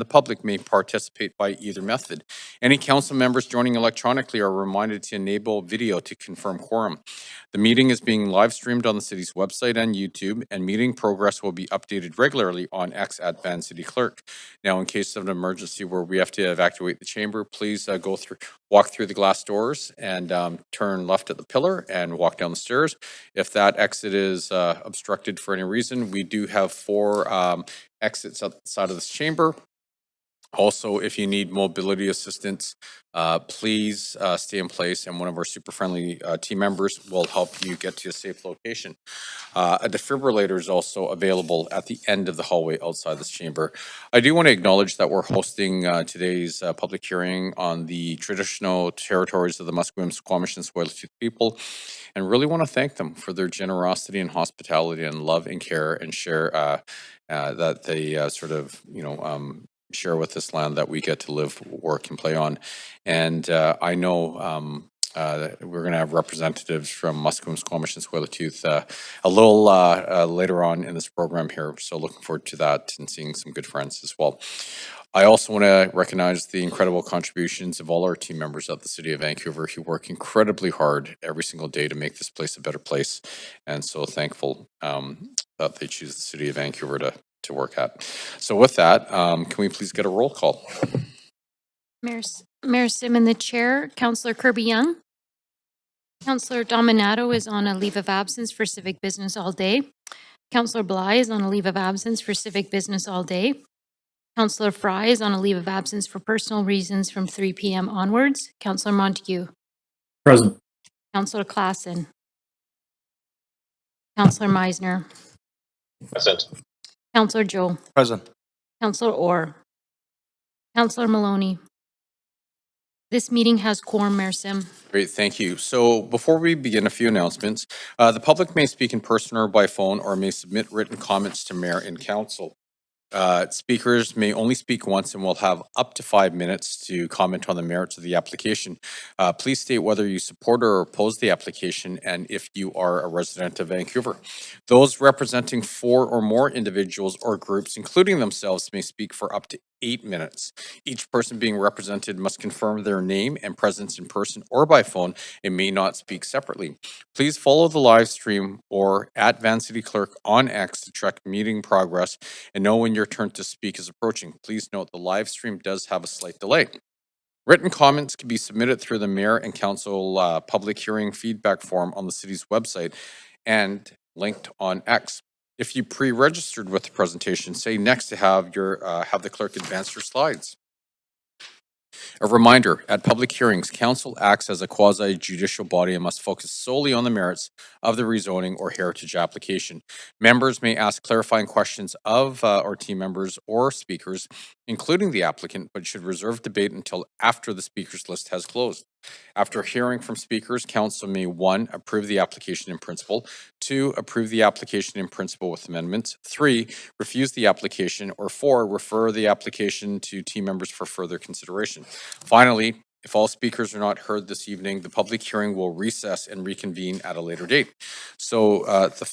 The public may participate by either method. Any council members joining electronically are reminded to enable video to confirm quorum. The meeting is being live streamed on the city's website and YouTube, and meeting progress will be updated regularly on X at Van City Clerk. Now, in case of an emergency where we have to evacuate the chamber, please walk through the glass doors and turn left at the pillar and walk down the stairs. If that exit is obstructed for any reason, we do have 4 exits outside of this chamber. Also, if you need mobility assistance, please stay in place, and one of our super friendly team members will help you get to a safe location. A defibrillator is also available at the end of the hallway outside this chamber. I do want to acknowledge that we're hosting today's public hearing on the traditional territories of the Musqueam, Squamish, and Tsleil-Waututh people, and really want to thank them for their generosity and hospitality and love and care and share that they share with this land that we get to live, work, and play on. And I know we're going to have representatives from Musqueam, Squamish, and Tsleil-Waututh a little later on in this program here. So looking forward to that and seeing some good friends as well. I also want to recognize the incredible contributions of all our team members at the City of Vancouver who work incredibly hard every single day to make this place a better place. And so thankful that they choose the City of Vancouver to work at. So with that, can we please get a roll call? Mayor Simon, the chair. Councillor Kirby-Young. Councillor Dominato is on a leave of absence for civic business all day. Councillor Bly is on a leave of absence for civic business all day. Councillor Fry is on a leave of absence for personal reasons from 3 p.m. onwards. Councillor Montague. Present. Councillor Klassen. Councillor Meisner. Present. Councillor Joe. Present. Councillor Orr. Councillor Maloney. This meeting has quorum, Mayor Sim. Great, thank you. So before we begin, a few announcements. The public may speak in person or by phone or may submit written comments to Mayor and Council. Speakers may only speak once and will have up to 5 minutes to comment on the merits of the application. Please state whether you support or oppose the application and if you are a resident of Vancouver. Those representing 4 or more individuals or groups, including themselves, may speak for up to 8 minutes. Each person being represented must confirm their name and presence in person or by phone and may not speak separately. Please follow the live stream or at Van City Clerk on X to track meeting progress and know when your turn to speak is approaching. Please note the live stream does have a slight delay. Written comments can be submitted through the Mayor and Council public hearing feedback form on the city's website and linked on X. If you pre-registered with the presentation, say next to have the clerk advance your slides. A reminder, at public hearings, council acts as a quasi-judicial body and must focus solely on the merits of the rezoning or heritage application. Members may ask clarifying questions of our team members or speakers, including the applicant, but should reserve debate until after the speakers list has closed. After hearing from speakers, council may 1, approve the application in principle, 2, approve the application in principle with amendments, 3, refuse the application, or 4, refer the application to team members for further consideration. Finally, if all speakers are not heard this evening, the public hearing will recess and reconvene at a later date. So the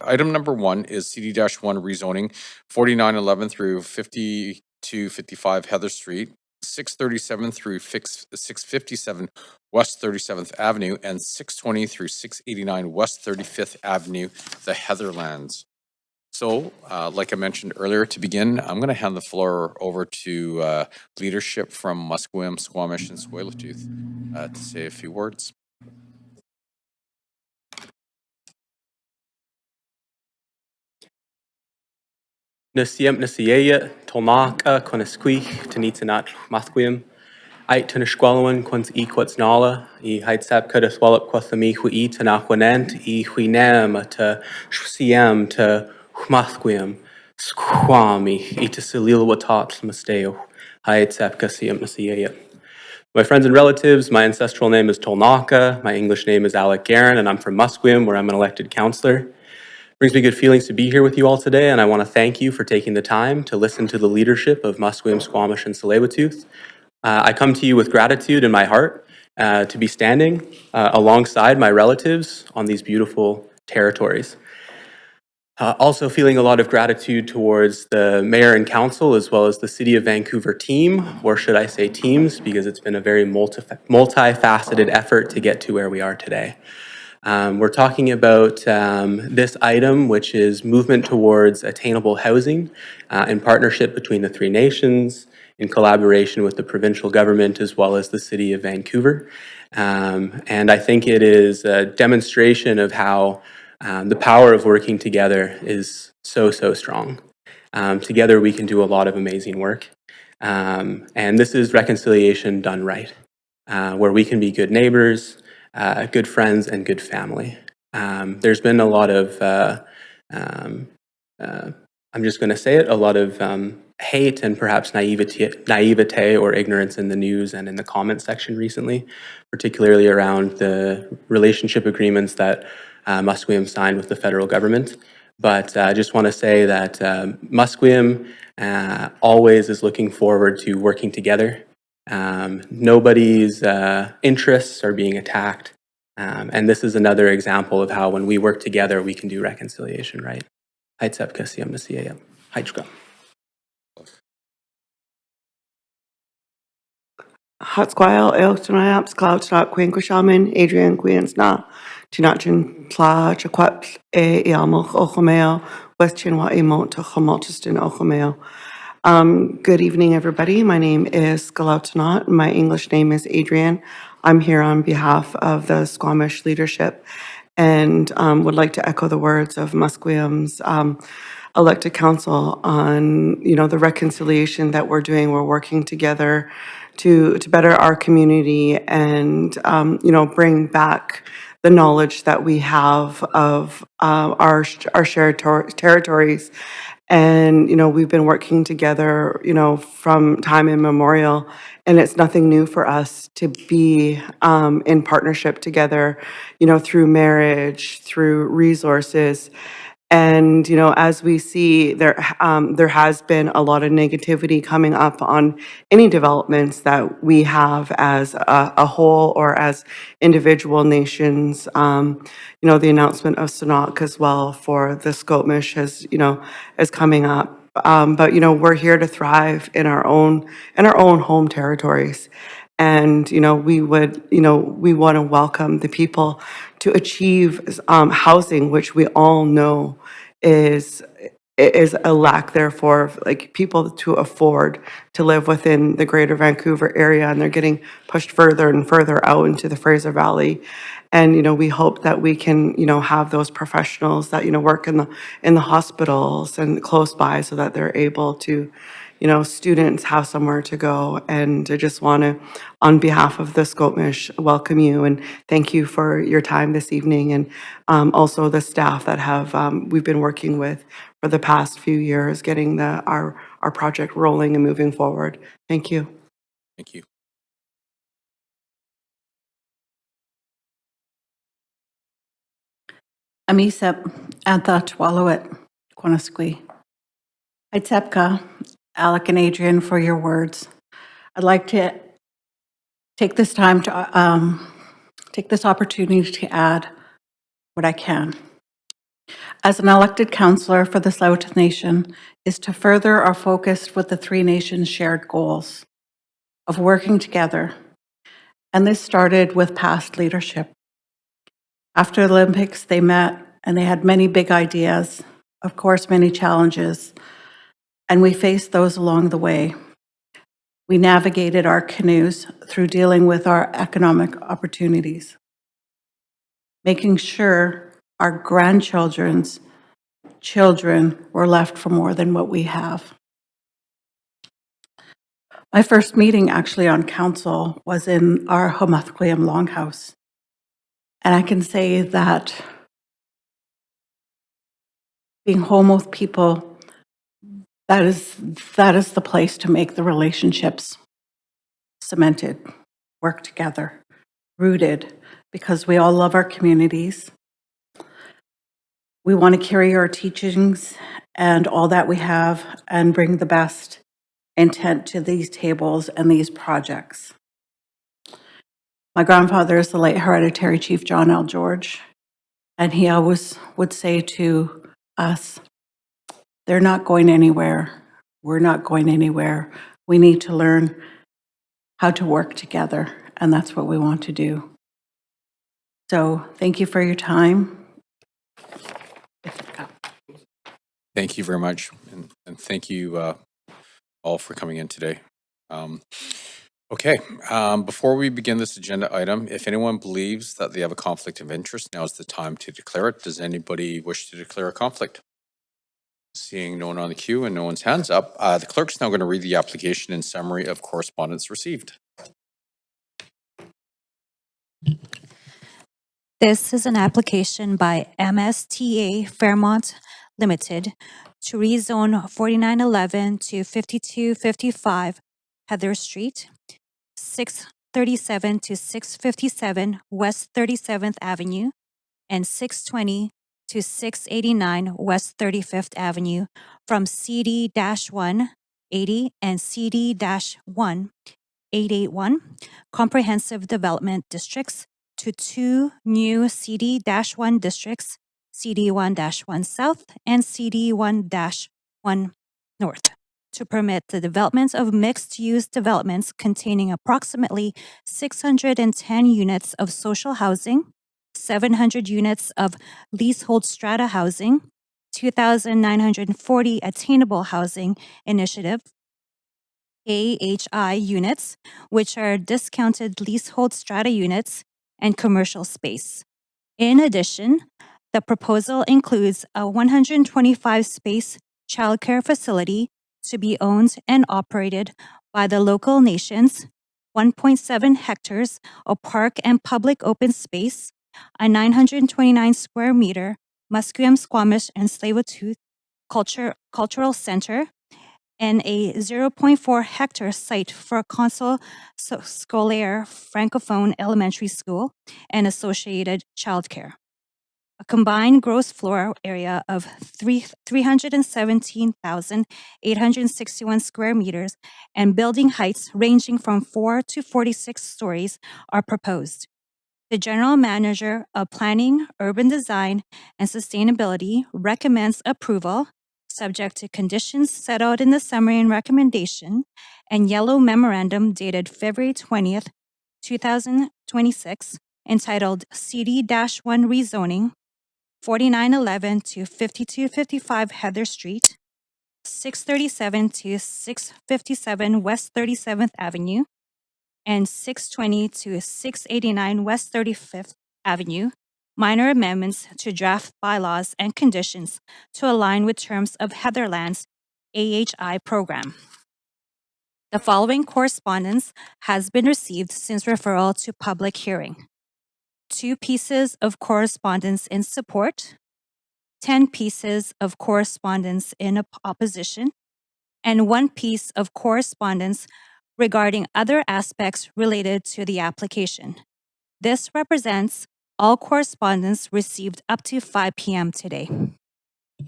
item number 1 is CD-1 rezoning 4911 through 5255 Heather Street, 637 through 657 West 37th Avenue, and 620 through 689 West 35th Avenue, the Heatherlands. So, like I mentioned earlier, to begin, I'm going to hand the floor over to leadership from Musqueam, Squamish, and Tsleil-Waututh to say a few words. Nasiem Nasiaya, Tolnaka, Konisquich, Tanitanat, Musqueam, Ait Tanishqualawan, Quans Equats Nala, E Heidsap Kudaswallop Quathami Hui Tanakwanant, E Huinam to Shusiem to Musqueam, Squami, Eta Salil Watat, Masteo, Heidsap Kasiem Nasiaya. My friends and relatives, my ancestral name is Tolnaka, my English name is Alec Guerin, and I'm from Musqueam, where I'm an elected councillor. Brings me good feelings to be here with you all today, and I want to thank you for taking the time to listen to the leadership of Musqueam, Squamish, and Tsleil-Waututh. I come to you with gratitude in my heart to be standing alongside my relatives on these beautiful territories. Also feeling a lot of gratitude towards the mayor and council, as well as the City of Vancouver team, or should I say teams, because it's been a very multifaceted effort to get to where we are today. We're talking about this item, which is movement towards attainable housing in partnership between the three nations, in collaboration with the provincial government, as well as the City of Vancouver. And I think it is a demonstration of how the power of working together is so strong. Together we can do a lot of amazing work. And this is reconciliation done right, where we can be good neighbors, good friends, and good family. There's been a lot of, I'm just going to say it, a lot of hate and perhaps naivete or ignorance in the news and in the comment section recently, particularly around the relationship agreements that Musqueam signed with the federal government. But I just want to say that Musqueam always is looking forward to working together. Nobody's interests are being attacked. And this is another example of how when we work together, we can do reconciliation, right? Haitsepka siyam na siyayam. Haitchka. Hatsquile, Elstonayaps, Cloudstock, Queen Quishaman, Adrian Queensna, Chinachin, Tla, Chaquap, Eamoch, Ochomeo, West Chinwa, Emont, Chomolchiston, Ochomeo. Good evening, everybody. My name is Galautanot. My English name is Adrian. I'm here on behalf of the Squamish leadership and would like to echo the words of Musqueam's elected council on, the reconciliation that we're doing. We're working together to better our community and, bring back the knowledge that we have of our shared territories. And, we've been working together, from time immemorial, and it's nothing new for us to be in partnership together, through marriage, through resources. And, as we see, there has been a lot of negativity coming up on any developments that we have as a whole or as individual nations. The announcement of Sanok as well for the Scotish is coming up. But, we're here to thrive in our own home territories. And, we want to welcome the people to achieve housing, which we all know is a lack, therefore, of like people to afford to live within the greater Vancouver area, and they're getting pushed further and further out into the Fraser Valley. And, we hope that we can, have those professionals that, work in the hospitals and close by so that they're able to, students have somewhere to go. And I just want to, on behalf of the Scotish, welcome you and thank you for your time this evening. And also the staff that have we've been working with for the past few years, getting our project rolling and moving forward. Thank you. Thank you. Amisep Antha Twalowit, Quanasqui. Aitsepka, Alec and Adrian, for your words. I'd like to take this time to take this opportunity to add what I can. As an elected councillor for the Tsleil-Waututh Nation, is to further our focus with the three nations' shared goals of working together. And this started with past leadership. After the Olympics, they met and they had many big ideas, of course, many challenges, and we faced those along the way. We navigated our canoes through dealing with our economic opportunities, making sure our grandchildren's children were left for more than what we have. My first meeting actually on council was in our Homathquayam Longhouse. And I can say that being home with people, that is the place to make the relationships cemented, work together, rooted, because we all love our communities. We want to carry our teachings and all that we have and bring the best intent to these tables and these projects. My grandfather is the late hereditary Chief John L. George, and he always would say to us. They're not going anywhere. We're not going anywhere. We need to learn how to work together, and that's what we want to do. So thank you for your time. Thank you very much, and thank you all for coming in today. Okay, before we begin this agenda item, if anyone believes that they have a conflict of interest, now is the time to declare it. Does anybody wish to declare a conflict? Seeing no one on the queue and no one's hands up, the clerk's now going to read the application and summary of correspondence received. This is an application by MSTA Fairmont Limited to rezone 4911 to 5255 Heather Street, 637 to 657 West 37th Avenue, and 620 to 689 West 35th Avenue from CD-1 80 and CD-1 881 Comprehensive Development Districts to 2 new CD-1 districts, CD1-1 South and CD1-1 North, to permit the development of mixed-use developments containing approximately 610 units of social housing, 700 units of leasehold strata housing, 2,940 attainable housing initiative, AHI units, which are discounted leasehold strata units, and commercial space. In addition, the proposal includes a 125-space childcare facility to be owned and operated by the local nations, 1.7 hectares of park and public open space, a 929 square meter Musqueam, Squamish, and Tsleil-Waututh Cultural Center, and a 0.4 hectare site for a Console Scolaire Francophone Elementary School and associated childcare. A combined gross floor area of 317,861 square meters and building heights ranging from 4 to 46 stories are proposed. The General Manager of Planning, Urban Design, and Sustainability recommends approval, subject to conditions set out in the summary and recommendation and yellow memorandum dated February 20th, 2026, entitled CD-1 Rezoning, 4911 to 5255 Heather Street, 637 to 657 West 37th Avenue, and 620 to 689 West 35th Avenue, minor amendments to draft bylaws and conditions to align with terms of Heatherland's AHI program. The following correspondence has been received since referral to public hearing: 2 pieces of correspondence in support, 10 pieces of correspondence in opposition, and 1 piece of correspondence regarding other aspects related to the application. This represents all correspondence received up to 5 p.m. today.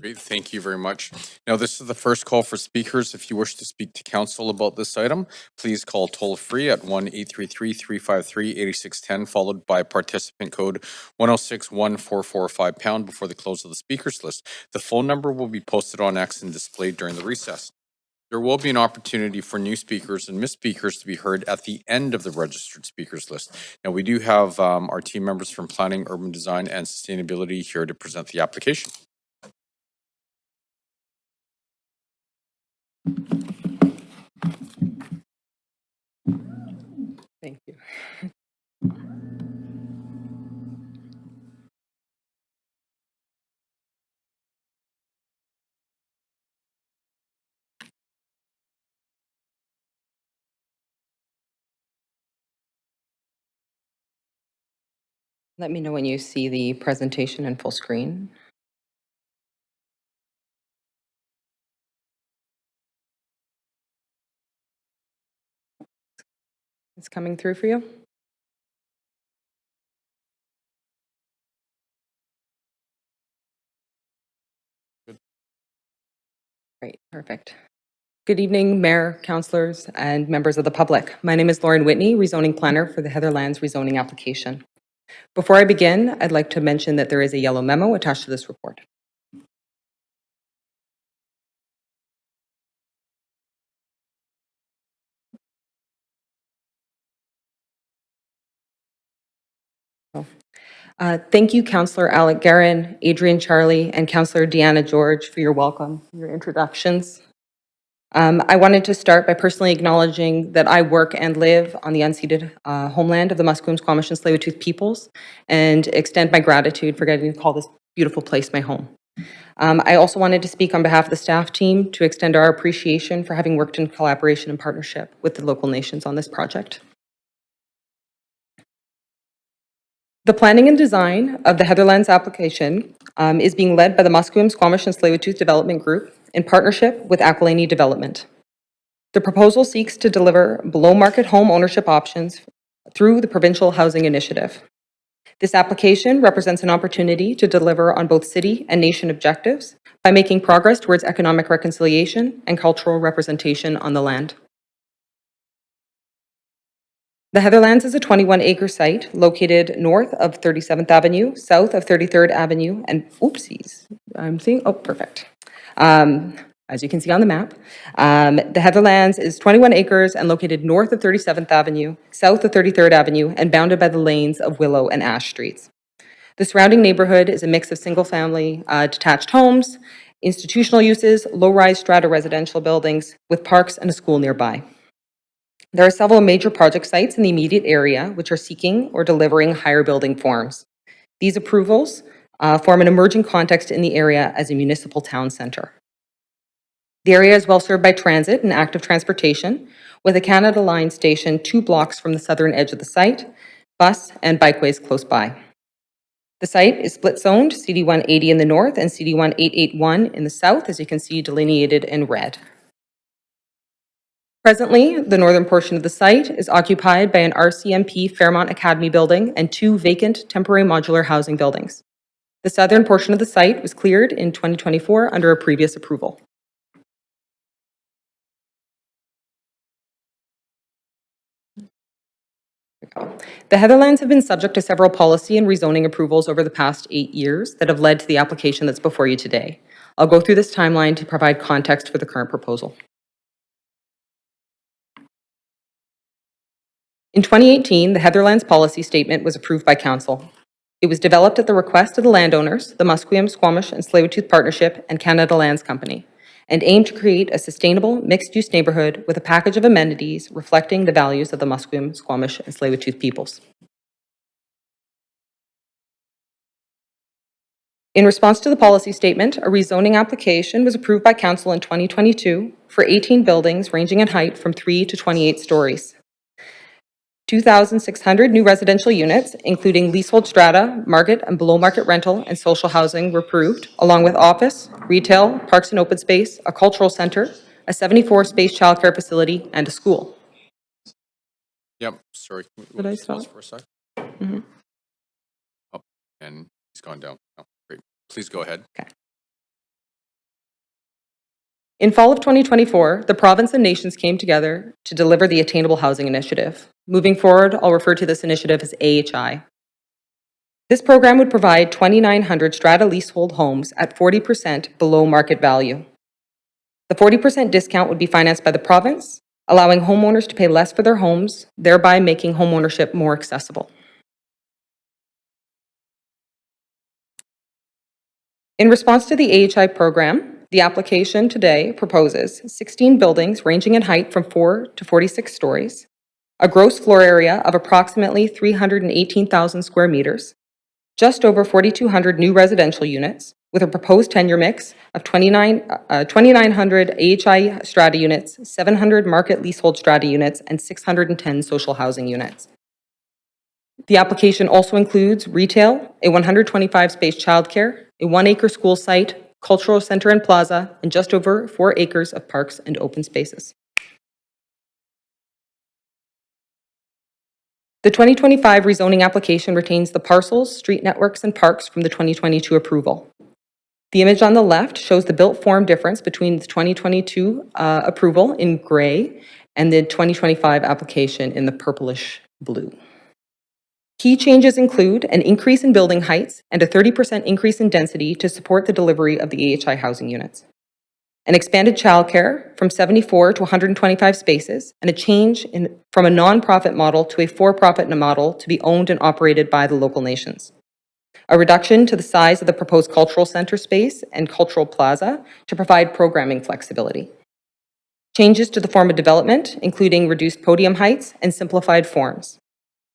Great, thank you very much. Now, this is the first call for speakers. If you wish to speak to council about this item, please call toll-free at 1-833-353-8610, followed by participant code 106-1445# before the close of the speakers list. The phone number will be posted on X and displayed during the recess. There will be an opportunity for new speakers and missed speakers to be heard at the end of the registered speakers list. Now, we do have our team members from Planning, Urban Design, and Sustainability here to present the application. Thank you. Let me know when you see the presentation in full screen. It's coming through for you? Good. Great, perfect. Good evening, Mayor, councillors, and members of the public. My name is Lauren Whitney, rezoning planner for the Heatherlands rezoning application. Before I begin, I'd like to mention that there is a yellow memo attached to this report. Thank you, Councillor Alec Guerin, Adrian Charlie, and Councillor Deanna George for your welcome, your introductions. I wanted to start by personally acknowledging that I work and live on the unceded homeland of the Musqueam, Squamish, and Tsleil-Waututh peoples, and extend my gratitude for getting to call this beautiful place my home. I also wanted to speak on behalf of the staff team to extend our appreciation for having worked in collaboration and partnership with the local nations on this project. The planning and design of the Heatherlands application is being led by the Musqueam, Squamish, and Tsleil-Waututh Development Group in partnership with Aquilani Development. The proposal seeks to deliver below-market home ownership options through the Provincial Housing Initiative. This application represents an opportunity to deliver on both city and nation objectives by making progress towards economic reconciliation and cultural representation on the land. The Heatherlands is a 21-acre site located north of 37th Avenue, south of 33rd Avenue, and oopsies, I'm seeing, oh, perfect. As you can see on the map, the Heatherlands is 21 acres and located north of 37th Avenue, south of 33rd Avenue, and bounded by the lanes of Willow and Ash Streets. The surrounding neighborhood is a mix of single-family detached homes, institutional uses, low-rise strata residential buildings with parks and a school nearby. There are several major project sites in the immediate area which are seeking or delivering higher building forms. These approvals form an emerging context in the area as a municipal town center. The area is well served by transit and active transportation, with a Canada Line station 2 blocks from the southern edge of the site, bus and bikeways close by. The site is split zoned, CD 180 in the north and CD 1881 in the south, as you can see delineated in red. Presently, the northern portion of the site is occupied by an RCMP Fairmont Academy building and 2 vacant temporary modular housing buildings. The southern portion of the site was cleared in 2024 under a previous approval. The Heatherlands have been subject to several policy and rezoning approvals over the past 8 years that have led to the application that's before you today. I'll go through this timeline to provide context for the current proposal. In 2018, the Heatherlands policy statement was approved by Council. It was developed at the request of the landowners, the Musqueam, Squamish, and Tsleil-Waututh Partnership and Canada Lands Company, and aimed to create a sustainable, mixed-use neighborhood with a package of amenities reflecting the values of the Musqueam, Squamish, and Tsleil-Waututh peoples. In response to the policy statement, a rezoning application was approved by Council in 2022 for 18 buildings ranging in height from 3 to 28 stories. 2,600 new residential units, including leasehold strata, market and below-market rental and social housing were approved, along with office, retail, parks and open space, a cultural center, a 74-space childcare facility, and a school. Yep, sorry. Did I stop? For a sec? Mhm. Oh, and he's gone down. Oh, great. Please go ahead. Okay. In fall of 2024, the province and nations came together to deliver the Attainable Housing Initiative. Moving forward, I'll refer to this initiative as AHI. This program would provide 2,900 strata leasehold homes at 40% below market value. The 40% discount would be financed by the province, allowing homeowners to pay less for their homes, thereby making homeownership more accessible. In response to the AHI program, the application today proposes 16 buildings ranging in height from 4 to 46 stories, a gross floor area of approximately 318,000 square meters, just over 4,200 new residential units, with a proposed tenure mix of 2,900 AHI strata units, 700 market leasehold strata units, and 610 social housing units. The application also includes retail, a 125-space childcare, a 1-acre school site, cultural center and plaza, and just over 4 acres of parks and open spaces. The 2025 rezoning application retains the parcels, street networks, and parks from the 2022 approval. The image on the left shows the built form difference between the 2022 approval in gray and the 2025 application in the purplish blue. Key changes include an increase in building heights and a 30% increase in density to support the delivery of the AHI housing units, an expanded childcare from 74 to 125 spaces, and a change from a non-profit model to a for-profit model to be owned and operated by the local nations. a reduction to the size of the proposed cultural center space and cultural plaza to provide programming flexibility, changes to the form of development, including reduced podium heights and simplified forms,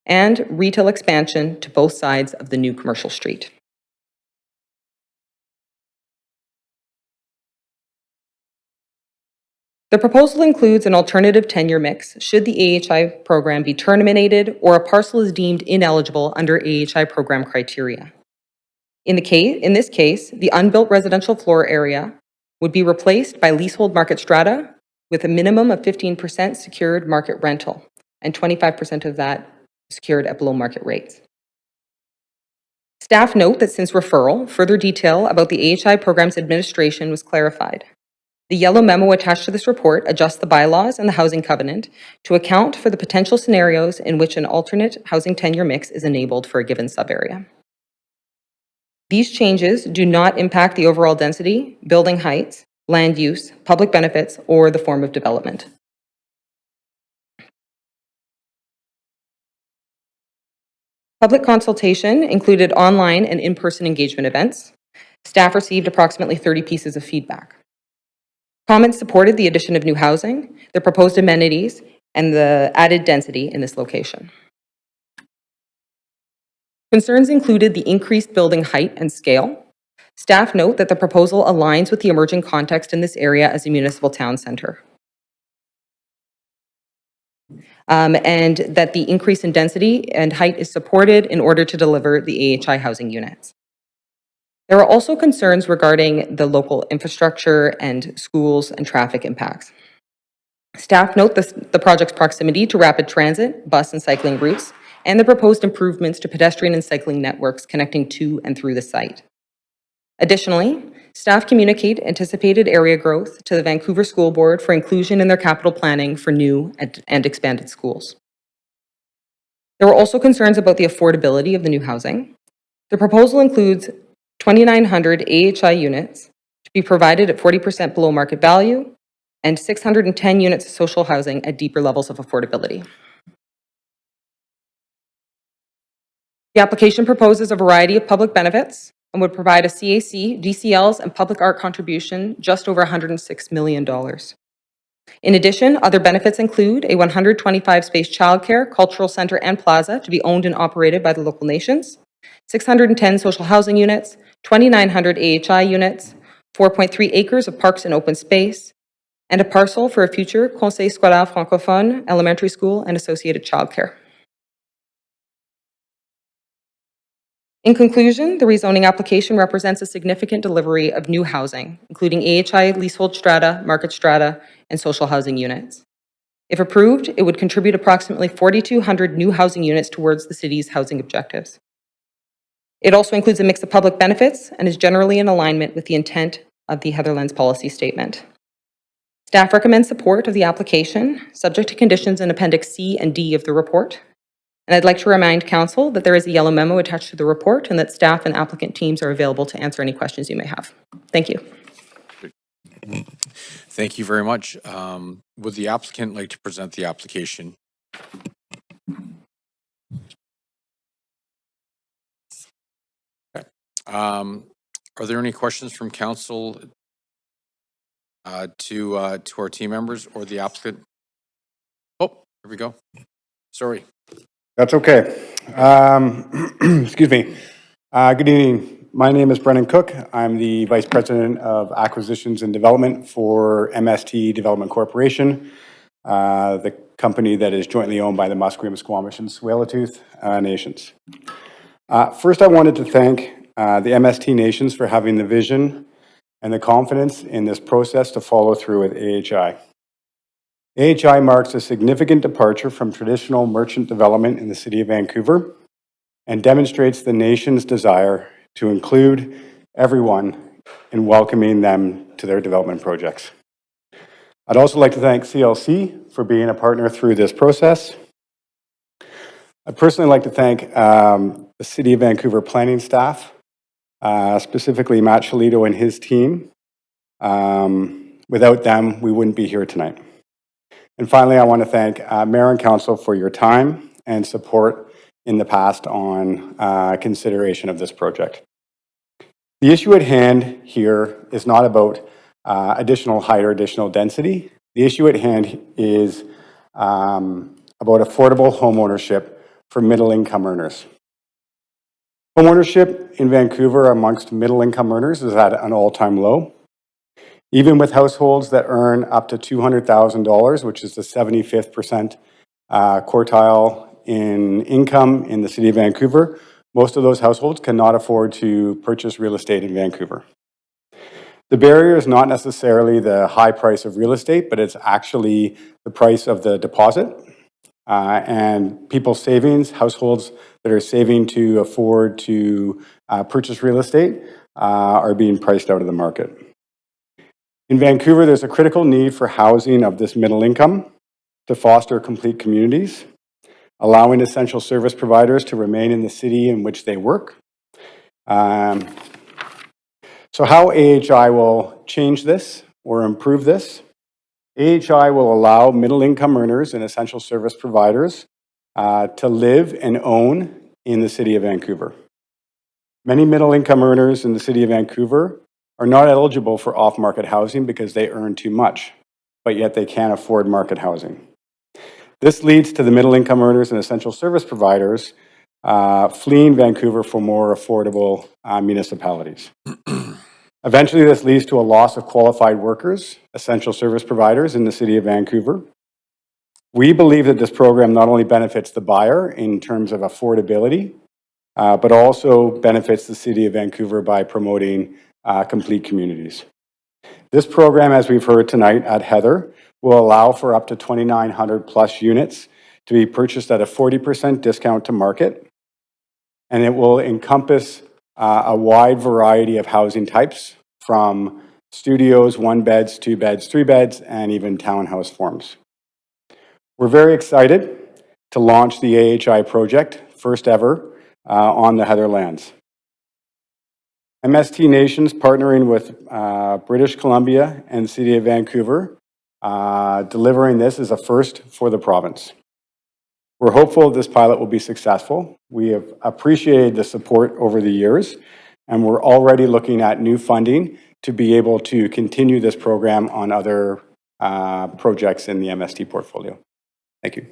and retail expansion to both sides of the new commercial street. The proposal includes an alternative tenure mix should the AHI program be terminated or a parcel is deemed ineligible under AHI program criteria. In this case, the unbuilt residential floor area would be replaced by leasehold market strata with a minimum of 15% secured market rental and 25% of that secured at below market rates. Staff note that since referral, further detail about the AHI program's administration was clarified. The yellow memo attached to this report adjusts the bylaws and the housing covenant to account for the potential scenarios in which an alternate housing tenure mix is enabled for a given subarea. These changes do not impact the overall density, building heights, land use, public benefits, or the form of development. Public consultation included online and in-person engagement events. Staff received approximately 30 pieces of feedback. Comments supported the addition of new housing, the proposed amenities, and the added density in this location. Concerns included the increased building height and scale. Staff note that the proposal aligns with the emerging context in this area as a municipal town center. And that the increase in density and height is supported in order to deliver the AHI housing units. There are also concerns regarding the local infrastructure and schools and traffic impacts. Staff note the project's proximity to rapid transit, bus and cycling routes, and the proposed improvements to pedestrian and cycling networks connecting to and through the site. Additionally, staff communicate anticipated area growth to the Vancouver School Board for inclusion in their capital planning for new and expanded schools. There were also concerns about the affordability of the new housing. The proposal includes 2,900 AHI units to be provided at 40% below market value and 610 units of social housing at deeper levels of affordability. The application proposes a variety of public benefits and would provide a CAC, DCLs, and public art contribution just over $106 million. In addition, other benefits include a 125-space childcare, cultural center, and plaza to be owned and operated by the local nations, 610 social housing units, 2,900 AHI units, 4.3 acres of parks and open space, and a parcel for a future Conseil Scolaire Francophone elementary school and associated childcare. In conclusion, the rezoning application represents a significant delivery of new housing, including AHI leasehold strata, market strata, and social housing units. If approved, it would contribute approximately 4,200 new housing units towards the city's housing objectives. It also includes a mix of public benefits and is generally in alignment with the intent of the Heatherlands policy statement. Staff recommends support of the application, subject to conditions in Appendix C and D of the report. And I'd like to remind Council that there is a yellow memo attached to the report and that staff and applicant teams are available to answer any questions you may have. Thank you. Thank you very much. Would the applicant like to present the application? Okay. Are there any questions from Council to our team members or the applicant? Oh, here we go. Sorry. That's okay. Excuse me. Good evening. My name is Brennan Cook. I'm the Vice President of Acquisitions and Development for MST Development Corporation, the company that is jointly owned by the Musqueam, Squamish, and Tsleil-Waututh nations. First, I wanted to thank the MST nations for having the vision and the confidence in this process to follow through with AHI. AHI marks a significant departure from traditional merchant development in the City of Vancouver and demonstrates the nation's desire to include everyone in welcoming them to their development projects. I'd also like to thank CLC for being a partner through this process. I'd personally like to thank the City of Vancouver planning staff, specifically Matt Shalito and his team. Without them, we wouldn't be here tonight. And finally, I want to thank Mayor and Council for your time and support in the past on consideration of this project. The issue at hand here is not about additional height or additional density. The issue at hand is about affordable homeownership for middle-income earners. Homeownership in Vancouver amongst middle-income earners is at an all-time low. Even with households that earn up to $200,000, which is the 75th quartile in income in the city of Vancouver, most of those households cannot afford to purchase real estate in Vancouver. The barrier is not necessarily the high price of real estate, but it's actually the price of the deposit. And people's savings, households that are saving to afford to purchase real estate are being priced out of the market. In Vancouver, there's a critical need for housing of this middle income to foster complete communities, allowing essential service providers to remain in the city in which they work. So how AHI will change this or improve this? AHI will allow middle-income earners and essential service providers to live and own in the city of Vancouver. Many middle-income earners in the city of Vancouver are not eligible for off-market housing because they earn too much, but yet they can't afford market housing. This leads to the middle-income earners and essential service providers fleeing Vancouver for more affordable municipalities. Eventually, this leads to a loss of qualified workers, essential service providers in the city of Vancouver. We believe that this program not only benefits the buyer in terms of affordability, but also benefits the city of Vancouver by promoting complete communities. This program, as we've heard tonight at Heather, will allow for up to 2,900 plus units to be purchased at a 40% discount to market, and it will encompass a wide variety of housing types from studios, 1 beds, 2 beds, 3 beds, and even townhouse forms. We're very excited to launch the AHI project, first ever, on the Heather lands. MST Nations partnering with British Columbia and the City of Vancouver, delivering this is a first for the province. We're hopeful this pilot will be successful. We have appreciated the support over the years, and we're already looking at new funding to be able to continue this program on other projects in the MST portfolio. Thank you.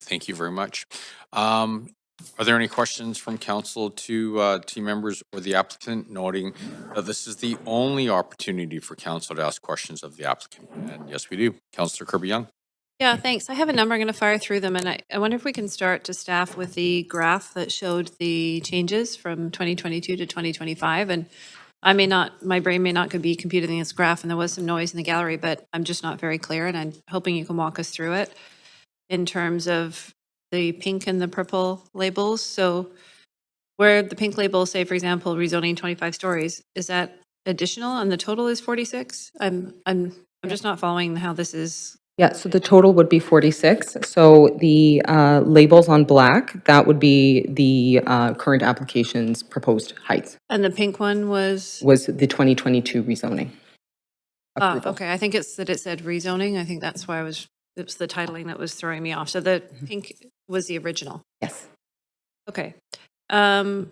Thank you very much. Are there any questions from council to team members or the applicant, noting that this is the only opportunity for council to ask questions of the applicant? And yes, we do. Councillor Kirby-Young. Yeah, thanks. I have a number. I'm going to fire through them. And I wonder if we can start to staff with the graph that showed the changes from 2022 to 2025. And my brain may not be computing this graph, and there was some noise in the gallery, but I'm just not very clear. And I'm hoping you can walk us through it in terms of the pink and the purple labels. So where the pink labels say, for example, rezoning 25 stories, is that additional and the total is 46? I'm just not following how this is. Yeah, so the total would be 46. So the labels on black, that would be the current application's proposed heights. And the pink one was? Was the 2022 rezoning. Okay. I think it's that it said rezoning. I think that's why it was the titling that was throwing me off. So the pink was the original. Yes. Okay. And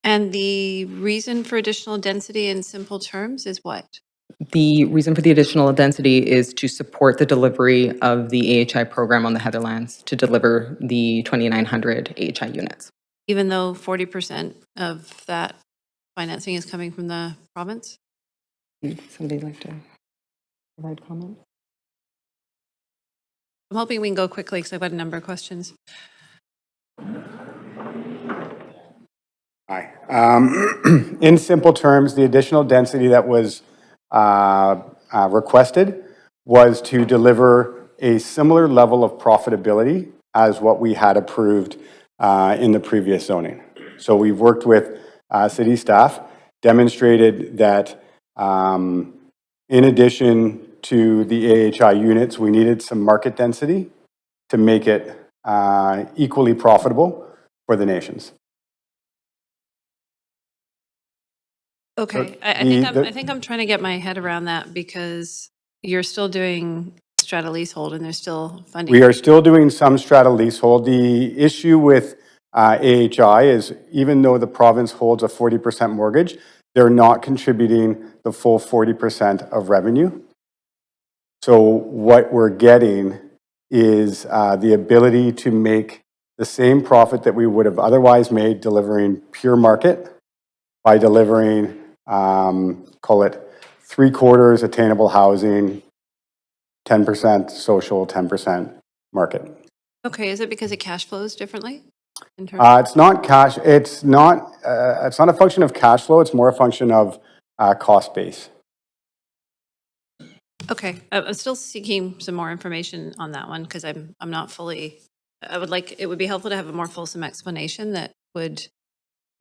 the reason for additional density in simple terms is what? The reason for the additional density is to support the delivery of the AHI program on the Heatherlands to deliver the 2,900 AHI units. Even though 40% of that financing is coming from the province? Would somebody like to provide comment? I'm hoping we can go quickly because I've got a number of questions. Hi. In simple terms, the additional density that was requested was to deliver a similar level of profitability as what we had approved in the previous zoning. So we've worked with city staff, demonstrated that in addition to the AHI units, we needed some market density to make it equally profitable for the nations. Okay, So I think I'm trying to get my head around that because you're still doing strata leasehold and there's still funding. We are still doing some strata leasehold. The issue with AHI is even though the province holds a 40% mortgage, they're not contributing the full 40% of revenue. So what we're getting is the ability to make the same profit that we would have otherwise made delivering pure market by delivering, call it 3/4 attainable housing, 10% social, 10% market. Okay, is it because it cash flows differently? In terms It's not cash. It's not a function of cash flow. It's more a function of cost base. Okay, I'm still seeking some more information on that one because I'm not fully, it would be helpful to have a more fulsome explanation that would,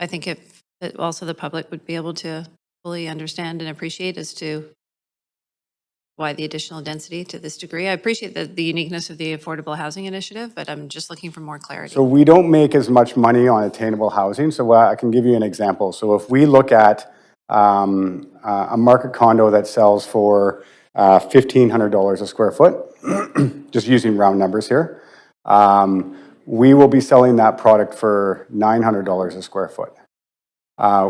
I think if, that also the public would be able to fully understand and appreciate as to why the additional density to this degree. I appreciate the uniqueness of the affordable housing initiative, but I'm just looking for more clarity. So we don't make as much money on attainable housing. So I can give you an example. So if we look at a market condo that sells for $1,500 a square foot, just using round numbers here, we will be selling that product for $900 a square foot.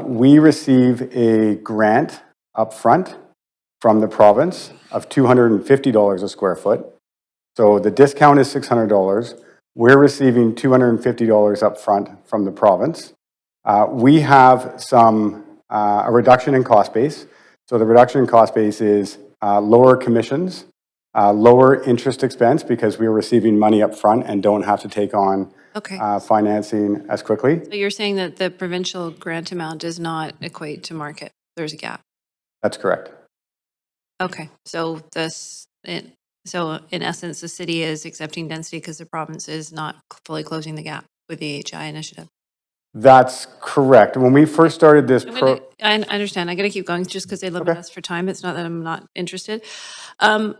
We receive a grant up front from the province of $250 a square foot. So the discount is $600. We're receiving $250 up front from the province. We have a reduction in cost base. So the reduction in cost base is lower commissions, lower interest expense because we're receiving money up front and don't have to take on financing as quickly. So you're saying that the provincial grant amount does not equate to market. There's a gap. That's correct. Okay, so in essence, the city is accepting density because the province is not fully closing the gap with the AHI initiative. That's correct. When we first started this I understand. I got to keep going just because they limit us for time. It's not that I'm not interested. Who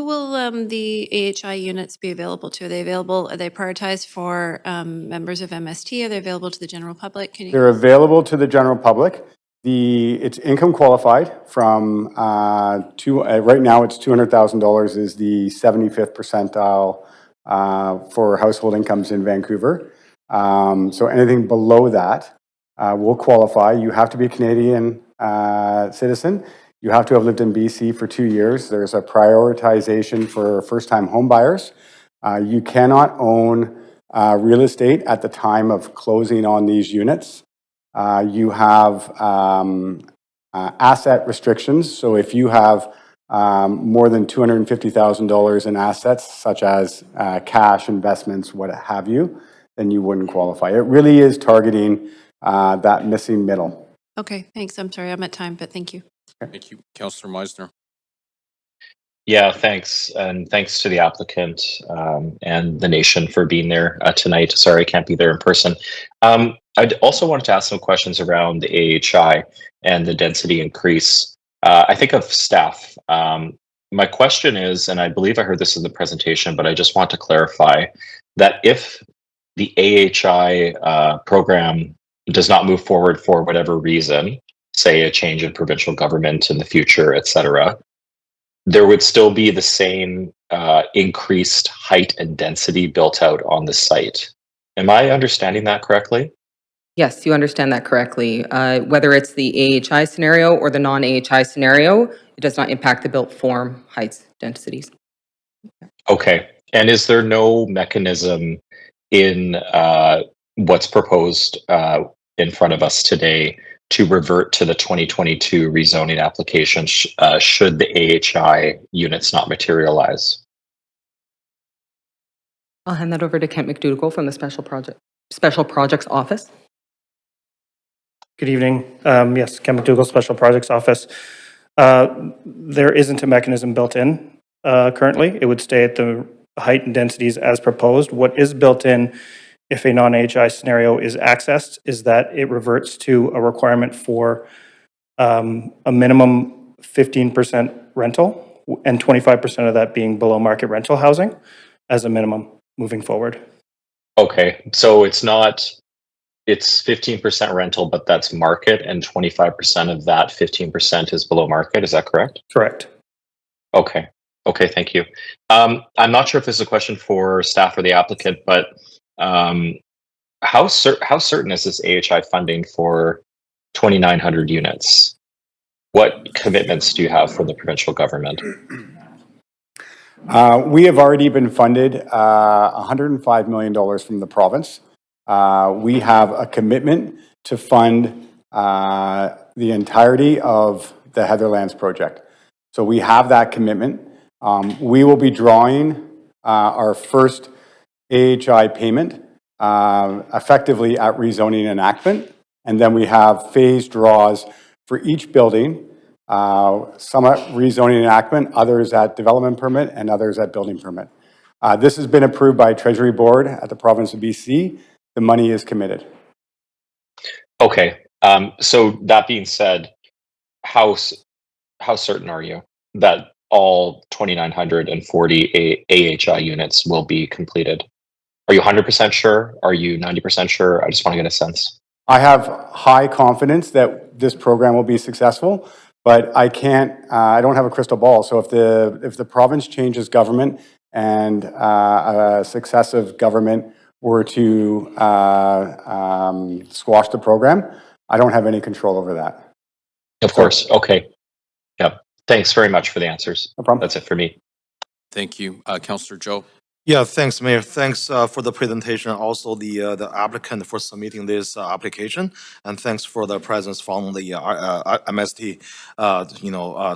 will the AHI units be available to? Are they available? Are they prioritized for members of MST? Are they available to the general public? They're available to the general public. It's income qualified from right now it's $200,000 is the 75th percentile for household incomes in Vancouver. So anything below that will qualify. You have to be a Canadian citizen. You have to have lived in BC for 2 years. There's a prioritization for first-time home buyers. You cannot own real estate at the time of closing on these units. You have asset restrictions. So if you have more than $250,000 in assets, such as cash, investments, what have you, then you wouldn't qualify. It really is targeting that missing middle. Okay, thanks. I'm sorry, I'm at time, but thank you. Thank you, Councillor Meisner. Yeah, thanks. And thanks to the applicant and the nation for being there tonight. Sorry, I can't be there in person. I'd also wanted to ask some questions around the AHI and the density increase. I think of staff. My question is, and I believe I heard this in the presentation, but I just want to clarify that if the AHI program does not move forward for whatever reason, say a change in provincial government in the future, et cetera, there would still be the same increased height and density built out on the site. Am I understanding that correctly? Yes, you understand that correctly. Whether it's the AHI scenario or the non-AHI scenario, it does not impact the built form heights densities. Okay. And is there no mechanism in what's proposed in front of us today to revert to the 2022 rezoning application should the AHI units not materialize? I'll hand that over to Kent McDougall from the Special Projects Office. Good evening. Yes, Kent McDougall, Special Projects Office. There isn't a mechanism built in currently. It would stay at the height and densities as proposed. What is built in if a non-AHI scenario is accessed is that it reverts to a requirement for a minimum 15% rental and 25% of that being below market rental housing as a minimum moving forward. Okay, so it's 15% rental, but that's market, and 25% of that 15% is below market. Is that correct? Correct. Okay. Okay, thank you. I'm not sure if this is a question for staff or the applicant, but how certain is this AHI funding for 2,900 units? What commitments do you have from the provincial government? We have already been funded $105 million from the province. We have a commitment to fund the entirety of the Heatherlands project. So we have that commitment. We will be drawing our first AHI payment effectively at rezoning enactment. And then we have phased draws for each building, some at rezoning enactment, others at development permit, and others at building permit. This has been approved by Treasury Board at the province of BC. The money is committed. Okay, so that being said, how certain are you that all 2,940 AHI units will be completed? Are you 100% sure? Are you 90% sure? I just want to get a sense. I have high confidence that this program will be successful, but I don't have a crystal ball. So if the province changes government and a successive government were to squash the program, I don't have any control over that. Of course. Okay. Yep. Thanks very much for the answers. No problem. That's it for me. Thank you. Councillor Joe. Yeah, thanks, Mayor. Thanks for the presentation. Also, the applicant for submitting this application, and thanks for the presence from the MST,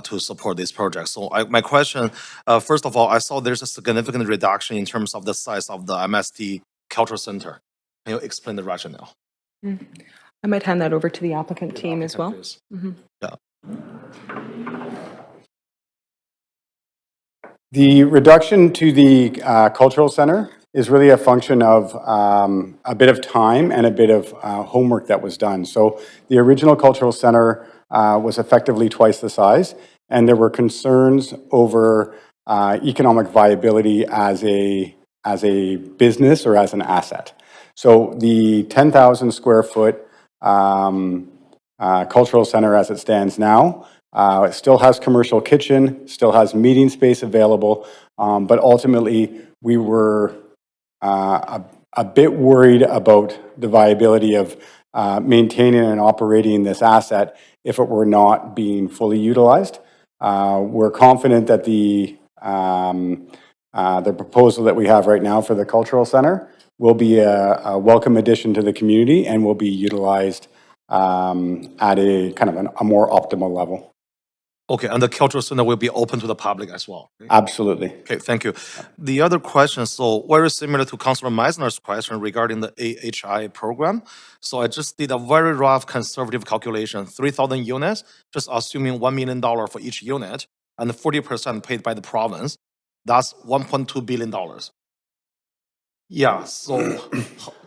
to support this project. So, my question, first of all, I saw there's a significant reduction in terms of the size of the MST Cultural Center. Can you explain the rationale? I might hand that over to the applicant team as well. Please. Mhm. Yeah. The reduction to the cultural center is really a function of a bit of time and a bit of homework that was done. So the original cultural center was effectively twice the size, and there were concerns over economic viability as a business or as an asset. So the 10,000 square foot cultural center as it stands now, it still has commercial kitchen, still has meeting space available, but ultimately we were a bit worried about the viability of maintaining and operating this asset if it were not being fully utilized. We're confident that the proposal that we have right now for the cultural center will be a welcome addition to the community and will be utilized at a kind of a more optimal level. Okay, and the cultural center will be open to the public as well. Right? Absolutely. Okay, thank you. The other question, so very similar to Councillor Meisner's question regarding the AHI program. So I just did a very rough conservative calculation, 3,000 units, just assuming $1 million for each unit, and 40% paid by the province. That's $1.2 billion. Yeah, so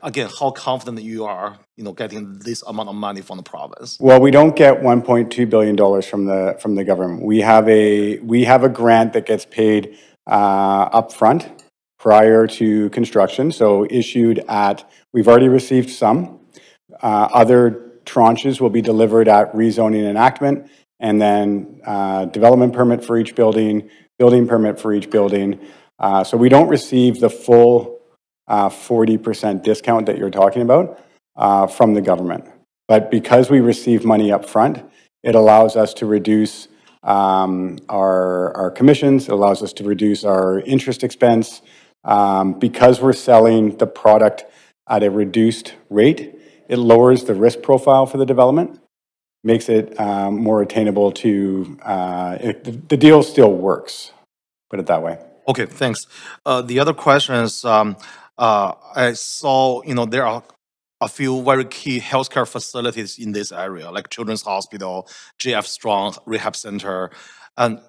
again, how confident you are, getting this amount of money from the province? Well, we don't get $1.2 billion from the government. We have a grant that gets paid upfront prior to construction. So we've already received some. Other tranches will be delivered at rezoning enactment, and then development permit for each building, building permit for each building. So we don't receive the full 40% discount that you're talking about from the government. But because we receive money up front, it allows us to reduce our commissions, it allows us to reduce our interest expense. Because we're selling the product at a reduced rate, it lowers the risk profile for the development, makes it more attainable to, the deal still works, put it that way. Okay, thanks. The other question is, I saw, there are a few very key healthcare facilities in this area, like Children's Hospital, JF Strong Rehab Center. And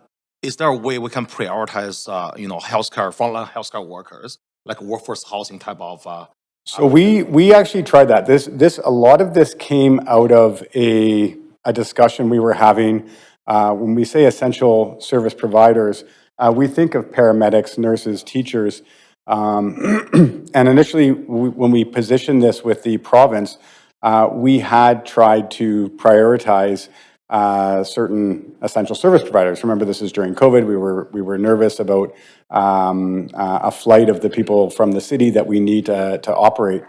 is there a way we can prioritize, healthcare, frontline healthcare workers, like workforce housing type of? So we actually tried that. A lot of this came out of a discussion we were having. When we say essential service providers, we think of paramedics, nurses, teachers. And initially, when we positioned this with the province, we had tried to prioritize certain essential service providers. Remember, this is during COVID. We were nervous about a flight of the people from the city that we need to operate.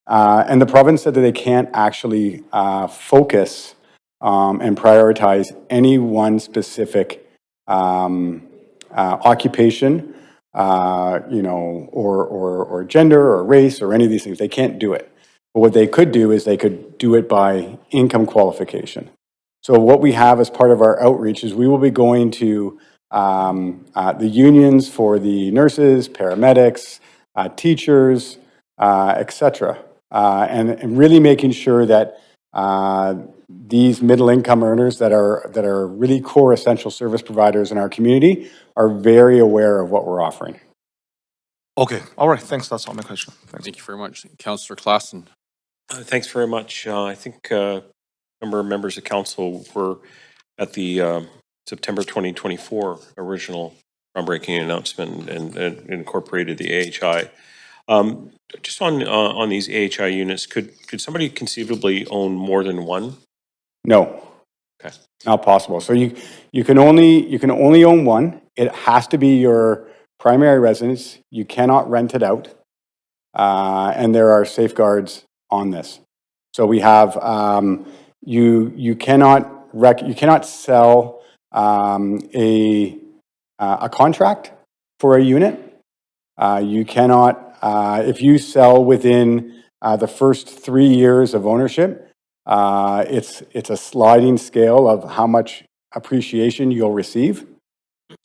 And the province said that they can't actually focus and prioritize any one specific occupation, or gender or race or any of these things. They can't do it. But what they could do is they could do it by income qualification. So what we have as part of our outreach is we will be going to the unions for the nurses, paramedics, teachers, etc., and really making sure that these middle-income earners that are really core essential service providers in our community are very aware of what we're offering. Okay, all right, thanks. That's all my question. Thanks. Thank you very much. Councillor Klassen. Thanks very much. I think a number of members of council were at the September 2024 original groundbreaking announcement and incorporated the AHI. Just on these AHI units, could somebody conceivably own more than one? No. Okay. Not possible. So you can only own one. It has to be your primary residence. You cannot rent it out, and there are safeguards on this. So we have you cannot sell a contract for a unit. You cannot if you sell within the first 3 years of ownership. It's a sliding scale of how much appreciation you'll receive.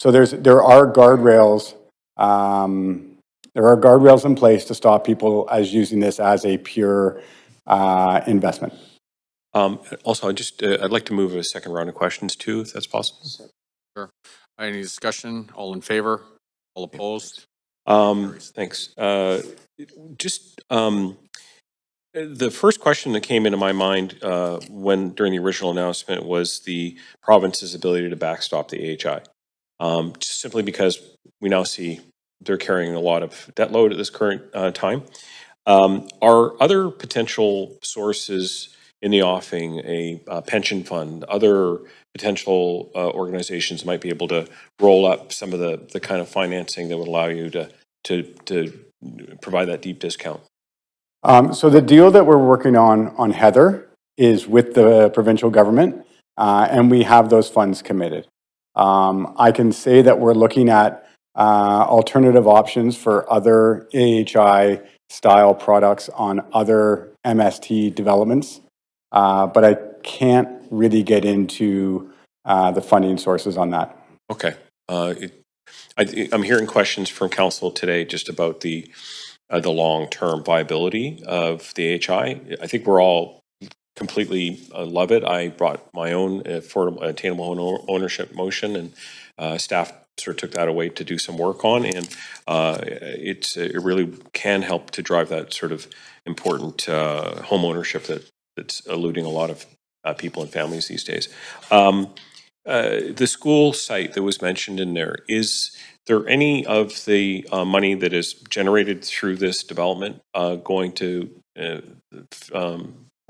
So there are guardrails. There are guardrails in place to stop people as using this as a pure investment. Also, I'd like to move a second round of questions too, if that's possible. Sure. Any discussion? All in favor? All opposed? Thanks. The first question that came into my mind during the original announcement was the province's ability to backstop the AHI. Just simply because we now see they're carrying a lot of debt load at this current time. Are other potential sources in the offing a pension fund, other potential organizations might be able to roll up some of the kind of financing that would allow you to provide that deep discount? So the deal that we're working on Heather is with the provincial government, and we have those funds committed. I can say that we're looking at alternative options for other AHI style products on other MST developments, but I can't really get into the funding sources on that. Okay. I'm hearing questions from council today just about the long-term viability of the AHI. I think we're all completely love it. I brought my own affordable attainable ownership motion, and staff sort of took that away to do some work on, and it really can help to drive that sort of important home ownership that's eluding a lot of people and families these days. The school site that was mentioned in there, is there any of the money that is generated through this development going to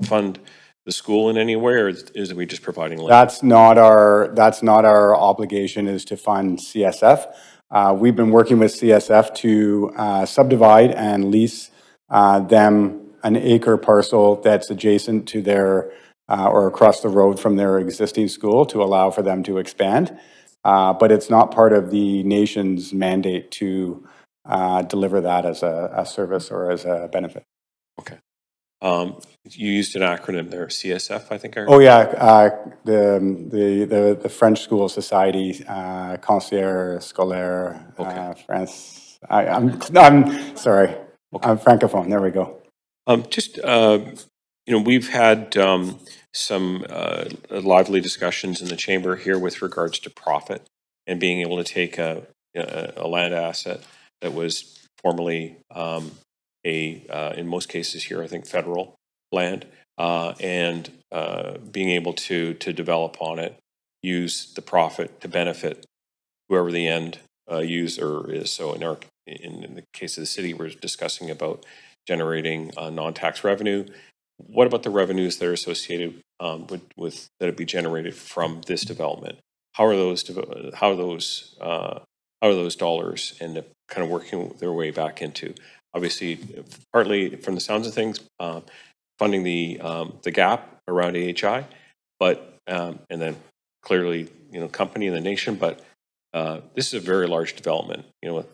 fund the school in any way, or is we just providing land? That's not our obligation, is to fund CSF. We've been working with CSF to subdivide and lease them an acre parcel that's adjacent to their or across the road from their existing school to allow for them to expand. But it's not part of the nation's mandate to deliver that as a service or as a benefit. Okay. You used an acronym there, CSF, I think. Oh yeah, the French School Society, Conseiller Scolaire, France. I'm sorry, okay. I'm francophone. There we go. We've had some lively discussions in the chamber here with regards to profit and being able to take a land asset that was formerly in most cases here, I think, federal land, and being able to develop on it, use the profit to benefit whoever the end user is. So in the case of the city, we're discussing about generating non-tax revenue. What about the revenues that are associated that would be generated from this development. How are those dollars end up kind of working their way back into, obviously, partly from the sounds of things, funding the gap around AHI, but and then clearly, company in the nation, but this is a very large development, with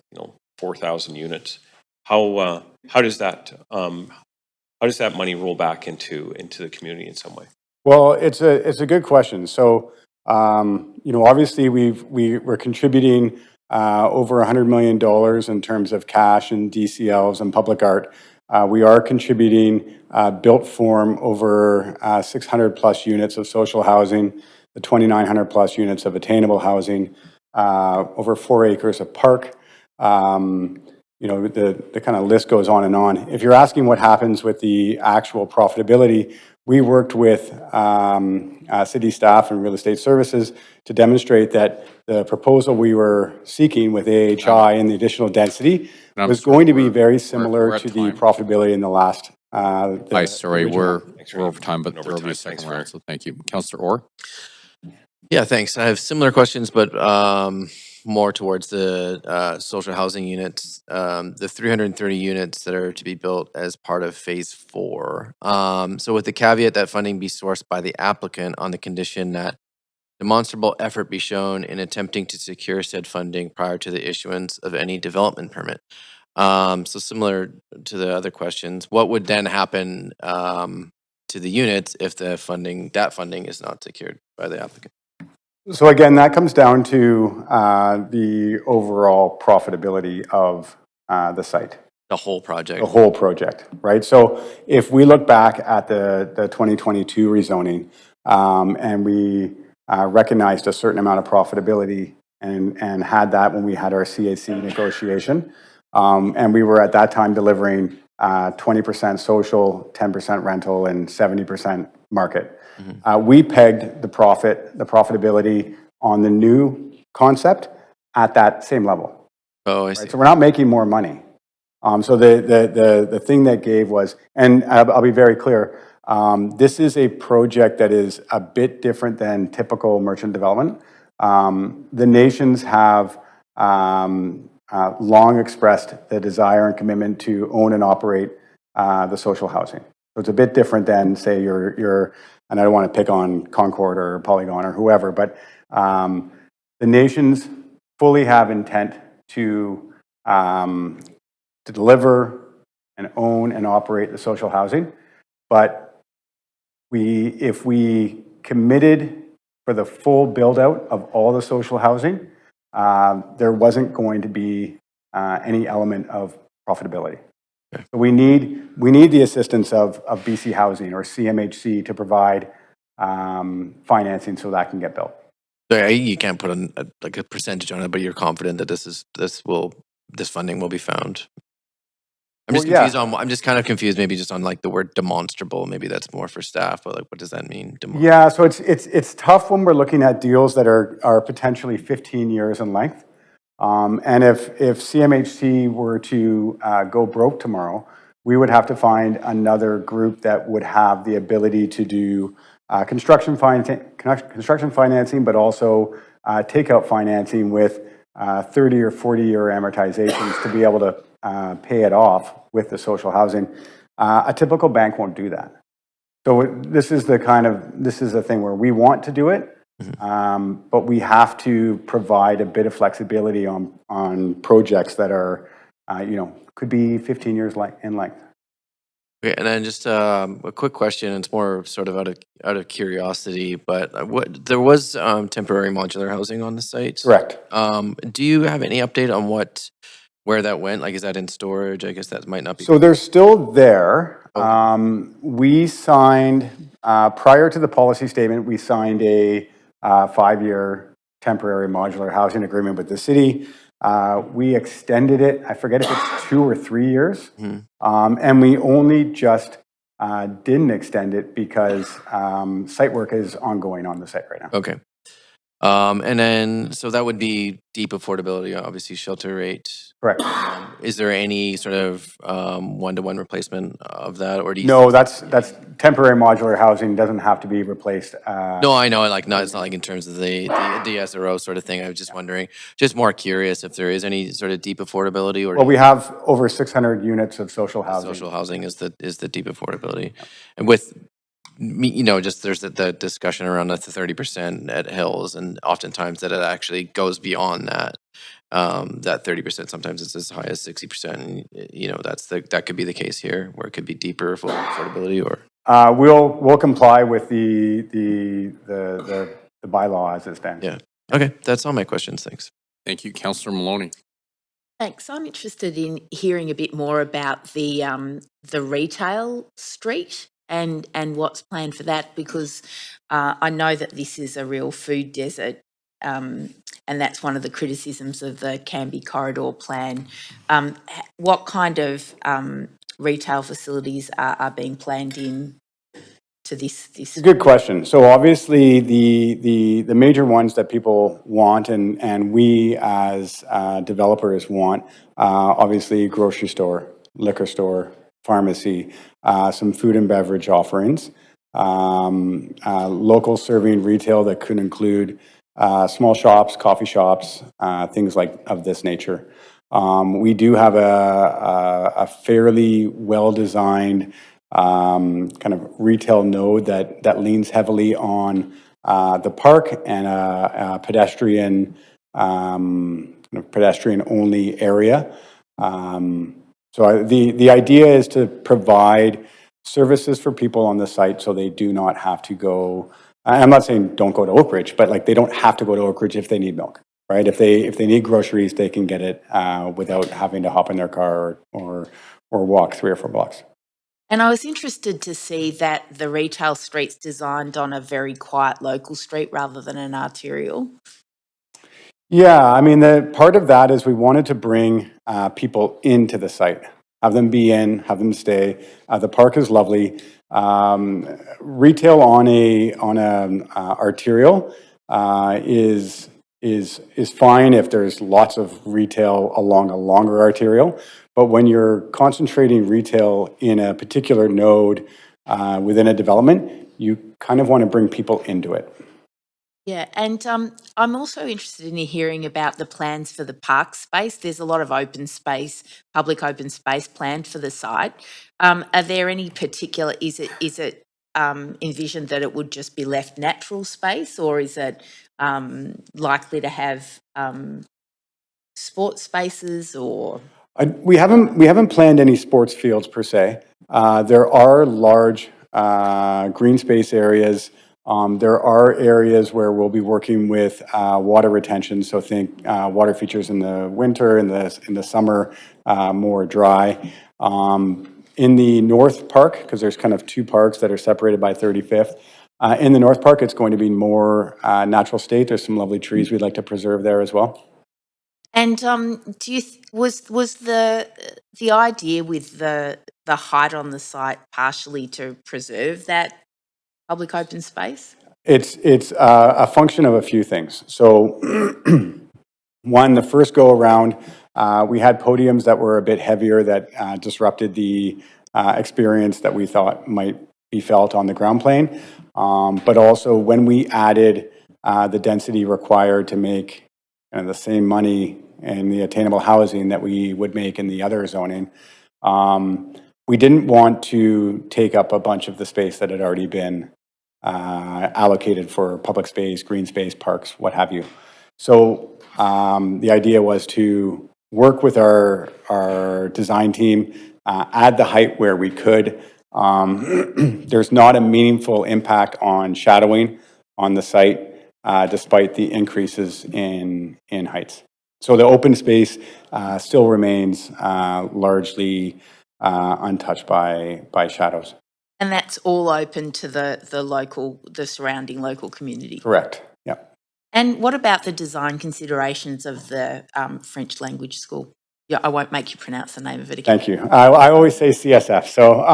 4,000 units. How does that money roll back into the community in some way? Well, it's a good question. So, obviously we're contributing over $100 million in terms of cash and DCLs and public art. We are contributing built form over 600 plus units of social housing, the 2,900 plus units of attainable housing, over 4 acres of park. The kind of list goes on and on. If you're asking what happens with the actual profitability, we worked with city staff and real estate services to demonstrate that the proposal we were seeking with AHI and the additional density was going to be very similar to the profitability in the last. Sorry, we're over time, but there will be a second round, so thank you. Councillor Orr? Yeah, thanks. I have similar questions, but more towards the social housing units, the 330 units that are to be built as part of phase 4. So with the caveat that funding be sourced by the applicant on the condition that demonstrable effort be shown in attempting to secure said funding prior to the issuance of any development permit. So similar to the other questions, what would then happen to the units if that funding is not secured by the applicant? So again, that comes down to the overall profitability of the site. The whole project. The whole project, right? So if we look back at the 2022 rezoning and we recognized a certain amount of profitability and had that when we had our CAC negotiation, and we were at that time delivering 20% social, 10% rental, and 70% market. We pegged the profitability on the new concept at that same level. Oh, I right? see. So we're not making more money. So the thing that gave was, and I'll be very clear, this is a project that is a bit different than typical merchant development. The nations have long expressed the desire and commitment to own and operate the social housing. So it's a bit different than, say, your and I don't want to pick on Concord or Polygon or whoever, but the nations fully have intent to deliver and own and operate the social housing. But if we committed for the full build out of all the social housing, there wasn't going to be any element of profitability. Okay. So we need the assistance of BC Housing or CMHC to provide financing so that can get built. So you can't put a percentage on it, but you're confident that this funding will be found. I'm just confused on. I'm just kind of confused, maybe just on like the word demonstrable. Maybe that's more for staff, but like, what does that mean? Yeah, so it's tough when we're looking at deals that are potentially 15 years in length. And if CMHC were to go broke tomorrow, we would have to find another group that would have the ability to do construction financing, but also takeout financing with 30 or 40-year amortizations to be able to pay it off with the social housing. A typical bank won't do that. So this is the thing where we want to do it, but we have to provide a bit of flexibility on projects that are, could be 15 years in length. Okay, and then just a quick question. It's more sort of out of curiosity, but there was temporary modular housing on the site. Correct. Do you have any update on where that went? Like, is that in storage? I guess that might not be. So they're still there. Okay. We signed prior to the policy statement. We signed a 5-year temporary modular housing agreement with the city. We extended it. I forget if it's 2 or 3 years. And we only just didn't extend it because site work is ongoing on the site right now. Okay. And then, so that would be deep affordability, obviously shelter rate. Correct. Is there any sort of one-to-one replacement of that, or do you? No, that's temporary modular housing, doesn't have to be replaced. No, I know, like, no, it's not like in terms of the SRO sort of thing. I was just wondering, just more curious if there is any sort of deep affordability or. Well, we have over 600 units of social housing. Social housing is the deep affordability. And with, you know, just there's the discussion around the 30% at Hills, and oftentimes that it actually goes beyond that. That 30%, sometimes it's as high as 60%. And, you know, that could be the case here, where it could be deeper affordability or. We'll comply with the bylaw as it stands. Yeah. Okay, that's all my questions. Thanks. Thank you, Councillor Maloney. Thanks. I'm interested in hearing a bit more about the retail street and what's planned for that, because I know that this is a real food desert, and that's one of the criticisms of the Canby Corridor plan. What kind of retail facilities are being planned in to this? Good question. So obviously the major ones that people want and we as developers want, obviously grocery store, liquor store, pharmacy, some food and beverage offerings, local serving retail that could include small shops, coffee shops, things like of this nature. We do have a fairly well-designed kind of retail node that leans heavily on the park and a pedestrian only area. So the idea is to provide services for people on the site so they do not have to go. I'm not saying don't go to Oak Ridge, but like they don't have to go to Oak Ridge if they need milk, right? If they need groceries, they can get it without having to hop in their car or walk 3 or 4 blocks. And I was interested to see that the retail street's designed on a very quiet local street rather than an arterial. Yeah, I mean, the part of that is we wanted to bring people into the site, have them be in, have them stay. The park is lovely. Retail on a arterial is fine if there's lots of retail along a longer arterial. But when you're concentrating retail in a particular node within a development, you kind of want to bring people into it. Yeah, and I'm also interested in hearing about the plans for the park space. There's a lot of open space, public open space planned for the site. Are there any particular, is it envisioned that it would just be left natural space, or is it likely to have sports spaces or? We haven't planned any sports fields per se. There are large green space areas. There are areas where we'll be working with water retention. So think water features in the winter, in the summer, more dry. In the North Park, because there's kind of 2 parks that are separated by 35th. In the North Park, it's going to be more natural state. There's some lovely trees we'd like to preserve there as well. And was the idea with the height on the site partially to preserve that public open space? It's a function of a few things. So one, the first go around, we had podiums that were a bit heavier that disrupted the experience that we thought might be felt on the ground plane. But also when we added the density required to make the same money in the attainable housing that we would make in the other zoning, we didn't want to take up a bunch of the space that had already been allocated for public space, green space, parks, what have you. So the idea was to work with our design team, add the height where we could. There's not a meaningful impact on shadowing on the site, despite the increases in heights. So the open space still remains largely untouched by shadows. And that's all open to the surrounding local community? Correct, yeah. And what about the design considerations of the French language school? Yeah, I won't make you pronounce the name of it again. Thank you. I always say CSF. So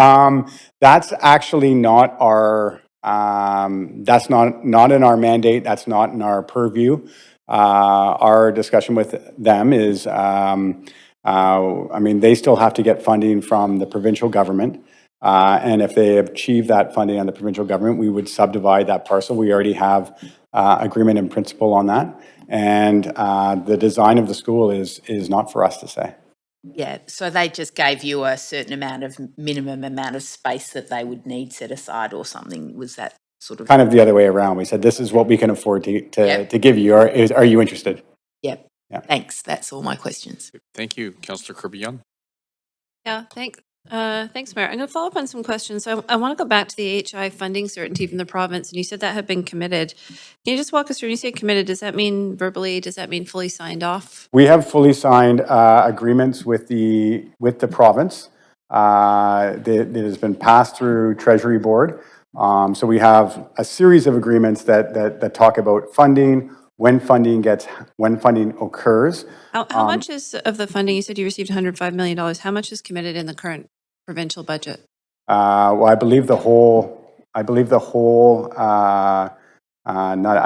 that's actually not our That's not in our mandate. That's not in our purview. Our discussion with them is, I mean, they still have to get funding from the provincial government. And if they achieve that funding on the provincial government, we would subdivide that parcel. We already have agreement in principle on that. And the design of the school is not for us to say. Yeah, so they just gave you a certain amount of minimum amount of space that they would need set aside or something. Was that sort of? Kind of the other way around. We said, this is what we can afford to give you. Are you interested? Yep. Yeah. Thanks. That's all my questions. Thank you. Councillor Kirby-Young. Yeah, thanks. Thanks, Mayor. I'm going to follow up on some questions. So I want to go back to the AHI funding certainty from the province, and you said that had been committed. Can you just walk us through? When you say committed, does that mean verbally? Does that mean fully signed off? We have fully signed agreements with the province. That has been passed through Treasury Board. So we have a series of agreements that talk about funding, when funding occurs. How much is of the funding? You said you received $105 million. How much is committed in the current provincial budget? Well, I believe the whole. I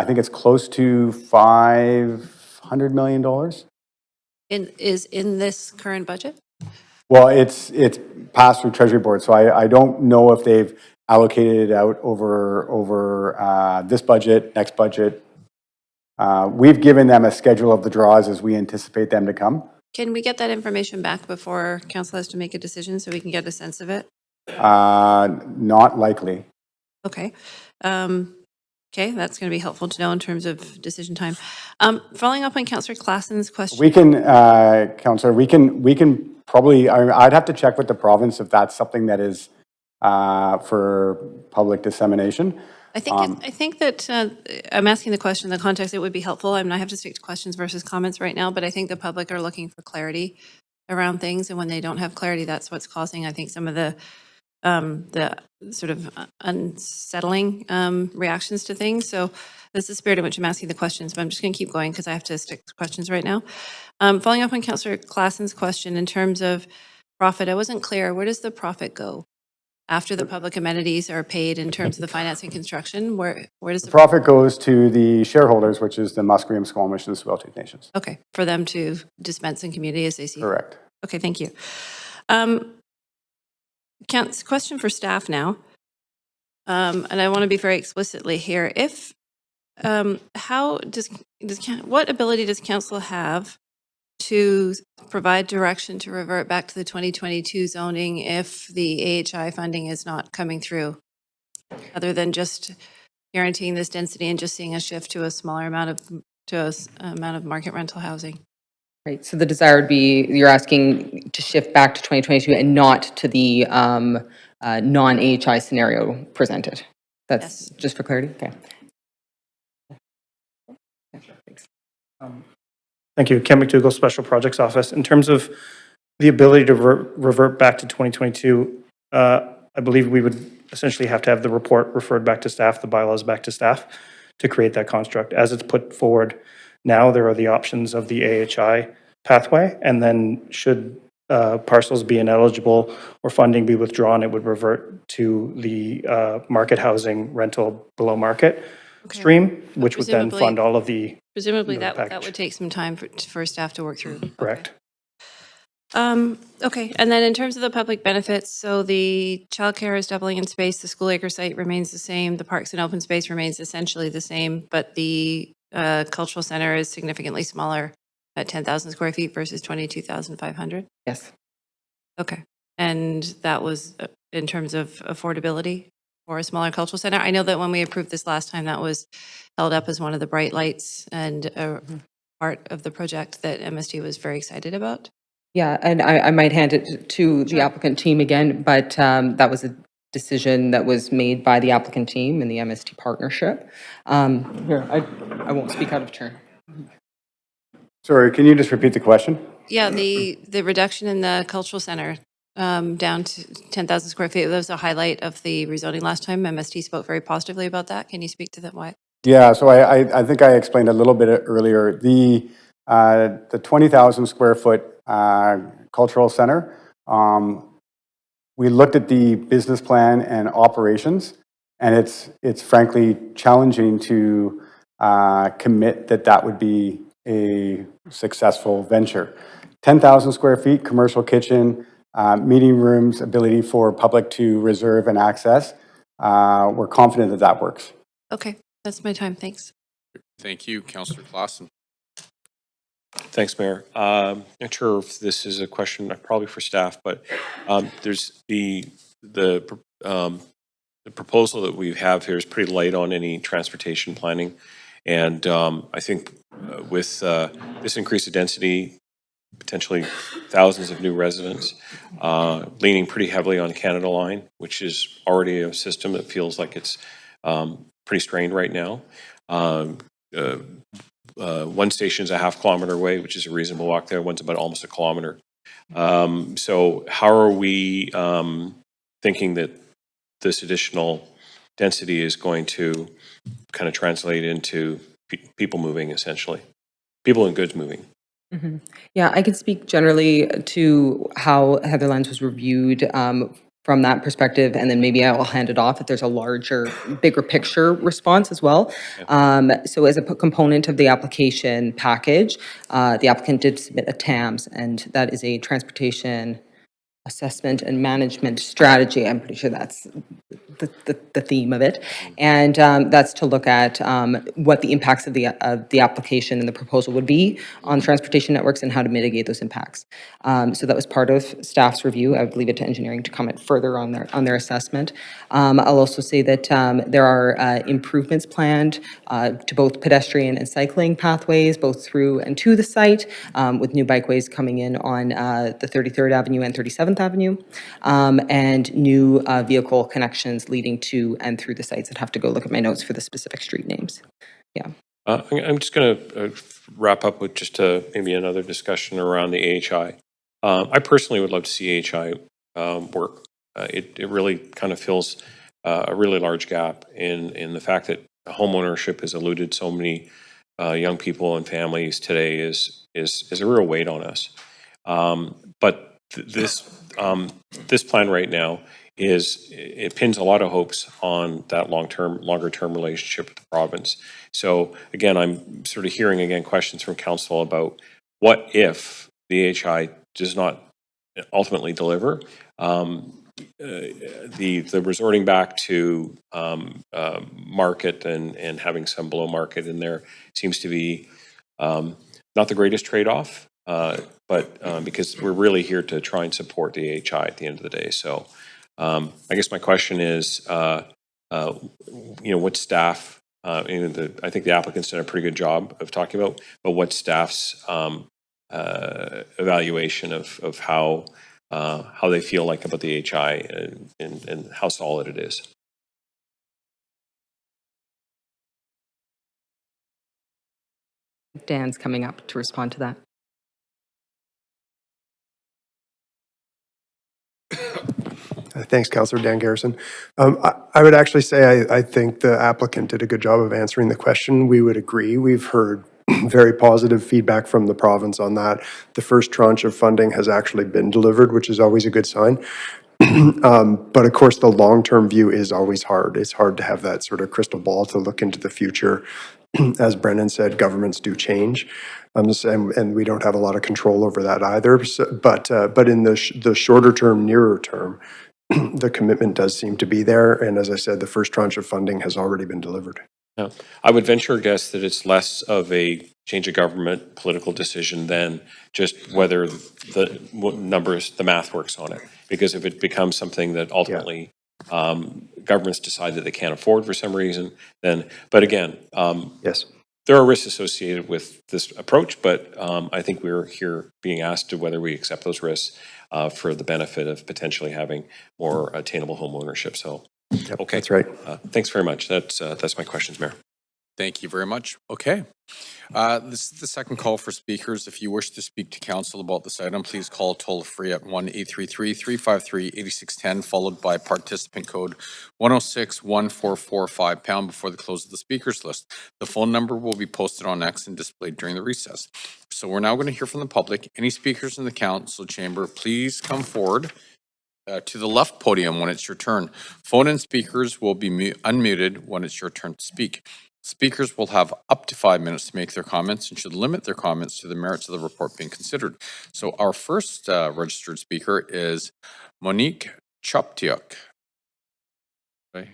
think it's close to $500 million. Is in this current budget? Well, it's passed through Treasury Board, so I don't know if they've allocated it out over this budget, next budget. We've given them a schedule of the draws as we anticipate them to come. Can we get that information back before council has to make a decision so we can get a sense of it? Not likely. Okay. Okay, that's going to be helpful to know in terms of decision time. Following up on Councillor Klassen's question. We can, Councillor, we can probably, I'd have to check with the province if that's something that is for public dissemination. I think that I'm asking the question in the context it would be helpful. I mean, I have to stick to questions versus comments right now, but I think the public are looking for clarity around things, and when they don't have clarity, that's what's causing, I think, some of the sort of unsettling reactions to things. So that's the spirit in which I'm asking the questions, but I'm just going to keep going because I have to stick to questions right now. Following up on Councillor Klassen's question in terms of profit, I wasn't clear. Where does the profit go after the public amenities are paid in terms of the financing construction? Where does the profit goes to the shareholders, which is the Musqueam, Squamish, and Tsawwassen Nations. Okay, for them to dispense in community as they see. Correct. Okay, thank you. Question for staff now, and I want to be very explicitly here. If what ability does council have to provide direction to revert back to the 2022 zoning if the AHI funding is not coming through, other than just guaranteeing this density and just seeing a shift to a smaller amount of market rental housing? Right, so the desire would be, you're asking to shift back to 2022 and not to the non-AHI scenario presented. That's just for clarity? Okay. Thanks. Thank you. Ken McDougall, Special Projects Office. In terms of the ability to revert back to 2022, I believe we would essentially have to have the report referred back to staff, the bylaws back to staff to create that construct. As it's put forward now, there are the options of the AHI pathway, and then should parcels be ineligible or funding be withdrawn, it would revert to the market housing rental below market stream, which would then fund all of the presumably that would take some time for staff to work through. Correct. Okay, and then in terms of the public benefits, so the childcare is doubling in space, the school acre site remains the same, the parks and open space remains essentially the same, but the cultural center is significantly smaller at 10,000 square feet versus 22,500? Yes. Okay, and that was in terms of affordability for a smaller cultural center? I know that when we approved this last time, that was held up as one of the bright lights and a part of the project that MST was very excited about. Yeah, and I might hand it to the applicant team again, but that was a decision that was made by the applicant team and the MST partnership. Here, I won't speak out of turn. Sorry, can you just repeat the question? Yeah, the reduction in the cultural center down to 10,000 square feet, that was a highlight of the rezoning last time. MST spoke very positively about that. Can you speak to that? Why? Yeah, so I think I explained a little bit earlier. The 20,000 square foot cultural center, we looked at the business plan and operations, And it's frankly challenging to commit that that would be a successful venture. 10,000 square feet, commercial kitchen, meeting rooms, ability for public to reserve and access. We're confident that that works. Okay, that's my time. Thanks. Thank you, Councillor Clausen. Thanks, Mayor. Not sure if this is a question probably for staff, but there's the proposal that we have here is pretty light on any transportation planning. And I think with this increased density, potentially thousands of new residents, leaning pretty heavily on Canada Line, which is already a system that feels like it's pretty strained right now. One station's a half-kilometer away, which is a reasonable walk there. One's about almost a kilometer. So how are we thinking that this additional density is going to kind of translate into people moving, essentially? People and goods moving. Mm-hmm. Yeah, I can speak generally to how Heatherlands was reviewed from that perspective, and then maybe I will hand it off if there's a larger, bigger picture response as well. So as a component of the application package, the applicant did submit a TAMS, and that is a transportation assessment and management strategy. I'm pretty sure that's the theme of it. And that's to look at what the impacts of the application and the proposal would be on transportation networks and how to mitigate those impacts. So that was part of staff's review. I would leave it to engineering to comment further on their assessment. I'll also say that there are improvements planned to both pedestrian and cycling pathways, both through and to the site, with new bikeways coming in on the 33rd Avenue and 37th Avenue, and new vehicle connections leading to and through the sites. I'd have to go look at my notes for the specific street names. Yeah. I'm just going to wrap up with just maybe another discussion around the AHI. I personally would love to see AHI work. It really kind of fills a really large gap in the fact that homeownership has eluded so many young people and families today is a real weight on us. But this plan right now it pins a lot of hopes on that longer term relationship with the province. So again, I'm sort of hearing again questions from council about what if the AHI does not ultimately deliver. The resorting back to market and having some below market in there seems to be not the greatest trade-off, but because we're really here to try and support the AHI at the end of the day. So I guess my question is, what staff, I think the applicant's done a pretty good job of talking about, but what staff's evaluation of how they feel like about the AHI and how solid it is. Dan's coming up to respond to that. Thanks, Councillor Dan Garrison. I would actually say I think the applicant did a good job of answering the question. We would agree. We've heard very positive feedback from the province on that. The first tranche of funding has actually been delivered, which is always a good sign. But of course, the long-term view is always hard. It's hard to have that sort of crystal ball to look into the future. As Brennan said, governments do change, and we don't have a lot of control over that either. So, but in the shorter term, nearer term, the commitment does seem to be there. And as I said, the first tranche of funding has already been delivered. Yeah. I would venture a guess that it's less of a change of government political decision than just whether the numbers, the math works on it. Because if it becomes something that ultimately governments decide that they can't afford for some reason, then, but again, yes, there are risks associated with this approach, but I think we're here being asked to whether we accept those risks for the benefit of potentially having more attainable home ownership. So, yep, okay. That's right. Thanks very much. That's my questions, Mayor. Thank you very much. Okay. This is the second call for speakers. If you wish to speak to council about this item, please call toll free at 1-833-353-8610, followed by participant code 106-1445 pound before the close of the speakers list. The phone number will be posted on X and displayed during the recess. So we're now going to hear from the public. Any speakers in the council chamber, please come forward. to the left podium when it's your turn. Phone and speakers will be unmuted when it's your turn to speak. Speakers will have up to 5 minutes to make their comments and should limit their comments to the merits of the report being considered. So our first registered speaker is Monique Choptiuk. Okay.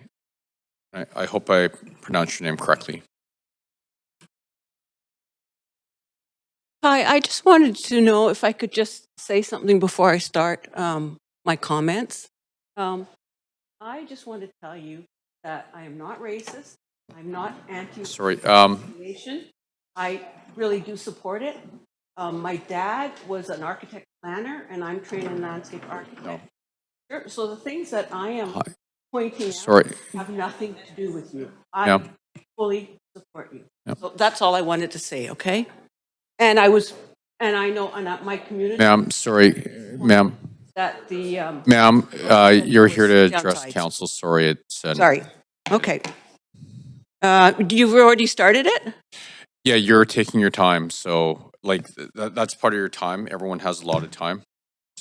I hope I pronounced your name correctly. Hi, I just wanted to know if I could just say something before I start my comments. I just want to tell you that I am not racist. I'm not anti. Sorry. I really do support it. My dad was an architect planner, and I'm trained in landscape architect. So the things that I am pointing out have nothing to do with you. I fully support you. So that's all I wanted to say, okay? And I know my community. Ma'am, sorry, ma'am. That the. Ma'am, you're here to address council. Sorry, it said. Sorry. Okay. You've already started it? Yeah, you're taking your time. So like that's part of your time. Everyone has a lot of time.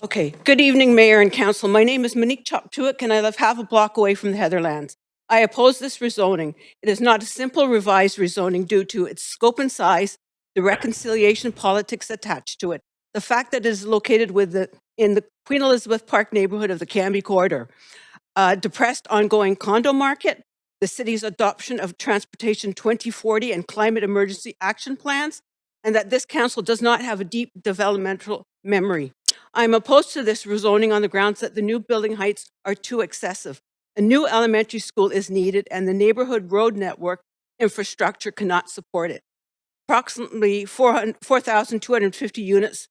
Okay. Good evening, Mayor and Council. My name is Monique Choptuik, and I live half a block away from the Heatherlands. I oppose this rezoning. It is not a simple revised rezoning due to its scope and size, the reconciliation politics attached to it, the fact that it is located in the Queen Elizabeth Park neighborhood of the Cambie Corridor, depressed ongoing condo market, the city's adoption of Transportation 2040 and climate emergency action plans, and that this council does not have a deep developmental memory. I'm opposed to this rezoning on the grounds that the new building heights are too excessive. A new elementary school is needed, and the neighborhood road network infrastructure cannot support it. Approximately 4,250 units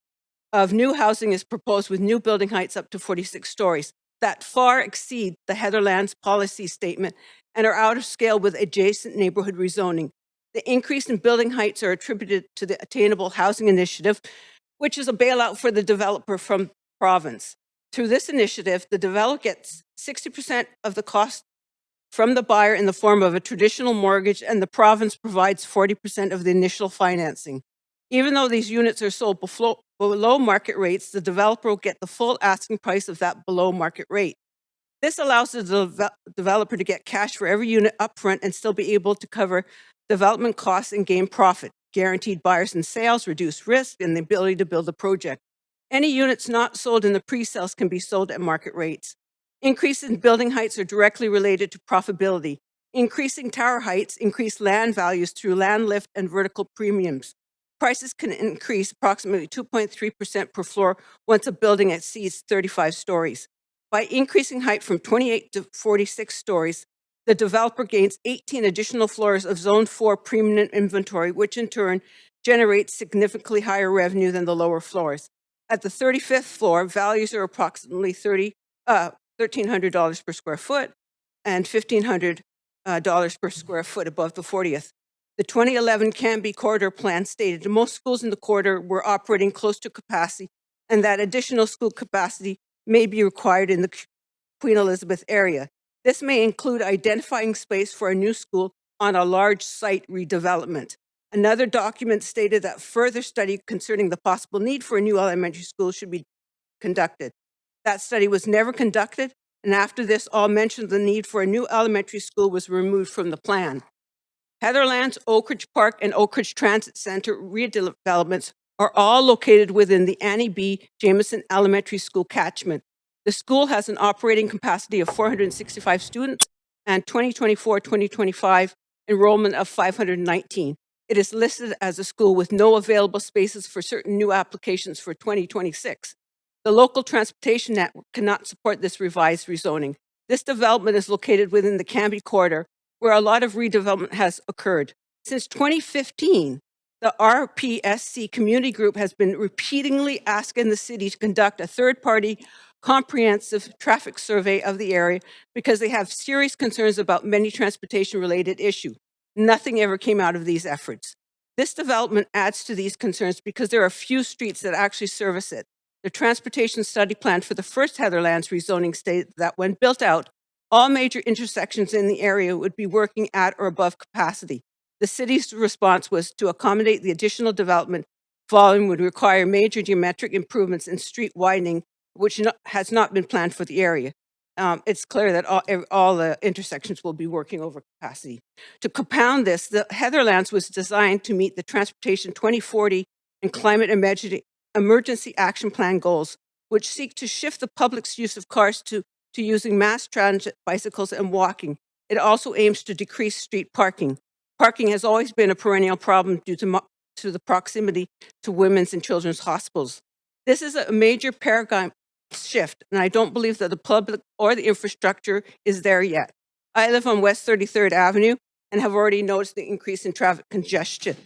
of new housing is proposed with new building heights up to 46 stories. That far exceed the Heatherlands policy statement and are out of scale with adjacent neighborhood rezoning. The increase in building heights are attributed to the Attainable Housing Initiative, which is a bailout for the developer from province. Through this initiative, the developer gets 60% of the cost from the buyer in the form of a traditional mortgage, and the province provides 40% of the initial financing. Even though these units are sold below market rates, the developer will get the full asking price of that below market rate. This allows the developer to get cash for every unit upfront and still be able to cover development costs and gain profit, guaranteed buyers and sales, reduce risk, and the ability to build a project. Any units not sold in the pre-sales can be sold at market rates. Increases in building heights are directly related to profitability. Increasing tower heights increase land values through land lift and vertical premiums. Prices can increase approximately 2.3% per floor once a building exceeds 35 stories. By increasing height from 28 to 46 stories, the developer gains 18 additional floors of Zone 4 premium inventory, which in turn generates significantly higher revenue than the lower floors. At the 35th floor, values are approximately $1,300 per square foot and $1,500 per square foot above the 40th. The 2011 Cambie Corridor Plan stated most schools in the corridor were operating close to capacity and that additional school capacity may be required in the Queen Elizabeth area. This may include identifying space for a new school on a large site redevelopment. Another document stated that further study concerning the possible need for a new elementary school should be conducted. That study was never conducted, and after this, all mention of the need for a new elementary school was removed from the plan. Heatherlands, Oak Ridge Park, and Oak Ridge Transit Center redevelopments are all located within the Annie B. Jameson Elementary School catchment. The school has an operating capacity of 465 students and 2024-2025 enrollment of 519. It is listed as a school with no available spaces for certain new applications for 2026. The local transportation network cannot support this revised rezoning. This development is located within the Cambie Corridor, where a lot of redevelopment has occurred. Since 2015, the RPSC community group has been repeatedly asking the city to conduct a third-party comprehensive traffic survey of the area because they have serious concerns about many transportation-related issues. Nothing ever came out of these efforts. This development adds to these concerns because there are few streets that actually service it. The transportation study plan for the first Heatherlands rezoning stated that when built out, all major intersections in the area would be working at or above capacity. The city's response was to accommodate the additional development, volume would require major geometric improvements in street widening has not been planned for the area. It's clear that all the intersections will be working over capacity. To compound this, the Heatherlands was designed to meet the Transportation 2040 and Climate Emergency Action Plan goals, which seek to shift the public's use of cars to using mass transit, bicycles, and walking. It also aims to decrease street parking. Parking has always been a perennial problem due to the proximity to women's and children's hospitals. This is a major paradigm shift, and I don't believe that the public or the infrastructure is there yet. I live on West 33rd Avenue and have already noticed the increase in traffic congestion.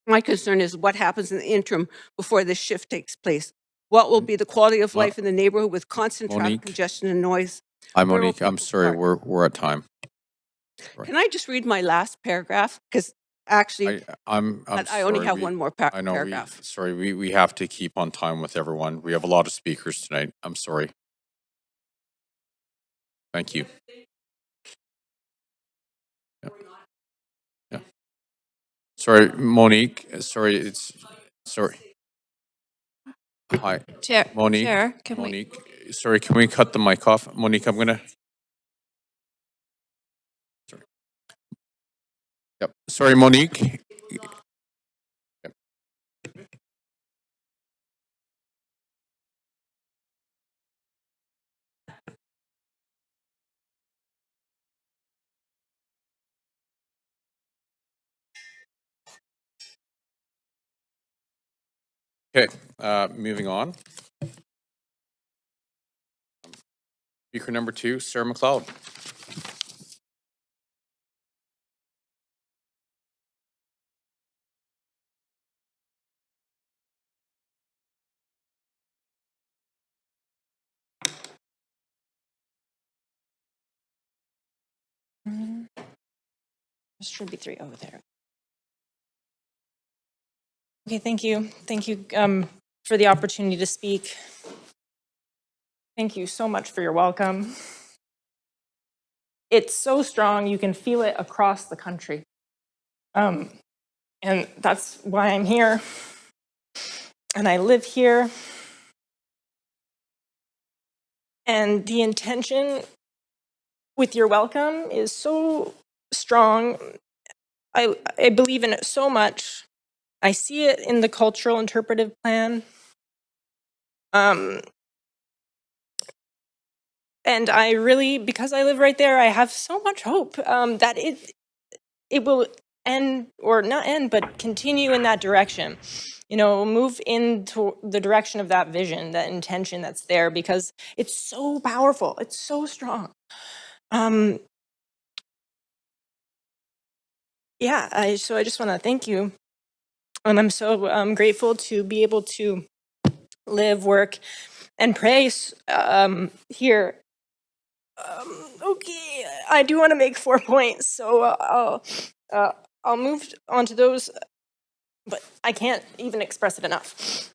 My concern is what happens in the interim before this shift takes place. What will be the quality of life in the neighborhood with constant traffic Monique? congestion and noise? Hi, Where will Monique. I'm people sorry, park? we're at time. Can I just read my last paragraph? Because actually, I'm I only sorry, have one more I know, paragraph. we have to keep on time with everyone. We have a lot of speakers tonight. I'm sorry. Thank you. Yeah. Sorry, Monique, sorry. Hi, Chair, Monique. Chair, can we? Monique, sorry, can we cut the mic off? Monique, I'm gonna. Sorry. Yep, sorry, Monique. Yep. Okay, moving on. Speaker number 2, Sarah McLeod. There should be 3 over there. Okay, thank you. Thank you for the opportunity to speak. Thank you so much for your welcome. It's so strong, you can feel it across the country. And that's why I'm here. And I live here. And the intention with your welcome is so strong. I believe in it so much. I see it in the cultural interpretive plan. And I really, because I live right there, I have so much hope that it will end, or not end, but continue in that direction. You know, move into the direction of that vision, that intention that's there, because it's so powerful. It's so strong. Yeah, so I just want to thank you. And I'm so grateful to be able to live, work, and pray here. Okay, I do want to make 4 points, so I'll move on to those, but I can't even express it enough.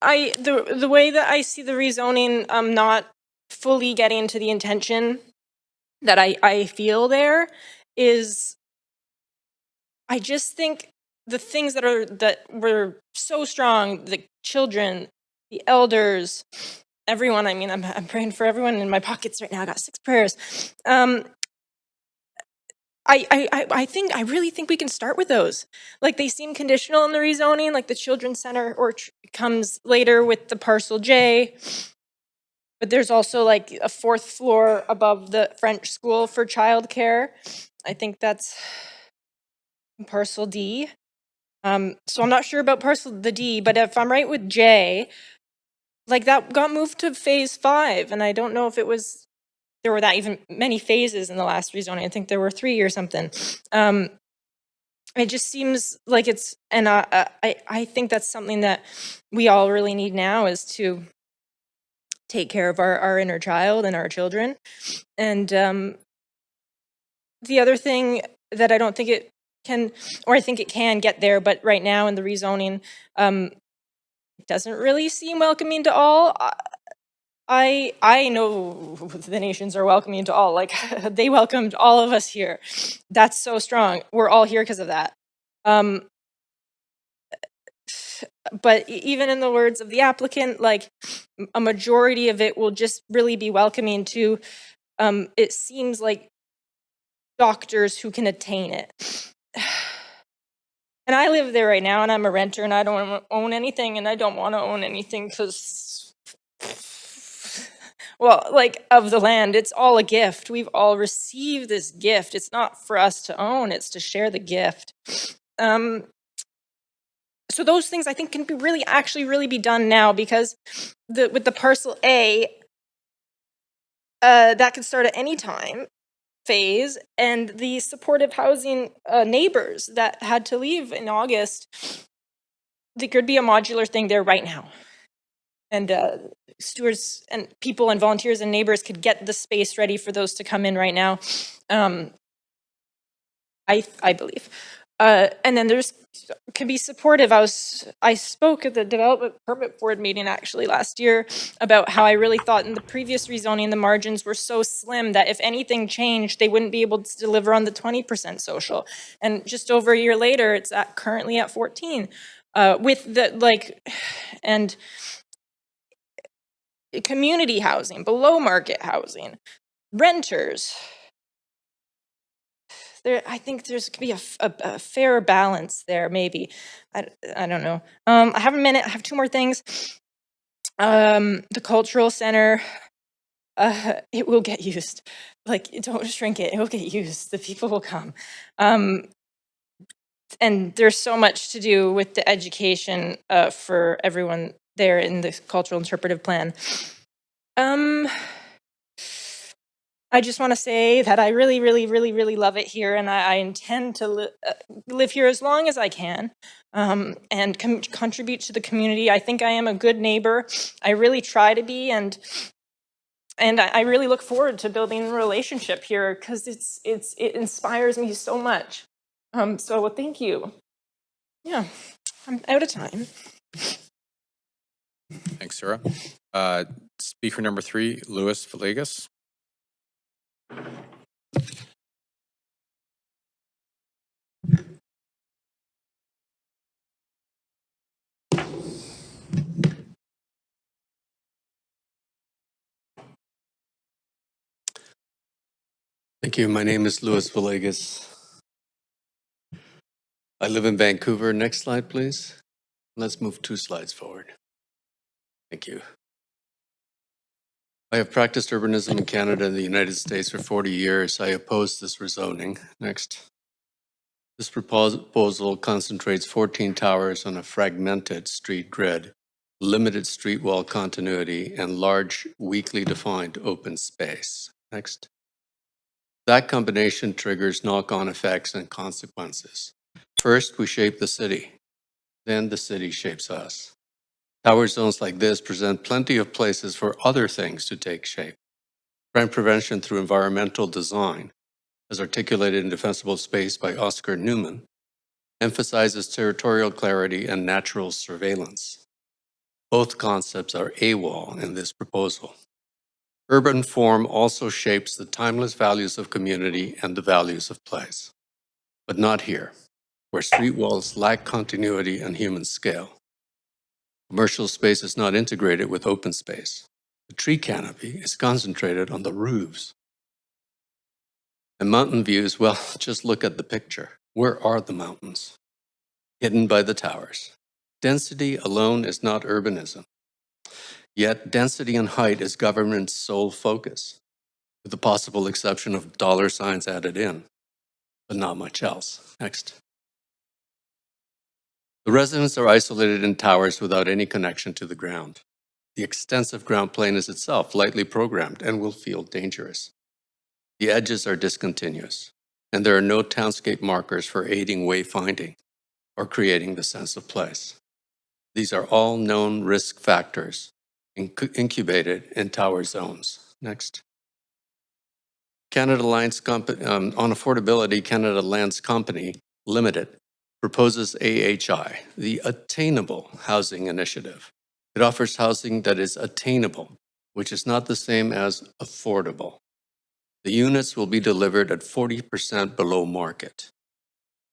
The way that I see the rezoning, I'm not fully getting to the intention that I feel there is, I just think the things that were so strong, the children, the elders, everyone. I mean, I'm praying for everyone in my pockets right now. I got 6 prayers. I really think we can start with those. Like, they seem conditional in the rezoning, like the children's center comes later with the parcel J. But there's also like a 4th floor above the French school for childcare. I think that's parcel D. So I'm not sure about the D, but if I'm right with J, like that got moved to phase 5, and I don't know if there were that even many phases in the last rezoning. I think there were 3 or something. It just seems like it's, and I think that's something that we all really need now, is to take care of our inner child and our children. And the other thing that I don't think it can, or I think it can get there, but right now in the rezoning, it doesn't really seem welcoming to all. I know the nations are welcoming to all. Like, they welcomed all of us here. That's so strong. We're all here because of that. but even in the words of the applicant, like a majority of it will just really be welcoming to, it seems like doctors who can attain it. And I live there right now and I'm a renter and I don't own anything and I don't want to own anything because, well, like of the land, it's all a gift. We've all received this gift. It's not for us to own, it's to share the gift. So those things I think can be really be done now because with the parcel A, that can start at any time phase, and the supportive housing neighbors that had to leave in August, there could be a modular thing there right now. And stewards and people and volunteers and neighbors could get the space ready for those to come in right now. I believe. And then there's can be supportive. I spoke at the development permit board meeting actually last year about how I really thought in the previous rezoning the margins were so slim that if anything changed, they wouldn't be able to deliver on the 20% social. And just over a year later, it's currently at 14. With the and community housing, below market housing, renters. I think there's could be a fair balance there, maybe. I don't know. I have a minute. I have two more things. The cultural center, it will get used. Like, don't shrink it. It will get used. The people will come. And there's so much to do with the education for everyone there in the cultural interpretive plan. I just want to say that I really love it here, and I intend to live here as long as I can, and contribute to the community. I think I am a good neighbor. I really try to be, and I really look forward to building a relationship here because it inspires me so much. So thank you. Yeah, I'm out of time. Thanks, Sarah. Speaker number 3, Louis Villegas. Thank you. My name is Louis Villegas. I live in Vancouver. Next slide, please. Let's move 2 slides forward. Thank you. I have practiced urbanism in Canada and the United States for 40 years. I oppose this rezoning. Next. This proposal concentrates 14 towers on a fragmented street grid, limited street wall continuity, and large, weakly defined open space. Next. That combination triggers knock-on effects and consequences. First, we shape the city. Then the city shapes us. Tower zones like this present plenty of places for other things to take shape. Crime prevention through environmental design, as articulated in Defensible Space by Oscar Newman, emphasizes territorial clarity and natural surveillance. Both concepts are AWOL in this proposal. Urban form also shapes the timeless values of community and the values of place. But not here, where street walls lack continuity and human scale. Commercial space is not integrated with open space. The tree canopy is concentrated on the roofs. And mountain views, well, just look at the picture. Where are the mountains? Hidden by the towers. Density alone is not urbanism. Yet density and height is government's sole focus, with the possible exception of dollar signs added in, but not much else. Next. The residents are isolated in towers without any connection to the ground. The extensive ground plane is itself lightly programmed and will feel dangerous. The edges are discontinuous, and there are no townscape markers for aiding wayfinding or creating the sense of place. These are all known risk factors incubated in tower zones. Next. Canada Lands on affordability, Canada Lands Company Limited proposes AHI, the Attainable Housing Initiative. It offers housing that is attainable, which is not the same as affordable. The units will be delivered at 40% below market.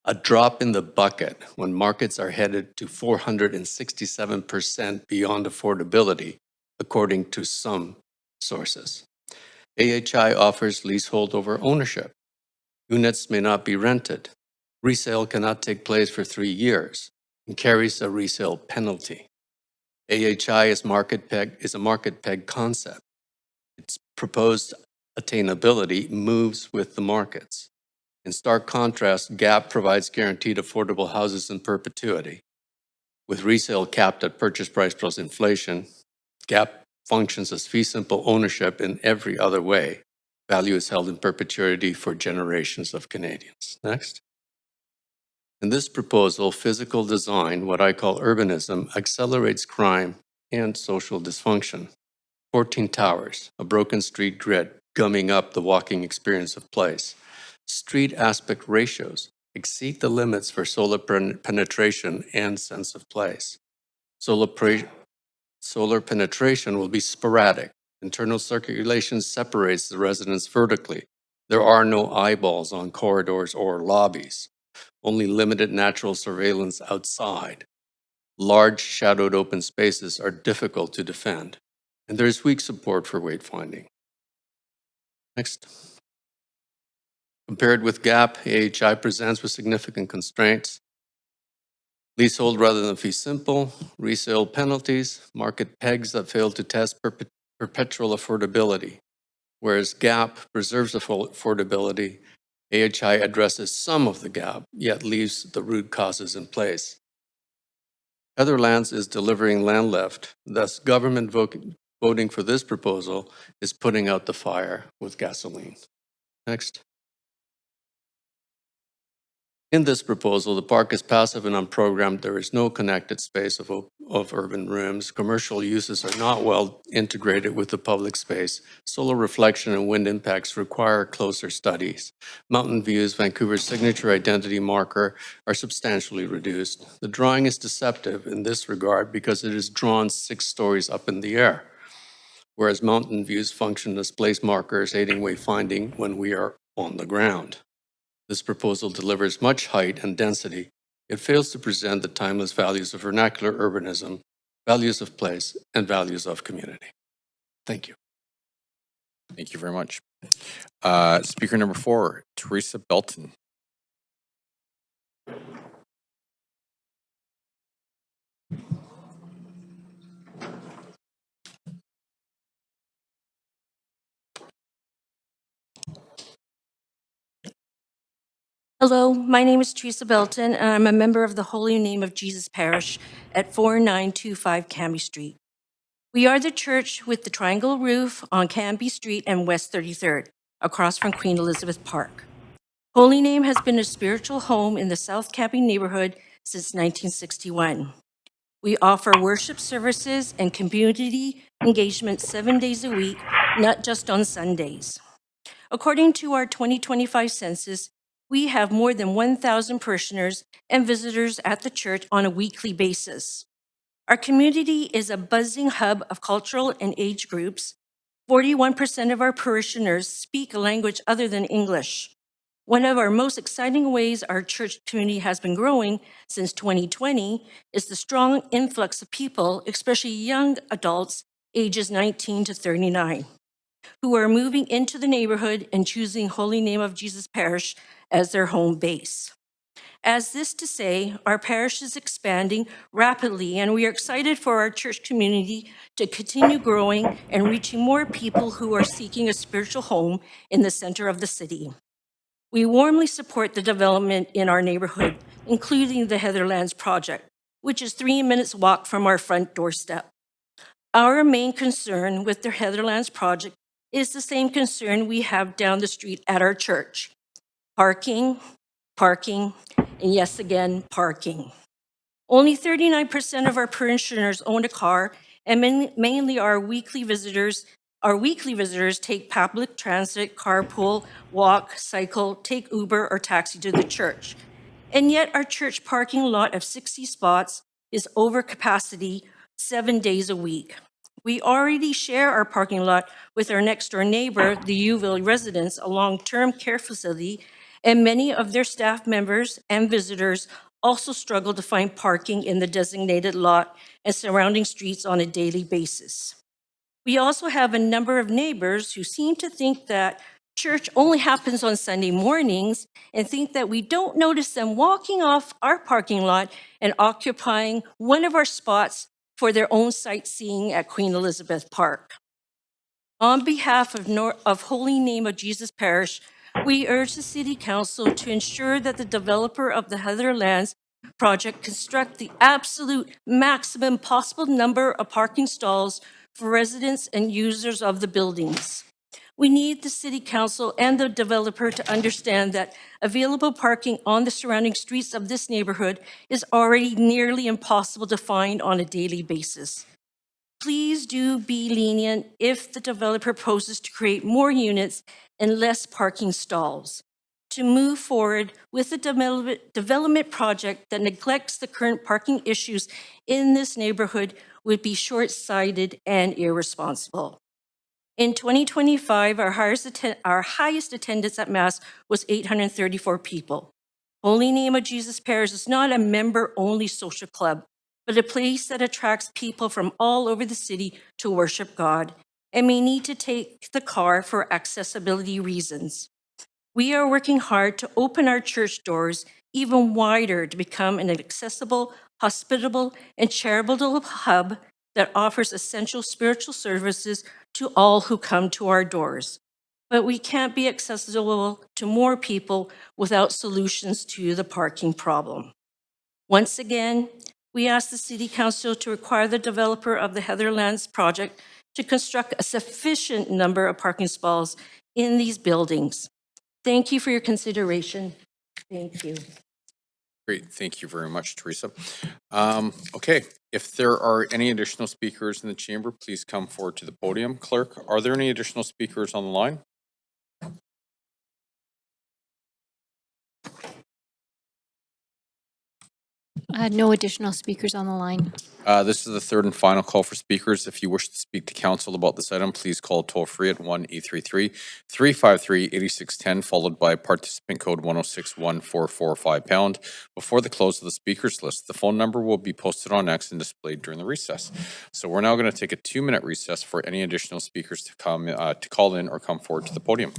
a drop in the bucket when markets are headed to 467% beyond affordability, according to some sources. AHI offers leasehold over ownership. Units may not be rented. Resale cannot take place for 3 years and carries a resale penalty. AHI is a market peg concept. Its proposed attainability moves with the markets. In stark contrast, GAP provides guaranteed affordable houses in perpetuity. With resale capped at purchase price plus inflation, GAP functions as fee simple ownership in every other way. Value is held in perpetuity for generations of Canadians. Next. In this proposal, physical design, what I call urbanism, accelerates crime and social dysfunction. 14 towers, a broken street grid, gumming up the walking experience of place. Street aspect ratios exceed the limits for solar penetration and sense of place. Solar penetration will be sporadic. Internal circulation separates the residents vertically. There are no eyeballs on corridors or lobbies, only limited natural surveillance outside. Large shadowed open spaces are difficult to defend, and there is weak support for wayfinding. Next. Compared with GAP, AHI presents with significant constraints. Leasehold rather than fee simple, resale penalties, market pegs that fail to test perpetual affordability. Whereas GAP preserves affordability, AHI addresses some of the gap, yet leaves the root causes in place. Heatherlands is delivering land left, thus government voting for this proposal is putting out the fire with gasoline. Next. In this proposal, the park is passive and unprogrammed. There is no connected space of urban rooms. Commercial uses are not well integrated with the public space. Solar reflection and wind impacts require closer studies. Mountain views, Vancouver's signature identity marker, are substantially reduced. The drawing is deceptive in this regard because it is drawn 6 stories up in the air, whereas mountain views function as place markers aiding wayfinding when we are on the ground. This proposal delivers much height and density. It fails to present the timeless values of vernacular urbanism, values of place, and values of community. Thank you. Thank you very much. Speaker number 4, Teresa Belton. Hello, my name is Teresa Belton, and I'm a member of the Holy Name of Jesus Parish at 4925 Cambie Street. We are the church with the triangle roof on Cambie Street and West 33rd, across from Queen Elizabeth Park. Holy Name has been a spiritual home in the South Cambie neighborhood since 1961. We offer worship services and community engagement 7 days a week, not just on Sundays. According to our 2025 census, we have more than 1,000 parishioners and visitors at the church on a weekly basis. Our community is a buzzing hub of cultural and age groups. 41% of our parishioners speak a language other than English. One of our most exciting ways our church community has been growing since 2020 is the strong influx of people, especially young adults ages 19 to 39. Who are moving into the neighborhood and choosing Holy Name of Jesus Parish as their home base. As this to say, our parish is expanding rapidly, and we are excited for our church community to continue growing and reaching more people who are seeking a spiritual home in the center of the city. We warmly support the development in our neighborhood, including the Heatherlands project, which is 3 minutes walk from our front doorstep. Our main concern with the Heatherlands project is the same concern we have down the street at our church. Parking, parking, and yes again, parking. Only 39% of our parishioners own a car, and mainly our weekly visitors take public transit, carpool, walk, cycle, take Uber or taxi to the church. And yet our church parking lot of 60 spots is over capacity 7 days a week. We already share our parking lot with our next door neighbor, the Uville residents, a long-term care facility, and many of their staff members and visitors also struggle to find parking in the designated lot and surrounding streets on a daily basis. We also have a number of neighbors who seem to think that church only happens on Sunday mornings and think that we don't notice them walking off our parking lot and occupying one of our spots for their own sightseeing at Queen Elizabeth Park. On behalf of Holy Name of Jesus Parish, we urge the City Council to ensure that the developer of the Heatherlands project construct the absolute maximum possible number of parking stalls for residents and users of the buildings. We need the City Council and the developer to understand that available parking on the surrounding streets of this neighborhood is already nearly impossible to find on a daily basis. Please do be lenient if the developer proposes to create more units and less parking stalls. To move forward with a development project that neglects the current parking issues in this neighborhood would be short-sighted and irresponsible. In 2025, our highest attendance at Mass was 834 people. Holy Name of Jesus Parish is not a member-only social club, but a place that attracts people from all over the city to worship God and may need to take the car for accessibility reasons. We are working hard to open our church doors even wider to become an accessible, hospitable, and charitable hub that offers essential spiritual services to all who come to our doors. But we can't be accessible to more people without solutions to the parking problem. Once again, we ask the City Council to require the developer of the Heatherlands project to construct a sufficient number of parking stalls in these buildings. Thank you for your consideration. Thank you. Great, thank you very much, Teresa. Okay, if there are any additional speakers in the chamber, please come forward to the podium. Clerk, are there any additional speakers on the line? No additional speakers on the line. This is the third and final call for speakers. If you wish to speak to council about this item, please call toll free at 1-833-353-8610, followed by participant code 1061445#. Before the close of the speakers list, the phone number will be posted on X and displayed during the recess. So we're now going to take a 2-minute recess for any additional speakers to come to call in or come forward to the podium.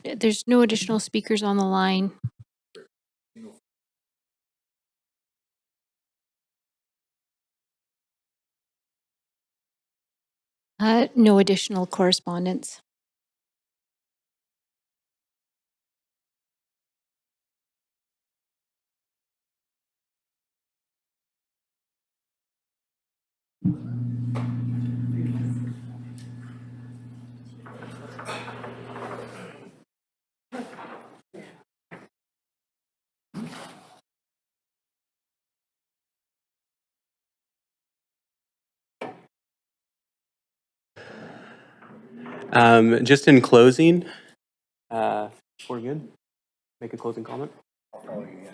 There's no additional speakers on the line. No additional correspondence. Just in closing, we're good? Make a closing comment?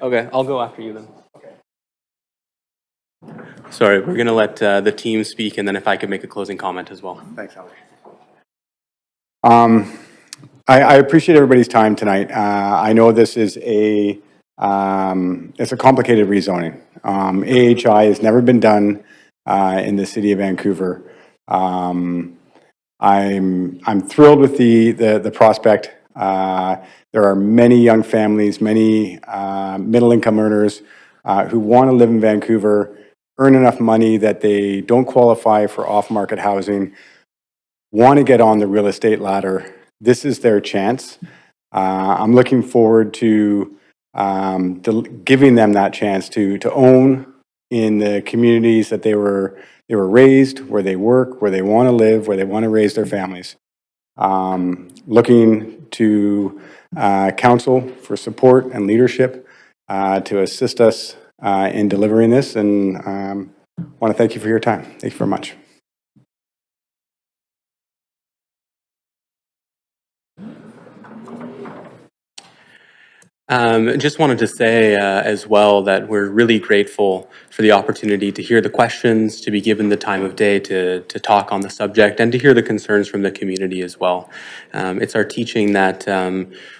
Okay, I'll go after you then. Sorry, we're going to let the team speak, and then if I could make a closing comment as well. Thanks, Alex. I appreciate everybody's time tonight. I know this is it's a complicated rezoning. AHI has never been done in the city of Vancouver. I'm thrilled with the prospect. There are many young families, many middle-income earners who want to live in Vancouver, earn enough money that they don't qualify for off-market housing, want to get on the real estate ladder. This is their chance. I'm looking forward to giving them that chance to own in the communities that they were raised, where they work, where they want to live, where they want to raise their families. Looking to council for support and leadership to assist us in delivering this, and want to thank you for your time. Thank you very much. Just wanted to say as well that we're really grateful for the opportunity to hear the questions, to be given the time of day to talk on the subject, and to hear the concerns from the community as well. It's our teaching that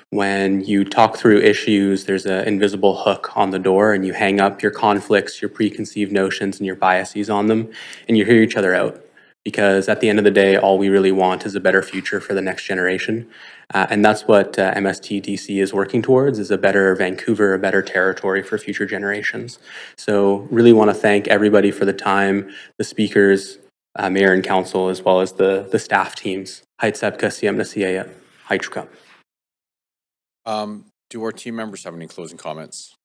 when you talk through issues, there's an invisible hook on the door, and you hang up your conflicts, your preconceived notions, and your biases on them, and you hear each other out. Because at the end of the day, all we really want is a better future for the next generation. And that's what MSTDC is working towards, is a better Vancouver, a better territory for future generations. So really want to thank everybody for the time, the speakers, mayor and council, as well as the staff teams. Haitsepka, Siemnasiaya, Haitruka. Do our team members have any closing comments?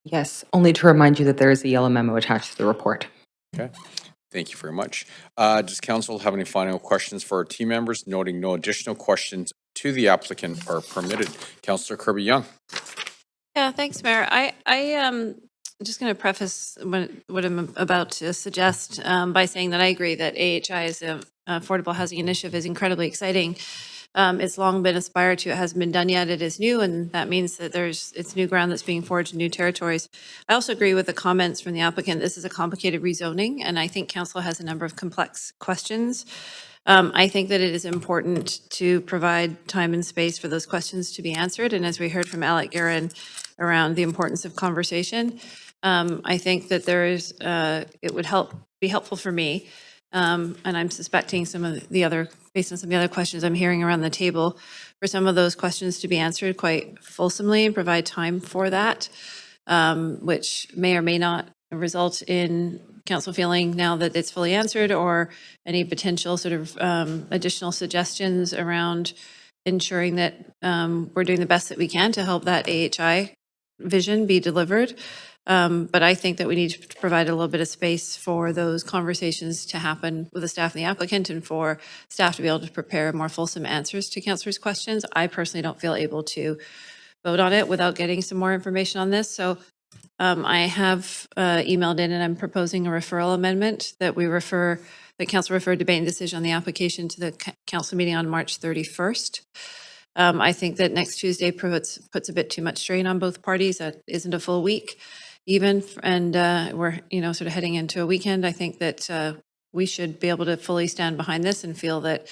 Yes, only to remind you that there is a yellow memo attached to the report. Okay. Thank you very much. Does council have any final questions for our team members? Noting no additional questions to the applicant are permitted. Councillor Kirby-Young. Yeah, thanks, Mayor. I'm just going to preface what I'm about to suggest by saying that I agree that AHI as an affordable housing initiative is incredibly exciting. It's long been aspired to. It hasn't been done yet. It is new, and that means that it's new ground that's being forged in new territories. I also agree with the comments from the applicant. This is a complicated rezoning, and I think council has a number of complex questions. I think that it is important to provide time and space for those questions to be answered. And as we heard from Alec Aaron around the importance of conversation, I think that it would be helpful for me. And I'm suspecting some of the other, based on some of the other questions I'm hearing around the table, for some of those questions to be answered quite fulsomely and provide time for that, which may or may not result in council feeling now that it's fully answered, or any potential sort of additional suggestions around ensuring that we're doing the best that we can to help that AHI vision be delivered. But I think that we need to provide a little bit of space for those conversations to happen with the staff and the applicant, and for staff to be able to prepare more fulsome answers to councillors' questions. I personally don't feel able to vote on it without getting some more information on this. So I have emailed in, and I'm proposing a referral amendment that council refer debate and decision on the application to the council meeting on March 31st. I think that next Tuesday puts a bit too much strain on both parties. That isn't a full week even, and we're sort of heading into a weekend. I think that we should be able to fully stand behind this and feel that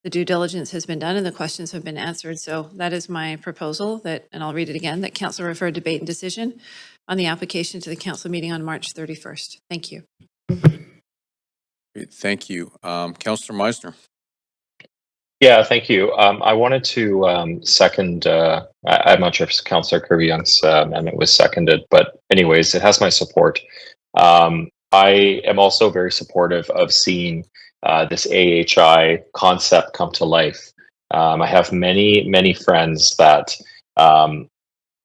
the due diligence has been done and the questions have been answered. So that is my proposal, and I'll read it again, that council refer debate and decision on the application to the council meeting on March 31st. Thank you. Great, thank you. Councillor Meisner. Yeah, thank you. I wanted to second, I'm not sure if Councillor Kirby-Young's amendment was seconded, but anyways, it has my support. I am also very supportive of seeing this AHI concept come to life. I have many friends that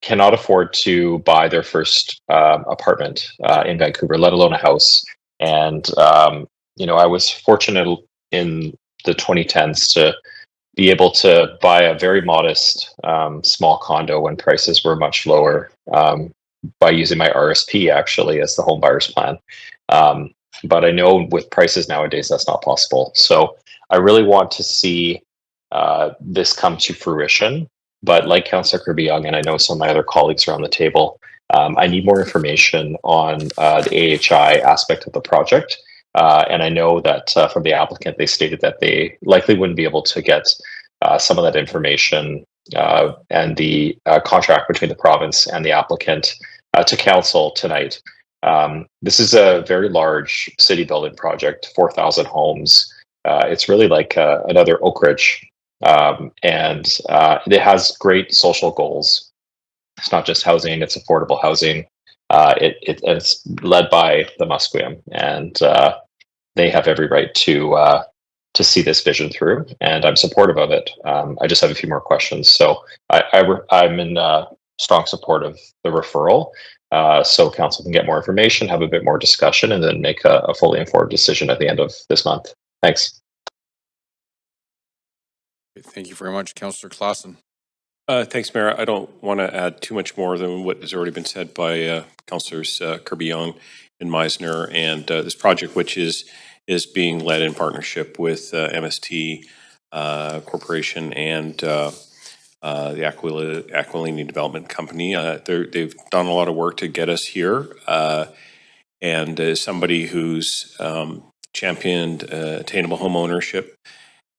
cannot afford to buy their first apartment in Vancouver, let alone a house. And, I was fortunate in the 2010s to be able to buy a very modest small condo when prices were much lower by using my RSP actually as the home buyer's plan. But I know with prices nowadays, that's not possible. So I really want to see this come to fruition. But like Councillor Kirby-Young, and I know some of my other colleagues around the table, I need more information on the AHI aspect of the project. And I know that from the applicant, they stated that they likely wouldn't be able to get some of that information and the contract between the province and the applicant to council tonight. This is a very large city building project, 4,000 homes. It's really like another Oak Ridge. And it has great social goals. It's not just housing, it's affordable housing. It's led by the Musqueam, and they have every right to see this vision through, and I'm supportive of it. I just have a few more questions. So I'm in strong support of the referral, so council can get more information, have a bit more discussion, and then make a fully informed decision at the end of this month. Thanks. Thank you very much, Councillor Claassen. Thanks, Mayor. I don't want to add too much more than what has already been said by Councillors Kirby-Young and Meisner, and this project, which is being led in partnership with MST Corporation and the Aquilini Development Company. They've done a lot of work to get us here, and as somebody who's championed attainable home ownership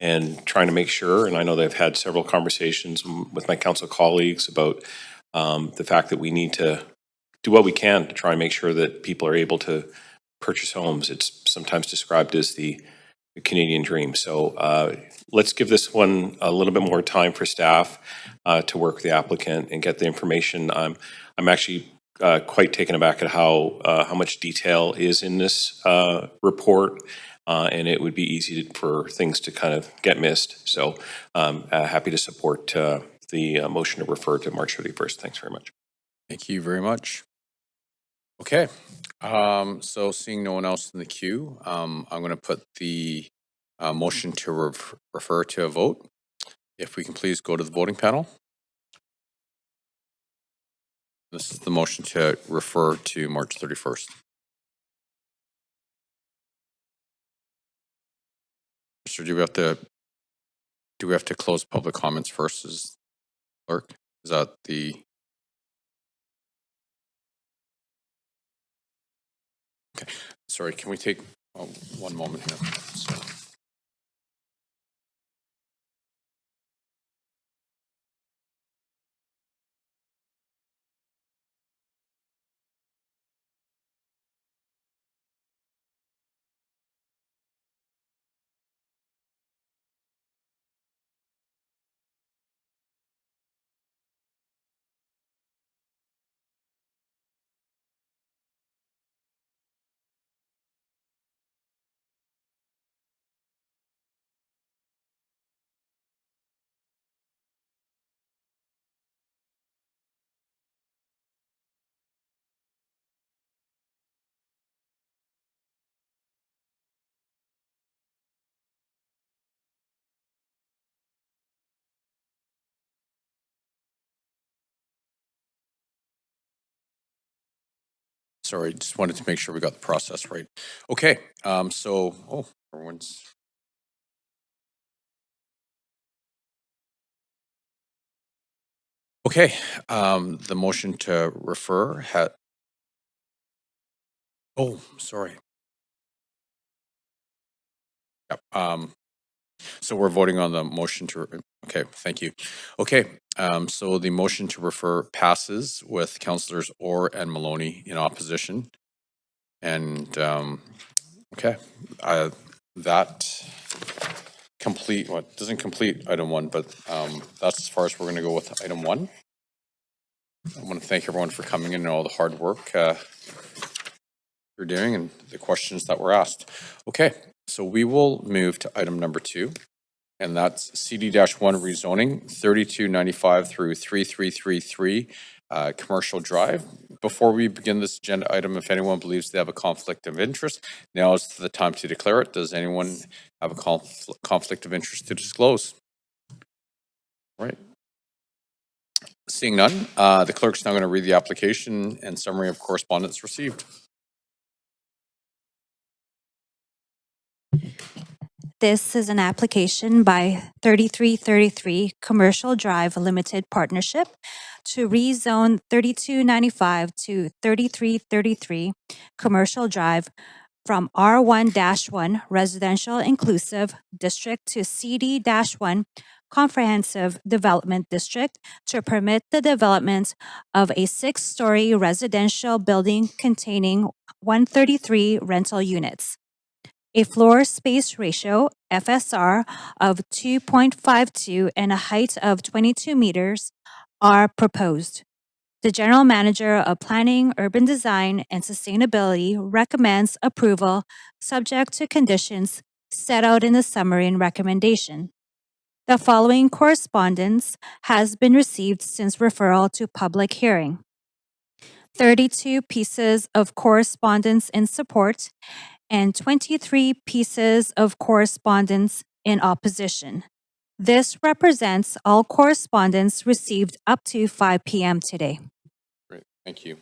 and trying to make sure, and I know they've had several conversations with my council colleagues about the fact that we need to do what we can to try and make sure that people are able to purchase homes. It's sometimes described as the Canadian dream. So let's give this one a little bit more time for staff to work with the applicant and get the information. I'm actually quite taken aback at how much detail is in this report. And it would be easy for things to kind of get missed. So happy to support the motion to refer to March 31st. Thanks very much. Thank you very much. Okay, so seeing no one else in the queue, I'm going to put the motion to refer to a vote. If we can please go to the voting panel. This is the motion to refer to March 31st. So do we have to close public comments first as clerk? Is that the? Okay, sorry, can we take one moment here? So. Sorry, just wanted to make sure we got the process right. Okay, everyone's. Okay, the motion to refer had. Oh, sorry. Yep. So we're voting on the motion to. Okay, thank you. Okay, so the motion to refer passes with councillors Orr and Maloney in opposition, and okay, that complete, well, it doesn't complete item 1, but that's as far as we're going to go with item 1. I want to thank everyone for coming in and all the hard work you're doing and the questions that were asked. Okay, so we will move to item number 2, and that's CD-1 rezoning 3295 through 3333 Commercial Drive. Before we begin this agenda item, if anyone believes they have a conflict of interest, now is the time to declare it. Does anyone have a conflict of interest to disclose? All right. Seeing none, the clerk's now going to read the application and summary of correspondence received. This is an application by 3333 Commercial Drive Limited Partnership to rezone 3295 to 3333 Commercial Drive from R1-1 Residential Inclusive District to CD-1 Comprehensive Development District to permit the development of a 6-story residential building containing 133 rental units. A floor space ratio, FSR, of 2.52 and a height of 22 meters are proposed. The General Manager of Planning, Urban Design, and Sustainability recommends approval subject to conditions set out in the summary and recommendation. The following correspondence has been received since referral to public hearing. 32 pieces of correspondence in support and 23 pieces of correspondence in opposition. This represents all correspondence received up to 5 p.m. today. Great, thank you.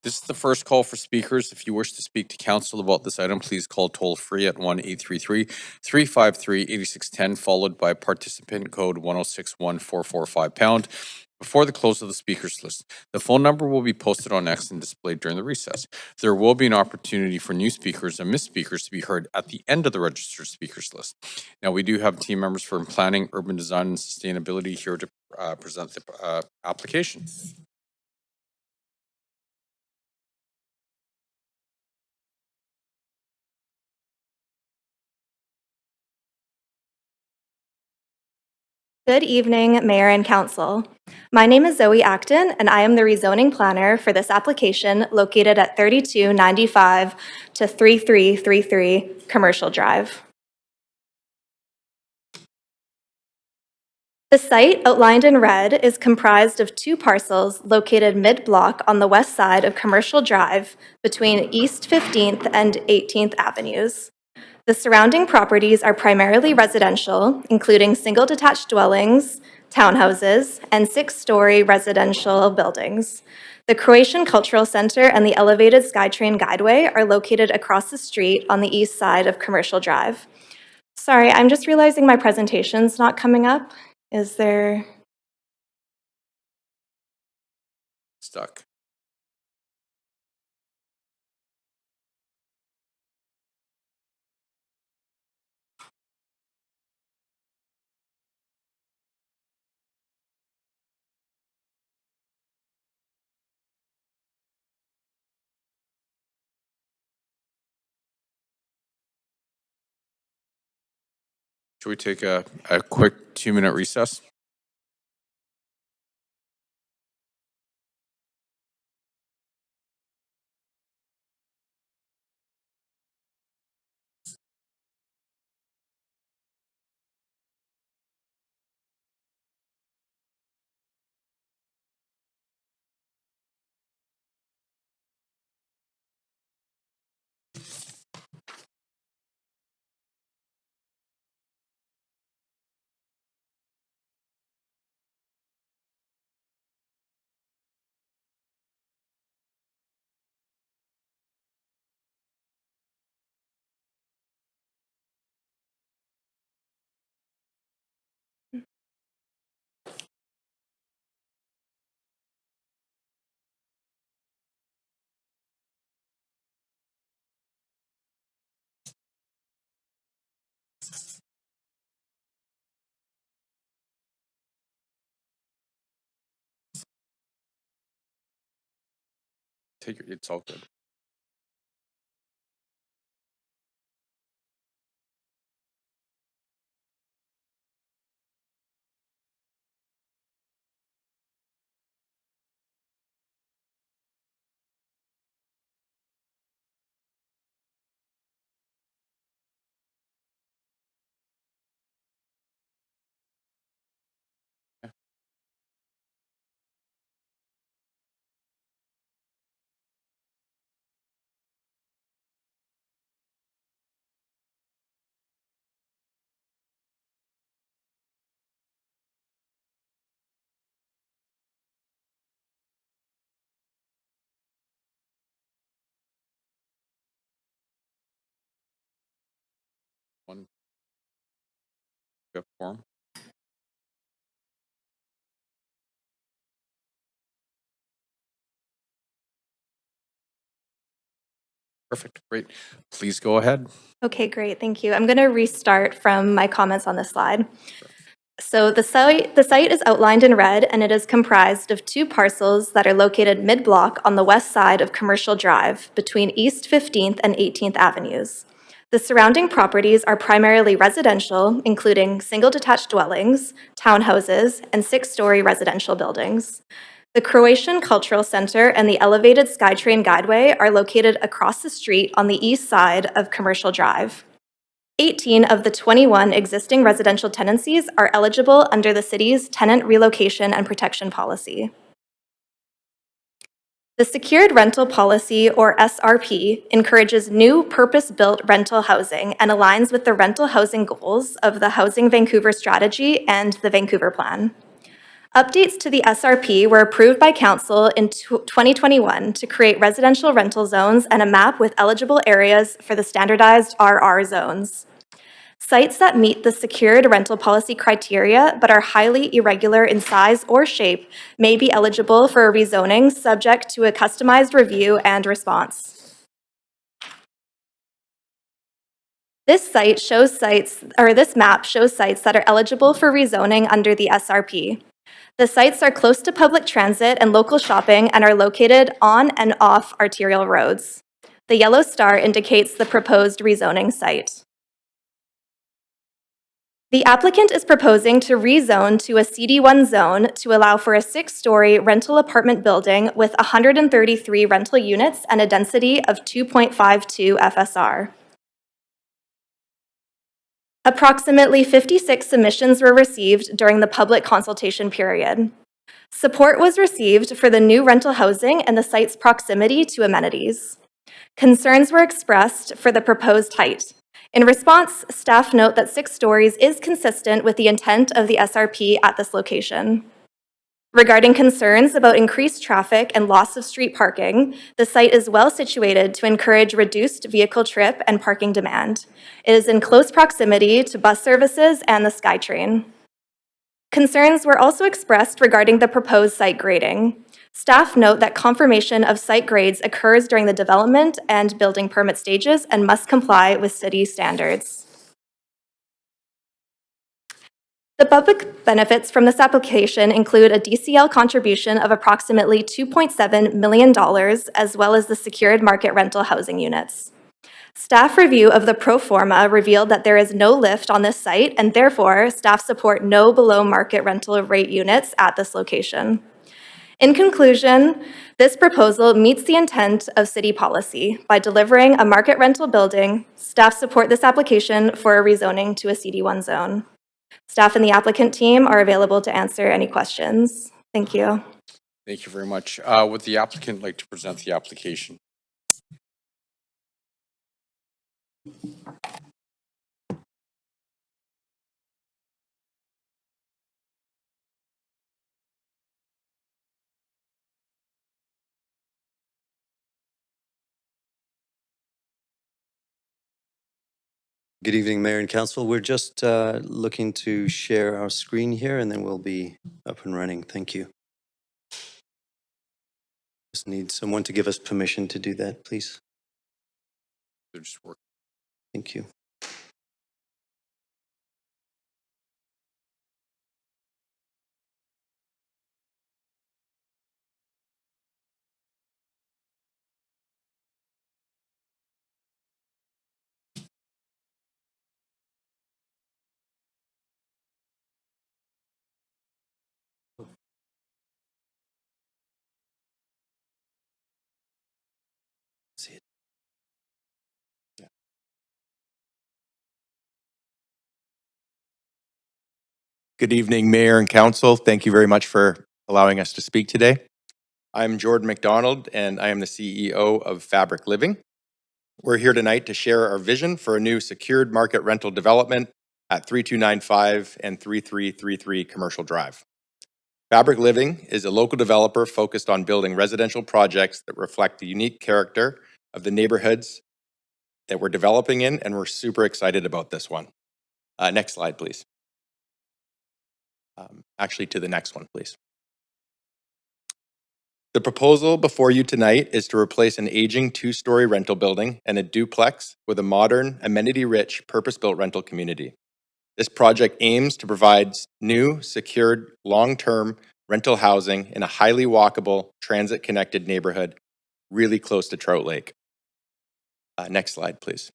This is the first call for speakers. If you wish to speak to council about this item, please call toll free at 1-833-353-8610, followed by participant code 1061445#. Before the close of the speakers list, the phone number will be posted on X and displayed during the recess. There will be an opportunity for new speakers and missed speakers to be heard at the end of the registered speakers list. Now, we do have team members from Planning, Urban Design, and Sustainability here to present the application. Good evening, Mayor and Council. My name is Zoe Acton, and I am the rezoning planner for this application located at 3295 to 3333 Commercial Drive. The site, outlined in red, is comprised of 2 parcels located mid-block on the west side of Commercial Drive between East 15th and 18th Avenues. The surrounding properties are primarily residential, including single detached dwellings, townhouses, and 6-story residential buildings. The Croatian Cultural Center and the elevated SkyTrain Guideway are located across the street on the east side of Commercial Drive. Sorry, I'm just realizing my presentation's not coming up. Is there... Stuck. Should we take a quick 2-minute recess? Take your, it's all good. We have quorum. Perfect, great. Please go ahead. Okay, great, thank you. I'm going to restart from my comments on this slide. So the site is outlined in red, and it is comprised of 2 parcels that are located mid-block on the west side of Commercial Drive between East 15th and 18th Avenues. The surrounding properties are primarily residential, including single detached dwellings, townhouses, and 6-story residential buildings. The Croatian Cultural Center and the elevated SkyTrain Guideway are located across the street on the east side of Commercial Drive. 18 of the 21 existing residential tenancies are eligible under the city's Tenant Relocation and Protection Policy. The Secured Rental Policy, or SRP, encourages new purpose-built rental housing and aligns with the rental housing goals of the Housing Vancouver Strategy and the Vancouver Plan. Updates to the SRP were approved by Council in 2021 to create residential rental zones and a map with eligible areas for the standardized RR zones. Sites that meet the secured rental policy criteria but are highly irregular in size or shape may be eligible for a rezoning subject to a customized review and response. This map shows sites that are eligible for rezoning under the SRP. The sites are close to public transit and local shopping and are located on and off arterial roads. The yellow star indicates the proposed rezoning site. The applicant is proposing to rezone to a CD1 zone to allow for a 6-story rental apartment building with 133 rental units and a density of 2.52 FSR. Approximately 56 submissions were received during the public consultation period. Support was received for the new rental housing and the site's proximity to amenities. Concerns were expressed for the proposed height. In response, staff note that 6 stories is consistent with the intent of the SRP at this location. Regarding concerns about increased traffic and loss of street parking, the site is well situated to encourage reduced vehicle trip and parking demand. It is in close proximity to bus services and the SkyTrain. Concerns were also expressed regarding the proposed site grading. Staff note that confirmation of site grades occurs during the development and building permit stages and must comply with city standards. The public benefits from this application include a DCL contribution of approximately $2.7 million, as well as the secured market rental housing units. Staff review of the pro forma revealed that there is no lift on this site, and therefore, staff support no below-market rental rate units at this location. In conclusion, this proposal meets the intent of city policy. By delivering a market rental building, staff support this application for a rezoning to a CD1 zone. Staff and the applicant team are available to answer any questions. Thank you. Thank you very much. Would the applicant like to present the application? Good evening, Mayor and Council. We're just looking to share our screen here and then we'll be up and running. Thank you. Just need someone to give us permission to do that, please. They're just working. Thank you. See it. Yeah. Good evening, Mayor and Council. Thank you very much for allowing us to speak today. I'm Jordan McDonald, and I am the CEO of Fabric Living. We're here tonight to share our vision for a new secured market rental development at 3295 and 3333 Commercial Drive. Fabric Living is a local developer focused on building residential projects that reflect the unique character of the neighborhoods that we're developing in, and we're super excited about this one. Next slide, please. Actually, to the next one, please. The proposal before you tonight is to replace an aging two-story rental building and a duplex with a modern, amenity-rich, purpose-built rental community. This project aims to provide new, secured, long-term rental housing in a highly walkable, transit-connected neighborhood really close to Trout Lake. Next slide, please.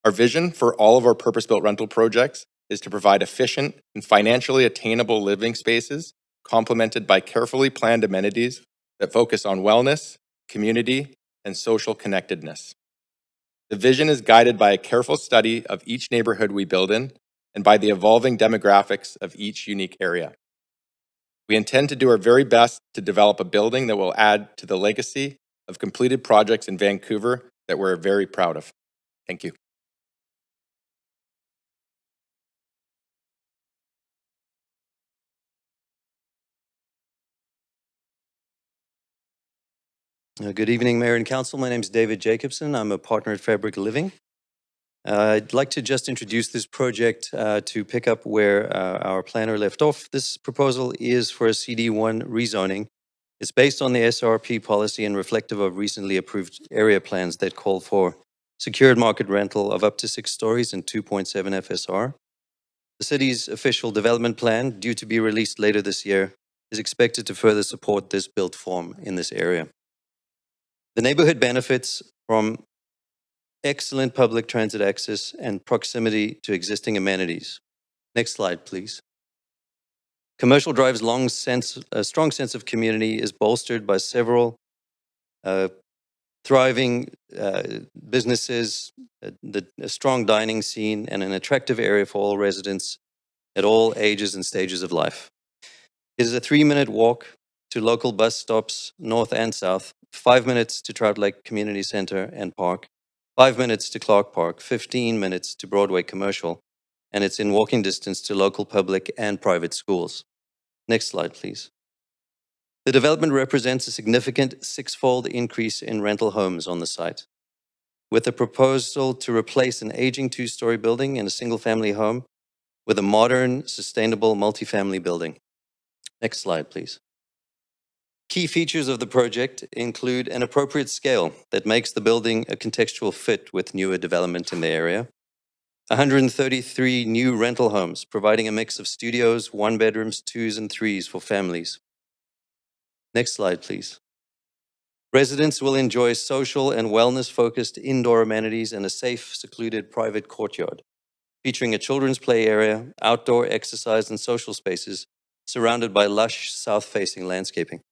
Our vision for all of our purpose-built rental projects is to provide efficient and financially attainable living spaces complemented by carefully planned amenities that focus on wellness, community, and social connectedness. The vision is guided by a careful study of each neighborhood we build in and by the evolving demographics of each unique area. We intend to do our very best to develop a building that will add to the legacy of completed projects in Vancouver that we're very proud of. Thank you. Good evening, Mayor and Council. My name is David Jacobson. I'm a partner at Fabric Living. I'd like to just introduce this project to pick up where our planner left off. This proposal is for a CD1 rezoning. It's based on the SRP policy and reflective of recently approved area plans that call for secured market rental of up to 6 stories and 2.7 FSR. The city's official development plan, due to be released later this year, is expected to further support this built form in this area. The neighborhood benefits from excellent public transit access and proximity to existing amenities. Next slide, please. Commercial Drive's strong sense of community is bolstered by several thriving businesses, a strong dining scene, and an attractive area for all residents at all ages and stages of life. It is a 3-minute walk to local bus stops north and south, 5 minutes to Trout Lake Community Center and Park, 5 minutes to Clark Park, 15 minutes to Broadway Commercial, and it's in walking distance to local public and private schools. Next slide, please. The development represents a significant 6-fold increase in rental homes on the site. With a proposal to replace an aging 2-story building and a single-family home with a modern, sustainable multifamily building. Next slide, please. Key features of the project include an appropriate scale that makes the building a contextual fit with newer development in the area, 133 new rental homes providing a mix of studios, 1-bedrooms, 2s and 3s for families. Next slide, please. Residents will enjoy social and wellness-focused indoor amenities and a safe, secluded private courtyard, featuring a children's play area, outdoor exercise and social spaces surrounded by lush south-facing landscaping.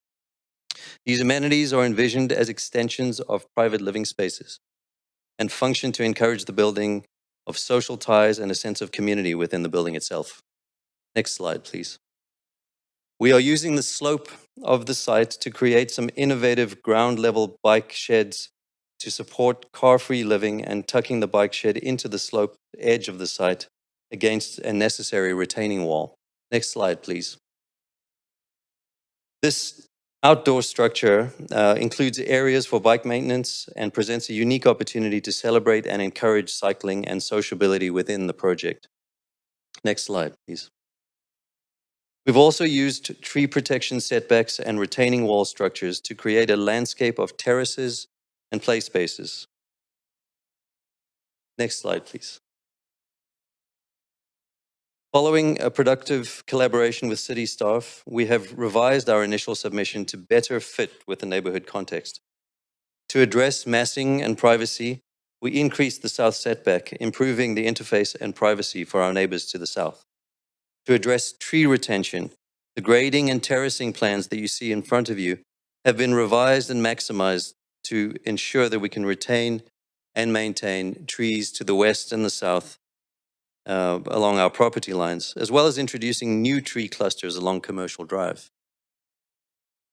These amenities are envisioned as extensions of private living spaces and function to encourage the building of social ties and a sense of community within the building itself. Next slide, please. We are using the slope of the site to create some innovative ground-level bike sheds to support car-free living and tucking the bike shed into the sloped edge of the site against a necessary retaining wall. Next slide, please. This outdoor structure includes areas for bike maintenance and presents a unique opportunity to celebrate and encourage cycling and sociability within the project. Next slide, please. We've also used tree protection setbacks and retaining wall structures to create a landscape of terraces and play spaces. Next slide, please. Following a productive collaboration with city staff, we have revised our initial submission to better fit with the neighborhood context. To address massing and privacy, we increased the south setback, improving the interface and privacy for our neighbors to the south. To address tree retention, the grading and terracing plans that you see in front of you have been revised and maximized to ensure that we can retain and maintain trees to the west and the south along our property lines, as well as introducing new tree clusters along Commercial Drive.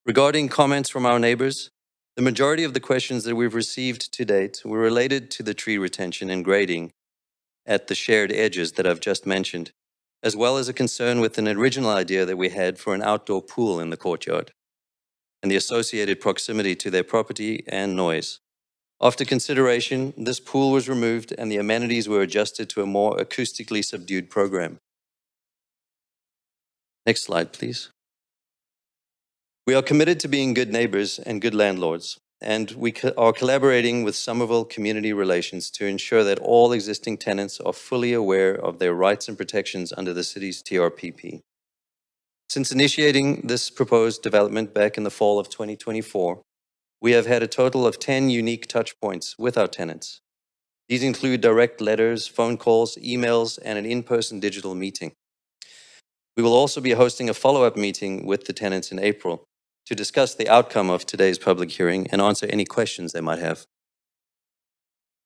Regarding comments from our neighbors, the majority of the questions that we've received to date were related to the tree retention and grading at the shared edges that I've just mentioned, as well as a concern with an original idea that we had for an outdoor pool in the courtyard and the associated proximity to their property and noise. After consideration, this pool was removed and the amenities were adjusted to a more acoustically subdued program. Next slide, please. We are committed to being good neighbors and good landlords, and we are collaborating with Somerville Community Relations to ensure that all existing tenants are fully aware of their rights and protections under the city's TRPP. Since initiating this proposed development back in the fall of 2024, we have had a total of 10 unique touch points with our tenants. These include direct letters, phone calls, emails, and an in-person digital meeting. We will also be hosting a follow-up meeting with the tenants in April to discuss the outcome of today's public hearing and answer any questions they might have.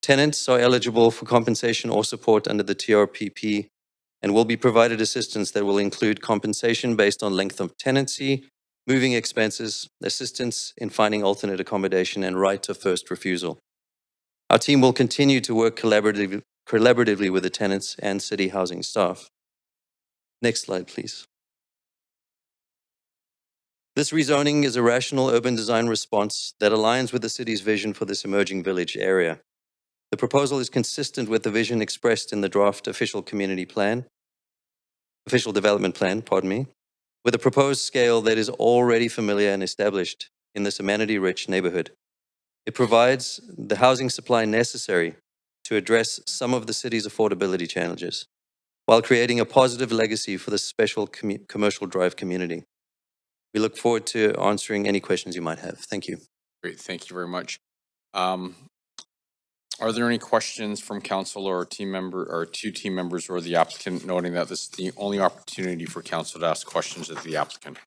Tenants are eligible for compensation or support under the TRPP and will be provided assistance that will include compensation based on length of tenancy, moving expenses, assistance in finding alternate accommodation, and right of first refusal. Our team will continue to work collaboratively with the tenants and city housing staff. Next slide, please. This rezoning is a rational urban design response that aligns with the city's vision for this emerging village area. The proposal is consistent with the vision expressed in the draft official development plan, with a proposed scale that is already familiar and established in this amenity-rich neighborhood. It provides the housing supply necessary to address some of the city's affordability challenges, while creating a positive legacy for the special commercial drive community. We look forward to answering any questions you might have. Thank you. Great, thank you very much. Are there any questions from council or team member or two team members or the applicant, noting that this is the only opportunity for council to ask questions of the applicant?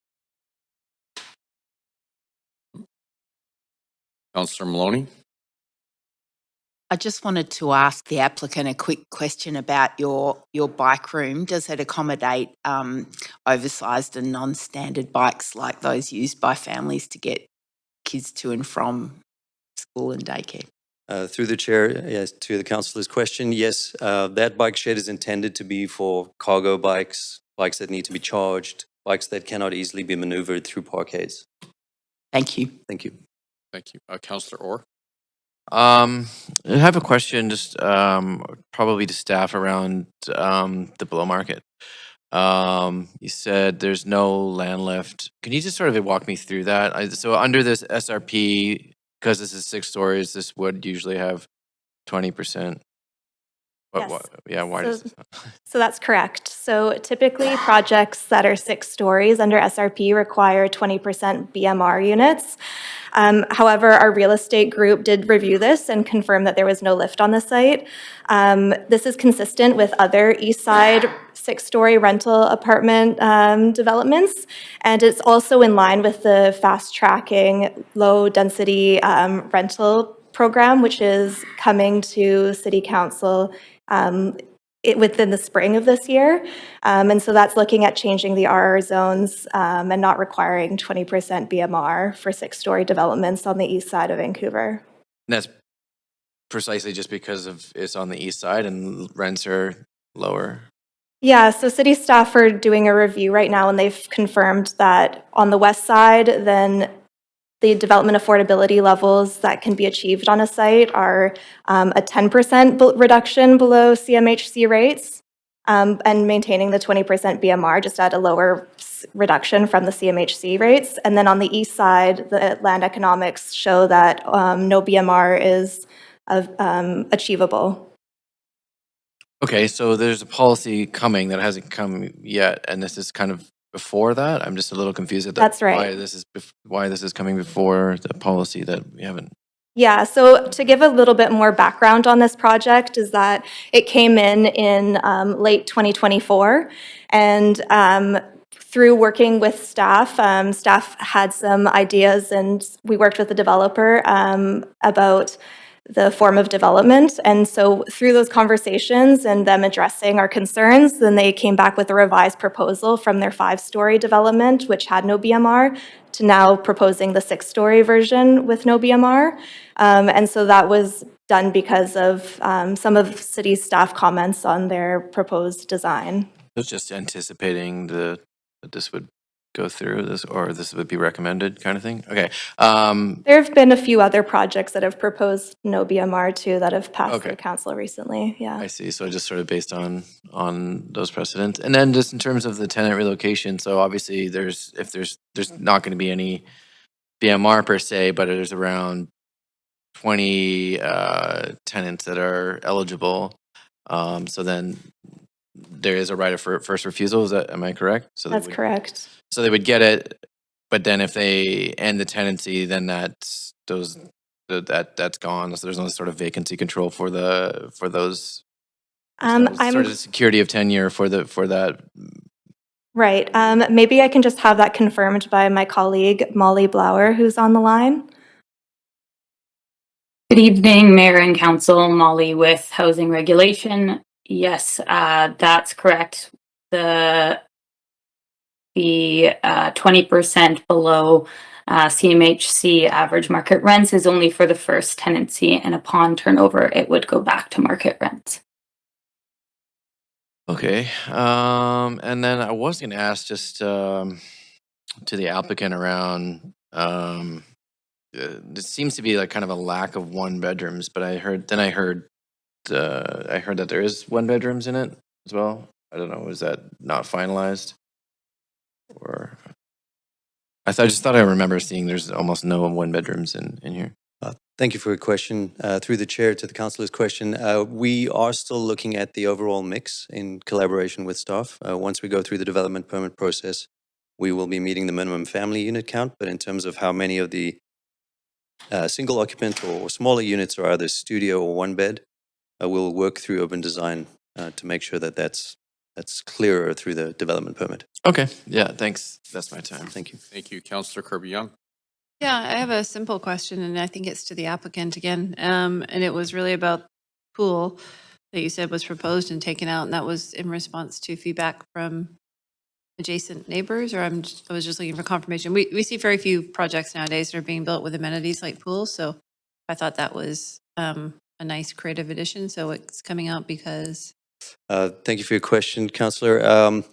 Councillor Maloney? I just wanted to ask the applicant a quick question about your bike room. Does it accommodate oversized and non-standard bikes like those used by families to get kids to and from school and daycare? Through the chair, yes, to the councillor's question, yes, that bike shed is intended to be for cargo bikes, bikes that need to be charged, bikes that cannot easily be maneuvered through parkades. Thank you. Thank you. Thank you. Councillor Orr? I have a question, just probably to staff around the below market. You said there's no land lift. Can you just sort of walk me through that? So under this SRP, because this is 6 stories, this would usually have 20%. Yes. Why does this? So that's correct. So typically projects that are 6 stories under SRP require 20% BMR units. However, our real estate group did review this and confirm that there was no lift on the site. This is consistent with other East Side 6-story rental apartment developments, and it's also in line with the fast-tracking low-density rental program, which is coming to City Council within the spring of this year. And so that's looking at changing the RR zones and not requiring 20% BMR for 6-story developments on the east side of Vancouver. And that's precisely just because of it's on the east side and rents are lower. Yeah, so city staff are doing a review right now, and they've confirmed that on the west side, then the development affordability levels that can be achieved on a site are a 10% reduction below CMHC rates, and maintaining the 20% BMR just at a lower reduction from the CMHC rates. And then on the east side, the land economics show that no BMR is achievable. Okay, so there's a policy coming that hasn't come yet, and this is kind of before that. I'm just a little confused at that. That's right. Why this is coming before the policy that we haven't. Yeah, so to give a little bit more background on this project is that it came in late 2024, and through working with staff, staff had some ideas, and we worked with the developer about the form of development. And so through those conversations and them addressing our concerns, then they came back with a revised proposal from their 5-story development, which had no BMR, to now proposing the 6-story version with no BMR. And so that was done because of some of city staff comments on their proposed design. It was just anticipating that this would go through this, or this would be recommended kind of thing? Okay. There have been a few other projects that have proposed no BMR too that have passed Okay. through council recently. Yeah. I see. So just sort of based on those precedents, and then just in terms of the tenant relocation. So obviously, there's not going to be any BMR per se, but there's around 20 tenants that are eligible. So then there is a right of first refusal. Am I correct? So That's correct. So they would get it, but then if they end the tenancy, then that's gone. So there's no sort of vacancy control for those. I'm Sort of security of tenure for that. right. Maybe I can just have that confirmed by my colleague Molly Blower, who's on the line. Good evening, Mayor and Council. Molly with Housing Regulation. Yes, that's correct. The 20% below CMHC average market rents is only for the first tenancy, and upon turnover, it would go back to market rents. Okay. And then I was going to ask just to the applicant around. It seems to be like kind of a lack of one bedrooms, but I heard that there is one bedrooms in it as well. I don't know. Is that not finalized? Or I just thought I remember seeing there's almost no one bedrooms in here. Thank you for your question. Through the chair to the councillor's question, we are still looking at the overall mix in collaboration with staff. Once we go through the development permit process, we will be meeting the minimum family unit count, but in terms of how many of the single occupant or smaller units are either studio or one bed, we'll work through urban design to make sure that that's clearer through the development permit. Okay. Yeah. Thanks. That's my time. Thank you. Thank you, Councillor Kirby-Young. Yeah, I have a simple question, and I think it's to the applicant again. And it was really about pool that you said was proposed and taken out, and that was in response to feedback from adjacent neighbors, or I was just looking for confirmation. We see very few projects nowadays that are being built with amenities like pools, so I thought that was a nice creative addition. So it's coming out because. Thank you for your question, Councillor.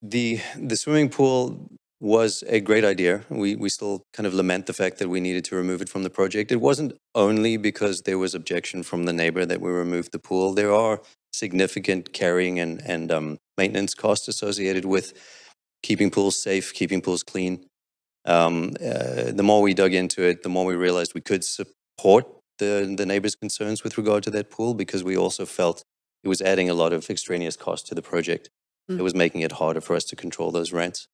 The swimming pool was a great idea. We still kind of lament the fact that we needed to remove it from the project. It wasn't only because there was objection from the neighbor that we removed the pool. There are significant carrying and maintenance costs associated with keeping pools safe, keeping pools clean. The more we dug into it, the more we realized we could support the neighbor's concerns with regard to that pool, because we also felt it was adding a lot of extraneous cost to the project. It was making it harder for us to control those rents.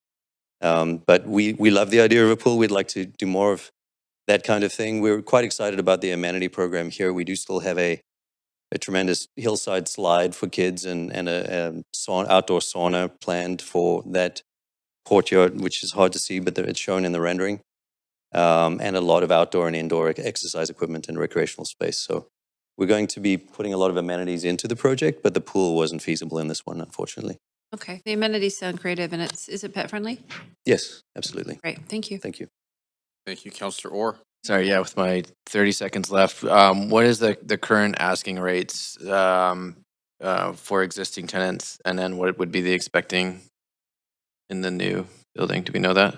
But we love the idea of a pool. We'd like to do more of that kind of thing. We're quite excited about the amenity program here. We do still have a tremendous hillside slide for kids and a outdoor sauna planned for that courtyard, which is hard to see, but it's shown in the rendering. And a lot of outdoor and indoor exercise equipment and recreational space. So we're going to be putting a lot of amenities into the project, but the pool wasn't feasible in this one, unfortunately. Okay, the amenities sound creative, and is it pet friendly? Yes, absolutely. Great, thank you. Thank you. Thank you, Councillor Orr. Sorry, yeah, with my 30 seconds left, what is the current asking rates for existing tenants, and then what would be the expecting in the new building? Do we know that?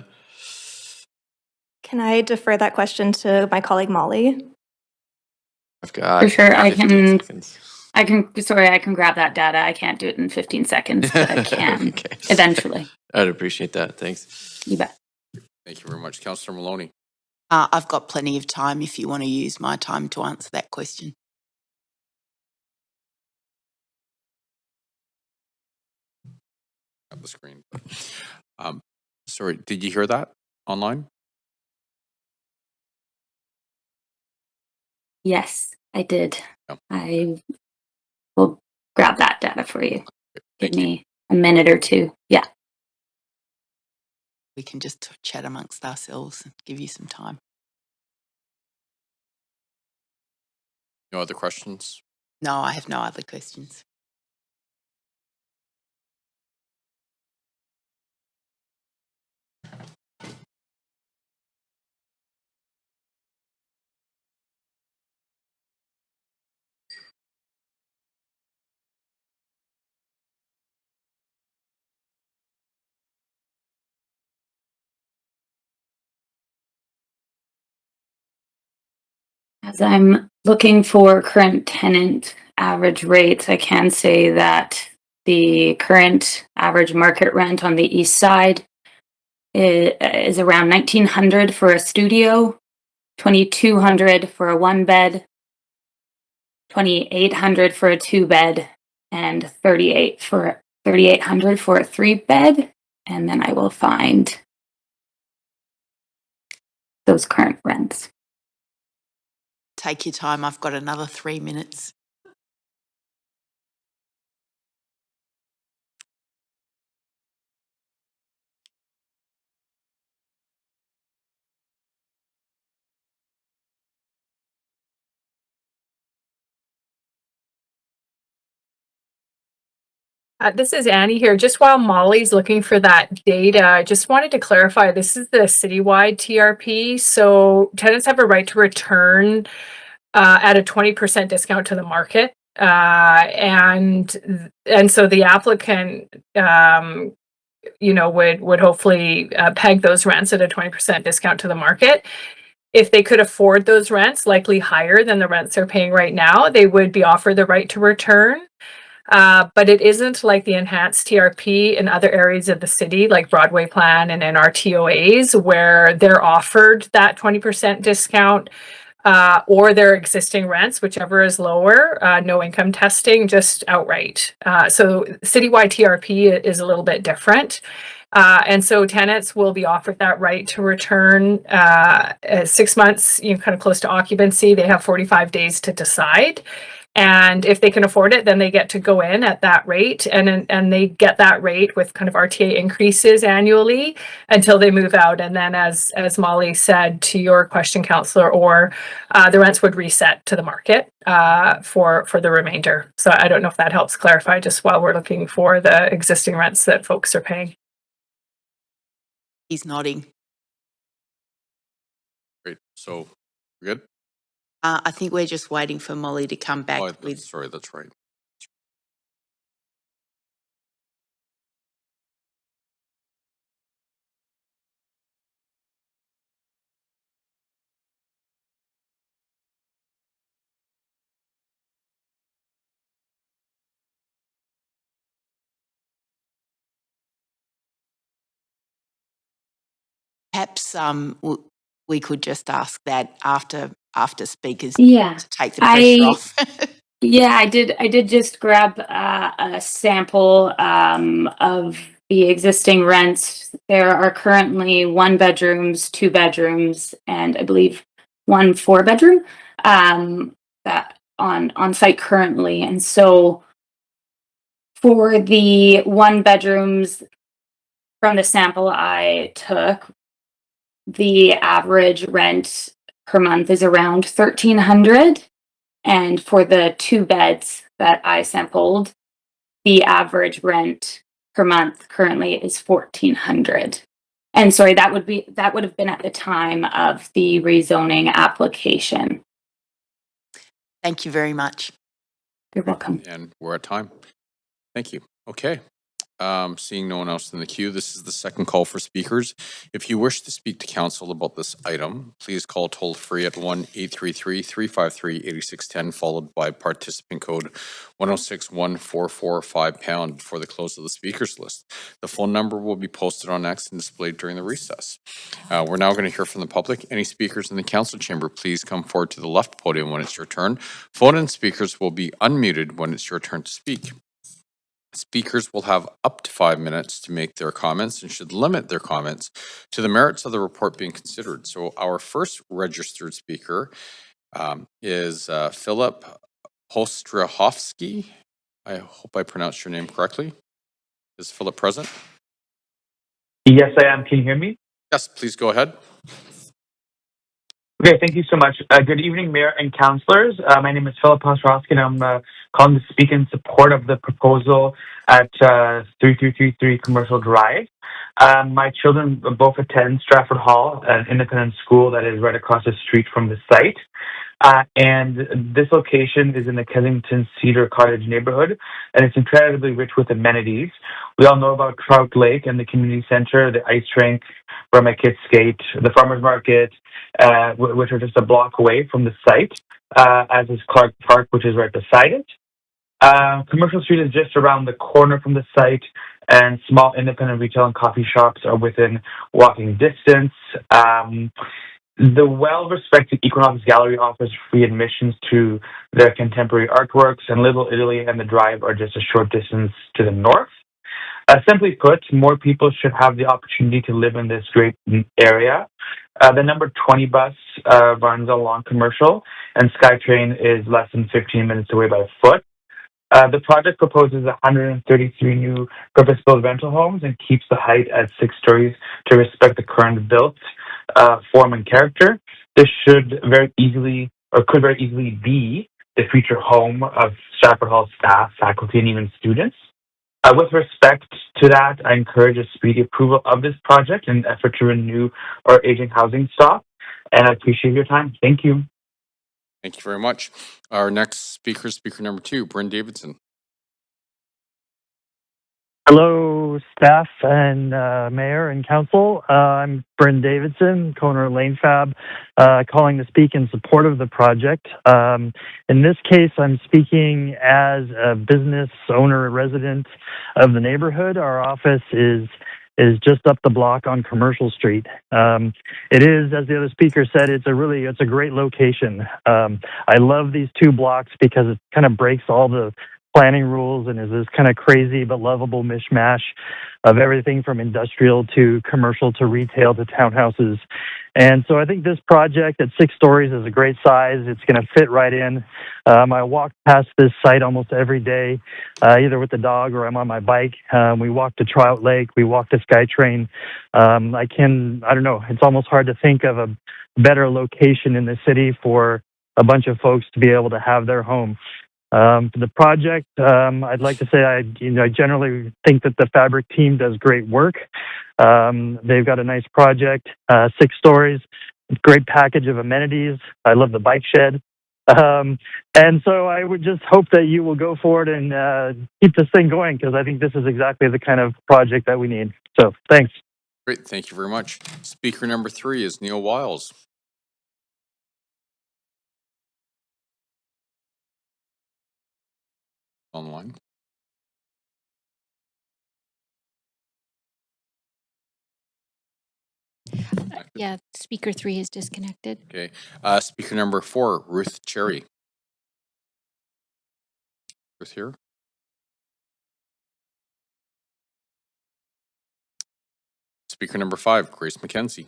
Can I defer that question to my colleague Molly? I've got For sure, I 15 can. seconds. I can grab that data. I can't do it in 15 seconds, but I can Okay. eventually. I'd appreciate that. Thanks. You bet. Thank you very much, Councillor Maloney. I've got plenty of time if you want to use my time to answer that question. On the screen. Sorry, did you hear that online? Yes, I did. Yeah. I will grab that data for you. Give Thank you. me a minute or two. Yeah. We can just chat amongst ourselves and give you some time. No other questions? No, I have no other questions. As I'm looking for current tenant average rates, I can say that the current average market rent on the east side is around $1,900 for a studio, $2,200 for a one bed, $2,800 for a two bed, and $3,800 for a three bed. And then I will find those current rents. Take your time. I've got another 3 minutes. This is Annie here. Just while Molly's looking for that data, I just wanted to clarify, this is the citywide TRP. So tenants have a right to return at a 20% discount to the market. And so the applicant, would hopefully peg those rents at a 20% discount to the market. If they could afford those rents, likely higher than the rents they're paying right now, they would be offered the right to return. But it isn't like the enhanced TRP in other areas of the city, like Broadway Plan and in our TOAs, where they're offered that 20% discount or their existing rents, whichever is lower, no income testing, just outright. So citywide TRP is a little bit different. And so tenants will be offered that right to return 6 months, kind of close to occupancy. They have 45 days to decide. And if they can afford it, then they get to go in at that rate, and they get that rate with kind of RTA increases annually until they move out. And then, as Molly said to your question, Councillor, or the rents would reset to the market for the remainder. So I don't know if that helps clarify just while we're looking for the existing rents that folks are paying. He's nodding. Great. So, we're good? I think we're just waiting for Molly to come back with. Sorry, that's right. Perhaps we could just ask that after speakers Yeah, to take the pressure off. Yeah, I did just grab a sample of the existing rents. There are currently 1 bedrooms, 2 bedrooms, and I believe 1 4-bedroom that on site currently. And so for the 1 bedrooms from the sample I took, the average rent per month is around $1,300. And for the 2 beds that I sampled, the average rent per month currently is $1,400. And sorry, that would have been at the time of the rezoning application. Thank you very much. You're welcome. And we're at time. Thank you. Okay. Seeing no one else in the queue, this is the second call for speakers. If you wish to speak to council about this item, please call toll free at 1-833-353-8610, followed by participant code 1061445# before the close of the speakers list. The phone number will be posted on X and displayed during the recess. We're now going to hear from the public. Any speakers in the council chamber, please come forward to the left podium when it's your turn. Phone-in speakers will be unmuted when it's your turn to speak. Speakers will have up to 5 minutes to make their comments and should limit their comments to the merits of the report being considered. So our first registered speaker is Philip Postrahovsky. I hope I pronounced your name correctly. Is Philip present? Yes, I am. Can you hear me? Yes, please go ahead. Okay, thank you so much. Good evening, Mayor and councillors. My name is Philip Postrahovsky, and I'm calling to speak in support of the proposal at 3333 Commercial Drive. My children both attend Stratford Hall, an independent school that is right across the street from the site. And this location is in the Kensington Cedar Cottage neighborhood, and it's incredibly rich with amenities. We all know about Trout Lake and the community center, the ice rink where my kids skate, the farmers market, which are just a block away from the site, as is Clark Park, which is right beside it. Commercial Street is just around the corner from the site, and small independent retail and coffee shops are within walking distance. The well-respected Equinox Gallery offers free admissions to their contemporary artworks, and Little Italy and the Drive are just a short distance to the north. Simply put, more people should have the opportunity to live in this great area. The number 20 bus runs along Commercial, and SkyTrain is less than 15 minutes away by foot. The project proposes 133 new purpose-built rental homes and keeps the height at 6 stories to respect the current built form and character. This should very easily, or could very easily be, the future home of Stratford Hall staff, faculty, and even students. With respect to that, I encourage a speedy approval of this project in an effort to renew our aging housing stock, and I appreciate your time. Thank you. Thank you very much. Our next speaker, speaker number 2, Bryn Davidson. Hello, staff and mayor and council. I'm Bryn Davidson, co-owner of Lane Fab, calling to speak in support of the project. In this case, I'm speaking as a business owner, resident of the neighborhood. Our office is just up the block on Commercial Street. It is, as the other speaker said, it's a great location. I love these 2 blocks because it kind of breaks all the planning rules and is this kind of crazy but lovable mishmash of everything from industrial to commercial to retail to townhouses. And so I think this project at 6 stories is a great size. It's going to fit right in. I walk past this site almost every day, either with the dog or I'm on my bike. We walk to Trout Lake. We walk to SkyTrain. I don't know, it's almost hard to think of a better location in the city for a bunch of folks to be able to have their home. For the project, I'd like to say I generally think that the Fabric team does great work. They've got a nice project, 6 stories, great package of amenities. I love the bike shed. And so I would just hope that you will go forward and keep this thing going, because I think this is exactly the kind of project that we need. So thanks. Great, thank you very much. Speaker number 3 is Neil Wiles. Online. Yeah, speaker 3 is disconnected. Okay. Speaker number 4, Ruth Cherry. Ruth here? Speaker number 5, Grace McKenzie.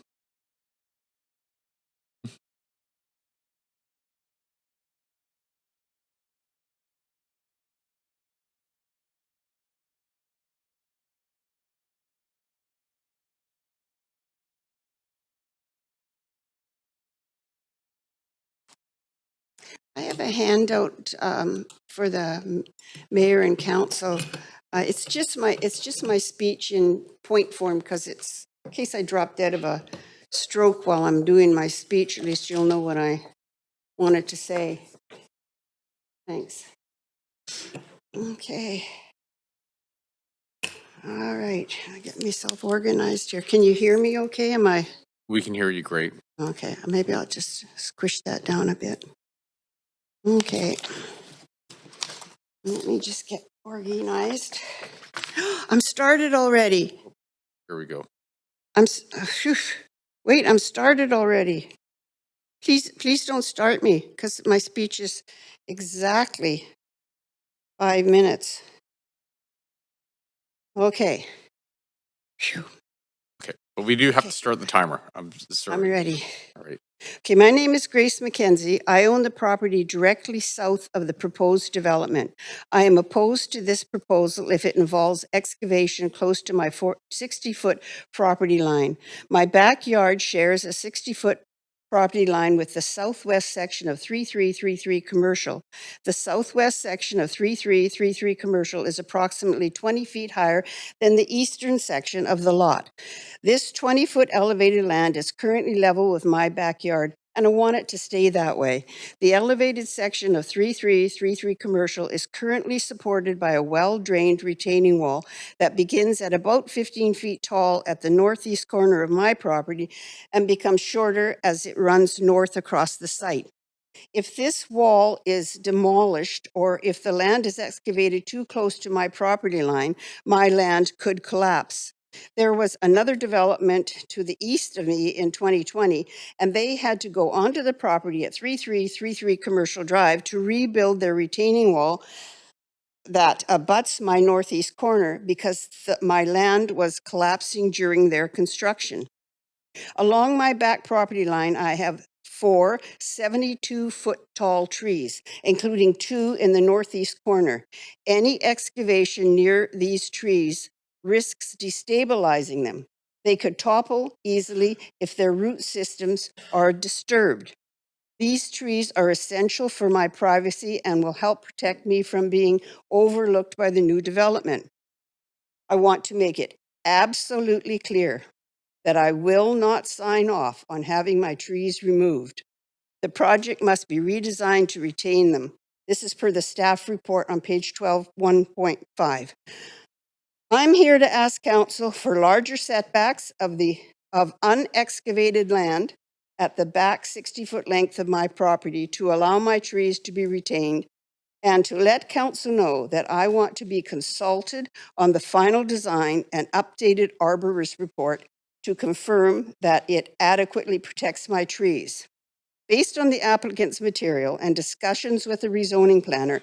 I have a handout for the mayor and council. It's just my speech in point form, because it's in case I drop dead of a stroke while I'm doing my speech. At least you'll know what I wanted to say. Thanks. Okay. All right. I get myself organized here. Can you hear me okay? We can hear you great. Okay. Maybe I'll just squish that down a bit. Okay. Let me just get organized. I'm started already. Here we go. Wait, I'm started already. Please don't start me, because my speech is exactly 5 minutes. Okay. Phew. Okay, but we do have to start the timer. I'm ready. All right. Okay, my name is Grace McKenzie. I own the property directly south of the proposed development. I am opposed to this proposal if it involves excavation close to my 60-foot property line. My backyard shares a 60-foot property line with the southwest section of 3333 Commercial. The southwest section of 3333 Commercial is approximately 20 feet higher than the eastern section of the lot. This 20-foot elevated land is currently level with my backyard and I want it to stay that way. The elevated section of 3333 Commercial is currently supported by a well-drained retaining wall that begins at about 15 feet tall at the northeast corner of my property and becomes shorter as it runs north across the site. If this wall is demolished or if the land is excavated too close to my property line, my land could collapse. There was another development to the east of me in 2020, and they had to go onto the property at 3333 Commercial Drive to rebuild their retaining wall that abuts my northeast corner because my land was collapsing during their construction. Along my back property line, I have 4 72-foot tall trees, including 2 in the northeast corner. Any excavation near these trees risks destabilizing them. They could topple easily if their root systems are disturbed. These trees are essential for my privacy and will help protect me from being overlooked by the new development. I want to make it absolutely clear that I will not sign off on having my trees removed. The project must be redesigned to retain them. This is per the staff report on page 12, 1.5. I'm here to ask council for larger setbacks of unexcavated land at the back 60-foot length of my property to allow my trees to be retained, and to let council know that I want to be consulted on the final design and updated arborist report to confirm that it adequately protects my trees. Based on the applicant's material and discussions with the rezoning planner,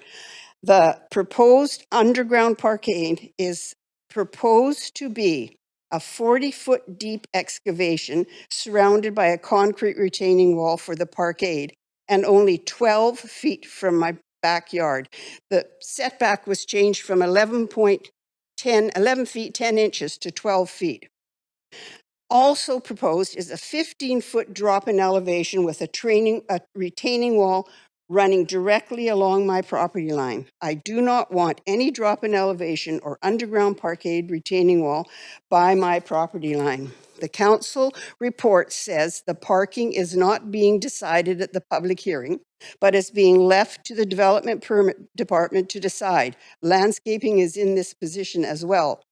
the proposed underground parkade is proposed to be a 40-foot deep excavation surrounded by a concrete retaining wall for the parkade and only 12 feet from my backyard. The setback was changed from 11 feet 10 inches to 12 feet. Also proposed is a 15-foot drop in elevation with a retaining wall running directly along my property line. I do not want any drop in elevation or underground parkade retaining wall by my property line. The council report says the parking is not being decided at the public hearing, but is being left to the development permit department to decide. Landscaping is in this position as well.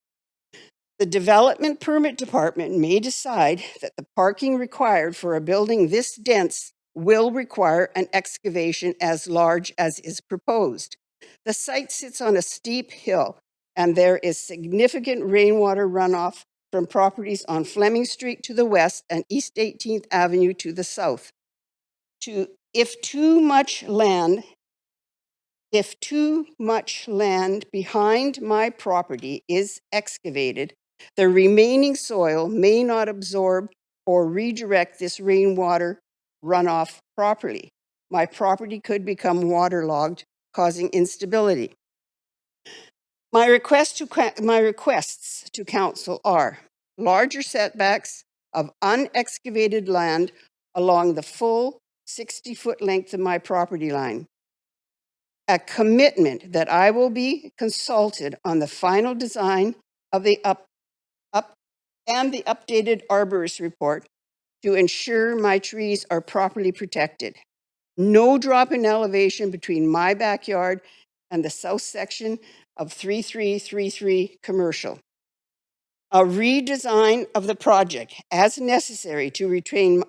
The development permit department may decide that the parking required for a building this dense will require an excavation as large as is proposed. The site sits on a steep hill, and there is significant rainwater runoff from properties on Fleming Street to the west and East 18th Avenue to the south. If too much land behind my property is excavated, the remaining soil may not absorb or redirect this rainwater runoff properly. My property could become waterlogged, causing instability. My requests to council are larger setbacks of unexcavated land along the full 60-foot length of my property line, a commitment that I will be consulted on the final design of the updated arborist report to ensure my trees are properly protected. No drop in elevation between my backyard and the south section of 3333 Commercial. A redesign of the project as necessary to retain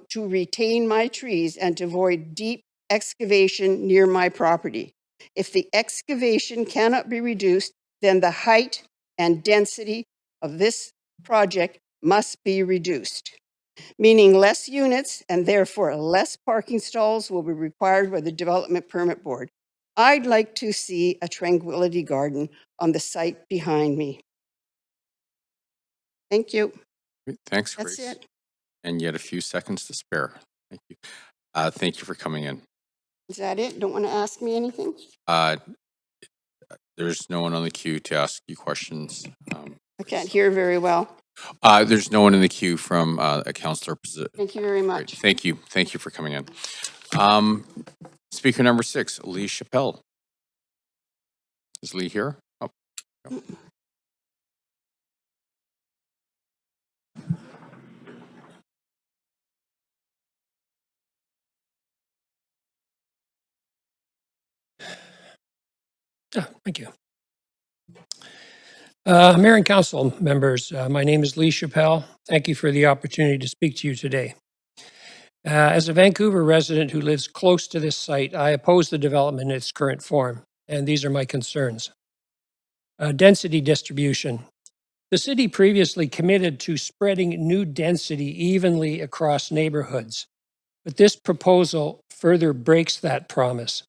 my trees and to avoid deep excavation near my property. If the excavation cannot be reduced, then the height and density of this project must be reduced, meaning less units and therefore less parking stalls will be required by the Development Permit Board. I'd like to see a tranquility garden on the site behind me. Thank you. Great. Thanks, Grace. That's it. And yet a few seconds to spare. Thank you. Thank you for coming in. Is that it? Don't want to ask me anything? There's no one on the queue to ask you questions. I can't hear very well. There's no one in the queue from a councillor position. Thank you very much. Great. Thank you. Thank you for coming in. Speaker number 6, Lee Chappelle. Is Lee here? Oh. No. Thank you. Mayor and council members, my name is Lee Chappelle. Thank you for the opportunity to speak to you today. As a Vancouver resident who lives close to this site, I oppose the development in its current form, and these are my concerns. Density distribution. The city previously committed to spreading new density evenly across neighborhoods, but this proposal further breaks that promise.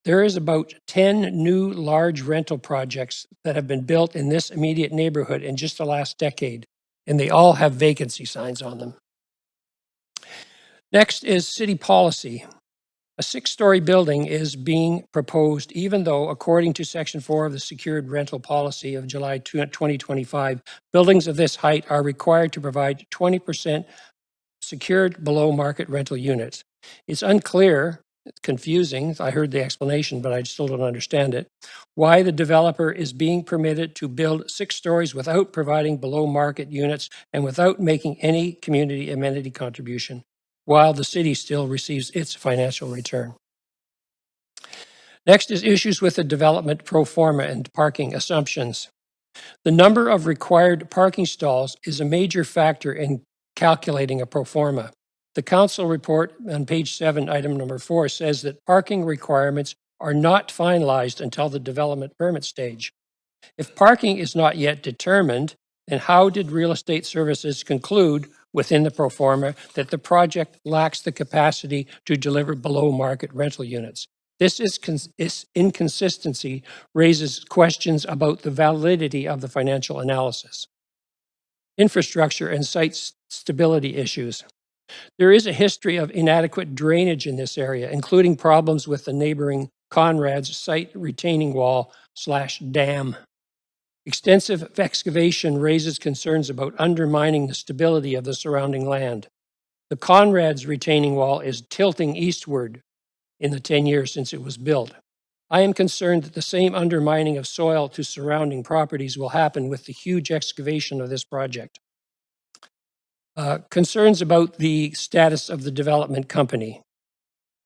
There is about 10 new large rental projects that have been built in this immediate neighborhood in just the last decade, and they all have vacancy signs on them. Next is city policy. A 6-story building is being proposed, even though, according to Section 4 of the Secured Rental Policy of July 2025, buildings of this height are required to provide 20% secured below market rental units. It's unclear, it's confusing, I heard the explanation, but I still don't understand it, why the developer is being permitted to build 6 stories without providing below market units and without making any community amenity contribution, while the city still receives its financial return. Next is issues with the development pro forma and parking assumptions. The number of required parking stalls is a major factor in calculating a pro forma. The council report on page 7, item number 4, says that parking requirements are not finalized until the development permit stage. If parking is not yet determined, then how did real estate services conclude within the pro forma that the project lacks the capacity to deliver below market rental units? This inconsistency raises questions about the validity of the financial analysis. Infrastructure and site stability issues. There is a history of inadequate drainage in this area, including problems with the neighboring Conrad's site retaining wall / dam. Extensive excavation raises concerns about undermining the stability of the surrounding land. The Conrad's retaining wall is tilting eastward in the 10 years since it was built. I am concerned that the same undermining of soil to surrounding properties will happen with the huge excavation of this project. Concerns about the status of the development company.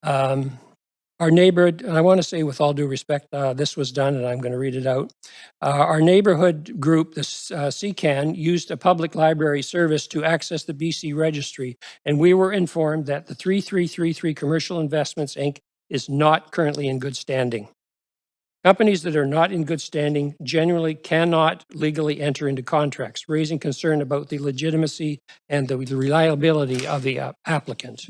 Our neighborhood, and I want to say with all due respect, this was done and I'm going to read it out. Our neighborhood group, the CCAN, used a public library service to access the BC registry, and we were informed that the 3333 Commercial Investments, Inc. is not currently in good standing. Companies that are not in good standing generally cannot legally enter into contracts, raising concern about the legitimacy and the reliability of the applicant.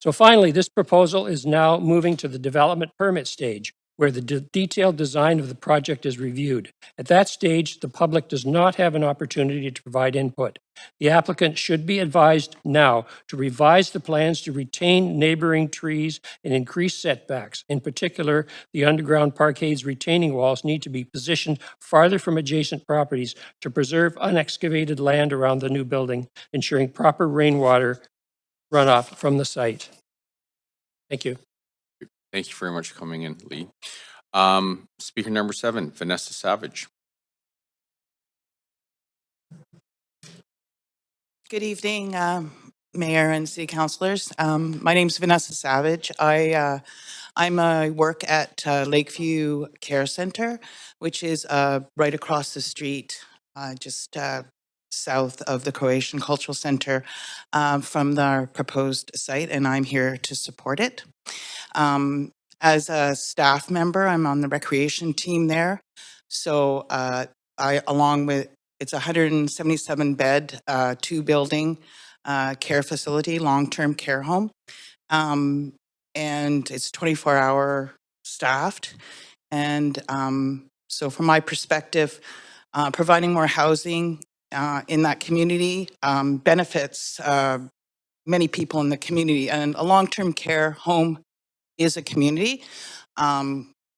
So finally, this proposal is now moving to the development permit stage, where the detailed design of the project is reviewed. At that stage, the public does not have an opportunity to provide input. The applicant should be advised now to revise the plans to retain neighboring trees and increase setbacks. In particular, the underground parkade's retaining walls need to be positioned farther from adjacent properties to preserve unexcavated land around the new building, ensuring proper rainwater runoff from the site. Thank you. Thank you very much for coming in, Lee. Speaker number 7, Vanessa Savage. Good evening, Mayor and City Councilors. My name is Vanessa Savage. I work at Lakeview Care Center, which is right across the street, just south of the Croatian Cultural Center from our proposed site, and I'm here to support it. As a staff member, I'm on the recreation team there. So along with, it's a 177 bed, 2-building care facility, long-term care home. And it's 24-hour staffed. And so from my perspective, providing more housing in that community benefits many people in the community. And a long-term care home is a community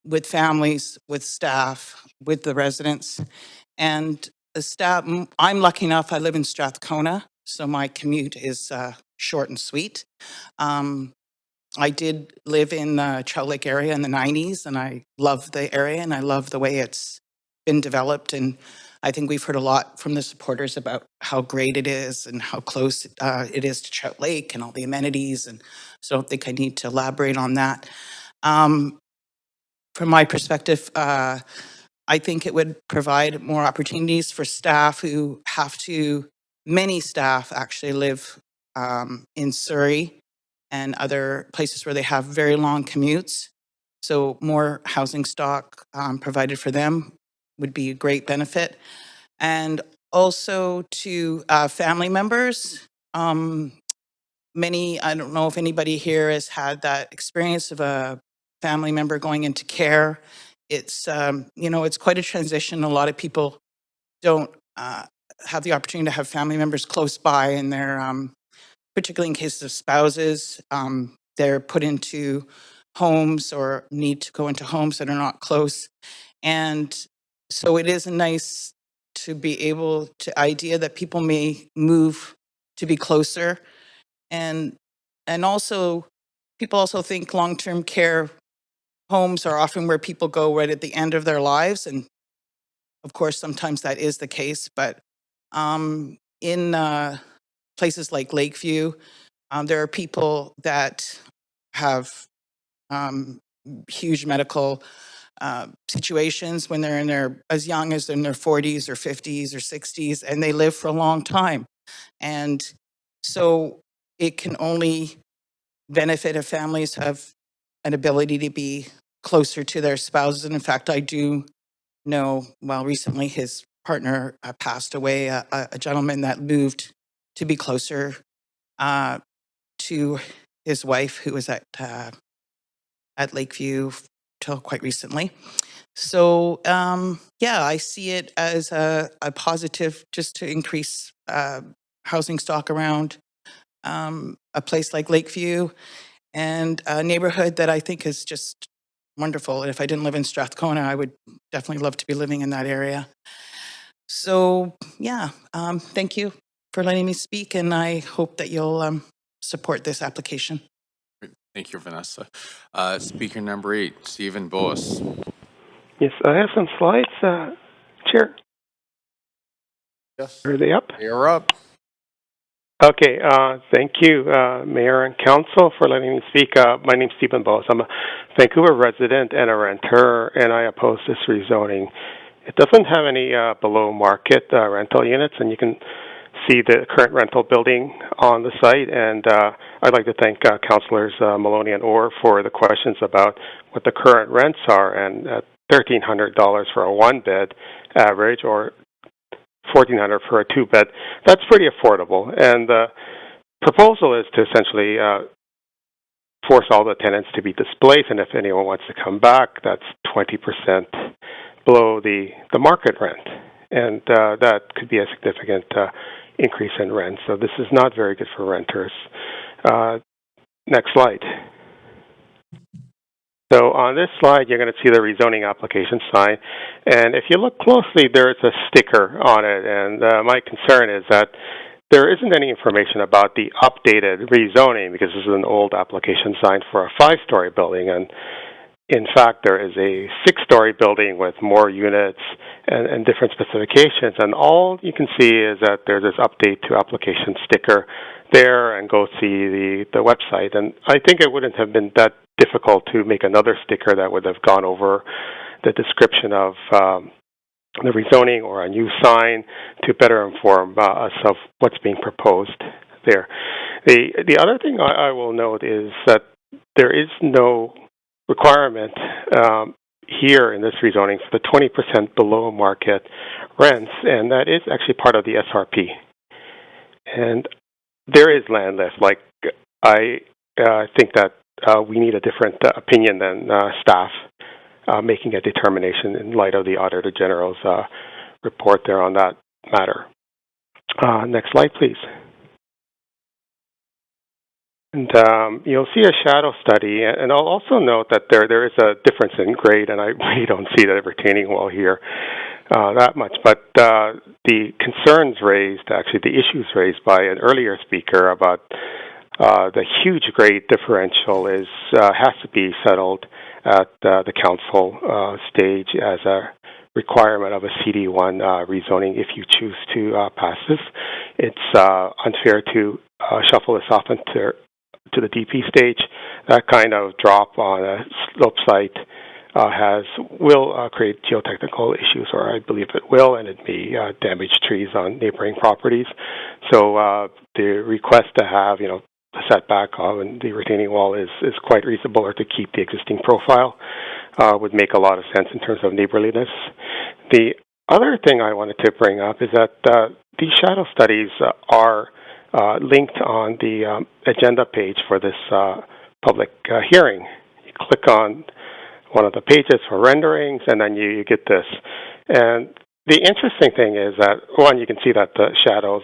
with families, with staff, with the residents. And the staff, I'm lucky enough, I live in Strathcona, so my commute is short and sweet. I did live in the Trout Lake area in the 90s, and I love the area, and I love the way it's been developed. And I think we've heard a lot from the supporters about how great it is and how close it is to Trout Lake and all the amenities. And so I don't think I need to elaborate on that. from my perspective, I think it would provide more opportunities for staff who have to, many staff actually live in Surrey and other places where they have very long commutes. So more housing stock provided for them would be a great benefit. And also to family members. Many, I don't know if anybody here has had that experience of a family member going into care. It's, it's quite a transition. A lot of people don't have the opportunity to have family members close by, and they're, particularly in cases of spouses, they're put into homes or need to go into homes that are not close. And so it is nice to be able to idea that people may move to be closer. And also, people also think long-term care homes are often where people go right at the end of their lives. And of course, sometimes that is the case. But in places like Lakeview, there are people that have huge medical situations when they're in their, as young as in their 40s or 50s or 60s, and they live for a long time. And so it can only benefit if families have an ability to be closer to their spouses. And in fact, I do know, well, recently his partner passed away, a gentleman that moved to be closer to his wife, who was at Lakeview till quite recently. So yeah, I see it as a positive just to increase housing stock around a place like Lakeview, and a neighborhood that I think is just wonderful. And if I didn't live in Strathcona, I would definitely love to be living in that area. So yeah, thank you for letting me speak, and I hope that you'll support this application. Thank you, Vanessa. Speaker number 8, Stephen Boas. Yes, I have some slides, Chair. Yes. Are they up? They are up. Okay, thank you, Mayor and Council, for letting me speak. My name's Stephen Bose. I'm a Vancouver resident and a renter, and I oppose this rezoning. It doesn't have any below market rental units, and you can see the current rental building on the site. And I'd like to thank Councillors Maloney and Orr for the questions about what the current rents are, and $1,300 for a one-bed average, or $1,400 for a two-bed. That's pretty affordable. And the proposal is to essentially force all the tenants to be displaced, and if anyone wants to come back, that's 20% below the market rent. And that could be a significant increase in rent. So this is not very good for renters. Next slide. So on this slide, you're going to see the rezoning application sign. And if you look closely, there's a sticker on it. And my concern is that there isn't any information about the updated rezoning, because this is an old application sign for a 5-story building. And in fact, there is a 6-story building with more units and different specifications. And all you can see is that there's this update to application sticker there, and go see the website. And I think it wouldn't have been that difficult to make another sticker that would have gone over the description of the rezoning, or a new sign to better inform us of what's being proposed there. The other thing I will note is that there is no requirement here in this rezoning for the 20% below market rents, and that is actually part of the SRP. And there is land left. Like, I think that we need a different opinion than staff making a determination in light of the Auditor General's report there on that matter. Next slide, please. And you'll see a shadow study, and I'll also note that there is a difference in grade, and I really don't see that retaining wall here that much. But the concerns raised, actually the issues raised by an earlier speaker about the huge grade differential has to be settled at the council stage as a requirement of a CD1 rezoning if you choose to pass this. It's unfair to shuffle this off to the DP stage. That kind of drop on a slope site will create geotechnical issues, or I believe it will, and it may damage trees on neighboring properties. So the request to have, the setback and the retaining wall is quite reasonable, or to keep the existing profile would make a lot of sense in terms of neighborliness. The other thing I wanted to bring up is that these shadow studies are linked on the agenda page for this public hearing. You click on one of the pages for renderings, and then you get this. And the interesting thing is that, one, you can see that the shadows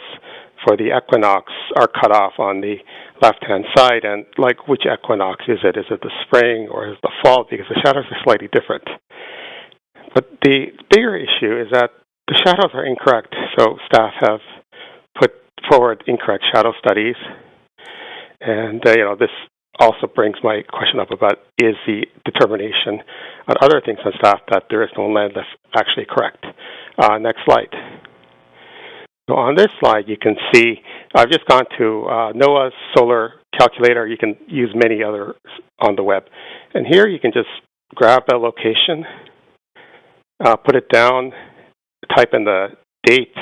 for the equinox are cut off on the left-hand side, and like, which equinox is it? Is it the spring or is it the fall? Because the shadows are slightly different. But the bigger issue is that the shadows are incorrect, so staff have put forward incorrect shadow studies. And, this also brings my question up about, is the determination on other things on staff that there is no land that's actually correct? Next slide. So on this slide, you can see, I've just gone to NOAA's solar calculator. You can use many others on the web. And here you can just grab a location, put it down, type in the date,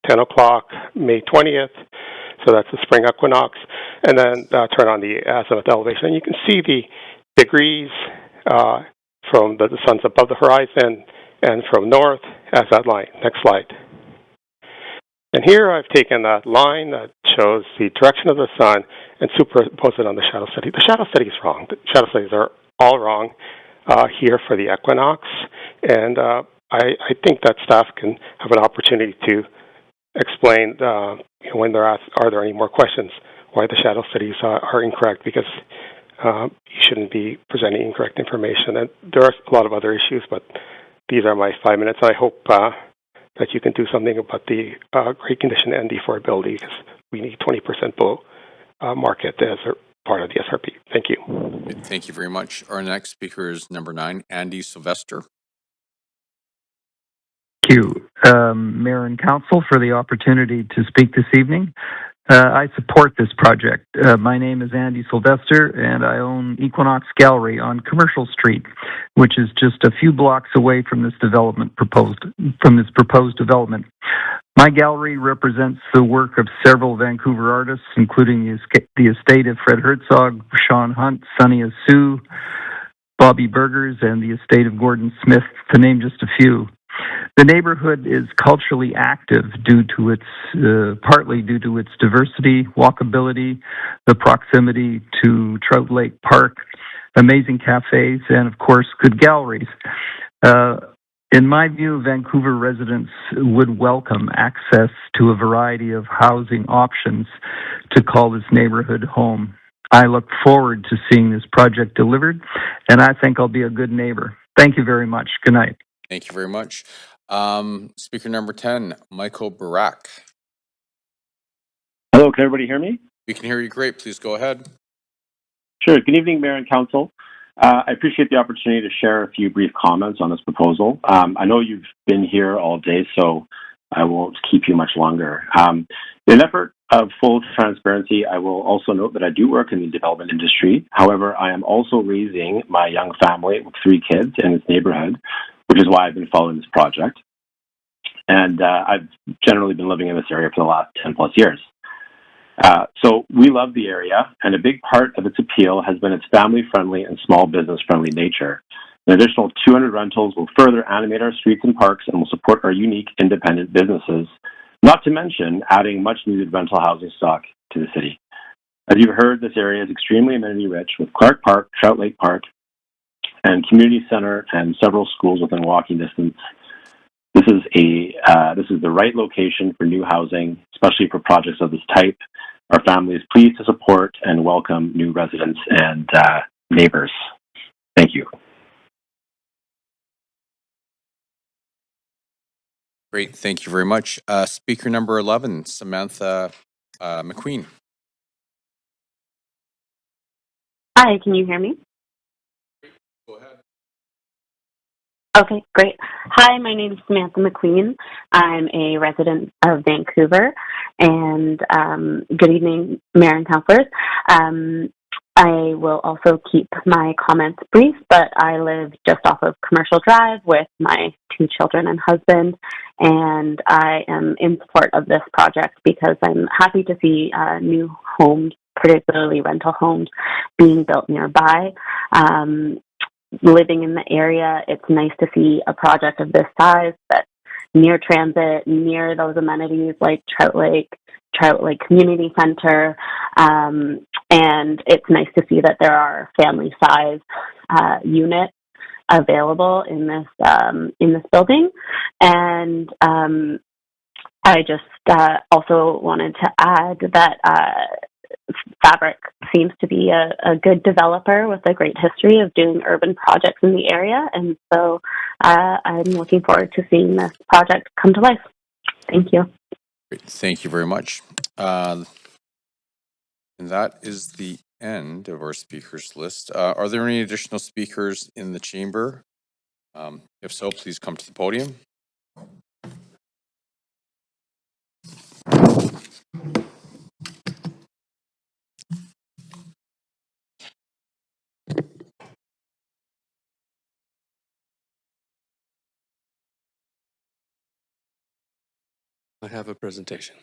10 o'clock, May 20th. So that's the spring equinox. And then turn on the azimuth elevation. And you can see the degrees from the sun's above the horizon and from north as that line. Next slide. And here I've taken that line that shows the direction of the sun and superimposed it on the shadow study. The shadow study is wrong. The shadow studies are all wrong here for the equinox. And I think that staff can have an opportunity to explain when they're asked, are there any more questions, why the shadow studies are incorrect, because you shouldn't be presenting incorrect information. And there are a lot of other issues, but these are my 5 minutes. I hope that you can do something about the grade condition and the affordability, because we need 20% below market as a part of the SRP. Thank you. Thank you very much. Our next speaker is number 9, Andy Sylvester. Thank you, Mayor and Council, for the opportunity to speak this evening. I support this project. My name is Andy Sylvester, and I own Equinox Gallery on Commercial Street, which is just a few blocks away from this proposed development. My gallery represents the work of several Vancouver artists, including the estate of Fred Herzog, Sean Hunt, Sonia Sue, Bobby Burgers, and the estate of Gordon Smith, to name just a few. The neighborhood is culturally active partly due to its diversity, walkability, the proximity to Trout Lake Park, amazing cafes, and of course, good galleries. In my view, Vancouver residents would welcome access to a variety of housing options to call this neighborhood home. I look forward to seeing this project delivered, and I think I'll be a good neighbor. Thank you very much. Good night. Thank you very much. Speaker number 10, Michael Barak. Hello, can everybody hear me? We can hear you great. Please go ahead. Sure. Good evening, Mayor and Council. I appreciate the opportunity to share a few brief comments on this proposal. I know you've been here all day, so I won't keep you much longer. In an effort of full transparency, I will also note that I do work in the development industry. However, I am also raising my young family with 3 kids in this neighborhood, which is why I've been following this project. And I've generally been living in this area for the last 10 plus years. So we love the area, and a big part of its appeal has been its family-friendly and small business-friendly nature. An additional 200 rentals will further animate our streets and parks and will support our unique independent businesses, not to mention adding much-needed rental housing stock to the city. As you've heard, this area is extremely amenity-rich with Clerk Park, Trout Lake Park, and community center and several schools within walking distance. This is the right location for new housing, especially for projects of this type. Our family is pleased to support and welcome new residents and neighbors. Thank you. Great. Thank you very much. Speaker number 11, Samantha McQueen. Hi, can you hear me? Go ahead. Okay, great. Hi, my name is Samantha McQueen. I'm a resident of Vancouver, and good evening, Mayor and Councilors. I will also keep my comments brief, but I live just off of Commercial Drive with my 2 children and husband, and I am in support of this project because I'm happy to see new homes, particularly rental homes, being built nearby. Living in the area, it's nice to see a project of this size that's near transit, near those amenities like Trout Lake Community Center, and it's nice to see that there are family-size units available in this building. And I just also wanted to add that Fabric seems to be a good developer with a great history of doing urban projects in the area, and so I'm looking forward to seeing this project come to life. Thank you. Great. Thank you very much. And that is the end of our speakers list. Are there any additional speakers in the chamber? If so, please come to the podium. I have a presentation.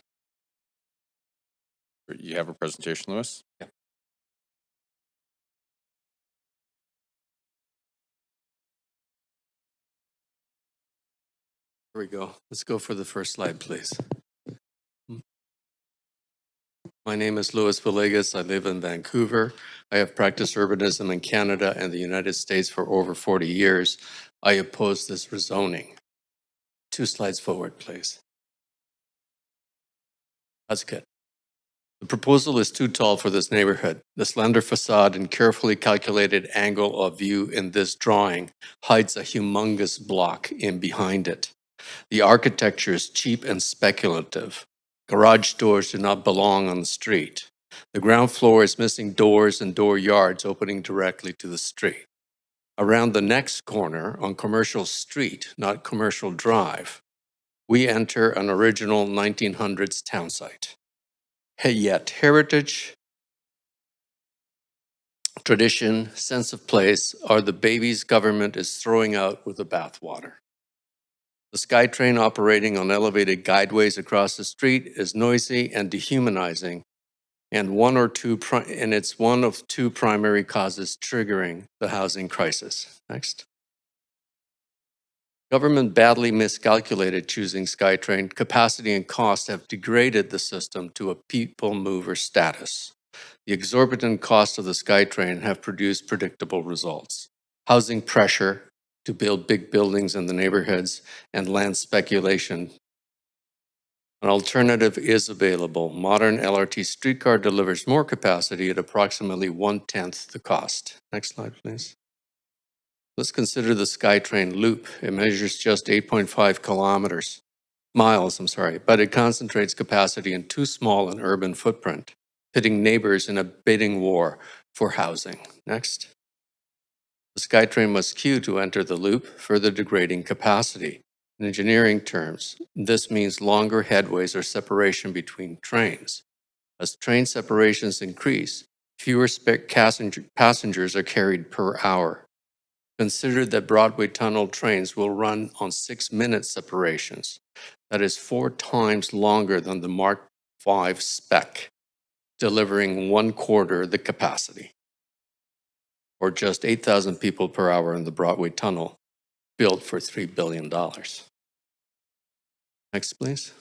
You have a presentation, Lewis? Yeah. Here we go. Let's go for the first slide, please. My name is Louis Villegas. I live in Vancouver. I have practiced urbanism in Canada and the United States for over 40 years. I oppose this rezoning. 2 slides forward, please. That's good. The proposal is too tall for this neighborhood. The slender facade and carefully calculated angle of view in this drawing hides a humongous block in behind it. The architecture is cheap and speculative. Garage doors do not belong on the street. The ground floor is missing doors and door yards opening directly to the street. Around the next corner on Commercial Street, not Commercial Drive, we enter an original 1900s town site. Yet heritage, tradition, sense of place are the babies government is throwing out with the bathwater. The SkyTrain operating on elevated guideways across the street is noisy and dehumanizing, and it's one of 2 primary causes triggering the housing crisis. Next. Government badly miscalculated choosing SkyTrain. Capacity and cost have degraded the system to a people mover status. The exorbitant cost of the SkyTrain have produced predictable results. Housing pressure to build big buildings in the neighborhoods and land speculation. An alternative is available. Modern LRT streetcar delivers more capacity at approximately 1/10 the cost. Next slide, please. Let's consider the SkyTrain loop. It measures just 8.5 miles, but it concentrates capacity in too small an urban footprint, pitting neighbors in a bidding war for housing. Next. The SkyTrain must queue to enter the loop, further degrading capacity. In engineering terms, this means longer headways or separation between trains. As train separations increase, fewer passengers are carried per hour. Consider that Broadway Tunnel trains will run on 6-minute separations. That is 4 times longer than the Mark V spec, delivering 1/4 the capacity, or just 8,000 people per hour in the Broadway Tunnel, built for $3 billion. Next, please.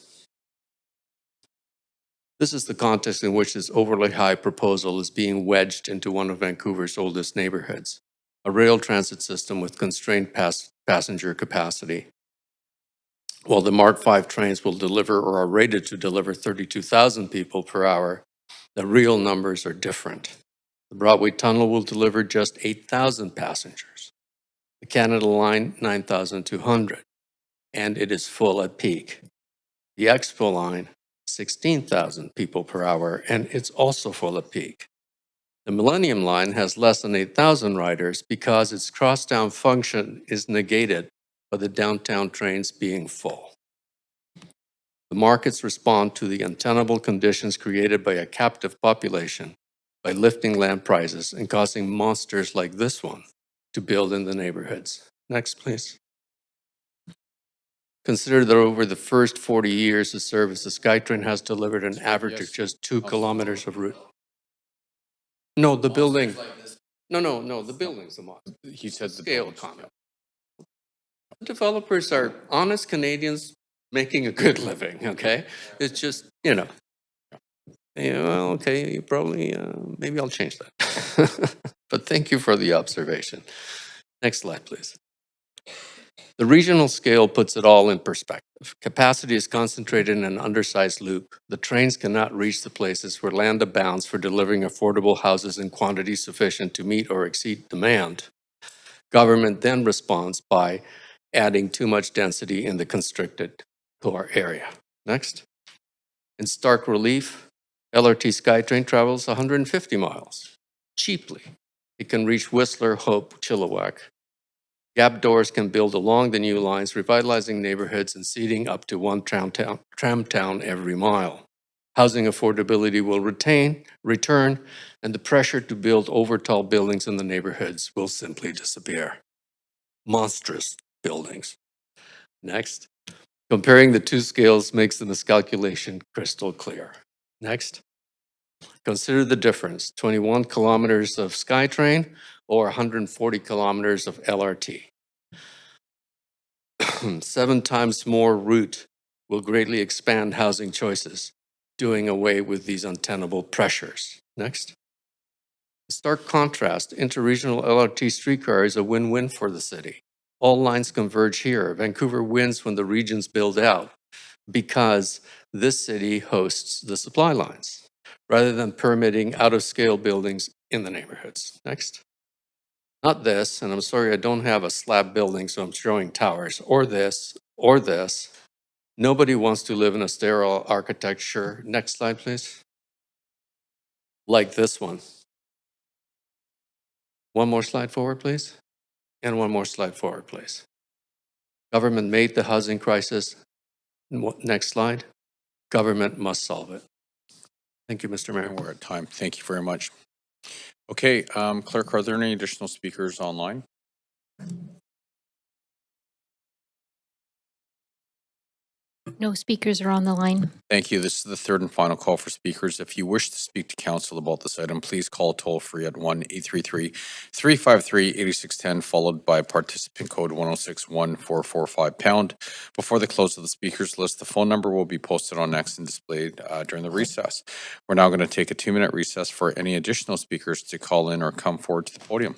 This is the context in which this overly high proposal is being wedged into one of Vancouver's oldest neighborhoods. A rail transit system with constrained passenger capacity. While the Mark V trains will deliver or are rated to deliver 32,000 people per hour, the real numbers are different. The Broadway Tunnel will deliver just 8,000 passengers. The Canada Line, 9,200, and it is full at peak. The Expo Line, 16,000 people per hour, and it's also full at peak. The Millennium Line has less than 8,000 riders because its crosstown function is negated by the downtown trains being full. The markets respond to the untenable conditions created by a captive population by lifting land prices and causing monsters like this one to build in the neighborhoods. Next, please. Consider that over the first 40 years of service, the SkyTrain has delivered an average of just 2 kilometers of route. No, the building. No, the building's the monster. He said the Scale comment. Developers are honest Canadians making a good living, okay? It's just, yeah, well, okay, you probably, maybe I'll change that. But thank you for the observation. Next slide, please. The regional scale puts it all in perspective. Capacity is concentrated in an undersized loop. The trains cannot reach the places where land abounds for delivering affordable houses in quantity sufficient to meet or exceed demand. Government then responds by adding too much density in the constricted core area. Next. In stark relief, LRT SkyTrain travels 150 miles. Cheaply, it can reach Whistler, Hope, Chilliwack. Gap doors can build along the new lines, revitalizing neighborhoods and seating up to one tram town every mile. Housing affordability will return, and the pressure to build over-tall buildings in the neighborhoods will simply disappear. Monstrous buildings. Next. Comparing the two scales makes the miscalculation crystal clear. Next. Consider the difference, 21 kilometers of SkyTrain or 140 kilometers of LRT. 7 times more route will greatly expand housing choices, doing away with these untenable pressures. Next. In stark contrast, interregional LRT streetcar is a win-win for the city. All lines converge here. Vancouver wins when the regions build out because this city hosts the supply lines, rather than permitting out-of-scale buildings in the neighborhoods. Next. Not this, and I'm sorry I don't have a slab building, so I'm showing towers, or this, or this. Nobody wants to live in a sterile architecture. Next slide, please. Like this one. One more slide forward, please. And one more slide forward, please. Government made the housing crisis. Next slide. Government must solve it. Thank you, Mr. Mayor. And we're at time. Thank you very much. Okay, Clerk, are there any additional speakers online? No speakers are on the line. Thank you. This is the third and final call for speakers. If you wish to speak to council about this item, please call toll free at 1-833-353-8610, followed by participant code 106-1445 #. Before the close of the speakers list, the phone number will be posted on X and displayed during the recess. We're now going to take a 2-minute recess for any additional speakers to call in or come forward to the podium.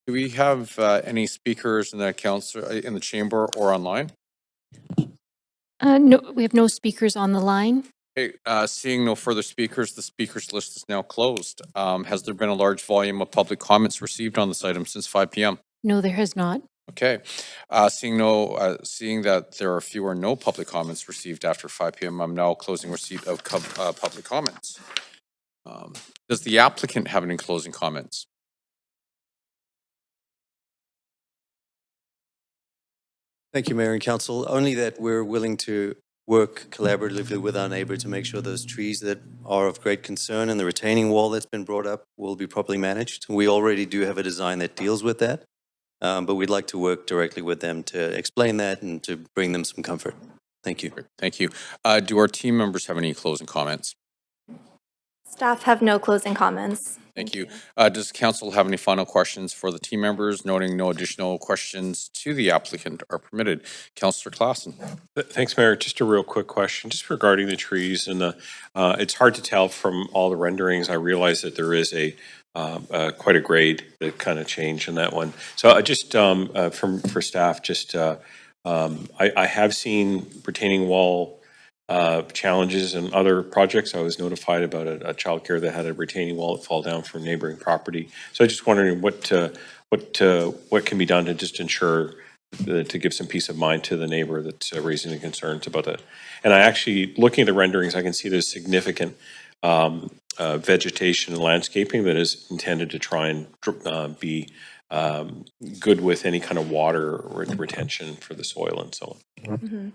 Do we have any speakers in the council, in the chamber or online? No, we have no speakers on the line. Okay, seeing no further speakers, the speakers list is now closed. Has there been a large volume of public comments received on this item since 5 p.m.? No, there has not. Okay, seeing that there are few or no public comments received after 5 p.m., I'm now closing receipt of public comments. Does the applicant have any closing comments? Thank you, Mayor and Council. Only that we're willing to work collaboratively with our neighbor to make sure those trees that are of great concern and the retaining wall that's been brought up will be properly managed. We already do have a design that deals with that, but we'd like to work directly with them to explain that and to bring them some comfort. Thank you. Thank you. Do our team members have any closing comments? Staff have no closing comments. Thank you. Does council have any final questions for the team members? Noting no additional questions to the applicant are permitted. Councillor Klassen. Thanks, Mayor. Just a real quick question, just regarding the trees and the. It's hard to tell from all the renderings. I realize that there is quite a grade that kind of changed in that one. So I just for staff, just I have seen retaining wall challenges in other projects. I was notified about a childcare that had a retaining wall that fall down from neighboring property. So I just wondering what can be done to just ensure to give some peace of mind to the neighbor that's raising the concerns about it. And I actually, looking at the renderings, I can see there's significant vegetation and landscaping that is intended to try and be good with any kind of water retention for the soil and so on. Mm-hmm.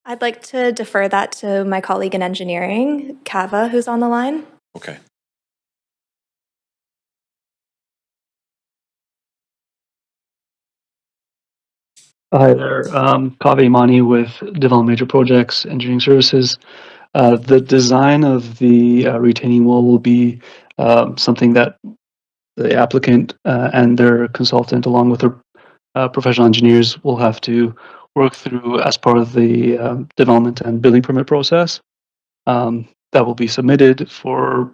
I'd like to defer that to my colleague in engineering, Kava, who's on the line. Okay. Hi there, Kava Imani with Development Major Projects Engineering Services. The design of the retaining wall will be something that the applicant and their consultant, along with their professional engineers, will have to work through as part of the development and building permit process. That will be submitted for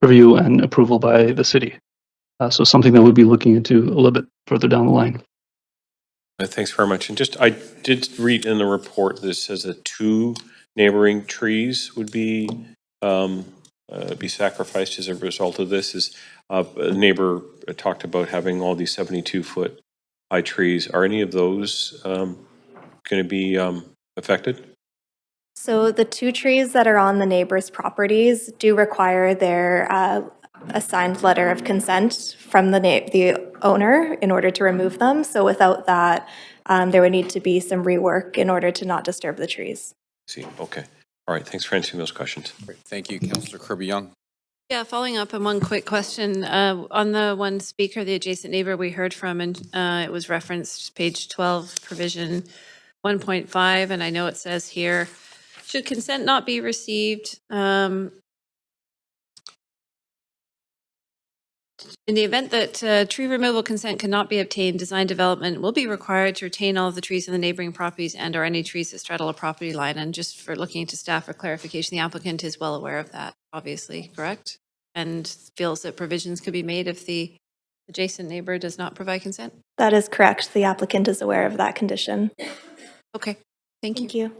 review and approval by the city. So something that we'll be looking into a little bit further down the line. Thanks very much. And just, I did read in the report that says that 2 neighboring trees would be sacrificed as a result of this. Is a neighbor talked about having all these 72-foot high trees. Are any of those going to be affected? So the 2 trees that are on the neighbors' properties do require their a signed letter of consent from the owner in order to remove them. So without that, there would need to be some rework in order to not disturb the trees. See, okay. All right, thanks for answering those questions. Great. Thank you, Councillor Kirby-Young. Yeah, following up on one quick question, on the one speaker, the adjacent neighbor we heard from, and it was referenced page 12, provision 1.5, and I know it says here, should consent not be received, in the event that tree removal consent cannot be obtained, design development will be required to retain all of the trees in the neighboring properties and or any trees that straddle a property line. And just for looking to staff for clarification, the applicant is well aware of that, obviously, correct? And feels that provisions could be made if the adjacent neighbor does not provide consent? That is correct. The applicant is aware of that condition. Okay, thank you.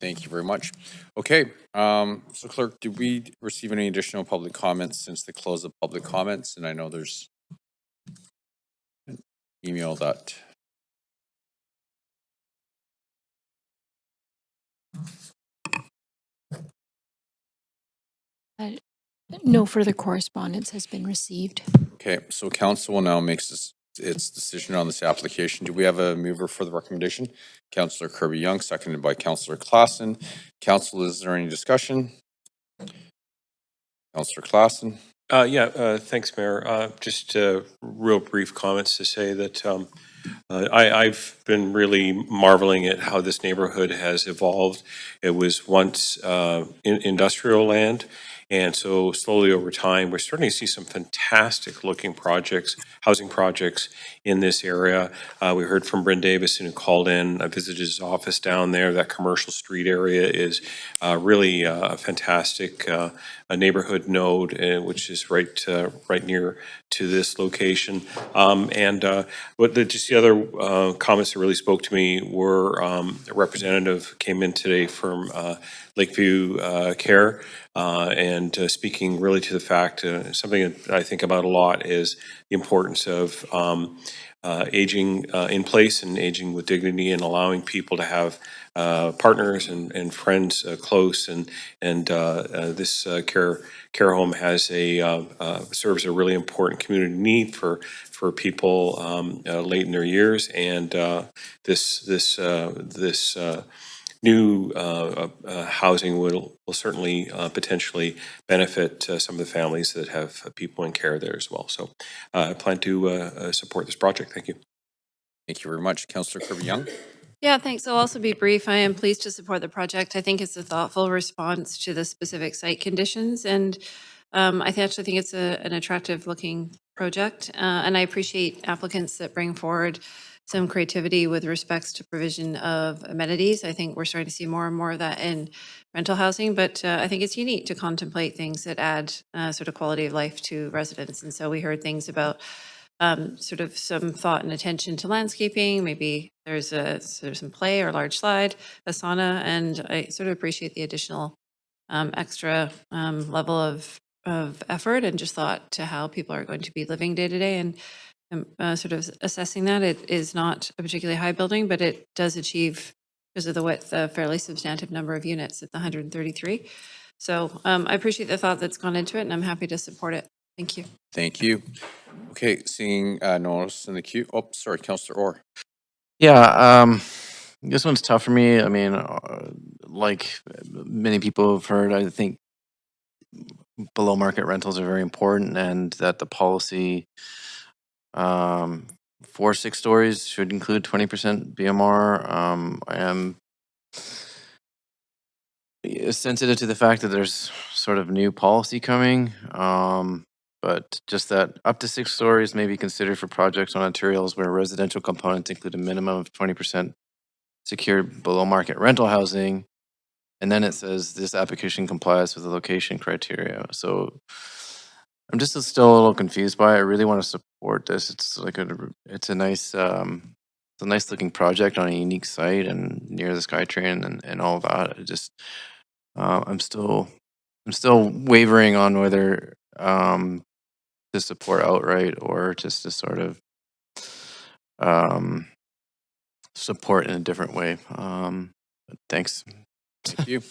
Thank you very much. Okay, so Clerk, did we receive any additional public comments since the close of public comments? And I know there's an email that No further correspondence has been received. Okay, so council will now make its decision on this application. Do we have a mover for the recommendation? Councillor Kirby-Young, seconded by Councillor Klassen. Council, is there any discussion? Councillor Klassen. Thanks, Mayor. Just real brief comments to say that I've been really marveling at how this neighborhood has evolved. It was once industrial land, And so slowly over time, we're starting to see some fantastic looking projects, housing projects in this area. We heard from Bryn Davison who called in. I visited his office down there. That commercial street area is really a fantastic a neighborhood node, which is right near to this location. Just the other comments that really spoke to me were a representative came in today from Lakeview Care, and speaking really to the fact, something that I think about a lot is the importance of aging in place and aging with dignity, and allowing people to have partners and friends close. And this care home has serves a really important community need for people late in their years. And this new housing will certainly potentially benefit some of the families that have people in care there as well. So I plan to support this project. Thank you. Thank you very much. Councillor Kirby-Young. Yeah, thanks. I'll also be brief. I am pleased to support the project. I think it's a thoughtful response to the specific site conditions, and actually think it's an attractive looking project. And I appreciate applicants that bring forward some creativity with respects to provision of amenities. I think we're starting to see more and more of that in rental housing, but I think it's unique to contemplate things that add sort of quality of life to residents. And so we heard things about sort of some thought and attention to landscaping. Maybe there's some play or large slide, a sauna, and I sort of appreciate the additional extra level of effort and just thought to how people are going to be living day to day. And sort of assessing that, it is not a particularly high building, but it does achieve, because of the width, a fairly substantive number of units at the 133. So I appreciate the thought that's gone into it, and I'm happy to support it. Thank you. Thank you. Okay, seeing no one else in the queue. Oh, sorry, Councillor Orr. Yeah, this one's tough for me. I mean, like many people have heard, I think below market rentals are very important, and that the policy for 6 stories should include 20% BMR. I am sensitive to the fact that there's sort of new policy coming, but just that up to 6 stories may be considered for projects on materials where residential components include a minimum of 20% secured below market rental housing. And then it says this application complies with the location criteria. So I'm just still a little confused by it. I really want to support this. It's like it's a nice looking project on a unique site and near the SkyTrain and all that. It just I'm still wavering on whether to support outright or just to sort of support in a different way. But thanks. Thank you.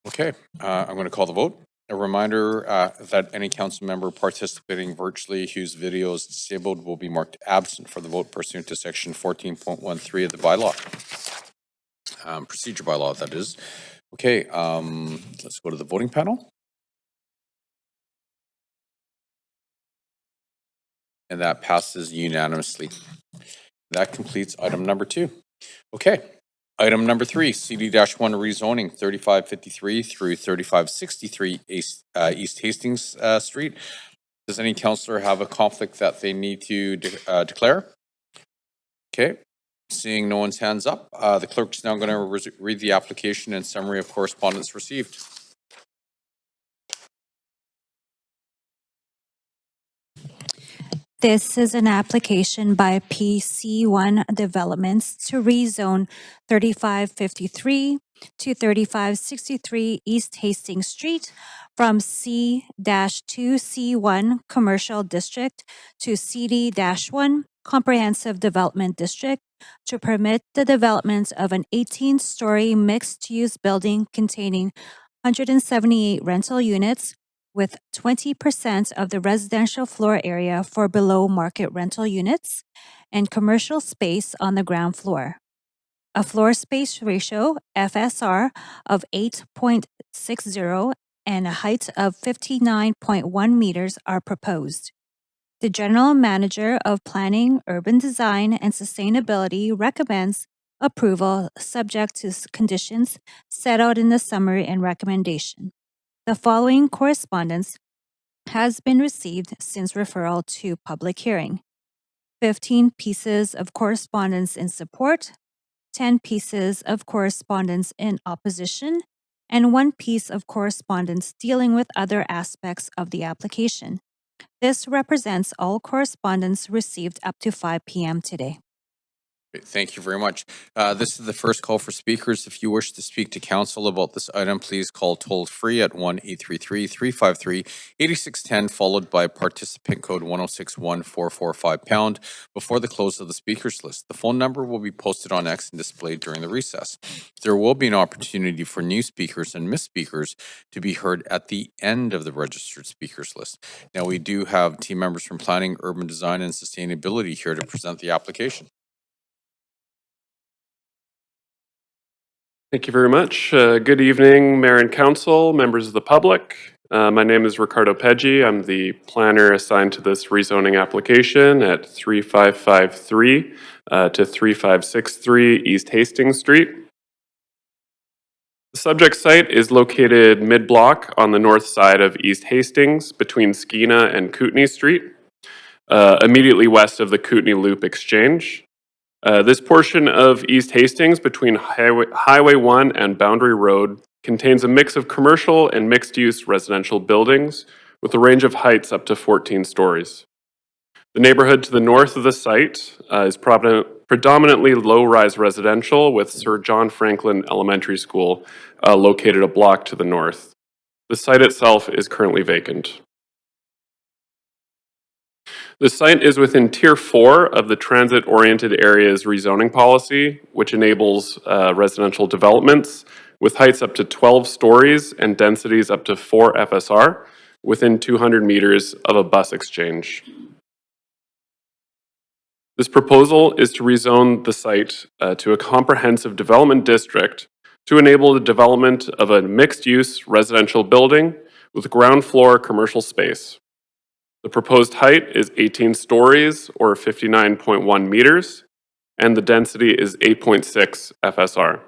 Okay, I'm going to call the vote. A reminder that any council member participating virtually whose video is disabled will be marked absent for the vote pursuant to section 14.13 of the bylaw. Procedure bylaw, that is. Okay, let's go to the voting panel. And that passes unanimously. That completes item number 2. Okay. Item number 3, CD-1 rezoning 3553 through 3563 East Hastings Street. Does any councillor have a conflict that they need to declare? Okay, seeing no one's hands up, the clerk's now going to read the application and summary of correspondence received. This is an application by PC1 Developments to rezone 3553 to 3563 East Hastings Street from C-2C1 Commercial District to CD-1 Comprehensive Development District to permit the development of an 18-story mixed-use building containing 178 rental units with 20% of the residential floor area for below market rental units and commercial space on the ground floor. A floor space ratio, FSR, of 8.60 and a height of 59.1 meters are proposed. The General Manager of Planning, Urban Design, and Sustainability recommends approval subject to conditions set out in the summary and recommendation. The following correspondence has been received since referral to public hearing. 15 pieces of correspondence in support, 10 pieces of correspondence in opposition, and 1 piece of correspondence dealing with other aspects of the application. This represents all correspondence received up to 5 p.m. today. Thank you very much. This is the first call for speakers. If you wish to speak to council about this item, please call toll free at 1-833-353-8610, followed by participant code 1061-445# before the close of the speakers list. The phone number will be posted on X and displayed during the recess. There will be an opportunity for new speakers and missed speakers to be heard at the end of the registered speakers list. Now, we do have team members from Planning, Urban Design, and Sustainability here to present the application. Thank you very much. Good evening, Mayor and Council, members of the public. My name is Ricardo Peggi. I'm the planner assigned to this rezoning application at 3553 to 3563 East Hastings Street. The subject site is located mid-block on the north side of East Hastings between Skeena and Kootenay Street, immediately west of the Kootenay Loop Exchange. This portion of East Hastings between Highway 1 and Boundary Road contains a mix of commercial and mixed-use residential buildings with a range of heights up to 14 stories. The neighborhood to the north of the site is predominantly low-rise residential with Sir John Franklin Elementary School located a block to the north. The site itself is currently vacant. The site is within Tier 4 of the Transit-Oriented Areas Rezoning Policy, which enables residential developments with heights up to 12 stories and densities up to 4 FSR within 200 meters of a bus exchange. This proposal is to rezone the site to a comprehensive development district to enable the development of a mixed-use residential building with ground floor commercial space. The proposed height is 18 stories or 59.1 meters, and the density is 8.6 FSR.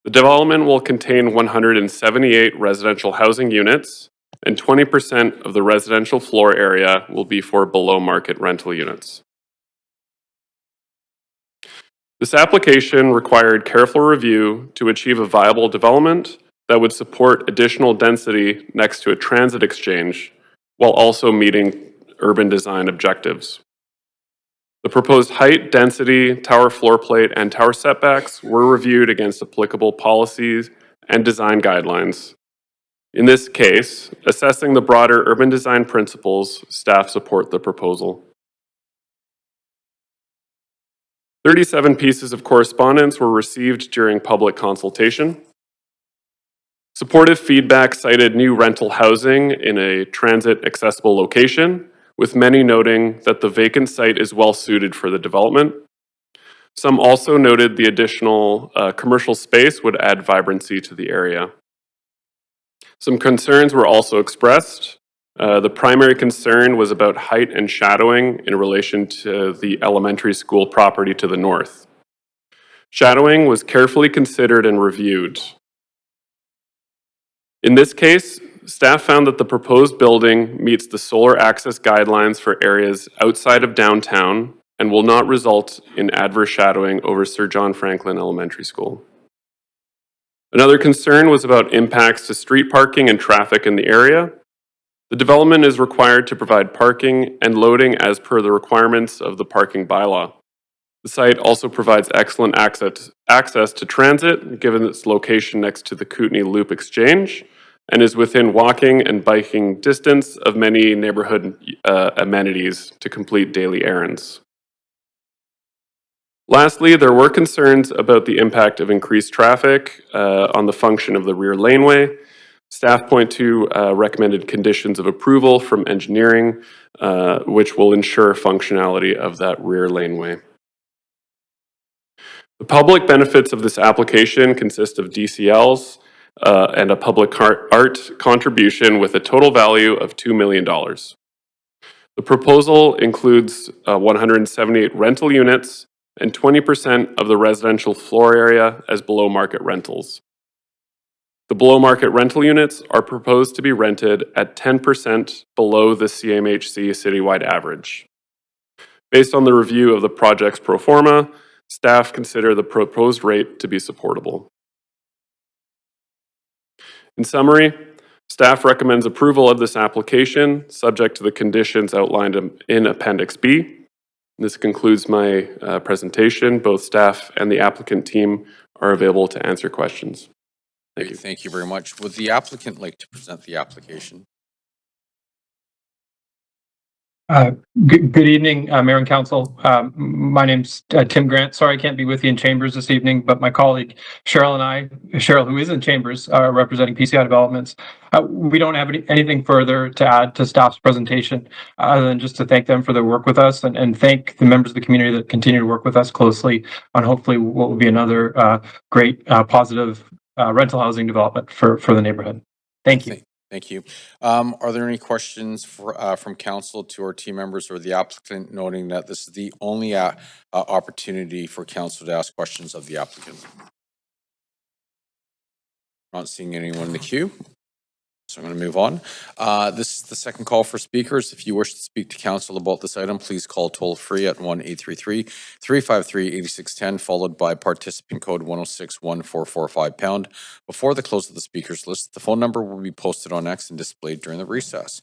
The development will contain 178 residential housing units, and 20% of the residential floor area will be for below-market rental units. This application required careful review to achieve a viable development that would support additional density next to a transit exchange, while also meeting urban design objectives. The proposed height, density, tower floor plate, and tower setbacks were reviewed against applicable policies and design guidelines. In this case, assessing the broader urban design principles, staff support the proposal. 37 pieces of correspondence were received during public consultation. Supportive feedback cited new rental housing in a transit-accessible location, with many noting that the vacant site is well suited for the development. Some also noted the additional commercial space would add vibrancy to the area. Some concerns were also expressed. The primary concern was about height and shadowing in relation to the elementary school property to the north. Shadowing was carefully considered and reviewed. In this case, staff found that the proposed building meets the solar access guidelines for areas outside of downtown and will not result in adverse shadowing over Sir John Franklin Elementary School. Another concern was about impacts to street parking and traffic in the area. The development is required to provide parking and loading as per the requirements of the parking bylaw. The site also provides excellent access to transit, given its location next to the Kootenay Loop Exchange, and is within walking and biking distance of many neighborhood amenities to complete daily errands. Lastly, there were concerns about the impact of increased traffic on the function of the rear laneway. Staff point to recommended conditions of approval from engineering, which will ensure functionality of that rear laneway. The public benefits of this application consist of DCLs and a public art contribution with a total value of $2 million. The proposal includes 178 rental units and 20% of the residential floor area as below market rentals. The below-market rental units are proposed to be rented at 10% below the CMHC citywide average. Based on the review of the project's pro forma, staff consider the proposed rate to be supportable. In summary, staff recommends approval of this application, subject to the conditions outlined in Appendix B. This concludes my presentation. Both staff and the applicant team are available to answer questions. Thank you. Thank you very much. Would the applicant like to present the application? Good evening, Mayor and Council. My name's Tim Grant. Sorry I can't be with you in Chambers this evening, but my colleague Cheryl and I, Cheryl, who is in Chambers, representing PCI Developments, we don't have anything further to add to staff's presentation other than just to thank them for their work with us and thank the members of the community that continue to work with us closely on hopefully what will be another great positive rental housing development for the neighborhood. Thank you. Thank you. Are there any questions from council to our team members or the applicant, noting that this is the only opportunity for council to ask questions of the applicant? Not seeing anyone in the queue, so I'm going to move on. This is the second call for speakers. If you wish to speak to council about this item, please call toll free at 1-833-353-8610, followed by participant code 106-1445#. Before the close of the speakers list, the phone number will be posted on X and displayed during the recess.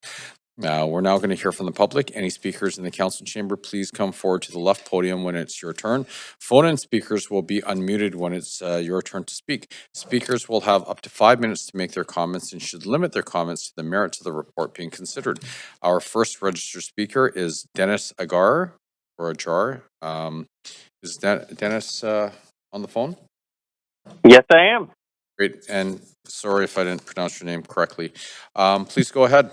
We're now going to hear from the public. Any speakers in the council chamber, please come forward to the left podium when it's your turn. Phone-in speakers will be unmuted when it's your turn to speak. Speakers will have up to 5 minutes to make their comments and should limit their comments to the merits of the report being considered. Our first registered speaker is Dennis Agar, or Ajar. Is Dennis on the phone? Yes, I am. Great, and sorry if I didn't pronounce your name correctly. Please go ahead.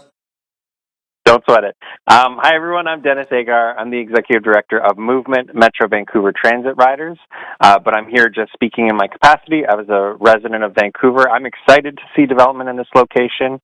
Don't sweat it. Hi, everyone. I'm Dennis Agar. I'm the Executive Director of Movement Metro Vancouver Transit Riders, but I'm here just speaking in my capacity. I was a resident of Vancouver. I'm excited to see development in this location.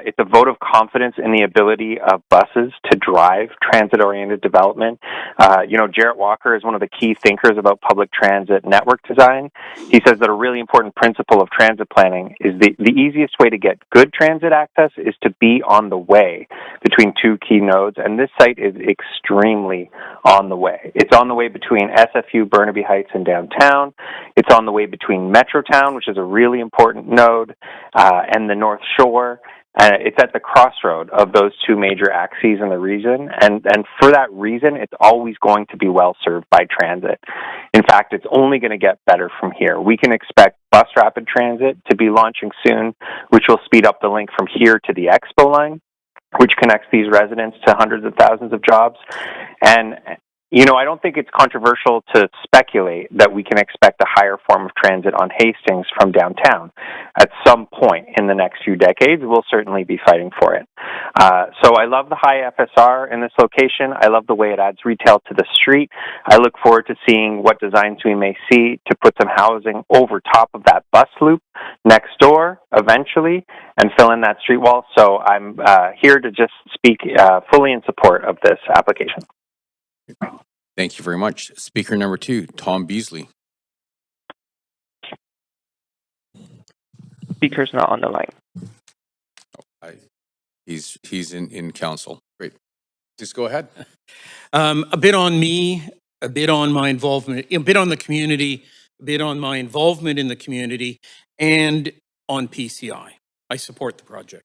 It's a vote of confidence in the ability of buses to drive transit-oriented development. Jarrett Walker is one of the key thinkers about public transit network design. He says that a really important principle of transit planning is the easiest way to get good transit access is to be on the way between two key nodes, and this site is extremely on the way. It's on the way between SFU, Burnaby Heights, and downtown. It's on the way between Metrotown, which is a really important node, and the North Shore. It's at the crossroad of those two major axes in the region, and for that reason, it's always going to be well served by transit. In fact, it's only going to get better from here. We can expect bus rapid transit to be launching soon, which will speed up the link from here to the Expo line, which connects these residents to hundreds of thousands of jobs. And, I don't think it's controversial to speculate that we can expect a higher form of transit on Hastings from downtown. At some point in the next few decades, we'll certainly be fighting for it. So I love the high FSR in this location. I love the way it adds retail to the street. I look forward to seeing what designs we may see to put some housing over top of that bus loop next door eventually and fill in that street wall. So I'm here to just speak fully in support of this application. Thank you very much. Speaker number 2, Tom Beasley. Speaker's not on the line. He's in council. Great. Just go ahead. A bit on me, a bit on my involvement, a bit on the community, a bit on my involvement in the community, and on PCI. I support the project.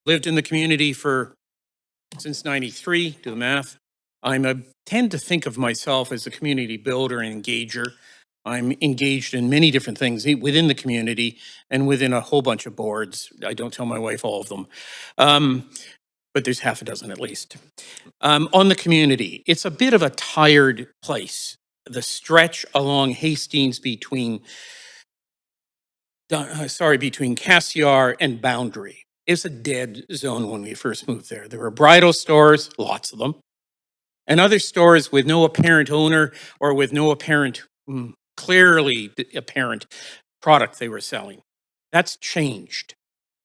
Lived in the community since 93, do the math. I tend to think of myself as a community builder and engager. I'm engaged in many different things within the community and within a whole bunch of boards. I don't tell my wife all of them, but there's half a dozen at least. On the community, it's a bit of a tired place. The stretch along Hastings between Cassiar and Boundary is a dead zone when we first moved there. There were bridal stores, lots of them, and other stores with no apparent owner or with no apparent, clearly apparent product they were selling. That's changed.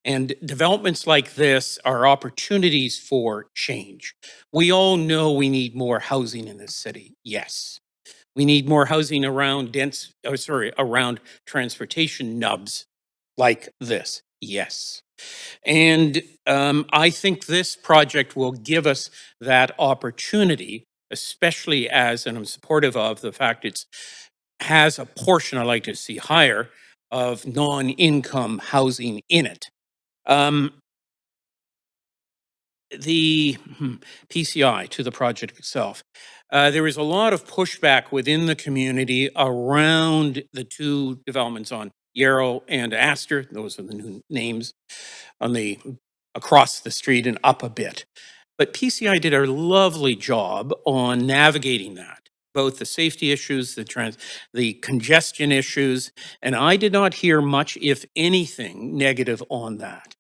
And developments like this are opportunities for change. We all know we need more housing in this city. Yes. We need more housing around around transportation nubs like this. Yes. And I think this project will give us that opportunity, especially as, and I'm supportive of the fact it's has a portion I like to see higher of non-income housing in it. The PCI to the project itself. There was a lot of pushback within the community around the two developments on Yarrow and Astor. Those are the new names on the across the street and up a bit. But PCI did a lovely job on navigating that, both the safety issues, the congestion issues, and I did not hear much, if anything, negative on that.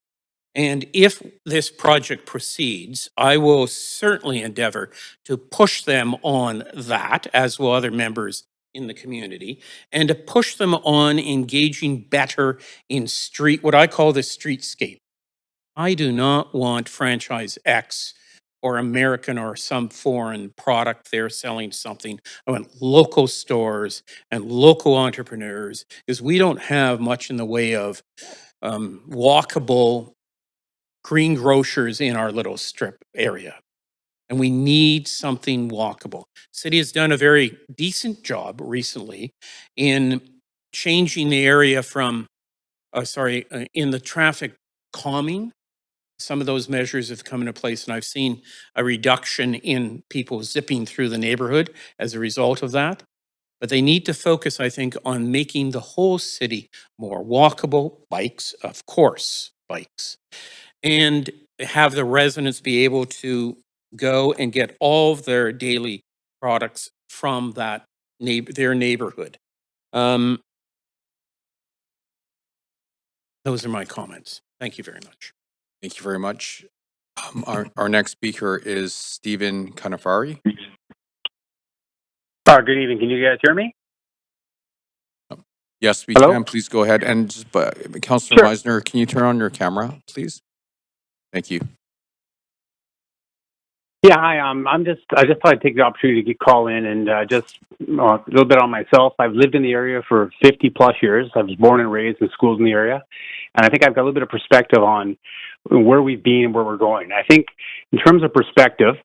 And if this project proceeds, I will certainly endeavor to push them on that, as will other members in the community, and to push them on engaging better in what I call the streetscape. I do not want franchise X or American or some foreign product they're selling something. I want local stores and local entrepreneurs, because we don't have much in the way of walkable green grocers in our little strip area. And we need something walkable. City has done a very decent job recently in changing the area from, in the traffic calming. Some of those measures have come into place, and I've seen a reduction in people zipping through the neighborhood as a result of that. But they need to focus, I think, on making the whole city more walkable, bikes, of course, bikes, and have the residents be able to go and get all of their daily products from that their neighborhood. Those are my comments. Thank you very much. Thank you very much. Our next speaker is Stephen Kanafari. Good evening. Can you guys hear me? Yes, we Hello? can. Please go ahead. And just, Councillor Sure. Meisner, can you turn on your camera, please? Thank you. Yeah, hi. I just thought I'd take the opportunity to call in and just a little bit on myself. I've lived in the area for 50 plus years. I was born and raised in schools in the area. And I think I've got a little bit of perspective on where we've been and where we're going. I think in terms of perspective,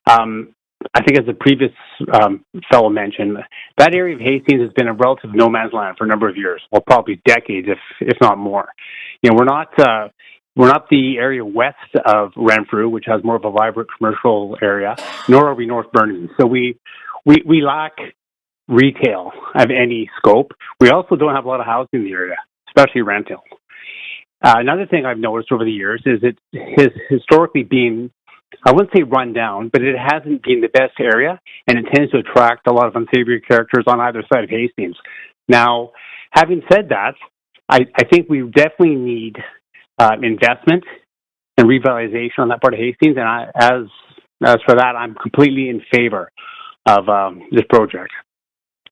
I think as the previous fellow mentioned, that area of Hastings has been a relative no man's land for a number of years, well, probably decades, if not more. You know, we're not the area west of Renfrew, which has more of a vibrant commercial area, nor are we North Burnaby. So we lack retail of any scope. We also don't have a lot of housing in the area, especially rental. Another thing I've noticed over the years is it has historically been, I wouldn't say run down, but it hasn't been the best area, and it tends to attract a lot of unsavory characters on either side of Hastings. Now, having said that, I think we definitely need investment and revitalization on that part of Hastings, and as for that, I'm completely in favor of this project.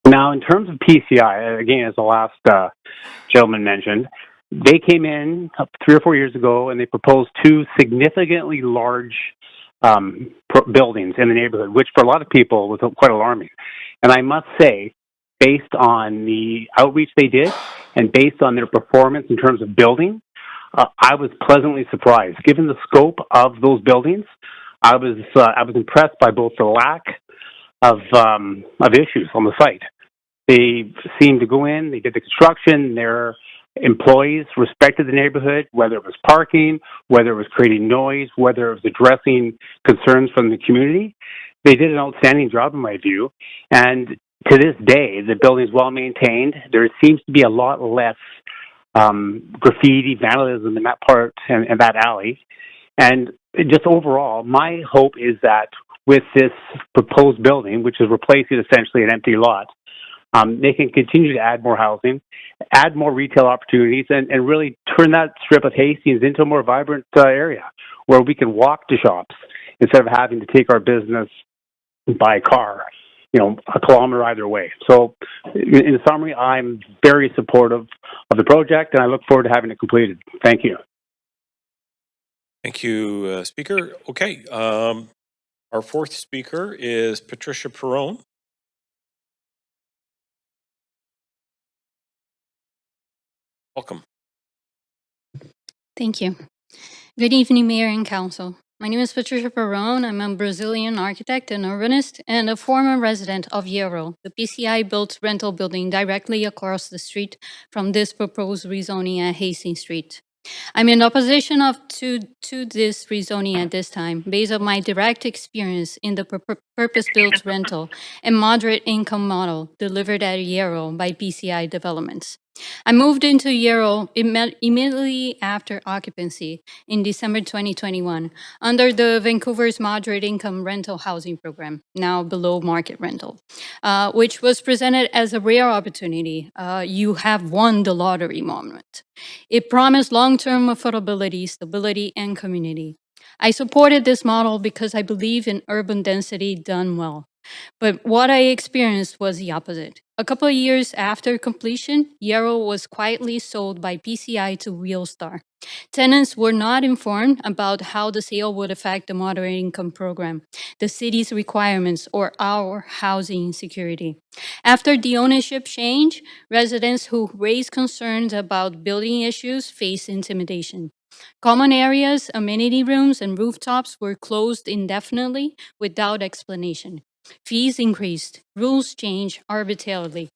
Now, in terms of PCI, again, as the last gentleman mentioned, they came in 3 or 4 years ago and they proposed 2 significantly large buildings in the neighborhood, which for a lot of people was quite alarming. And I must say, based on the outreach they did and based on their performance in terms of building, I was pleasantly surprised. Given the scope of those buildings, I was impressed by both the lack of issues on the site. They seemed to go in, they did the construction, their employees respected the neighborhood, whether it was parking, whether it was creating noise, whether it was addressing concerns from the community. They did an outstanding job in my view. And to this day, the building is well maintained. There seems to be a lot less graffiti, vandalism in that part and that alley. And just overall, my hope is that with this proposed building, which is replacing essentially an empty lot, they can continue to add more housing, add more retail opportunities, and really turn that strip of Hastings into a more vibrant area where we can walk to shops instead of having to take our business by car, you know, a kilometer either way. So in summary, I'm very supportive of the project, and I look forward to having it completed. Thank you. Thank you, Speaker. Okay, our fourth speaker is Patricia Perrone. Welcome. Thank you. Good evening, Mayor and Council. My name is Patricia Perron. I'm a Brazilian architect and urbanist and a former resident of Yarrow, the PCI-built rental building directly across the street from this proposed rezoning at Hastings Street. I'm in opposition to this rezoning at this time, based on my direct experience in the purpose-built rental and moderate income model delivered at Yarrow by PCI Developments. I moved into Yarrow immediately after occupancy in December 2021 under the Vancouver's moderate income rental housing program, now below market rental, which was presented as a rare opportunity. You have won the lottery moment. It promised long-term affordability, stability, and community. I supported this model because I believe in urban density done well. But what I experienced was the opposite. A couple of years after completion, Yarrow was quietly sold by PCI to Wheelstar. Tenants were not informed about how the sale would affect the moderate income program, the city's requirements, or our housing security. After the ownership change, residents who raised concerns about building issues faced intimidation. Common areas, amenity rooms, and rooftops were closed indefinitely without explanation. Fees increased, rules changed arbitrarily.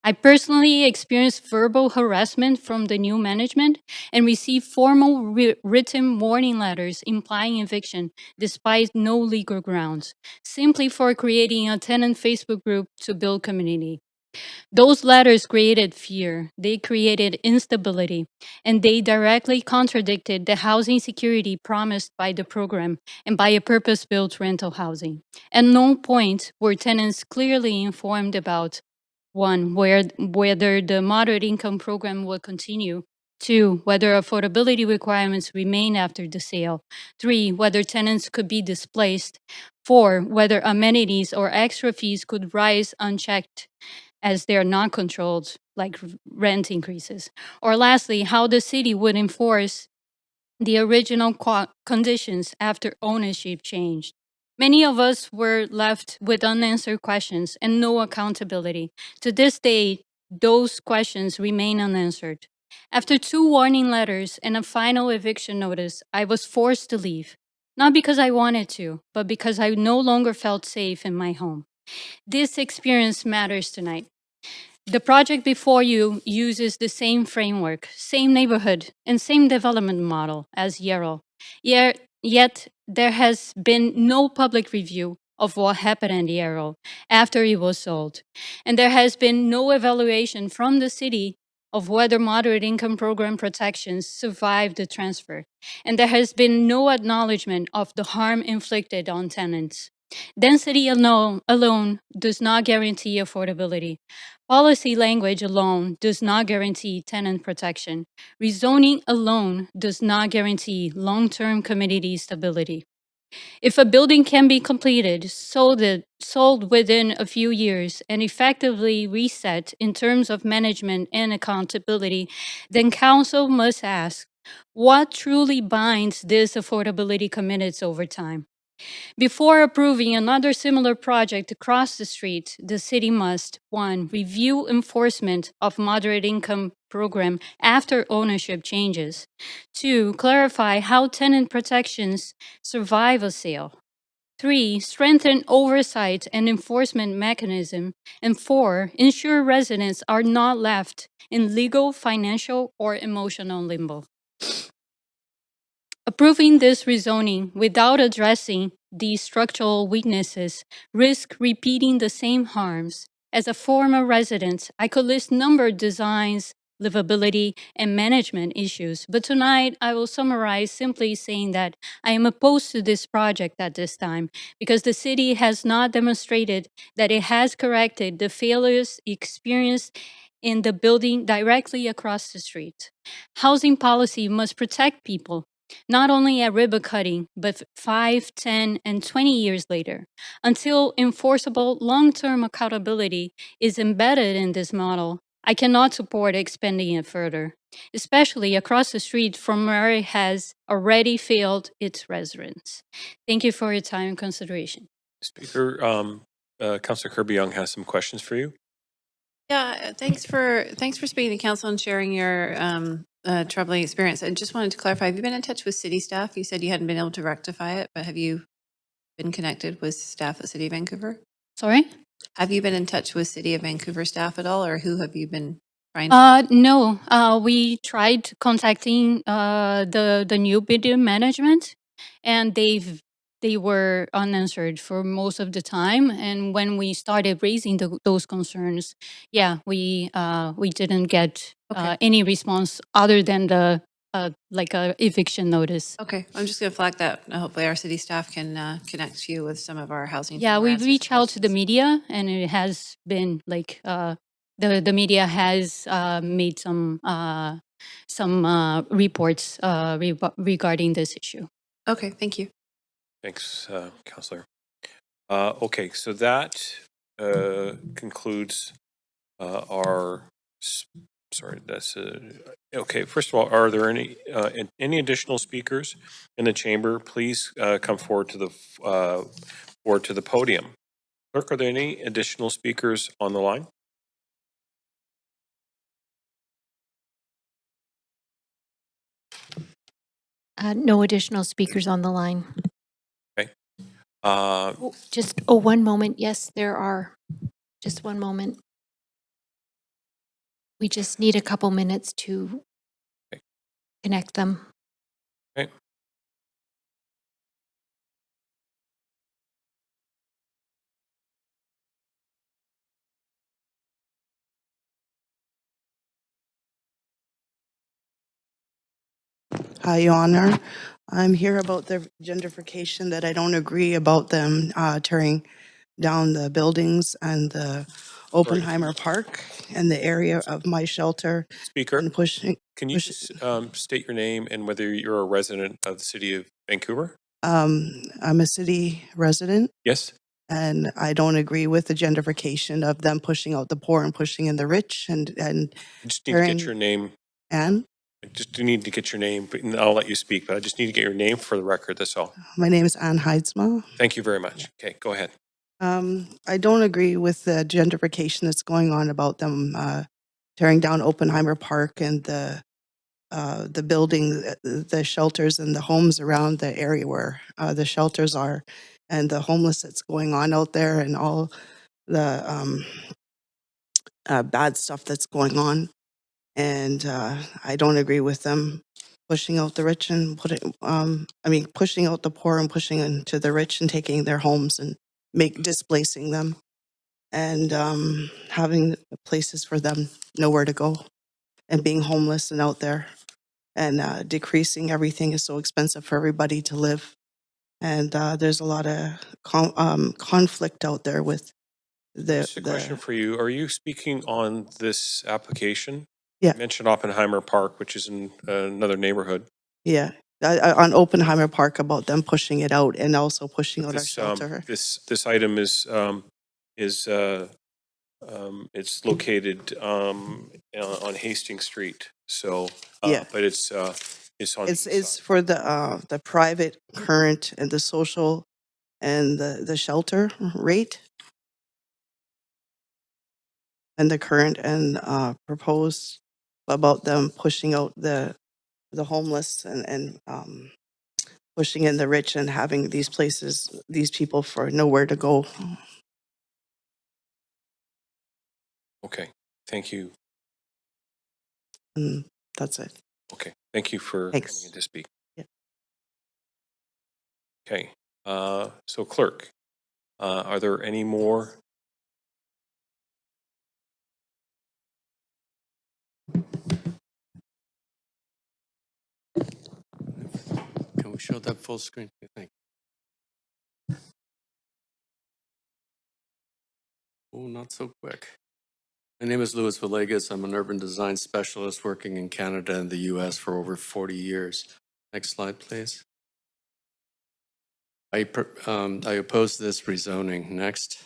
I personally experienced verbal harassment from the new management and received formal written warning letters implying eviction despite no legal grounds, simply for creating a tenant Facebook group to build community. Those letters created fear, they created instability, and they directly contradicted the housing security promised by the program and by a purpose-built rental housing. At no point were tenants clearly informed about, one, whether the moderate income program will continue, two, whether affordability requirements remain after the sale, three, whether tenants could be displaced, four, whether amenities or extra fees could rise unchecked, as they are not controlled, like rent increases. Or lastly, how the city would enforce the original conditions after ownership changed. Many of us were left with unanswered questions and no accountability. To this day, those questions remain unanswered. After 2 warning letters and a final eviction notice, I was forced to leave. Not because I wanted to, but because I no longer felt safe in my home. This experience matters tonight. The project before you uses the same framework, same neighborhood, and same development model as Yarrow. Yet there has been no public review of what happened in Yarrow after it was sold. And there has been no evaluation from the city of whether moderate income program protections survived the transfer. And there has been no acknowledgement of the harm inflicted on tenants. Density alone does not guarantee affordability. Policy language alone does not guarantee tenant protection. Rezoning alone does not guarantee long-term community stability. If a building can be completed, sold within a few years, and effectively reset in terms of management and accountability, then council must ask, what truly binds these affordability commitments over time? Before approving another similar project across the street, the city must, 1, review enforcement of moderate income program after ownership changes. 2, clarify how tenant protections survive a sale. 3, strengthen oversight and enforcement mechanism. And 4, ensure residents are not left in legal, financial, or emotional limbo. Approving this rezoning without addressing these structural weaknesses risk repeating the same harms. As a former resident, I could list numbered designs, livability, and management issues, but tonight I will summarize simply saying that I am opposed to this project at this time because the city has not demonstrated that it has corrected the failures experienced in the building directly across the street. Housing policy must protect people, not only at ribbon cutting, but 5, 10, and 20 years later. Until enforceable long-term accountability is embedded in this model, I cannot support expanding it further, especially across the street from where it has already failed its residents. Thank you for your time and consideration. Speaker, Councillor Kirby-Young has some questions for you. Yeah, thanks for speaking to council and sharing your troubling experience. I just wanted to clarify, have you been in touch with city staff? You said you hadn't been able to rectify it, but have you been connected with staff at City of Vancouver? Sorry? Have you been in touch with City of Vancouver staff at all, or who have you been trying No, we tried contacting the new bidder management, and they were unanswered for most of the time. And when we started raising those concerns, yeah, we didn't get any response other than the like a eviction notice. Okay, I'm just going to flag that. Hopefully our city staff can connect you with some of our housing. Yeah, team or we've answer reached out to the media, and it has been like the media has made some reports regarding this issue. Okay, thank you. Thanks, Councillor. Okay, so that concludes our. Sorry, that's okay. First of all, are there any additional speakers in the chamber? Please come forward to the podium. Clerk, are there any additional speakers on the line? No additional speakers on the line. Okay. Just, one moment. Yes, there are. Just one moment. We just need a couple minutes to connect them. Okay. Hi, Your Honor. I'm here about the gentrification that I don't agree about them tearing down the buildings and the Oppenheimer Park and the area of my shelter. Speaker, and pushing. Can you just state your name and whether you're a resident of the city of Vancouver? I'm a city resident. Yes. And I don't agree with the gentrification of them pushing out the poor and pushing in the rich and I just need to get your name. And I just need to get your name, but I'll let you speak, but I just need to get your name for the record, that's all. my name is Ann Heidsma. Thank you very much. Okay, go ahead. I don't agree with the gentrification that's going on about them tearing down Oppenheimer Park and the building, the shelters and the homes around the area where the shelters are, and the homeless that's going on out there, and all the bad stuff that's going on. And I don't agree with them pushing out the rich and pushing out the poor and pushing into the rich and taking their homes and displacing them, and having places for them nowhere to go, and being homeless and out there, and decreasing everything is so expensive for everybody to live. And there's a lot of conflict out there with Just a question for you. Are you speaking on this application? Yeah. You mentioned Oppenheimer Park, which is in another neighborhood. Yeah, on Oppenheimer Park, about them pushing it out and also pushing out our This, shelter. this item is it's located on Hastings Street. So, Yeah. but it's on. It's for the private current and the social and the shelter rate, and the current and proposed about them pushing out the homeless and pushing in the rich and having these places, these people for nowhere to go. Okay, thank you. And that's it. Okay, thank you for coming in to speak. Yeah. Okay, so Clerk, are there any more? Can we show that full screen? Thank you. Oh, not so quick. My name is Louis Villegas. I'm an urban design specialist working in Canada and the US for over 40 years. Next slide, please. I oppose this rezoning. Next.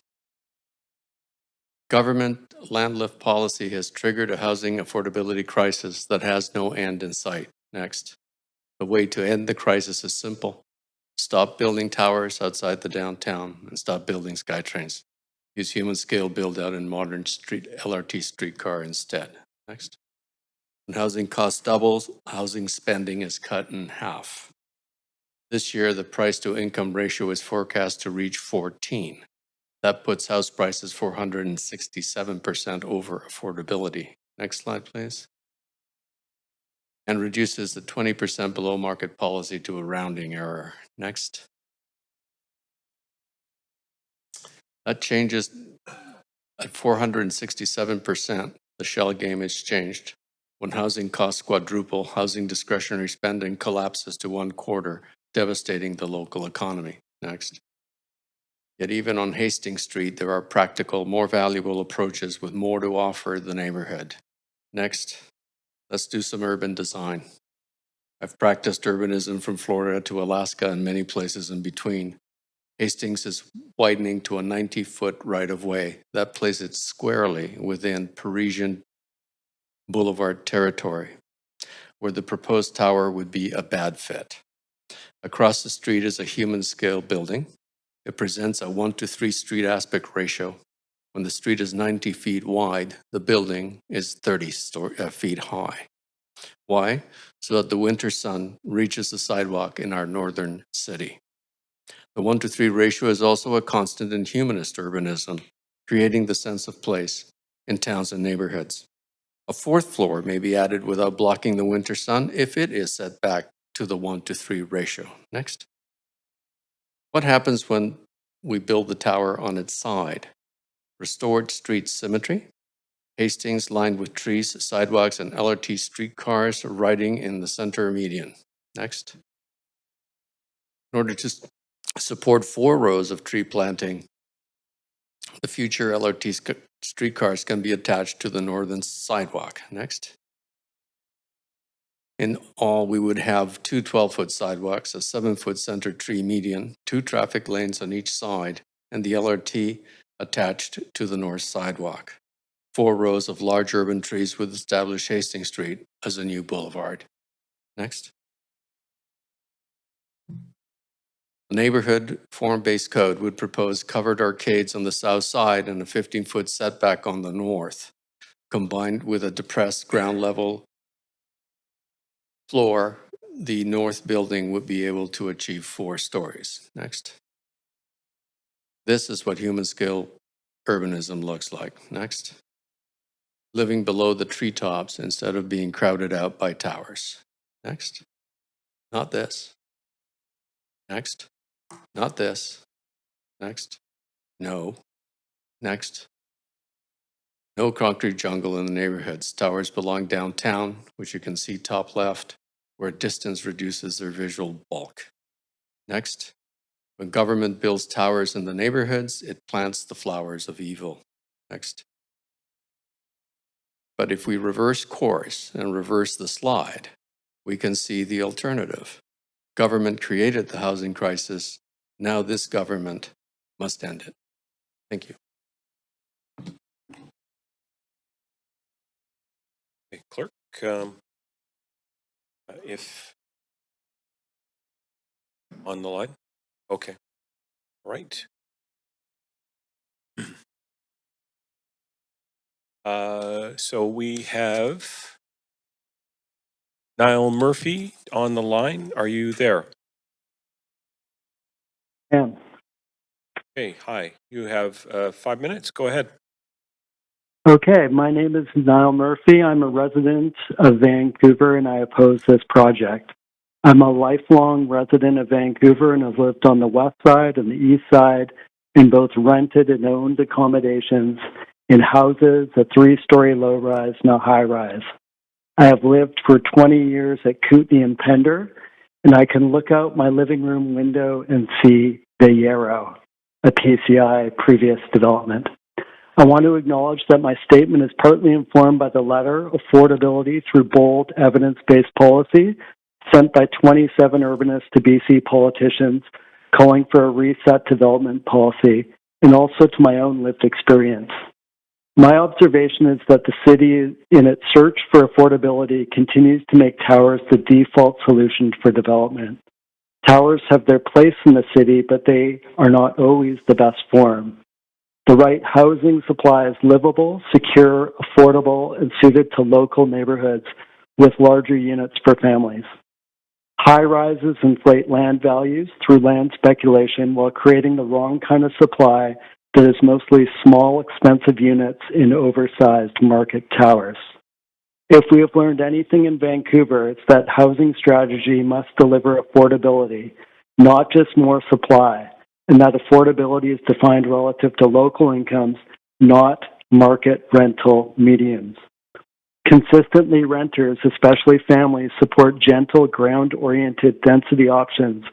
Government land lift policy has triggered a housing affordability crisis that has no end in sight. Next. The way to end the crisis is simple. Stop building towers outside the downtown and stop building SkyTrains. Use human scale build out in modern LRT streetcar instead. Next. When housing cost doubles, housing spending is cut in half. This year, the price to income ratio is forecast to reach 14. That puts house prices 467% over affordability. Next slide, please. And reduces the 20% below market policy to a rounding error. Next. That changes at 467%. The shell game is changed. When housing costs quadruple, housing discretionary spending collapses to 1/4, devastating the local economy. Next. Yet even on Hastings Street, there are practical, more valuable approaches with more to offer the neighborhood. Next, let's do some urban design. I've practiced urbanism from Florida to Alaska and many places in between. Hastings is widening to a 90-foot right-of-way. That places it squarely within Parisian Boulevard territory, where the proposed tower would be a bad fit. Across the street is a human-scale building. It presents a 1-to-3 street aspect ratio. When the street is 90 feet wide, the building is 30 feet high. Why? So that the winter sun reaches the sidewalk in our northern city. The 1-to-3 ratio is also a constant in humanist urbanism, creating the sense of place in towns and neighborhoods. A fourth floor may be added without blocking the winter sun if it is set back to the 1-to-3 ratio. Next. What happens when we build the tower on its side? Restored street symmetry. Hastings lined with trees, sidewalks, and LRT streetcars riding in the center median. Next. In order to support 4 rows of tree planting, the future LRT streetcars can be attached to the northern sidewalk. Next. In all, we would have 2 12-foot sidewalks, a 7-foot center tree median, 2 traffic lanes on each side, and the LRT attached to the north sidewalk. 4 rows of large urban trees would establish Hastings Street as a new boulevard. Next. The neighborhood form-based code would propose covered arcades on the south side and a 15-foot setback on the north, combined with a depressed ground level floor. The north building would be able to achieve 4 stories. Next. This is what human scale urbanism looks like. Next. Living below the treetops instead of being crowded out by towers. Next. Not this. Next. Not this. Next. No. Next. No concrete jungle in the neighborhoods. Towers belong downtown, which you can see top left, where distance reduces their visual bulk. Next. When government builds towers in the neighborhoods, it plants the flowers of evil. Next. But if we reverse course and reverse the slide, we can see the alternative. Government created the housing crisis. Now this government must end it. Thank you. Okay, Clerk, if on the line. Okay. All right. So we have Niall Murphy on the line. Are you there? Yeah. Hey, hi. You have 5 minutes. Go ahead. Okay, my name is Niall Murphy. I'm a resident of Vancouver and I oppose this project. I'm a lifelong resident of Vancouver and have lived on the west side and the east side in both rented and owned accommodations in houses, a 3-story low-rise and a high-rise. I have lived for 20 years at Kootenay and Pender, and I can look out my living room window and see the Yarrow, a PCI previous development. I want to acknowledge that my statement is partly informed by the letter, Affordability Through Bold Evidence-Based Policy, sent by 27 urbanists to BC politicians calling for a reset development policy, and also to my own lived experience. My observation is that the city, in its search for affordability, continues to make towers the default solution for development. Towers have their place in the city, but they are not always the best form. The right housing supply is livable, secure, affordable, and suited to local neighborhoods with larger units for families. High rises inflate land values through land speculation while creating the wrong kind of supply that is mostly small, expensive units in oversized market towers. If we have learned anything in Vancouver, it's that housing strategy must deliver affordability, not just more supply, and that affordability is defined relative to local incomes, not market rental medians. Consistently, renters, especially families, support gentle, ground-oriented density options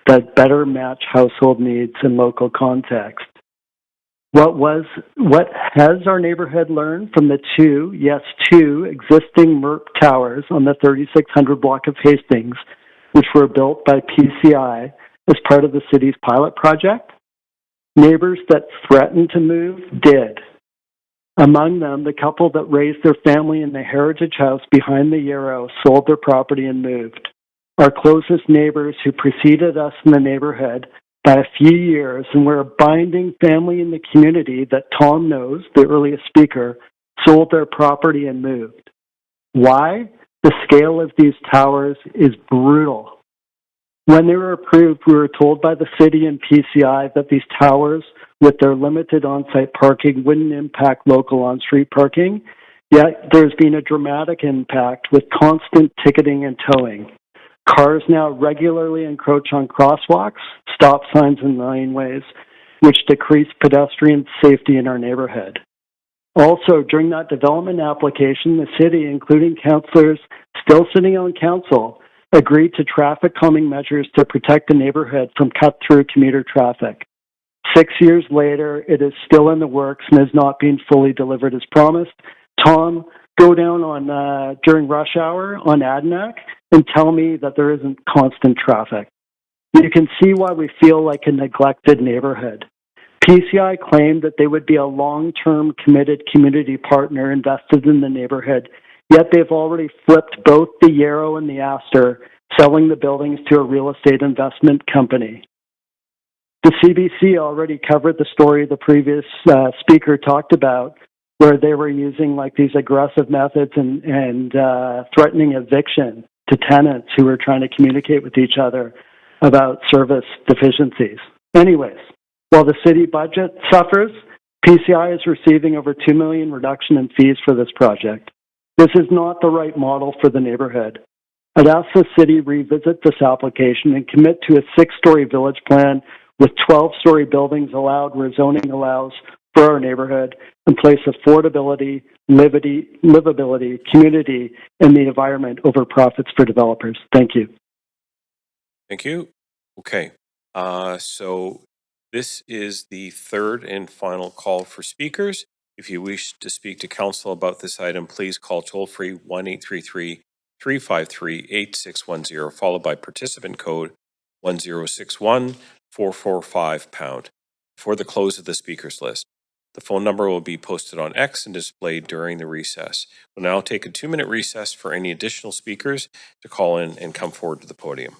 that better match household needs and local context. What has our neighborhood learned from the two existing MERP towers on the 3600 block of Hastings, which were built by PCI as part of the city's pilot project? Neighbors that threatened to move did. Among them, the couple that raised their family in the heritage house behind the Yarrow sold their property and moved. Our closest neighbors who preceded us in the neighborhood by a few years and were a binding family in the community that Tom knows, the earliest speaker, sold their property and moved. Why? The scale of these towers is brutal. When they were approved, we were told by the city and PCI that these towers, with their limited on-site parking, wouldn't impact local on-street parking, yet there's been a dramatic impact with constant ticketing and towing. Cars now regularly encroach on crosswalks, stop signs, and laneways, which decrease pedestrian safety in our neighborhood. Also, during that development application, the city, including councillors still sitting on council, agreed to traffic calming measures to protect the neighborhood from cut-through commuter traffic. 6 years later, it is still in the works and has not been fully delivered as promised. Tom, go down on during rush hour on Adanac and tell me that there isn't constant traffic. You can see why we feel like a neglected neighborhood. PCI claimed that they would be a long-term committed community partner invested in the neighborhood, yet they've already flipped both the Yarrow and the Astor, selling the buildings to a real estate investment company. The CBC already covered the story the previous speaker talked about, where they were using like these aggressive methods and threatening eviction to tenants who were trying to communicate with each other about service deficiencies. Anyways, while the city budget suffers, PCI is receiving over $2 million reduction in fees for this project. This is not the right model for the neighborhood. I'd ask the city revisit this application and commit to a 6-story village plan with 12-story buildings allowed where zoning allows for our neighborhood, and place affordability, livability, community, and the environment over profits for developers. Thank you. Thank you. Okay. So this is the third and final call for speakers. If you wish to speak to council about this item, please call toll-free 1-833-353-8610, followed by participant code 1061-445#, before the close of the speakers list. The phone number will be posted on X and displayed during the recess. We'll now take a 2-minute recess for any additional speakers to call in and come forward to the podium.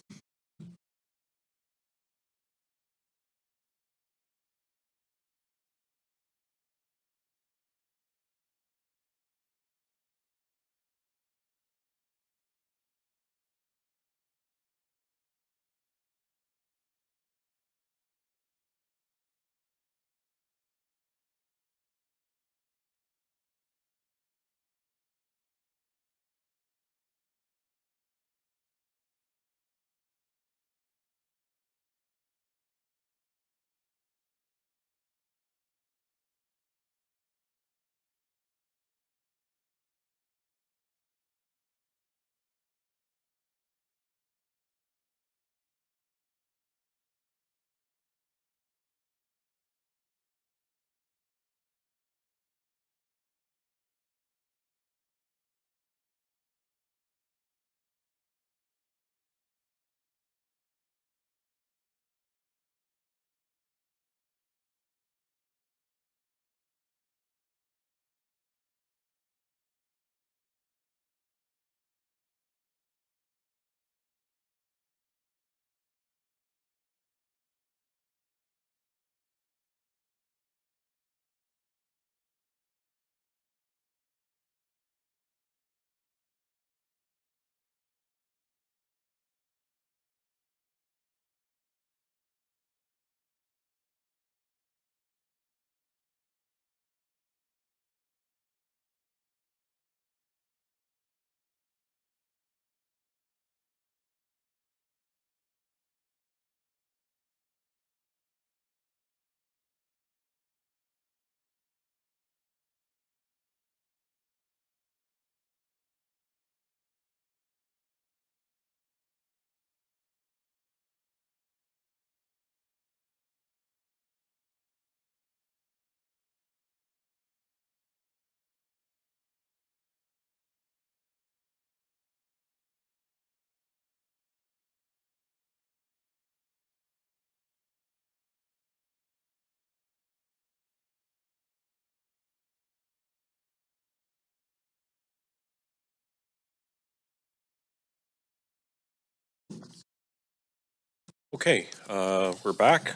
Okay, we're back.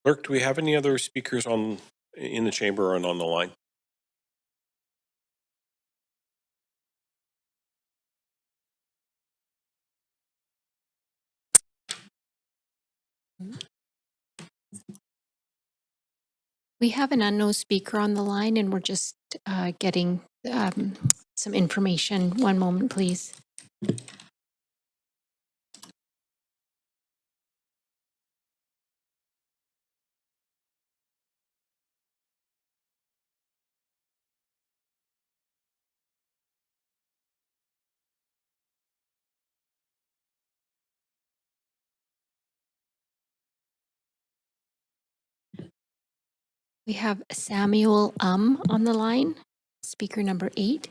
Clerk, do we have any other speakers in the chamber and on the line? We have an unknown speaker on the line and we're just getting some information. One moment, please. We have Samuel on the line, speaker number 8.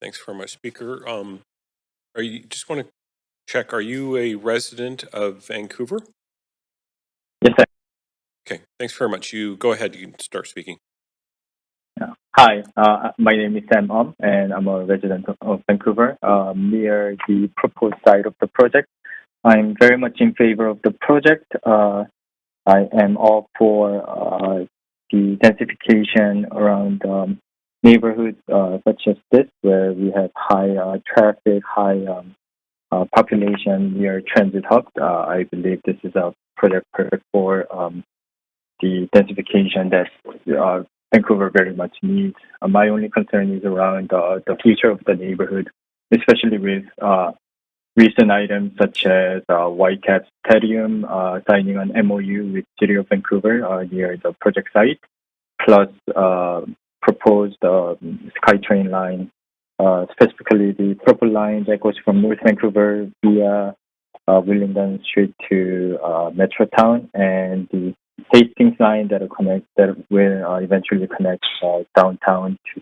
Thanks very much, Speaker. Are you just want to check? Are you a resident of Vancouver? Yes, sir. Okay, thanks very much. You go ahead. You can start speaking. Hi, my name is Sam and I'm a resident of Vancouver, near the proposed site of the project. I'm very much in favor of the project. I am all for the densification around neighborhoods such as this, where we have high traffic, high population near transit hub. I believe this is a project perfect for the densification that Vancouver very much needs. My only concern is around the future of the neighborhood, especially with recent items such as Whitecaps Stadium signing an MOU with City of Vancouver near the project site, plus proposed SkyTrain line, specifically the purple line that goes from North Vancouver via Willingdon Street to Metrotown, and the Hastings line that will eventually connect downtown to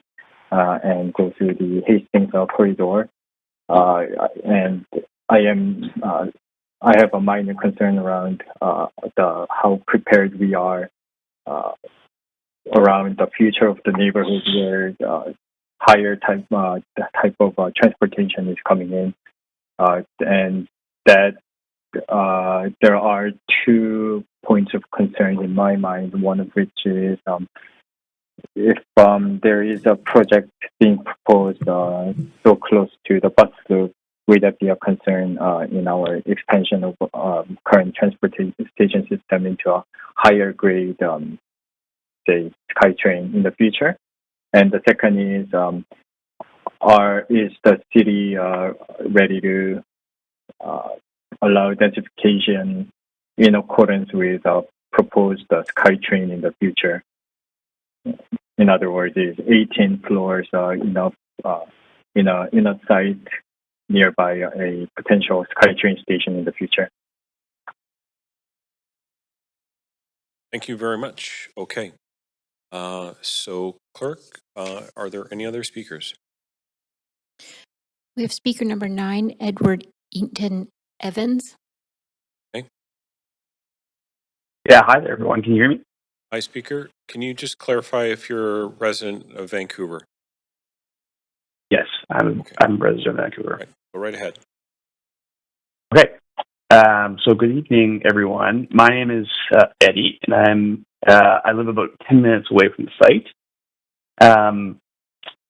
and go through the Hastings corridor. And I have a minor concern around how prepared we are around the future of the neighborhood, where higher type of transportation is coming in, and that there are 2 points of concern in my mind. One of which is if there is a project being proposed so close to the bus loop, would that be a concern in our expansion of current transportation system into a higher grade, say, SkyTrain in the future? And the second is the city ready to allow densification in accordance with proposed SkyTrain in the future? In other words, is 18 floors enough in a site nearby a potential SkyTrain station in the future? Thank you very much. Okay. So, Clerk, are there any other speakers? We have speaker number 9, Edward Eaton Evans. Okay. Yeah, hi there, everyone. Can you hear me? Hi, Speaker. Can you just clarify if you're a resident of Vancouver? Yes, I'm a resident of Vancouver. Right. Go right ahead. Okay. So good evening, everyone. My name is Eddie, and I live about 10 minutes away from the site.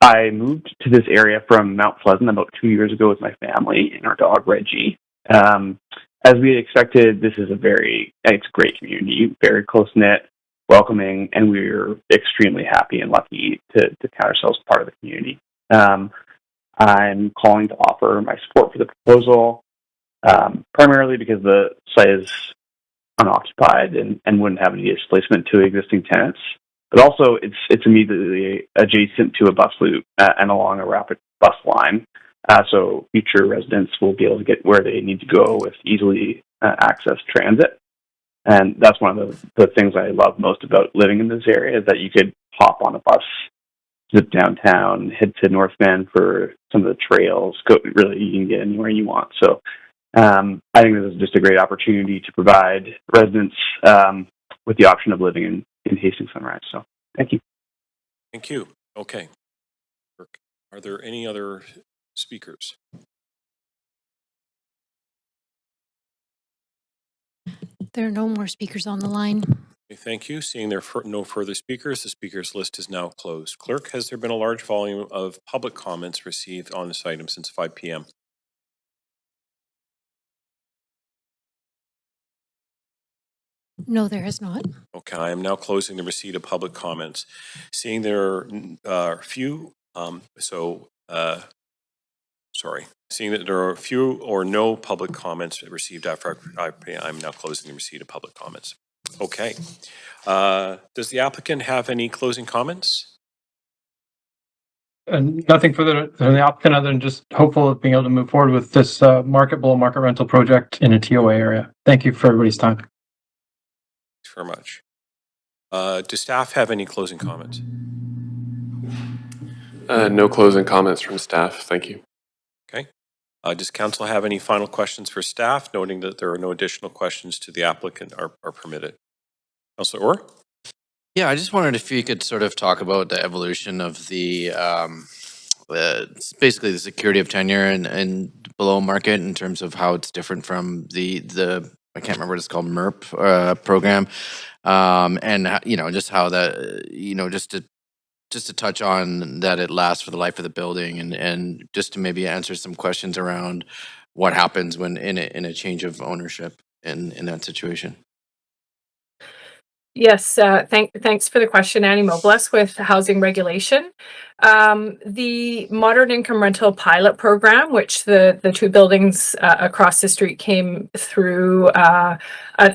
I moved to this area from Mount Pleasant about 2 years ago with my family and our dog, Reggie. As we had expected, this is it's a great community, very close-knit, welcoming, and we're extremely happy and lucky to count ourselves part of the community. I'm calling to offer my support for the proposal, primarily because the site is unoccupied and wouldn't have any displacement to existing tenants. But also, it's immediately adjacent to a bus loop and along a rapid bus line, so future residents will be able to get where they need to go with easily accessed transit. And that's one of the things I love most about living in this area, is that you could hop on a bus, zip downtown, head to North Van for some of the trails. You can get anywhere you want. So I think this is just a great opportunity to provide residents with the option of living in Hastings Sunrise. So thank you. Thank you. Okay. Are there any other speakers? There are no more speakers on the line. Okay, thank you. Seeing there are no further speakers, the speakers list is now closed. Clerk, has there been a large volume of public comments received on this item since 5 p.m.? No, there has not. Okay, I am now closing the receipt of public comments. Seeing there are few, seeing that there are few or no public comments received after 5 p.m., I'm now closing the receipt of public comments. Okay. Does the applicant have any closing comments? And nothing further than the applicant other than just hopeful of being able to move forward with this below market rental project in a TOA area. Thank you for everybody's time. Thanks very much. Do staff have any closing comments? No closing comments from staff. Thank you. Okay. Does council have any final questions for staff, noting that there are no additional questions to the applicant are permitted? Councillor Orr? Yeah, I just wondered if you could sort of talk about the evolution of the basically the security of tenure and below market in terms of how it's different from the I can't remember what it's called, MERP program, and just how that just to touch on that it lasts for the life of the building, and just to maybe answer some questions around what happens when in a change of ownership in that situation. Yes, thanks for the question, Annie Mobless with Housing Regulation. The Modern Income Rental Pilot Program, which the two buildings across the street came through,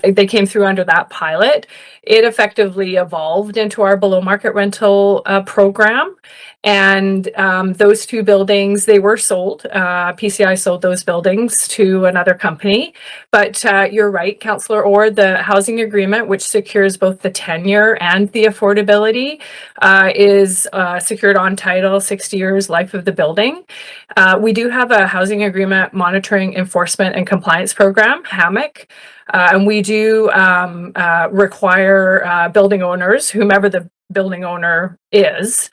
they came through under that pilot. It effectively evolved into our below market rental program. And those two buildings, they were sold. PCI sold those buildings to another company. But you're right, Councillor Orr, the housing agreement, which secures both the tenure and the affordability, is secured on title, 60 years life of the building. We do have a housing agreement monitoring enforcement and compliance program, HAMMOC. And we do require building owners, whomever the building owner is,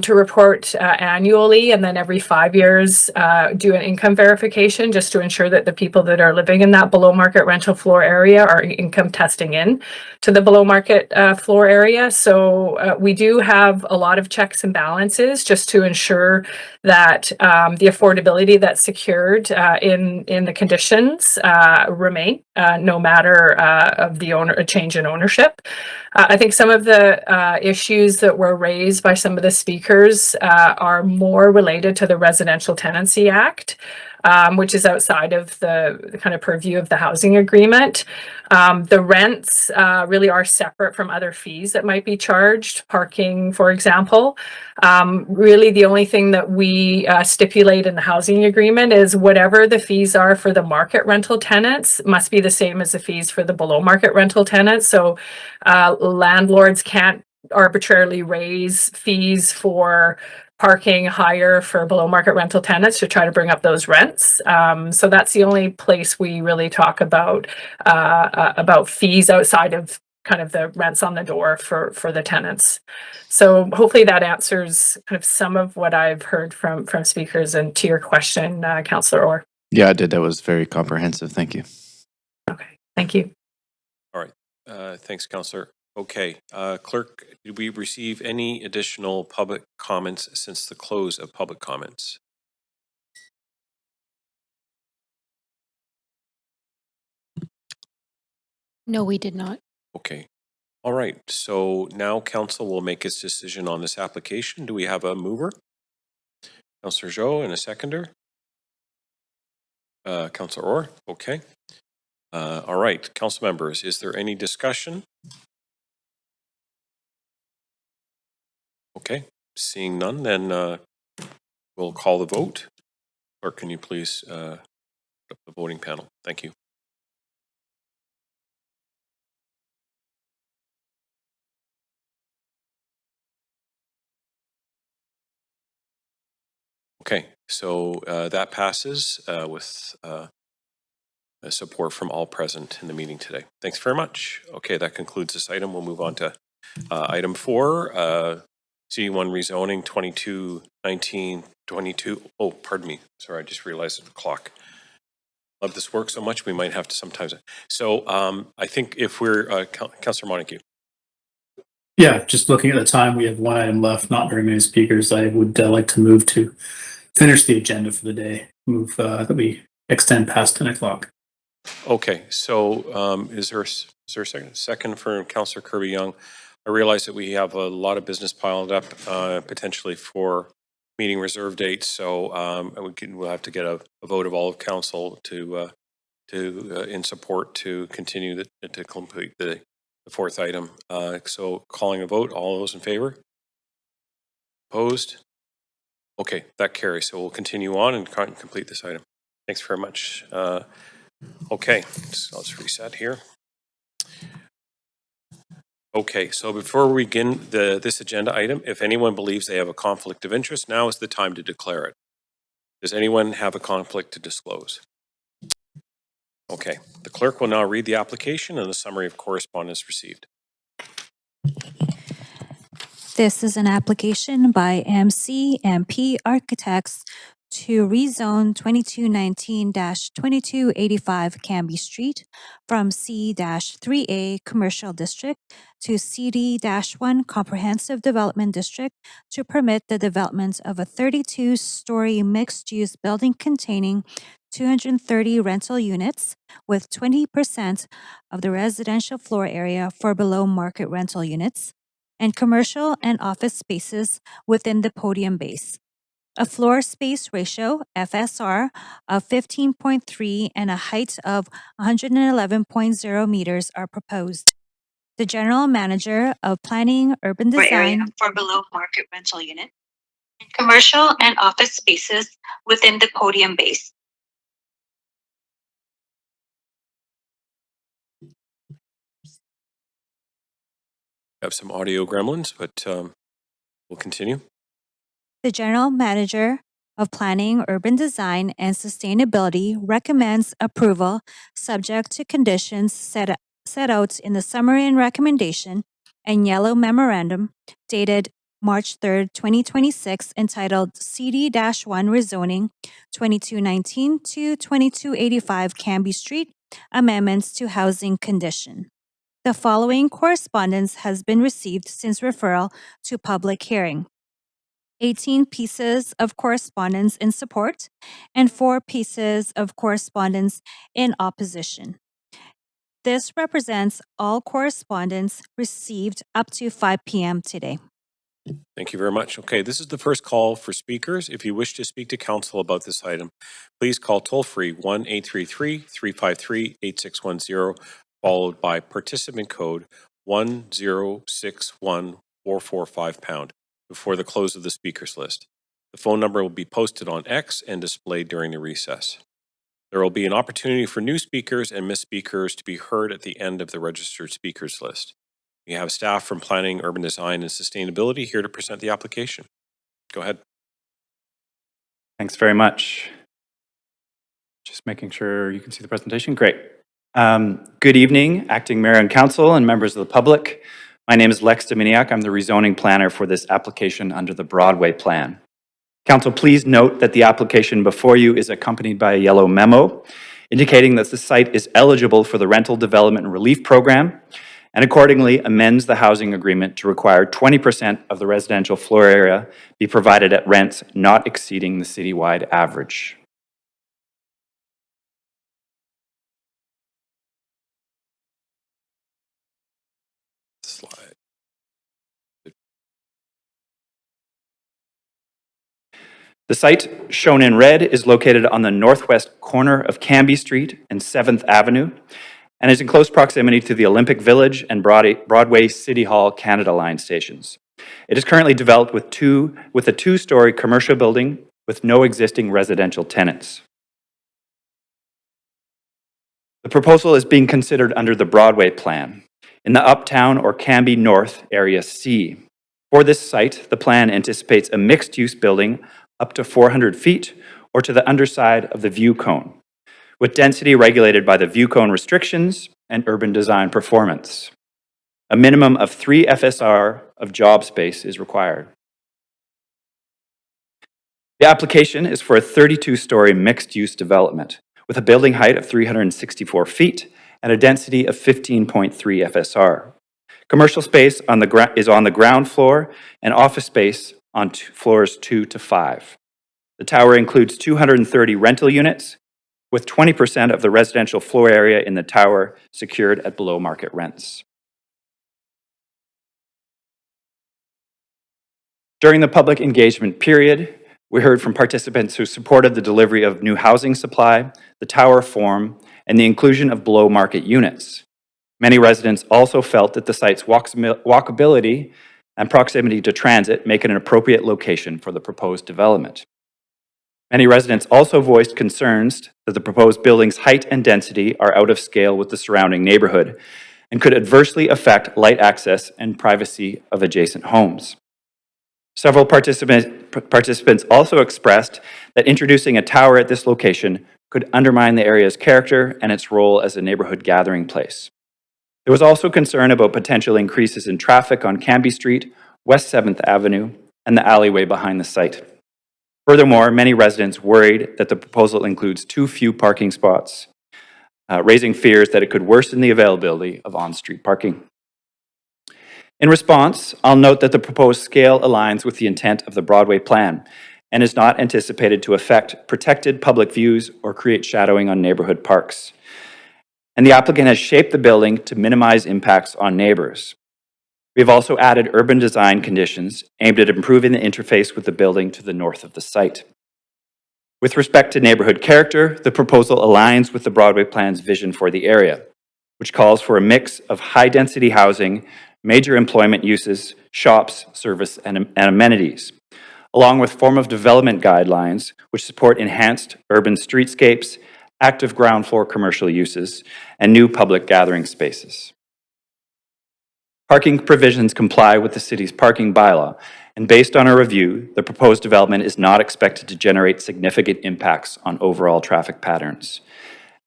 to report annually, and then every 5 years do an income verification just to ensure that the people that are living in that below market rental floor area are income testing in to the below market floor area. So we do have a lot of checks and balances just to ensure that the affordability that's secured in the conditions remain no matter of the a change in ownership. I think some of the issues that were raised by some of the speakers are more related to the Residential Tenancy Act, which is outside of the kind of purview of the housing agreement. The rents really are separate from other fees that might be charged, parking, for example. Really, the only thing that we stipulate in the housing agreement is whatever the fees are for the market rental tenants must be the same as the fees for the below market rental tenants. So landlords can't arbitrarily raise fees for parking higher for below market rental tenants to try to bring up those rents. So that's the only place we really talk about fees outside of kind of the rents on the door for the tenants. So hopefully that answers kind of some of what I've heard from speakers, and to your question, Councillor Orr. Yeah, I did. That was very comprehensive. Thank you. Okay, thank you. All right. Thanks, Councillor. Okay. Clerk, did we receive any additional public comments since the close of public comments? No, we did not. Okay. All right. So now council will make its decision on this application. Do we have a mover? Councillor Zhou and a seconder? Councillor Orr? Okay. All right. Council members, is there any discussion? Okay. Seeing none, then we'll call the vote. Clerk, can you please put up the voting panel? Thank you. Okay, so that passes with support from all present in the meeting today. Thanks very much. Okay, that concludes this item. We'll move on to item 4, C1 rezoning 2219-22. Oh, pardon me. Sorry, I just realized the clock. love this work so much, we might have to sometimes. So I think if we're, Councillor Montague. Yeah, just looking at the time, we have one item left, not very many speakers. I would like to move to finish the agenda for the day. Move that we extend past 10 o'clock. Okay, so is there a second? Second for Councillor Kirby-Young. I realize that we have a lot of business piled up potentially for meeting reserve dates, so we'll have to get a vote of all of council to in support to continue to complete the fourth item. So calling a vote, all those in favor? Opposed? Okay, that carries. So we'll continue on and complete this item. Thanks very much. Okay, so let's reset here. Okay, so before we begin this agenda item, if anyone believes they have a conflict of interest, now is the time to declare it. Does anyone have a conflict to disclose? Okay, the clerk will now read the application and the summary of correspondence received. This is an application by MC&P Architects to rezone 2219-2285 Canby Street from C-3A Commercial District to CD-1 Comprehensive Development District to permit the development of a 32-story mixed-use building containing 230 rental units with 20% of the residential floor area for below-market rental units and commercial and office spaces within the podium base. A floor space ratio, FSR, of 15.3 and a height of 111.0 meters are proposed. The General Manager of Planning, Urban Design for below market rental unit, and commercial and office spaces within the podium base. Have some audio gremlins, but we'll continue. The General Manager of Planning, Urban Design, and Sustainability recommends approval subject to conditions set out in the summary and recommendation and yellow memorandum dated March 3rd, 2026, entitled CD-1 Rezoning 2219 to 2285 Canby Street, Amendments to Housing Condition. The following correspondence has been received since referral to public hearing. 18 pieces of correspondence in support and 4 pieces of correspondence in opposition. This represents all correspondence received up to 5 p.m. today. Thank you very much. Okay, this is the first call for speakers. If you wish to speak to council about this item, please call toll-free 1-833-353-8610, followed by participant code 1061445# before the close of the speakers list. The phone number will be posted on X and displayed during the recess. There will be an opportunity for new speakers and missed speakers to be heard at the end of the registered speakers list. We have staff from Planning, Urban Design, and Sustainability here to present the application. Go ahead. Thanks very much. Just making sure you can see the presentation. Great. Good evening, Acting Mayor and Council and members of the public. My name is Lex Dominiak. I'm the rezoning planner for this application under the Broadway Plan. Council, please note that the application before you is accompanied by a yellow memo indicating that the site is eligible for the Rental Development and Relief Program and accordingly amends the housing agreement to require 20% of the residential floor area be provided at rents not exceeding the citywide average. Slide. The site shown in red is located on the northwest corner of Canby Street and 7th Avenue and is in close proximity to the Olympic Village and Broadway City Hall Canada Line stations. It is currently developed with a 2-story commercial building with no existing residential tenants. The proposal is being considered under the Broadway Plan in the Uptown or Canby North Area C. For this site, the plan anticipates a mixed-use building up to 400 feet or to the underside of the view cone, with density regulated by the view cone restrictions and urban design performance. A minimum of 3 FSR of job space is required. The application is for a 32-story mixed-use development with a building height of 364 feet and a density of 15.3 FSR. Commercial space is on the ground floor and office space on floors 2 to 5. The tower includes 230 rental units, with 20% of the residential floor area in the tower secured at below market rents. During the public engagement period, we heard from participants who supported the delivery of new housing supply, the tower form, and the inclusion of below market units. Many residents also felt that the site's walkability and proximity to transit make it an appropriate location for the proposed development. Many residents also voiced concerns that the proposed building's height and density are out of scale with the surrounding neighborhood and could adversely affect light access and privacy of adjacent homes. Several participants also expressed that introducing a tower at this location could undermine the area's character and its role as a neighborhood gathering place. There was also concern about potential increases in traffic on Cambie Street, West 7th Avenue, and the alleyway behind the site. Furthermore, many residents worried that the proposal includes too few parking spots, raising fears that it could worsen the availability of on-street parking. In response, I'll note that the proposed scale aligns with the intent of the Broadway plan and is not anticipated to affect protected public views or create shadowing on neighborhood parks. And the applicant has shaped the building to minimize impacts on neighbors. We have also added urban design conditions aimed at improving the interface with the building to the north of the site. With respect to neighborhood character, the proposal aligns with the Broadway plan's vision for the area, which calls for a mix of high-density housing, major employment uses, shops, service, and amenities, along with form of development guidelines which support enhanced urban streetscapes, active ground floor commercial uses, and new public gathering spaces. Parking provisions comply with the city's parking bylaw, and based on a review, the proposed development is not expected to generate significant impacts on overall traffic patterns.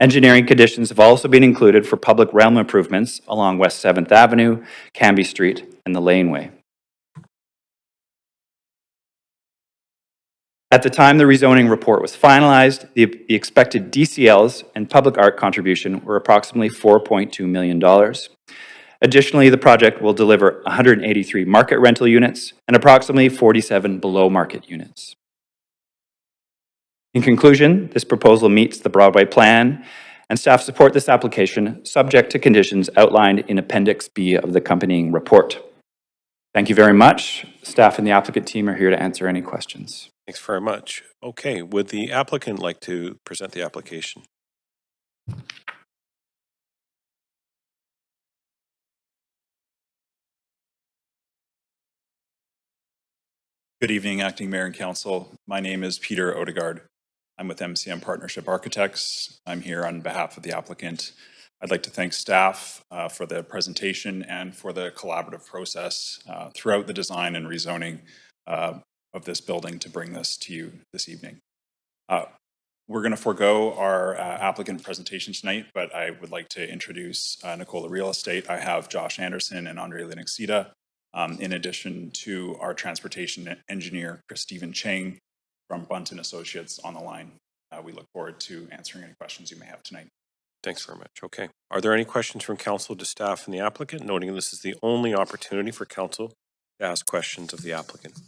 Engineering conditions have also been included for public realm improvements along West 7th Avenue, Cambie Street, and the Laneway. At the time the rezoning report was finalized, the expected DCLs and public art contribution were approximately $4.2 million. Additionally, the project will deliver 183 market rental units and approximately 47 below market units. In conclusion, this proposal meets the Broadway plan, and staff support this application subject to conditions outlined in Appendix B of the accompanying report. Thank you very much. Staff and the applicant team are here to answer any questions. Thanks very much. Okay, would the applicant like to present the application? Good evening, Acting Mayor and Council. My name is Peter Odegaard. I'm with MCM Partnership Architects. I'm here on behalf of the applicant. I'd like to thank staff for the presentation and for the collaborative process throughout the design and rezoning of this building to bring this to you this evening. We're going to forego our applicant presentation tonight, but I would like to introduce Nicola Real Estate. I have Josh Anderson and Andre Linux-Sita, in addition to our transportation engineer, Chris Stephen Chang from Bunton Associates on the line. We look forward to answering any questions you may have tonight. Thanks very much. Okay. Are there any questions from council to staff and the applicant? Noting this is the only opportunity for council to ask questions of the applicant.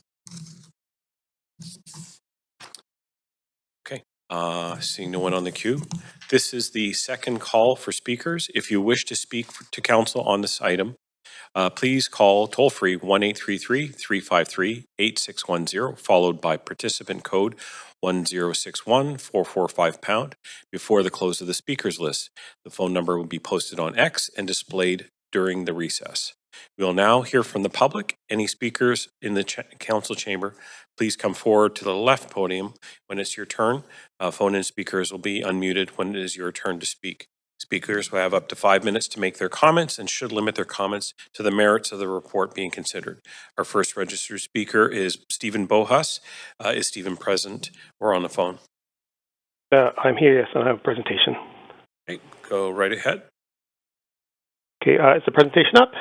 Okay. Seeing no one on the queue, this is the second call for speakers. If you wish to speak to council on this item, please call toll-free 1-833-353-8610, followed by participant code 1061-445# before the close of the speakers list. The phone number will be posted on X and displayed during the recess. We will now hear from the public. Any speakers in the council chamber, please come forward to the left podium when it's your turn. Phone in speakers will be unmuted when it is your turn to speak. Speakers will have up to 5 minutes to make their comments and should limit their comments to the merits of the report being considered. Our first registered speaker is Stephen Bohus. Is Stephen present or on the phone? I'm here, yes, and I have a presentation. Okay, go right ahead. Okay, is the presentation up?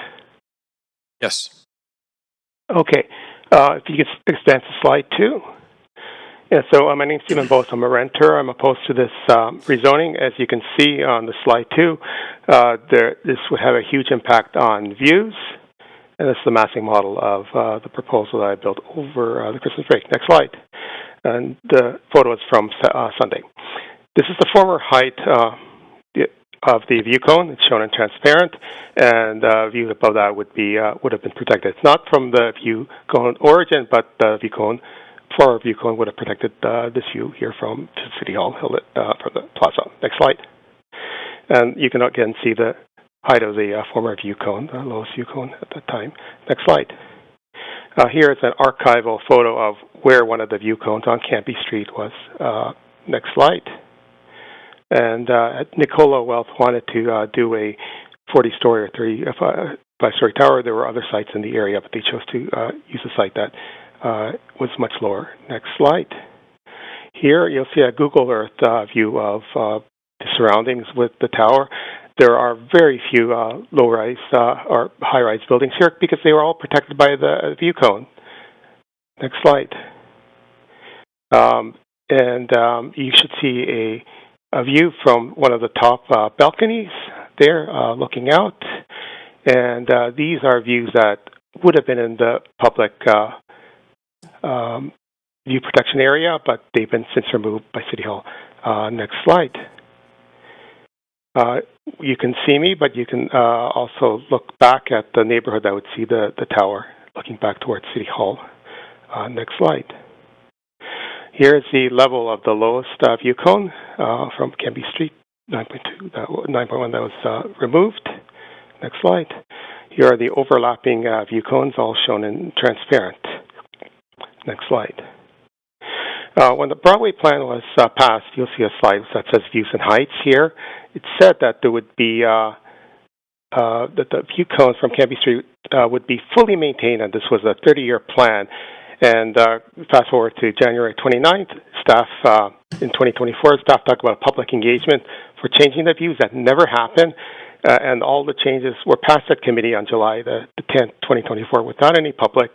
Yes. Okay, if you could advance to slide 2. Yeah, so my name's Stephen Bose. I'm a renter. I'm opposed to this rezoning. As you can see on the slide 2, this would have a huge impact on views. And this is the massing model of the proposal that I built over the Christmas break. Next slide. And the photo is from Sunday. This is the former height of the view cone. It's shown in transparent, and view above that would have been protected. It's not from the view cone origin, but the view cone, former view cone, would have protected this view here from City Hall, from the plaza. Next slide. And you can again see the height of the former view cone, the lowest view cone at that time. Next slide. Here is an archival photo of where one of the view cones on Cambie Street was. Next slide. And Nicola Wealth wanted to do a 40-story or 35-story tower. There were other sites in the area, but they chose to use a site that was much lower. Next slide. Here you'll see a Google Earth view of the surroundings with the tower. There are very few low-rise or high-rise buildings here because they were all protected by the view cone. Next slide. You should see a view from one of the top balconies there looking out. And these are views that would have been in the public view protection area, but they've been since removed by City Hall. Next slide. You can see me, but you can also look back at the neighborhood that would see the tower looking back towards City Hall. Next slide. Here's the level of the lowest view cone from Cambie Street, 9.2, 9.1 that was removed. Next slide. Here are the overlapping view cones, all shown in transparent. Next slide. When the Broadway plan was passed, you'll see a slide that says views and heights here. It said that there would be that the view cones from Cambie Street would be fully maintained, and this was a 30-year plan. And fast forward to January 29th, staff in 2024, staff talked about public engagement for changing the views. That never happened, and all the changes were passed at committee on July the 10th, 2024, without any public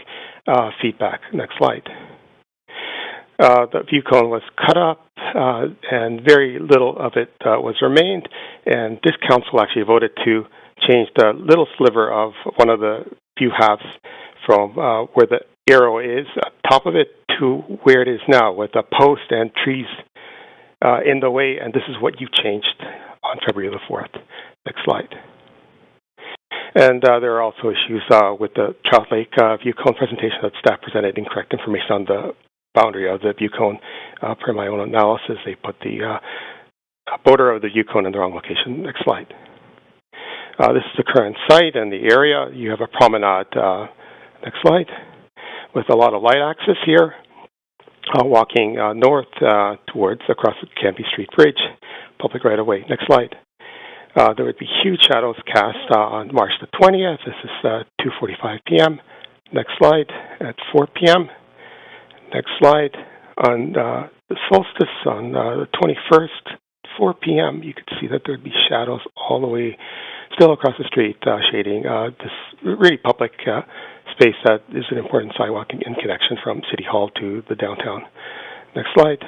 feedback. Next slide. The view cone was cut up, and very little of it was remained. And this council actually voted to change the little sliver of one of the view halves from where the arrow is, top of it, to where it is now, with a post and trees in the way. And this is what you changed on February the 4th. Next slide. And there are also issues with the Trout Lake view cone presentation that staff presented incorrect information on the boundary of the view cone. Per my own analysis, they put the border of the view cone in the wrong location. Next slide. This is the current site and the area. You have a promenade. Next slide. With a lot of light access here, walking north towards across the Cambie Street Bridge, public right-of-way. Next slide. There would be huge shadows cast on March the 20th. This is 2:45 p.m. Next slide. At 4 p.m. Next slide. On the solstice on the 21st, 4 p.m., you could see that there would be shadows all the way still across the street, shading this really public space that is an important sidewalk in connection from City Hall to the downtown. Next slide.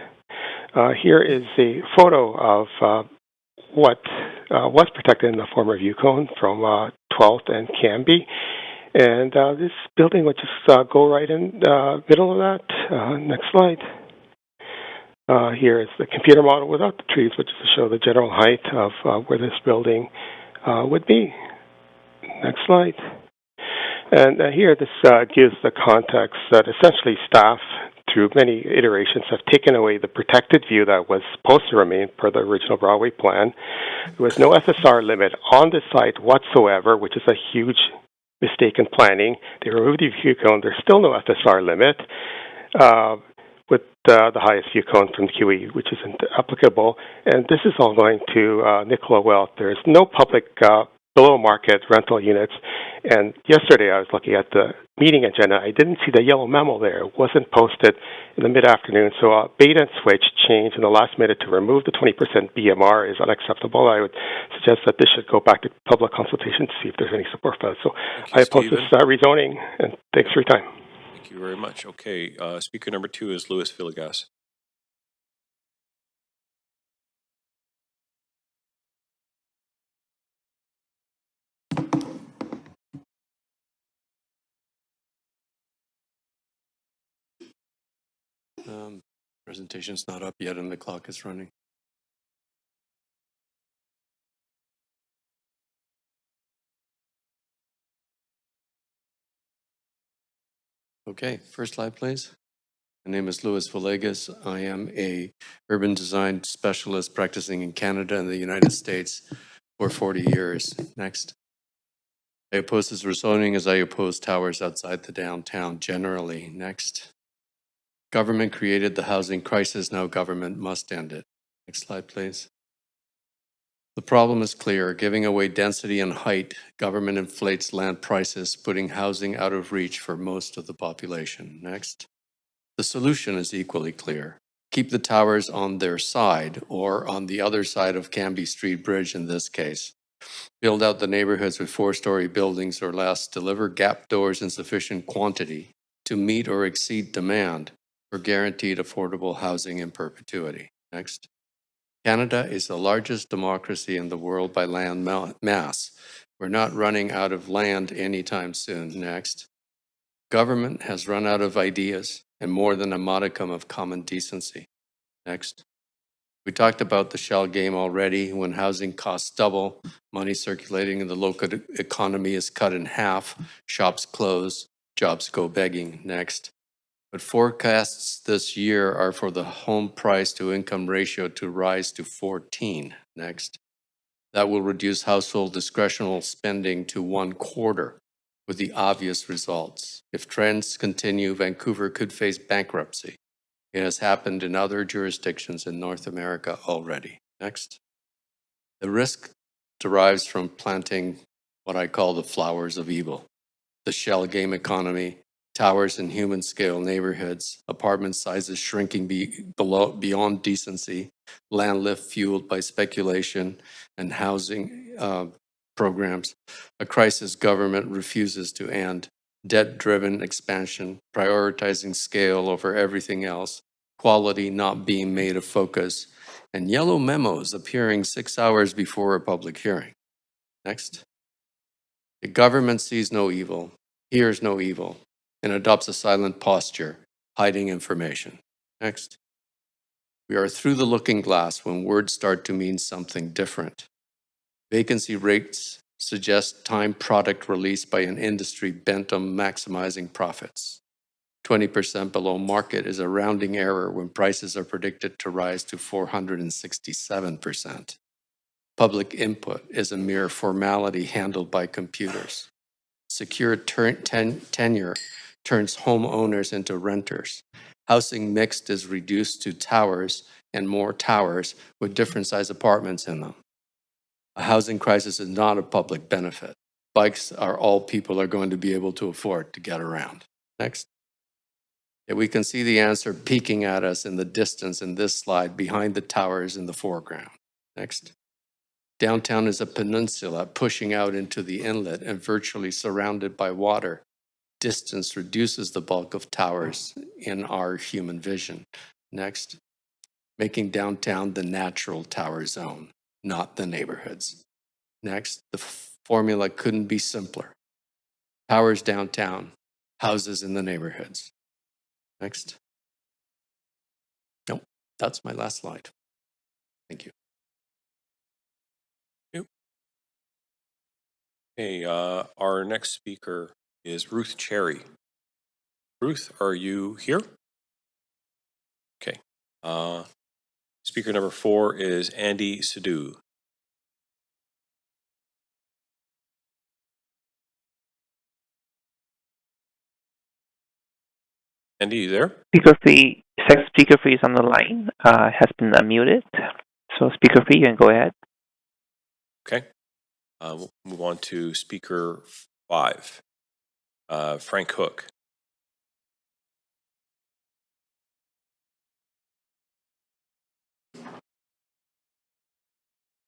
Here is a photo of what was protected in the former view cone from 12th and Cambie. And this building would just go right in the middle of that. Next slide. Here is the computer model without the trees, which is to show the general height of where this building would be. Next slide. And here this gives the context that essentially staff, through many iterations, have taken away the protected view that was supposed to remain per the original Broadway plan. There was no FSR limit on this site whatsoever, which is a huge mistake in planning. They removed the view cone. There's still no FSR limit with the highest view cone from the QE, which isn't applicable. And this is all going to Nicola Wealth. There is no public below market rental units. And yesterday I was looking at the meeting agenda. I didn't see the yellow memo there. It wasn't posted in the mid-afternoon. So a bait and switch change in the last minute to remove the 20% BMR is unacceptable. I would suggest that this should go back to public consultation to see if there's any support for that. So I oppose this rezoning, and thanks for your time. Thank you very much. Okay, speaker number 2 is Louis Villegas. Presentation's not up yet and the clock is running. Okay, first slide, please. My name is Luis Villegas. I am a urban design specialist practicing in Canada and the United States for 40 years. Next. I oppose this rezoning as I oppose towers outside the downtown generally. Next. Government created the housing crisis. Now government must end it. Next slide, please. The problem is clear. Giving away density and height, government inflates land prices, putting housing out of reach for most of the population. Next. The solution is equally clear. Keep the towers on their side, or on the other side of Cambie Street Bridge in this case. Build out the neighborhoods with 4-story buildings or less. Deliver gap doors in sufficient quantity to meet or exceed demand for guaranteed affordable housing in perpetuity. Next. Canada is the largest democracy in the world by land mass. We're not running out of land anytime soon. Next. Government has run out of ideas and more than a modicum of common decency. Next. We talked about the shell game already. When housing costs double, money circulating in the local economy is cut in half, shops close, jobs go begging. Next. But forecasts this year are for the home price to income ratio to rise to 14. Next. That will reduce household discretionary spending to 1/4, with the obvious results. If trends continue, Vancouver could face bankruptcy. It has happened in other jurisdictions in North America already. Next. The risk derives from planting what I call the flowers of evil. The shell game economy, towers in human scale neighborhoods, apartment sizes shrinking beyond decency, land lift fueled by speculation and housing programs, a crisis government refuses to end, debt-driven expansion, prioritizing scale over everything else, quality not being made a focus, and yellow memos appearing 6 hours before a public hearing. Next. The government sees no evil, hears no evil, and adopts a silent posture, hiding information. Next. We are through the looking glass when words start to mean something different. Vacancy rates suggest time product released by an industry bent on maximizing profits. 20% below market is a rounding error when prices are predicted to rise to 467%. Public input is a mere formality handled by computers. Secure tenure turns homeowners into renters. Housing mixed is reduced to towers and more towers with different size apartments in them. A housing crisis is not a public benefit. Bikes are all people are going to be able to afford to get around. Next. Yet we can see the answer peeking at us in the distance in this slide behind the towers in the foreground. Next. Downtown is a peninsula pushing out into the inlet and virtually surrounded by water. Distance reduces the bulk of towers in our human vision. Next. Making downtown the natural tower zone, not the neighborhoods. Next, the formula couldn't be simpler. Towers downtown, houses in the neighborhoods. Next. Nope, that's my last slide. Thank you. Okay, our next speaker is Ruth Cherry. Ruth, are you here? Okay. Speaker number 4 is Andy Sidhu. Andy, you there? Speaker free is on the line, has been unmuted. So speaker free, you can go ahead. Okay. We'll move on to speaker 5, Frank Hook.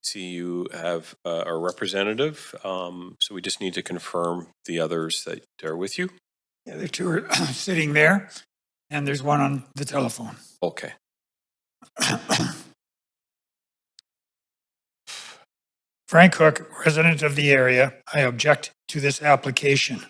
See, you have a representative, so we just need to confirm the others that are with you. Yeah, the two are sitting there, and there's one on the telephone. Okay. Frank Hook, resident of the area, I object to this application.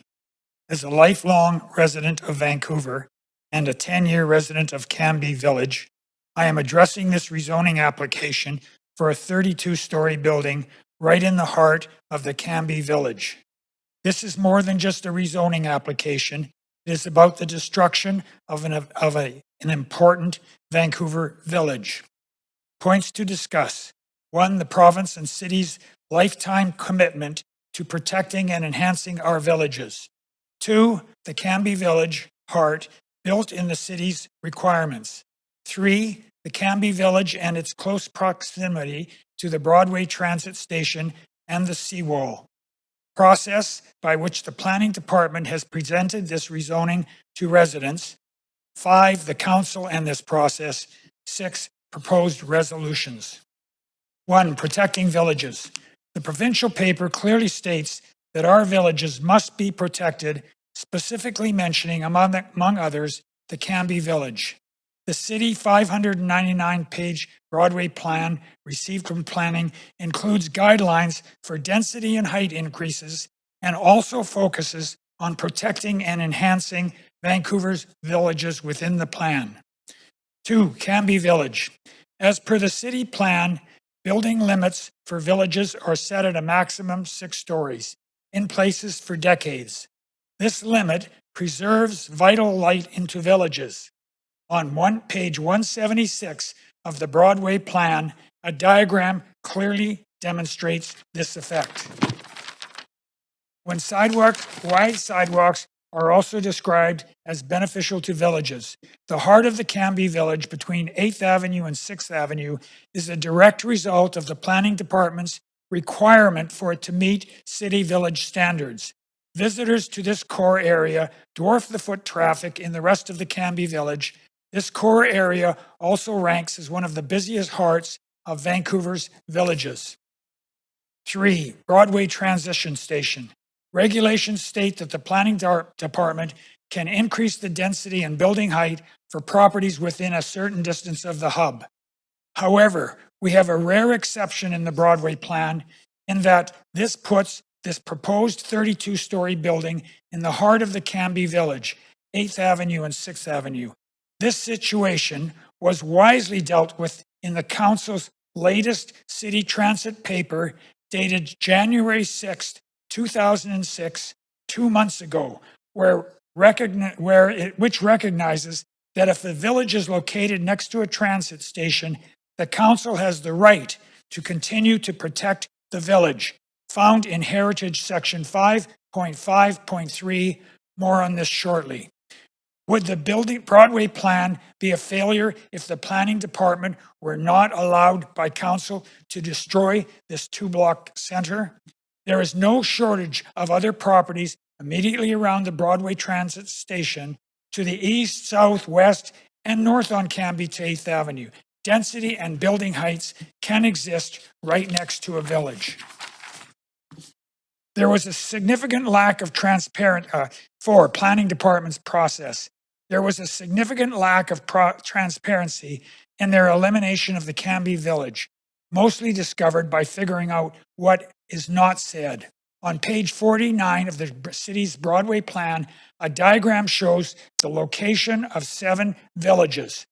As a lifelong resident of Vancouver and a 10-year resident of Cambie Village, I am addressing this rezoning application for a 32-story building right in the heart of the Cambie Village. This is more than just a rezoning application. It is about the destruction of an important Vancouver village. Points to discuss. 1, the province and city's lifetime commitment to protecting and enhancing our villages. 2, the Cambie Village heart built in the city's requirements. 3, the Cambie Village and its close proximity to the Broadway Transit Station and the seawall. Process by which the planning department has presented this rezoning to residents. 5, the council and this process. 6, proposed resolutions. 1, protecting villages. The provincial paper clearly states that our villages must be protected, specifically mentioning, among others, the Cambie Village. The city 599-page Broadway plan received from planning includes guidelines for density and height increases and also focuses on protecting and enhancing Vancouver's villages within the plan. 2, Cambie Village. As per the city plan, building limits for villages are set at a maximum 6 stories, in places for decades. This limit preserves vital light into villages. On page 176 of the Broadway plan, a diagram clearly demonstrates this effect. Wide sidewalks are also described as beneficial to villages. The heart of the Cambie Village between 8th Avenue and 6th Avenue is a direct result of the planning department's requirement for it to meet city-village standards. Visitors to this core area dwarf the foot traffic in the rest of the Cambie Village. This core area also ranks as one of the busiest hearts of Vancouver's villages. 3, Broadway Transition Station. Regulations state that the planning department can increase the density and building height for properties within a certain distance of the hub. However, we have a rare exception in the Broadway plan in that this puts this proposed 32-story building in the heart of the Cambie Village, 8th Avenue and 6th Avenue. This situation was wisely dealt with in the council's latest city transit paper dated January 6, 2006, 2 months ago, which recognizes that if the village is located next to a transit station, the council has the right to continue to protect the village, found in Heritage Section 5.5.3. More on this shortly. Would the Broadway plan be a failure if the planning department were not allowed by council to destroy this 2-block center? There is no shortage of other properties immediately around the Broadway Transit Station to the east, south, west, and north on Cambie to 8th Avenue. Density and building heights can exist right next to a village. There was a significant lack of for planning department's process. There was a significant lack of transparency in their elimination of the Cambie Village, mostly discovered by figuring out what is not said. On page 49 of the city's Broadway plan, a diagram shows the location of 7 villages.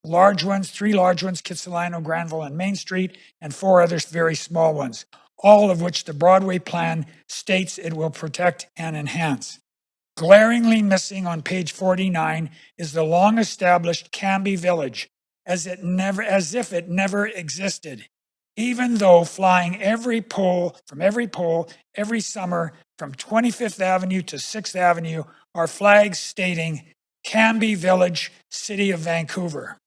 Large ones, 3 large ones, Kitsilano, Granville, and Main Street, and 4 others very small ones, all of which the Broadway plan states it will protect and enhance. Glaringly missing on page 49 is the long-established Cambie Village, as if it never existed, even though flying every pole every summer from 25th Avenue to 6th Avenue are flags stating Cambie Village, City of Vancouver.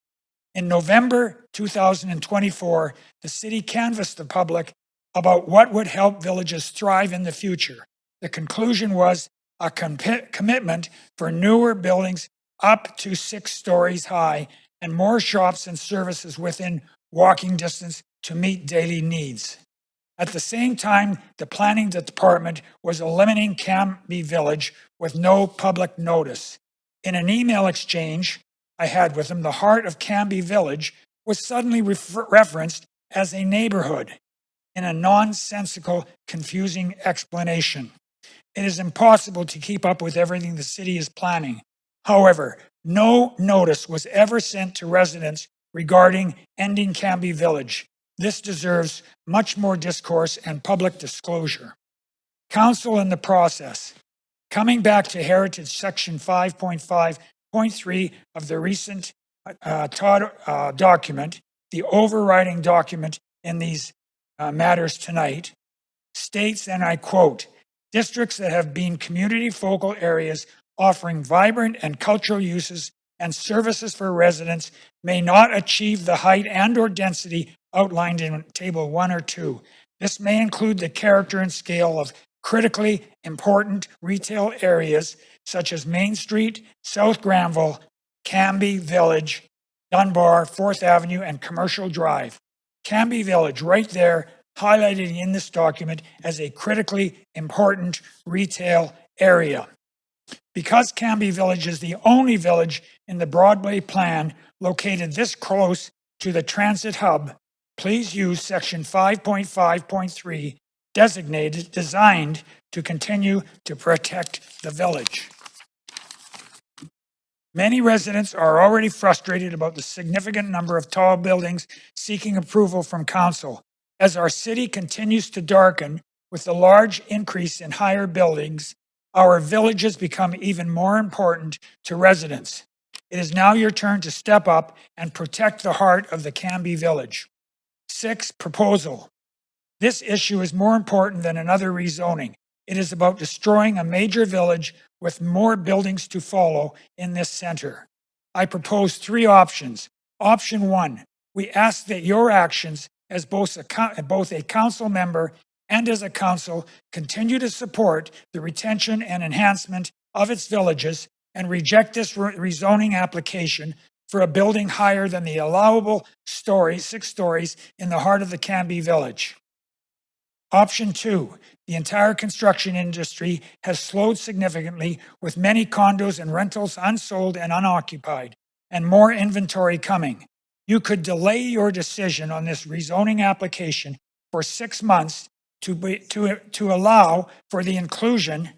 In November 2024, the city canvassed the public about what would help villages thrive in the future. The conclusion was a commitment for newer buildings up to 6 stories high and more shops and services within walking distance to meet daily needs. At the same time, the planning department was eliminating Cambie Village with no public notice. In an email exchange I had with them, the heart of Cambie Village was suddenly referenced as a neighborhood in a nonsensical, confusing explanation. It is impossible to keep up with everything the city is planning. However, no notice was ever sent to residents regarding ending Canby Village. This deserves much more discourse and public disclosure. Council in the process. Coming back to Heritage Section 5.5.3 of the recent document, the overriding document in these matters tonight, states, and I quote, districts that have been community focal areas offering vibrant and cultural uses and services for residents may not achieve the height and or density outlined in Table 1 or 2. This may include the character and scale of critically important retail areas such as Main Street, South Granville, Canby Village, Dunbar, 4th Avenue, and Commercial Drive. Canby Village, right there, highlighted in this document as a critically important retail area. Because Canby Village is the only village in the Broadway plan located this close to the transit hub, please use Section 5.5.3 designed to continue to protect the village. Many residents are already frustrated about the significant number of tall buildings seeking approval from council. As our city continues to darken with the large increase in higher buildings, our villages become even more important to residents. It is now your turn to step up and protect the heart of the Canby Village. 6, proposal. This issue is more important than another rezoning. It is about destroying a major village with more buildings to follow in this center. I propose 3 options. Option 1, we ask that your actions as both a council member and as a council continue to support the retention and enhancement of its villages and reject this rezoning application for a building higher than the allowable 6 stories in the heart of the Canby Village. Option 2, the entire construction industry has slowed significantly with many condos and rentals unsold and unoccupied, and more inventory coming. You could delay your decision on this rezoning application for 6 months to allow for the inclusion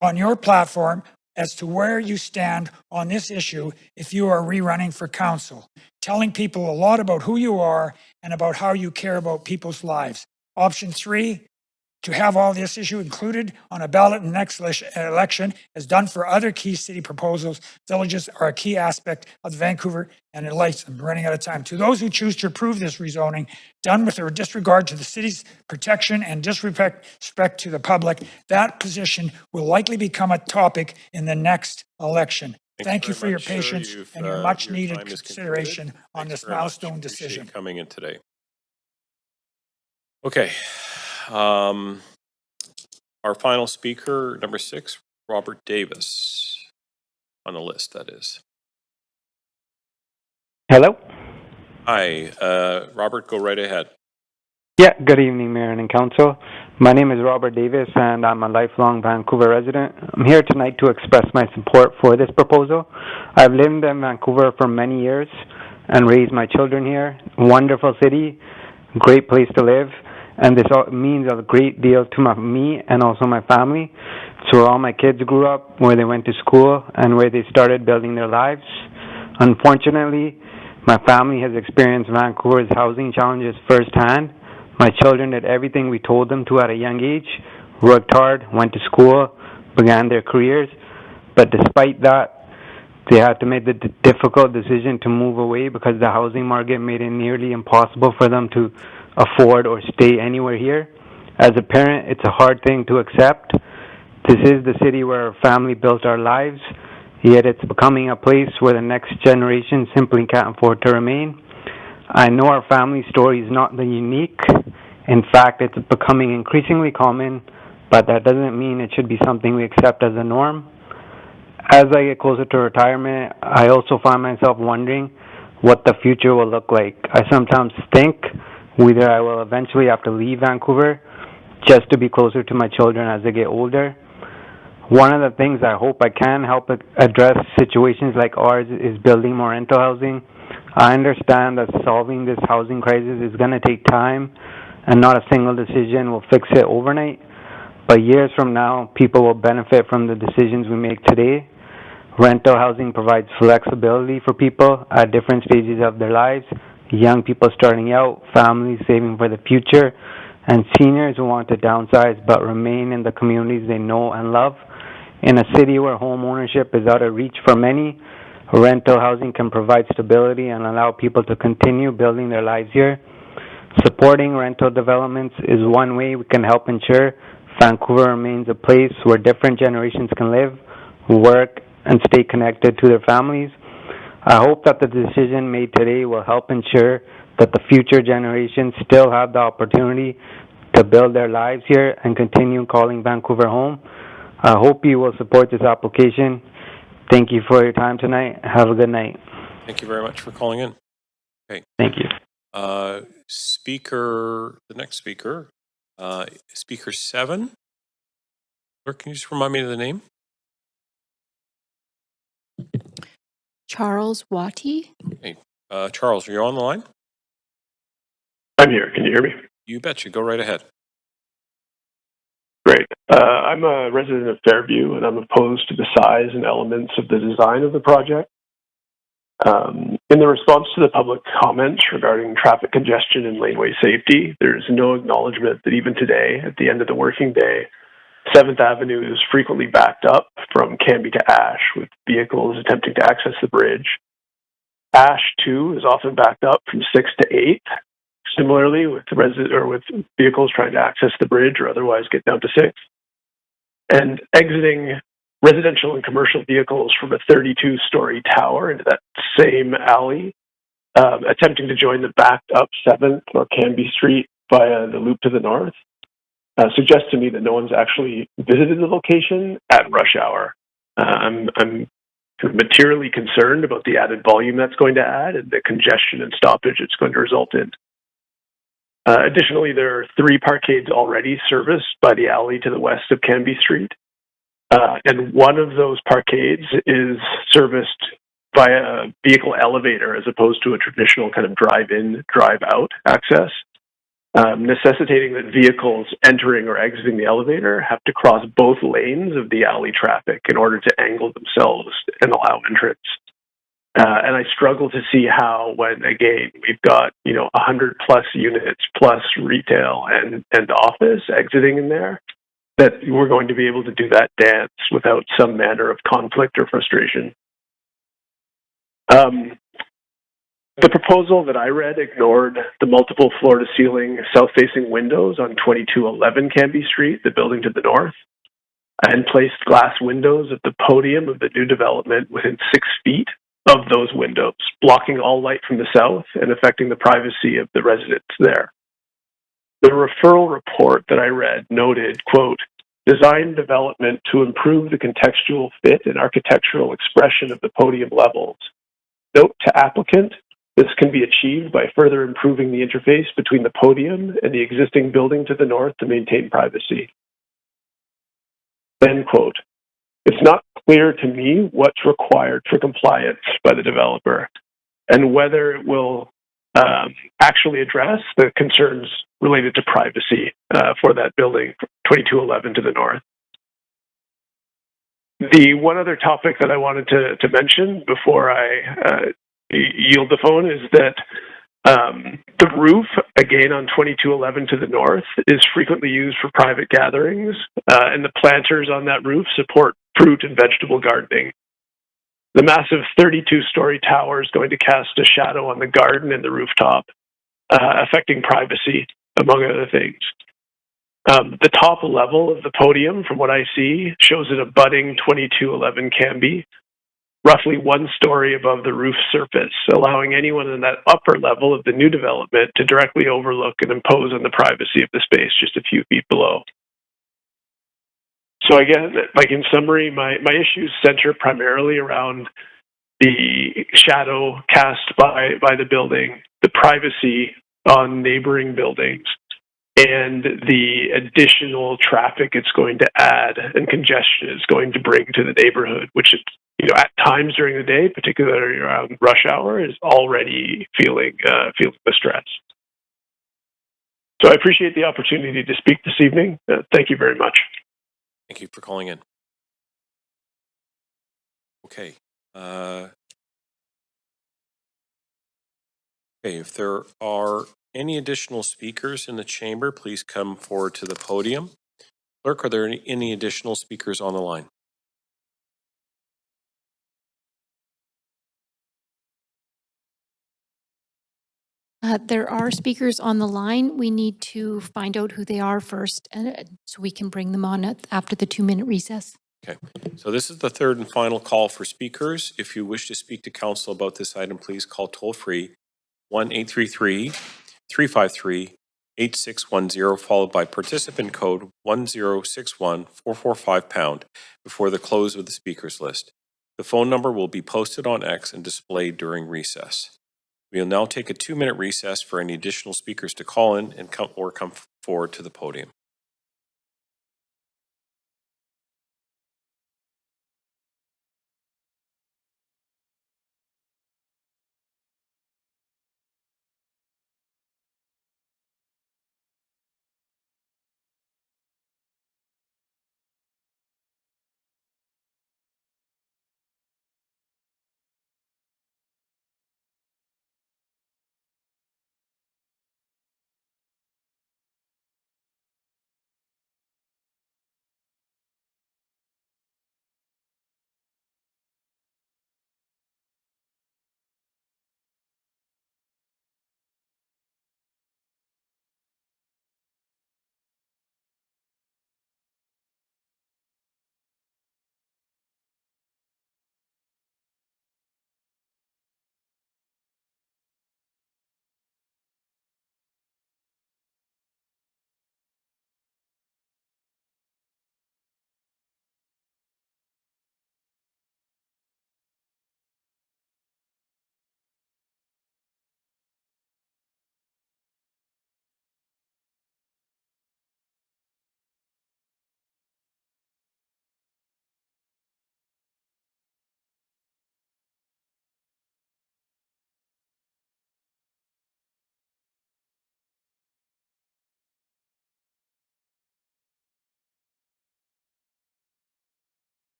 on your platform as to where you stand on this issue if you are rerunning for council, telling people a lot about who you are and about how you care about people's lives. Option 3, to have all this issue included on a ballot in the next election, as done for other key city proposals. Villages are a key aspect of Vancouver and the lights. I'm running out of time. To those who choose to approve this rezoning, done with a disregard to the city's protection and disrespect to the public, that position will likely become a topic in the next election. Thank you for your patience and your much needed consideration on this milestone decision. Coming in today. Okay. Our final speaker, number 6, Robert Davis, on the list, that is. Hello? Hi, Robert, go right ahead. Yeah, good evening, Mayor and Council. My name is Robert Davis, and I'm a lifelong Vancouver resident. I'm here tonight to express my support for this proposal. I've lived in Vancouver for many years and raised my children here. Wonderful city, great place to live. And this means a great deal to me and also my family. It's where all my kids grew up, where they went to school, and where they started building their lives. Unfortunately, my family has experienced Vancouver's housing challenges firsthand. My children did everything we told them to at a young age, worked hard, went to school, began their careers. But despite that, they had to make the difficult decision to move away because the housing market made it nearly impossible for them to afford or stay anywhere here. As a parent, it's a hard thing to accept. This is the city where our family built our lives, yet it's becoming a place where the next generation simply can't afford to remain. I know our family story is not the unique. In fact, it's becoming increasingly common, but that doesn't mean it should be something we accept as a norm. As I get closer to retirement, I also find myself wondering what the future will look like. I sometimes think whether I will eventually have to leave Vancouver just to be closer to my children as they get older. One of the things I hope I can help address situations like ours is building more rental housing. I understand that solving this housing crisis is going to take time and not a single decision will fix it overnight. But years from now, people will benefit from the decisions we make today. Rental housing provides flexibility for people at different stages of their lives, young people starting out, families saving for the future, and seniors who want to downsize but remain in the communities they know and love. In a city where home ownership is out of reach for many, rental housing can provide stability and allow people to continue building their lives here. Supporting rental developments is one way we can help ensure Vancouver remains a place where different generations can live, work, and stay connected to their families. I hope that the decision made today will help ensure that the future generations still have the opportunity to build their lives here and continue calling Vancouver home. I hope you will support this application. Thank you for your time tonight. Have a good night. Thank you very much for calling in. Okay. Thank you. The next speaker, speaker 7. Clerk, can you just remind me of the name? Charles Watty. Hey, Charles, are you on the line? I'm here. Can you hear me? You betcha. Go right ahead. Great. I'm a resident of Fairview, and I'm opposed to the size and elements of the design of the project. In the response to the public comments regarding traffic congestion and laneway safety, there's no acknowledgement that even today, at the end of the working day, 7th Avenue is frequently backed up from Cambie to Ash, with vehicles attempting to access the bridge. Ash, too, is often backed up from 6th to 8th. Similarly, with vehicles trying to access the bridge or otherwise get down to 6th. And exiting residential and commercial vehicles from a 32-story tower into that same alley, attempting to join the backed up 7th or Cambie Street via the loop to the north, suggests to me that no one's actually visited the location at rush hour. I'm materially concerned about the added volume that's going to add and the congestion and stoppage it's going to result in. Additionally, there are 3 parkades already serviced by the alley to the west of Cambie Street. And one of those parkades is serviced by a vehicle elevator as opposed to a traditional kind of drive-in, drive-out access, necessitating that vehicles entering or exiting the elevator have to cross both lanes of the alley traffic in order to angle themselves and allow entrance. And I struggle to see how, when, again, we've got, 100 plus units plus retail and office exiting in there, that we're going to be able to do that dance without some manner of conflict or frustration. The proposal that I read ignored the multiple floor-to-ceiling south-facing windows on 2211 Cambie Street, the building to the north, and placed glass windows at the podium of the new development within 6 feet of those windows, blocking all light from the south and affecting the privacy of the residents there. The referral report that I read noted, quote, design development to improve the contextual fit and architectural expression of the podium levels. Note to applicant, this can be achieved by further improving the interface between the podium and the existing building to the north to maintain privacy. End quote. It's not clear to me what's required for compliance by the developer and whether it will actually address the concerns related to privacy for that building, 2211 to the north. The one other topic that I wanted to mention before I yield the phone is that the roof, again on 2211 to the north, is frequently used for private gatherings, and the planters on that roof support fruit and vegetable gardening. The massive 32-story tower is going to cast a shadow on the garden and the rooftop, affecting privacy, among other things. The top level of the podium, from what I see, shows an abutting 2211 Cambie, roughly 1 story above the roof surface, allowing anyone in that upper level of the new development to directly overlook and impose on the privacy of the space just a few feet below. So again, in summary, my issues center primarily around the shadow cast by the building, the privacy on neighboring buildings, and the additional traffic it's going to add and congestion it's going to bring to the neighborhood, which is, at times during the day, particularly around rush hour, is already feeling the stress. So I appreciate the opportunity to speak this evening. Thank you very much. Thank you for calling in. Okay. Okay, if there are any additional speakers in the chamber, please come forward to the podium. Clerk, are there any additional speakers on the line? There are speakers on the line. We need to find out who they are first, so we can bring them on after the 2-minute recess. Okay, so this is the third and final call for speakers. If you wish to speak to council about this item, please call toll-free 1-833-353-8610, followed by participant code 1061445# before the close of the speakers list. The phone number will be posted on X and displayed during recess. We will now take a 2-minute recess for any additional speakers to call in and come forward to the podium.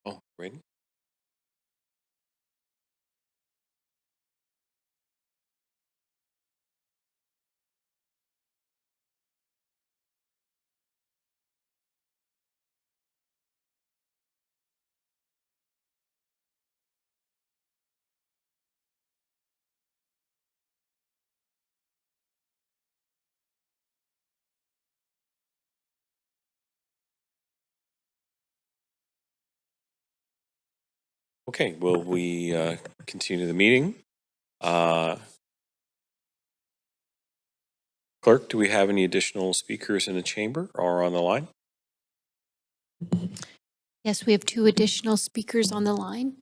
Oh, Braden? Okay, will we continue the meeting? Clerk, do we have any additional speakers in the chamber or on the line? Yes, we have 2 additional speakers on the line.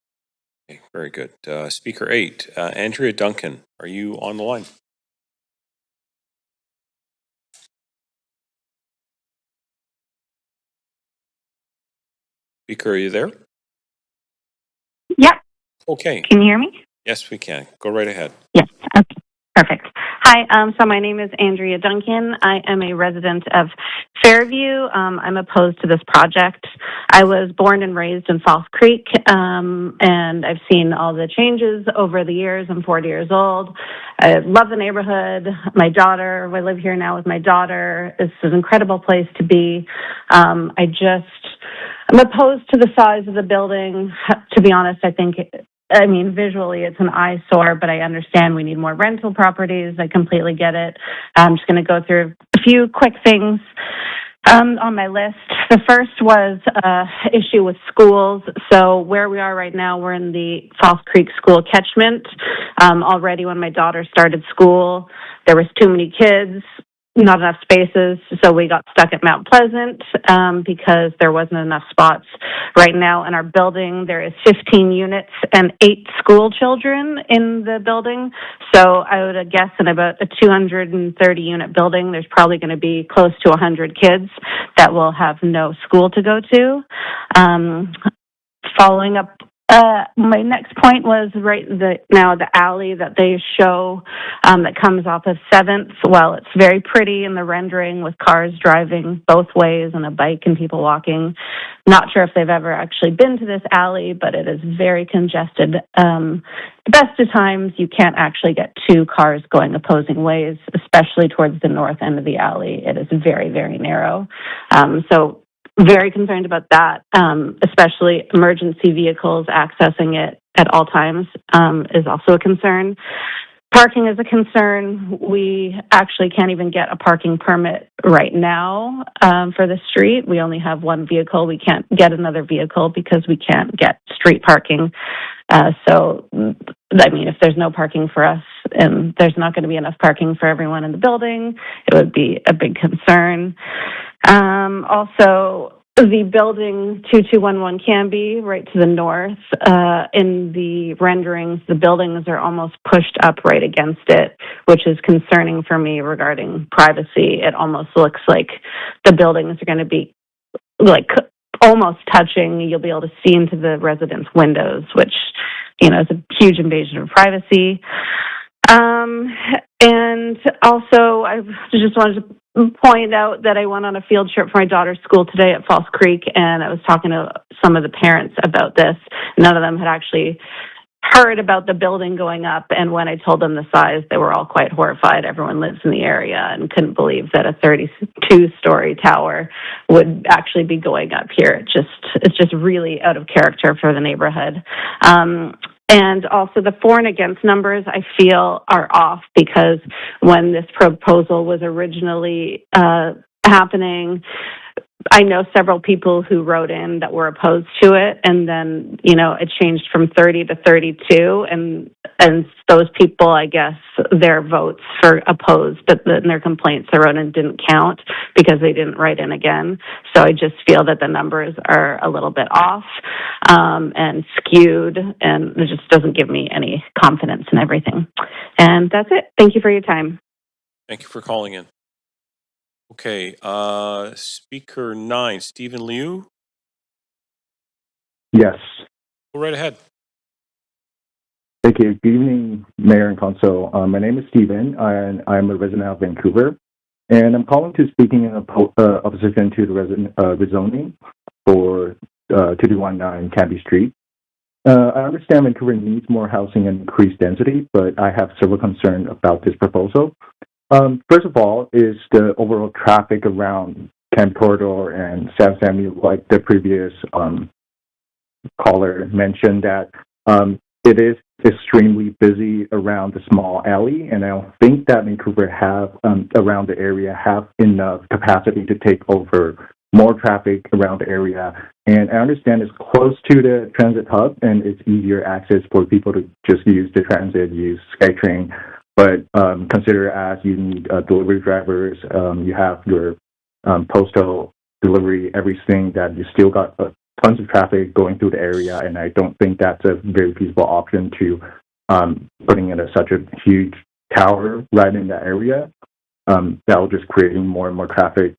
Okay, very good. Speaker 8, Andrea Duncan, are you on the line? Speaker, are you there? Yep. Okay. Can you hear me? Yes, we can. Go right ahead. Yes. Okay. Perfect. Hi. So my name is Andrea Duncan. I am a resident of Fairview. I'm opposed to this project. I was born and raised in False Creek, and I've seen all the changes over the years. I'm 40 years old. I love the neighborhood. I live here now with my daughter. It's an incredible place to be. I'm opposed to the size of the building. To be honest, visually it's an eyesore, but I understand we need more rental properties. I completely get it. I'm just going to go through a few quick things on my list. The first was issue with schools. So where we are right now, we're in the False Creek school catchment. Already when my daughter started school, there was too many kids, not enough spaces, so we got stuck at Mount Pleasant because there wasn't enough spots. Right now in our building, there is 15 units and 8 school children in the building. So I would guess in about a 230-unit building, there's probably going to be close to 100 kids that will have no school to go to. Following up, my next point was the alley that they show that comes off of 7th. Well, it's very pretty in the rendering with cars driving both ways and a bike and people walking. Not sure if they've ever actually been to this alley, but it is very congested. The best of times, you can't actually get 2 cars going opposing ways, especially towards the north end of the alley. It is very, very narrow. So very concerned about that, especially emergency vehicles accessing it at all times is also a concern. Parking is a concern. We actually can't even get a parking permit right now for the street. We only have 1 vehicle. We can't get another vehicle because we can't get street parking. If there's no parking for us and there's not going to be enough parking for everyone in the building, it would be a big concern. Also, the building 2211 Canby, right to the north, in the renderings, the buildings are almost pushed up right against it, which is concerning for me regarding privacy. It almost looks like the buildings are going to be almost touching. You'll be able to see into the residents' windows, which, is a huge invasion of privacy. And also, I just wanted to point out that I went on a field trip for my daughter's school today at False Creek, and I was talking to some of the parents about this. None of them had actually heard about the building going up, and when I told them the size, they were all quite horrified. Everyone lives in the area and couldn't believe that a 32-story tower would actually be going up here. It's just really out of character for the neighborhood. And also the for and against numbers, I feel, are off because when this proposal was originally happening, I know several people who wrote in that were opposed to it, and then, it changed from 30 to 32, and those people, I guess, their votes for opposed, but their complaints they wrote in didn't count because they didn't write in again. So I just feel that the numbers are a little bit off and skewed, and it just doesn't give me any confidence in everything. And that's it. Thank you for your time. Thank you for calling in. Okay, speaker 9, Stephen Liu. Yes. Go right ahead. Thank you. Good evening, Mayor and Council. My name is Stephen, and I'm a resident of Vancouver. And I'm calling to speaking in opposition to the rezoning for 2219 Canby Street. I understand Vancouver needs more housing and increased density, but I have several concerns about this proposal. First of all, is the overall traffic around Camp Corridor and Sam Samuel, like the previous caller mentioned, that it is extremely busy around the small alley, and I don't think that Vancouver around the area have enough capacity to take over more traffic around the area. And I understand it's close to the transit hub and it's easier access for people to just use the transit, use SkyTrain. But consider as you need delivery drivers, you have your postal delivery, everything, that you still got tons of traffic going through the area, and I don't think that's a very feasible option to putting in such a huge tower right in that area. That will just creating more and more traffic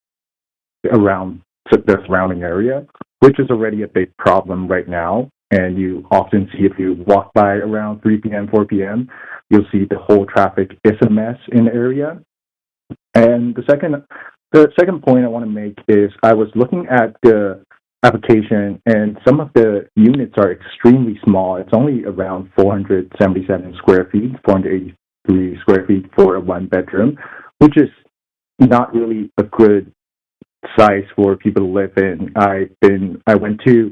around the surrounding area. which is already a big problem right now. And you often see, if you walk by around 3 p.m., 4 p.m., you'll see the whole traffic is a mess in the area. And the second point I want to make is I was looking at the application, and some of the units are extremely small. It's only around 477 square feet, 483 square feet for a one bedroom, which is not really a good size for people to live in. I went to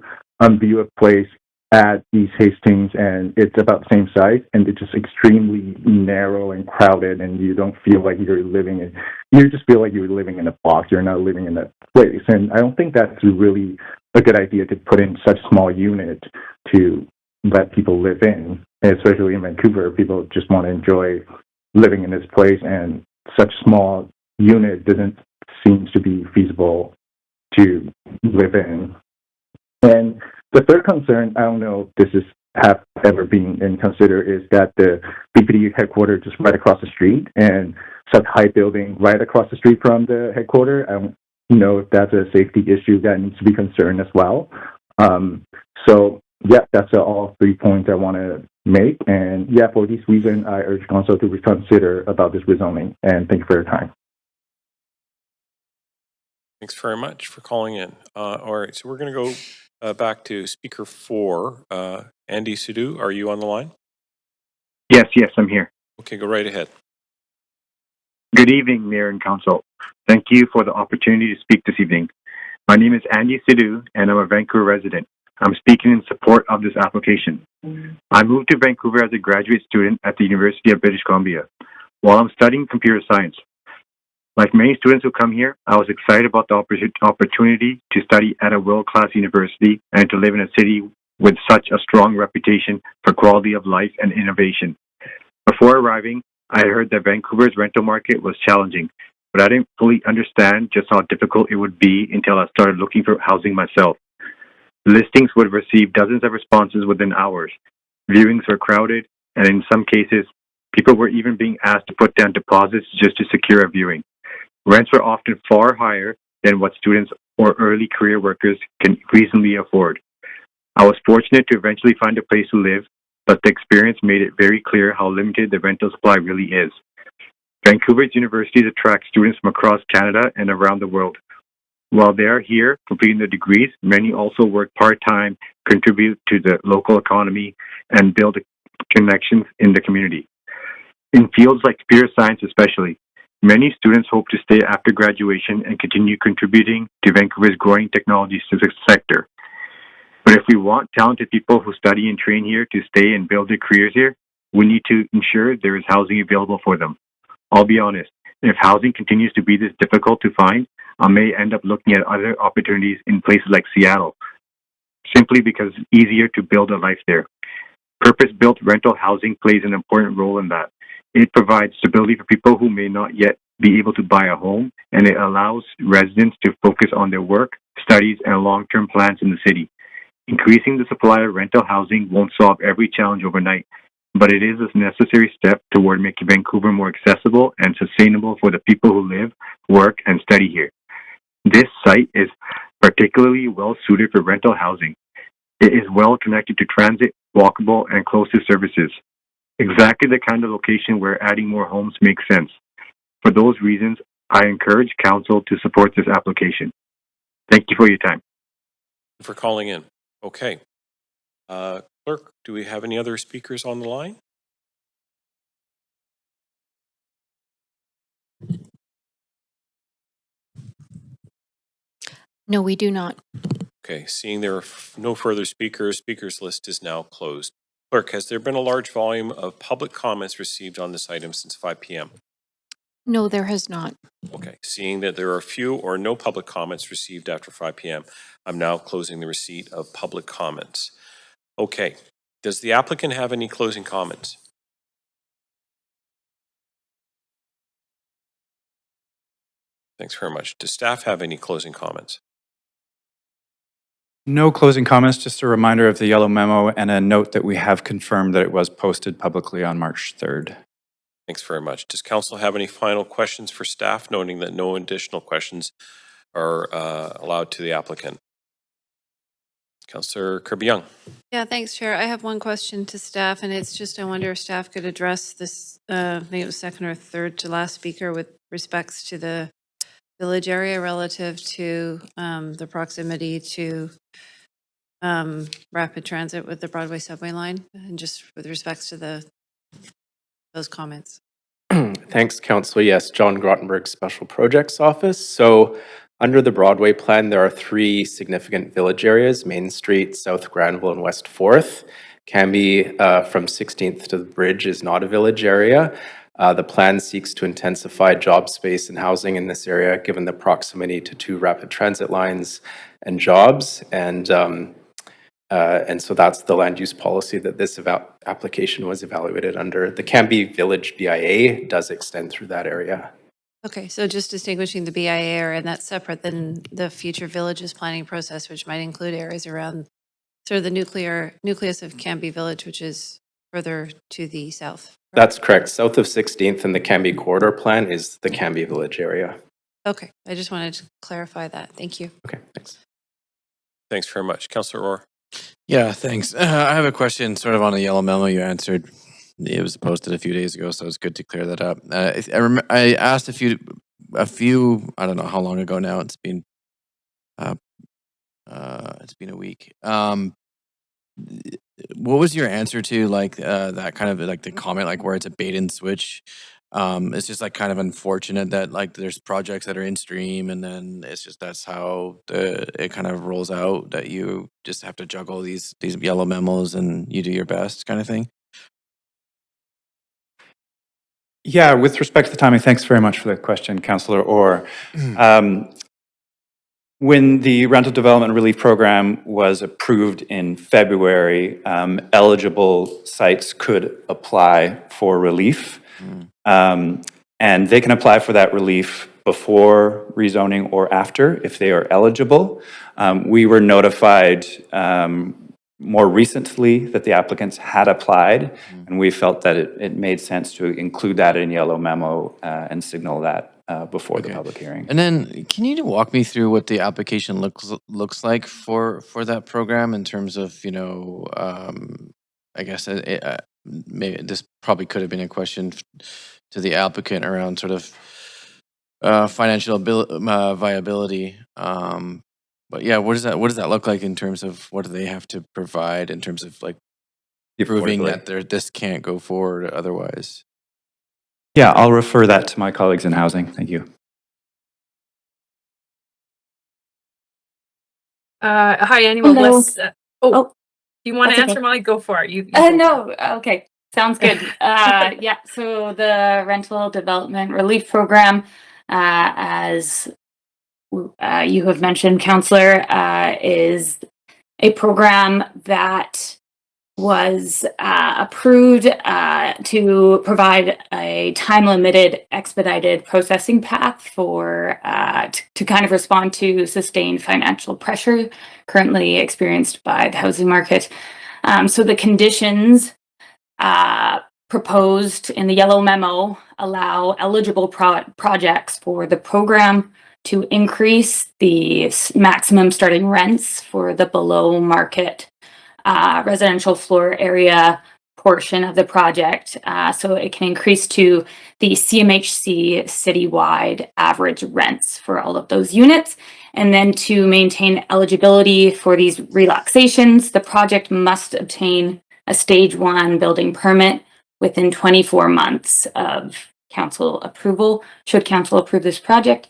view a place at East Hastings, and it's about the same size, and it's just extremely narrow and crowded, and you don't feel like you're living in, you just feel like you're living in a box. You're not living in a place. And I don't think that's really a good idea to put in such small unit to let people live in, especially in Vancouver. People just want to enjoy living in this place, and such small unit doesn't seem to be feasible to live in. And the third concern, I don't know if this have ever been considered, is that the BPD headquarters just right across the street, and such high building right across the street from the headquarters. I don't know if that's a safety issue that needs to be concerned as well. So yeah, that's all 3 points I want to make. And yeah, for these reasons, I urge council to reconsider about this rezoning. And thank you for your time. Thanks very much for calling in. All right, so we're going to go back to speaker 4. Andy Sidhu, are you on the line? Yes, I'm here. Okay, go right ahead. Good evening, Mayor and Council. Thank you for the opportunity to speak this evening. My name is Andy Sidhu, and I'm a Vancouver resident. I'm speaking in support of this application. I moved to Vancouver as a graduate student at the University of British Columbia while I'm studying computer science. Like many students who come here, I was excited about the opportunity to study at a world-class university and to live in a city with such a strong reputation for quality of life and innovation. Before arriving, I heard that Vancouver's rental market was challenging, but I didn't fully understand just how difficult it would be until I started looking for housing myself. Listings would receive dozens of responses within hours. Viewings were crowded, and in some cases, people were even being asked to put down deposits just to secure a viewing. Rents were often far higher than what students or early career workers can reasonably afford. I was fortunate to eventually find a place to live, but the experience made it very clear how limited the rental supply really is. Vancouver's universities attract students from across Canada and around the world. While they are here completing their degrees, many also work part-time, contribute to the local economy, and build connections in the community. In fields like computer science especially, many students hope to stay after graduation and continue contributing to Vancouver's growing technology sector. But if we want talented people who study and train here to stay and build their careers here, we need to ensure there is housing available for them. I'll be honest, if housing continues to be this difficult to find, I may end up looking at other opportunities in places like Seattle, simply because it's easier to build a life there. Purpose-built rental housing plays an important role in that. It provides stability for people who may not yet be able to buy a home, and it allows residents to focus on their work, studies, and long-term plans in the city. Increasing the supply of rental housing won't solve every challenge overnight, but it is a necessary step toward making Vancouver more accessible and sustainable for the people who live, work, and study here. This site is particularly well suited for rental housing. It is well connected to transit, walkable, and close to services. Exactly the kind of location where adding more homes makes sense. For those reasons, I encourage Council to support this application. Thank you for your time. For calling in. Okay. Clerk, do we have any other speakers on the line? No, we do not. Okay, seeing there are no further speakers, speakers list is now closed. Clerk, has there been a large volume of public comments received on this item since 5 p.m.? No, there has not. Okay, seeing that there are few or no public comments received after 5 p.m., I'm now closing the receipt of public comments. Okay, does the applicant have any closing comments? Thanks very much. Does staff have any closing comments? No closing comments, just a reminder of the yellow memo and a note that we have confirmed that it was posted publicly on March 3rd. Thanks very much. Does council have any final questions for staff, noting that no additional questions are allowed to the applicant? Councillor Kirby-Young. Yeah, thanks, Chair. I have one question to staff, and it's just I wonder if staff could address this, maybe it was second or third to last speaker with respects to the village area relative to the proximity to rapid transit with the Broadway subway line, and just with respects to those comments. Thanks, Council. Yes, John Grottenberg, Special Projects Office. So under the Broadway plan, there are 3 significant village areas: Main Street, South Granville, and West 4th. Canby from 16th to the bridge is not a village area. The plan seeks to intensify job space and housing in this area, given the proximity to 2 rapid transit lines and jobs. And so that's the land use policy that this application was evaluated under. The Canby Village BIA does extend through that area. Okay, so just distinguishing the BIA area, and that's separate than the future villages planning process, which might include areas around sort of the nucleus of Canby Village, which is further to the south. That's correct. South of 16th and the Canby Corridor Plan is the Canby Village area. Okay, I just wanted to clarify that. Thank you. Okay, thanks. Thanks very much. Councillor Orr. Yeah, thanks. I have a question sort of on a yellow memo you answered. It was posted a few days ago, so it's good to clear that up. I asked a few, I don't know how long ago now. It's been a week. What was your answer to like that kind of like the comment like where it's a bait and switch? It's just like kind of unfortunate that like there's projects that are in stream and then it's just that's how it kind of rolls out, that you just have to juggle these yellow memos and you do your best kind of thing. Yeah, with respect to the timing, thanks very much for the question, Councillor Orr. When the rental development relief program was approved in February, eligible sites could apply for relief. And they can apply for that relief before rezoning or after if they are eligible. We were notified more recently that the applicants had applied, and we felt that it made sense to include that in yellow memo and signal that before the public hearing. And then can you walk me through what the application looks like for that program in terms of, you know, I guess maybe this probably could have been a question to the applicant around sort of financial viability. But yeah, what does that look like in terms of what do they have to provide in terms of like proving that this can't go forward otherwise? Yeah, I'll refer that to my colleagues in housing. Thank you. Hi, anyone? Do you want to answer, Molly? Go for it. You No, okay. Sounds good. Yeah, so the rental development relief program, as you have mentioned, Councillor, is a program that was approved to provide a time-limited, expedited processing path for to kind of respond to sustained financial pressure currently experienced by the housing market. So the conditions proposed in the yellow memo allow eligible projects for the program to increase the maximum starting rents for the below market residential floor area portion of the project. So it can increase to the CMHC citywide average rents for all of those units. And then to maintain eligibility for these relaxations, the project must obtain a stage 1 building permit within 24 months of council approval, should council approve this project.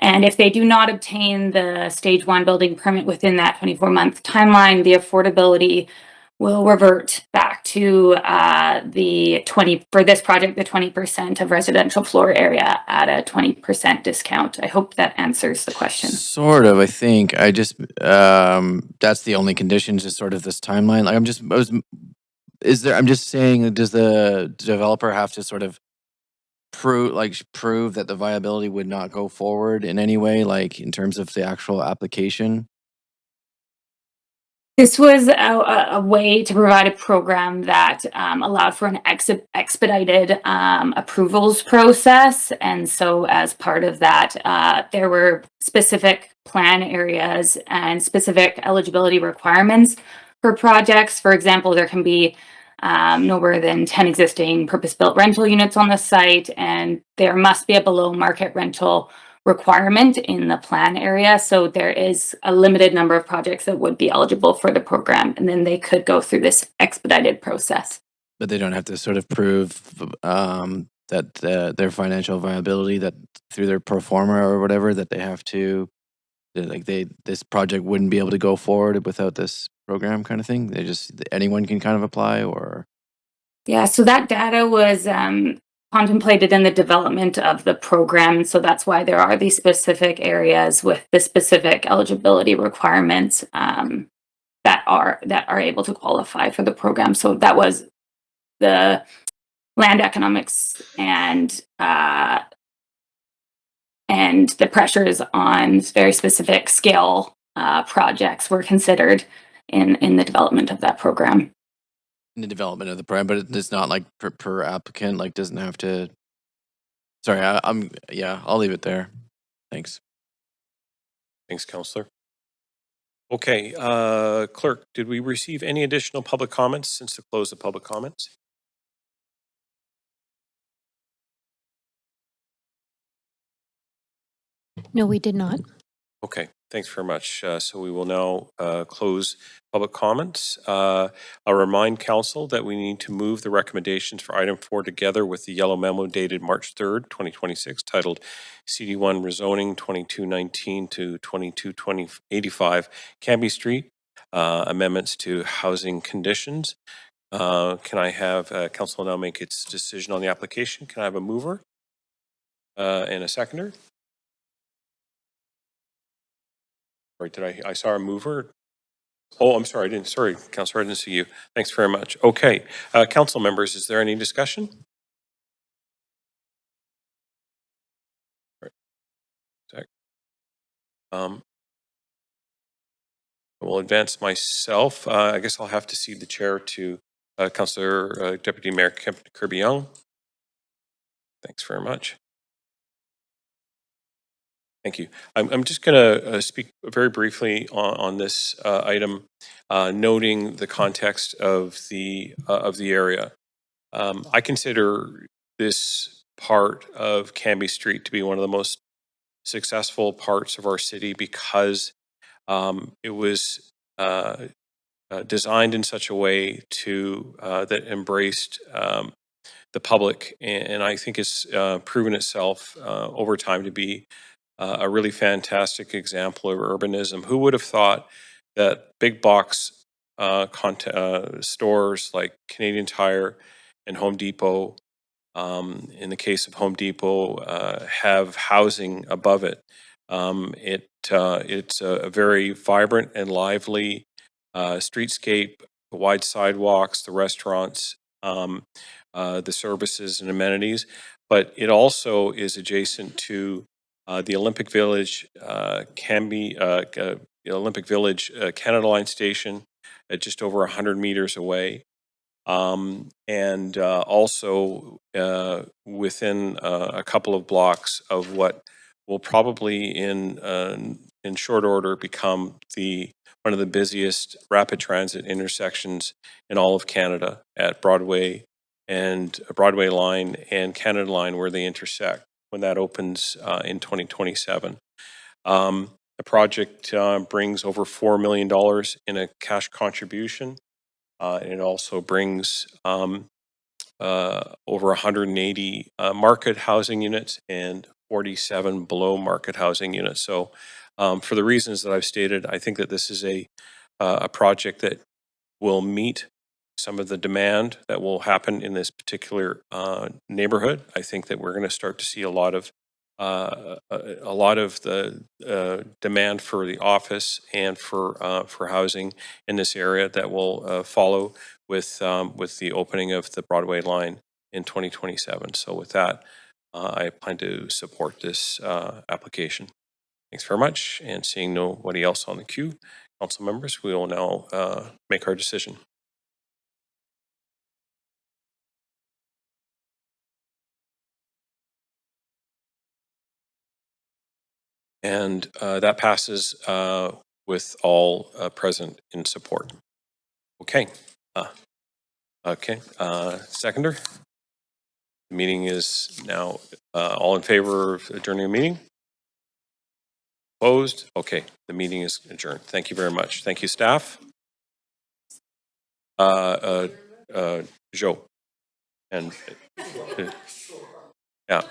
And if they do not obtain the stage 1 building permit within that 24-month timeline, the affordability will revert back to for this project, the 20% of residential floor area at a 20% discount. I hope that answers the question. Sort of, I think. I just, that's the only condition, just sort of this timeline. Like I'm just saying, does the developer have to sort of prove that the viability would not go forward in any way, like in terms of the actual application? This was a way to provide a program that allowed for an expedited approvals process. And so as part of that, there were specific plan areas and specific eligibility requirements for projects. For example, there can be no more than 10 existing purpose-built rental units on the site, and there must be a below market rental requirement in the plan area. So there is a limited number of projects that would be eligible for the program, and then they could go through this expedited process. But they don't have to sort of prove that their financial viability, that through their pro forma or whatever, that they have to, this project wouldn't be able to go forward without this program kind of thing. They just, anyone can kind of apply, or? Yeah, so that data was contemplated in the development of the program. So that's why there are these specific areas with the specific eligibility requirements that are able to qualify for the program. So that was the land economics and the pressures on very specific scale projects were considered in the development of that program. In the development of the program, but it's not like per applicant, like doesn't have to. Sorry, I'll leave it there. Thanks. Thanks, Councillor. Okay, Clerk, did we receive any additional public comments since the close of public comments? No, we did not. Okay, thanks very much. So we will now close public comments. I'll remind Council that we need to move the recommendations for item 4 together with the yellow memo dated March 3rd, 2026, titled CD1 Rezoning 2219 to 2285 Cambie Street, amendments to housing conditions. Can I have Council now make its decision on the application? Can I have a mover and a seconder? Right, I saw a mover. Oh, I'm sorry, Councillor, I didn't see you. Thanks very much. Okay, council members, is there any discussion? Right. I will advance myself. I guess I'll have to cede the chair to Councillor Deputy Mayor Kirby Young. Thanks very much. Thank you. I'm just going to speak very briefly on this item, noting the context of the area. I consider this part of Cambie Street to be one of the most successful parts of our city because it was designed in such a way that embraced the public, and I think it's proven itself over time to be a really fantastic example of urbanism. Who would have thought that big box stores like Canadian Tire and Home Depot, in the case of Home Depot, have housing above it? It's a very vibrant and lively streetscape, the wide sidewalks, the restaurants, the services and amenities, but it also is adjacent to the Olympic Village, Olympic Village Canada Line Station, just over 100 meters away, and also within a couple of blocks of what will probably in short order become one of the busiest rapid transit intersections in all of Canada at Broadway Line and Canada Line, where they intersect when that opens in 2027. The project brings over $4 million in a cash contribution. And it also brings over 180 market housing units and 47 below market housing units. So for the reasons that I've stated, I think that this is a project that will meet some of the demand that will happen in this particular neighborhood. I think that we're going to start to see a lot of the demand for the office and for housing in this area that will follow with the opening of the Broadway line in 2027. So with that, I plan to support this application. Thanks very much. And seeing nobody else on the queue, council members, we will now make our decision. And that passes with all present in support. Okay. Seconder? The meeting is now all in favor of adjourning the meeting? Opposed? Okay, the meeting is adjourned. Thank you very much. Thank you, staff. Joe. And yeah.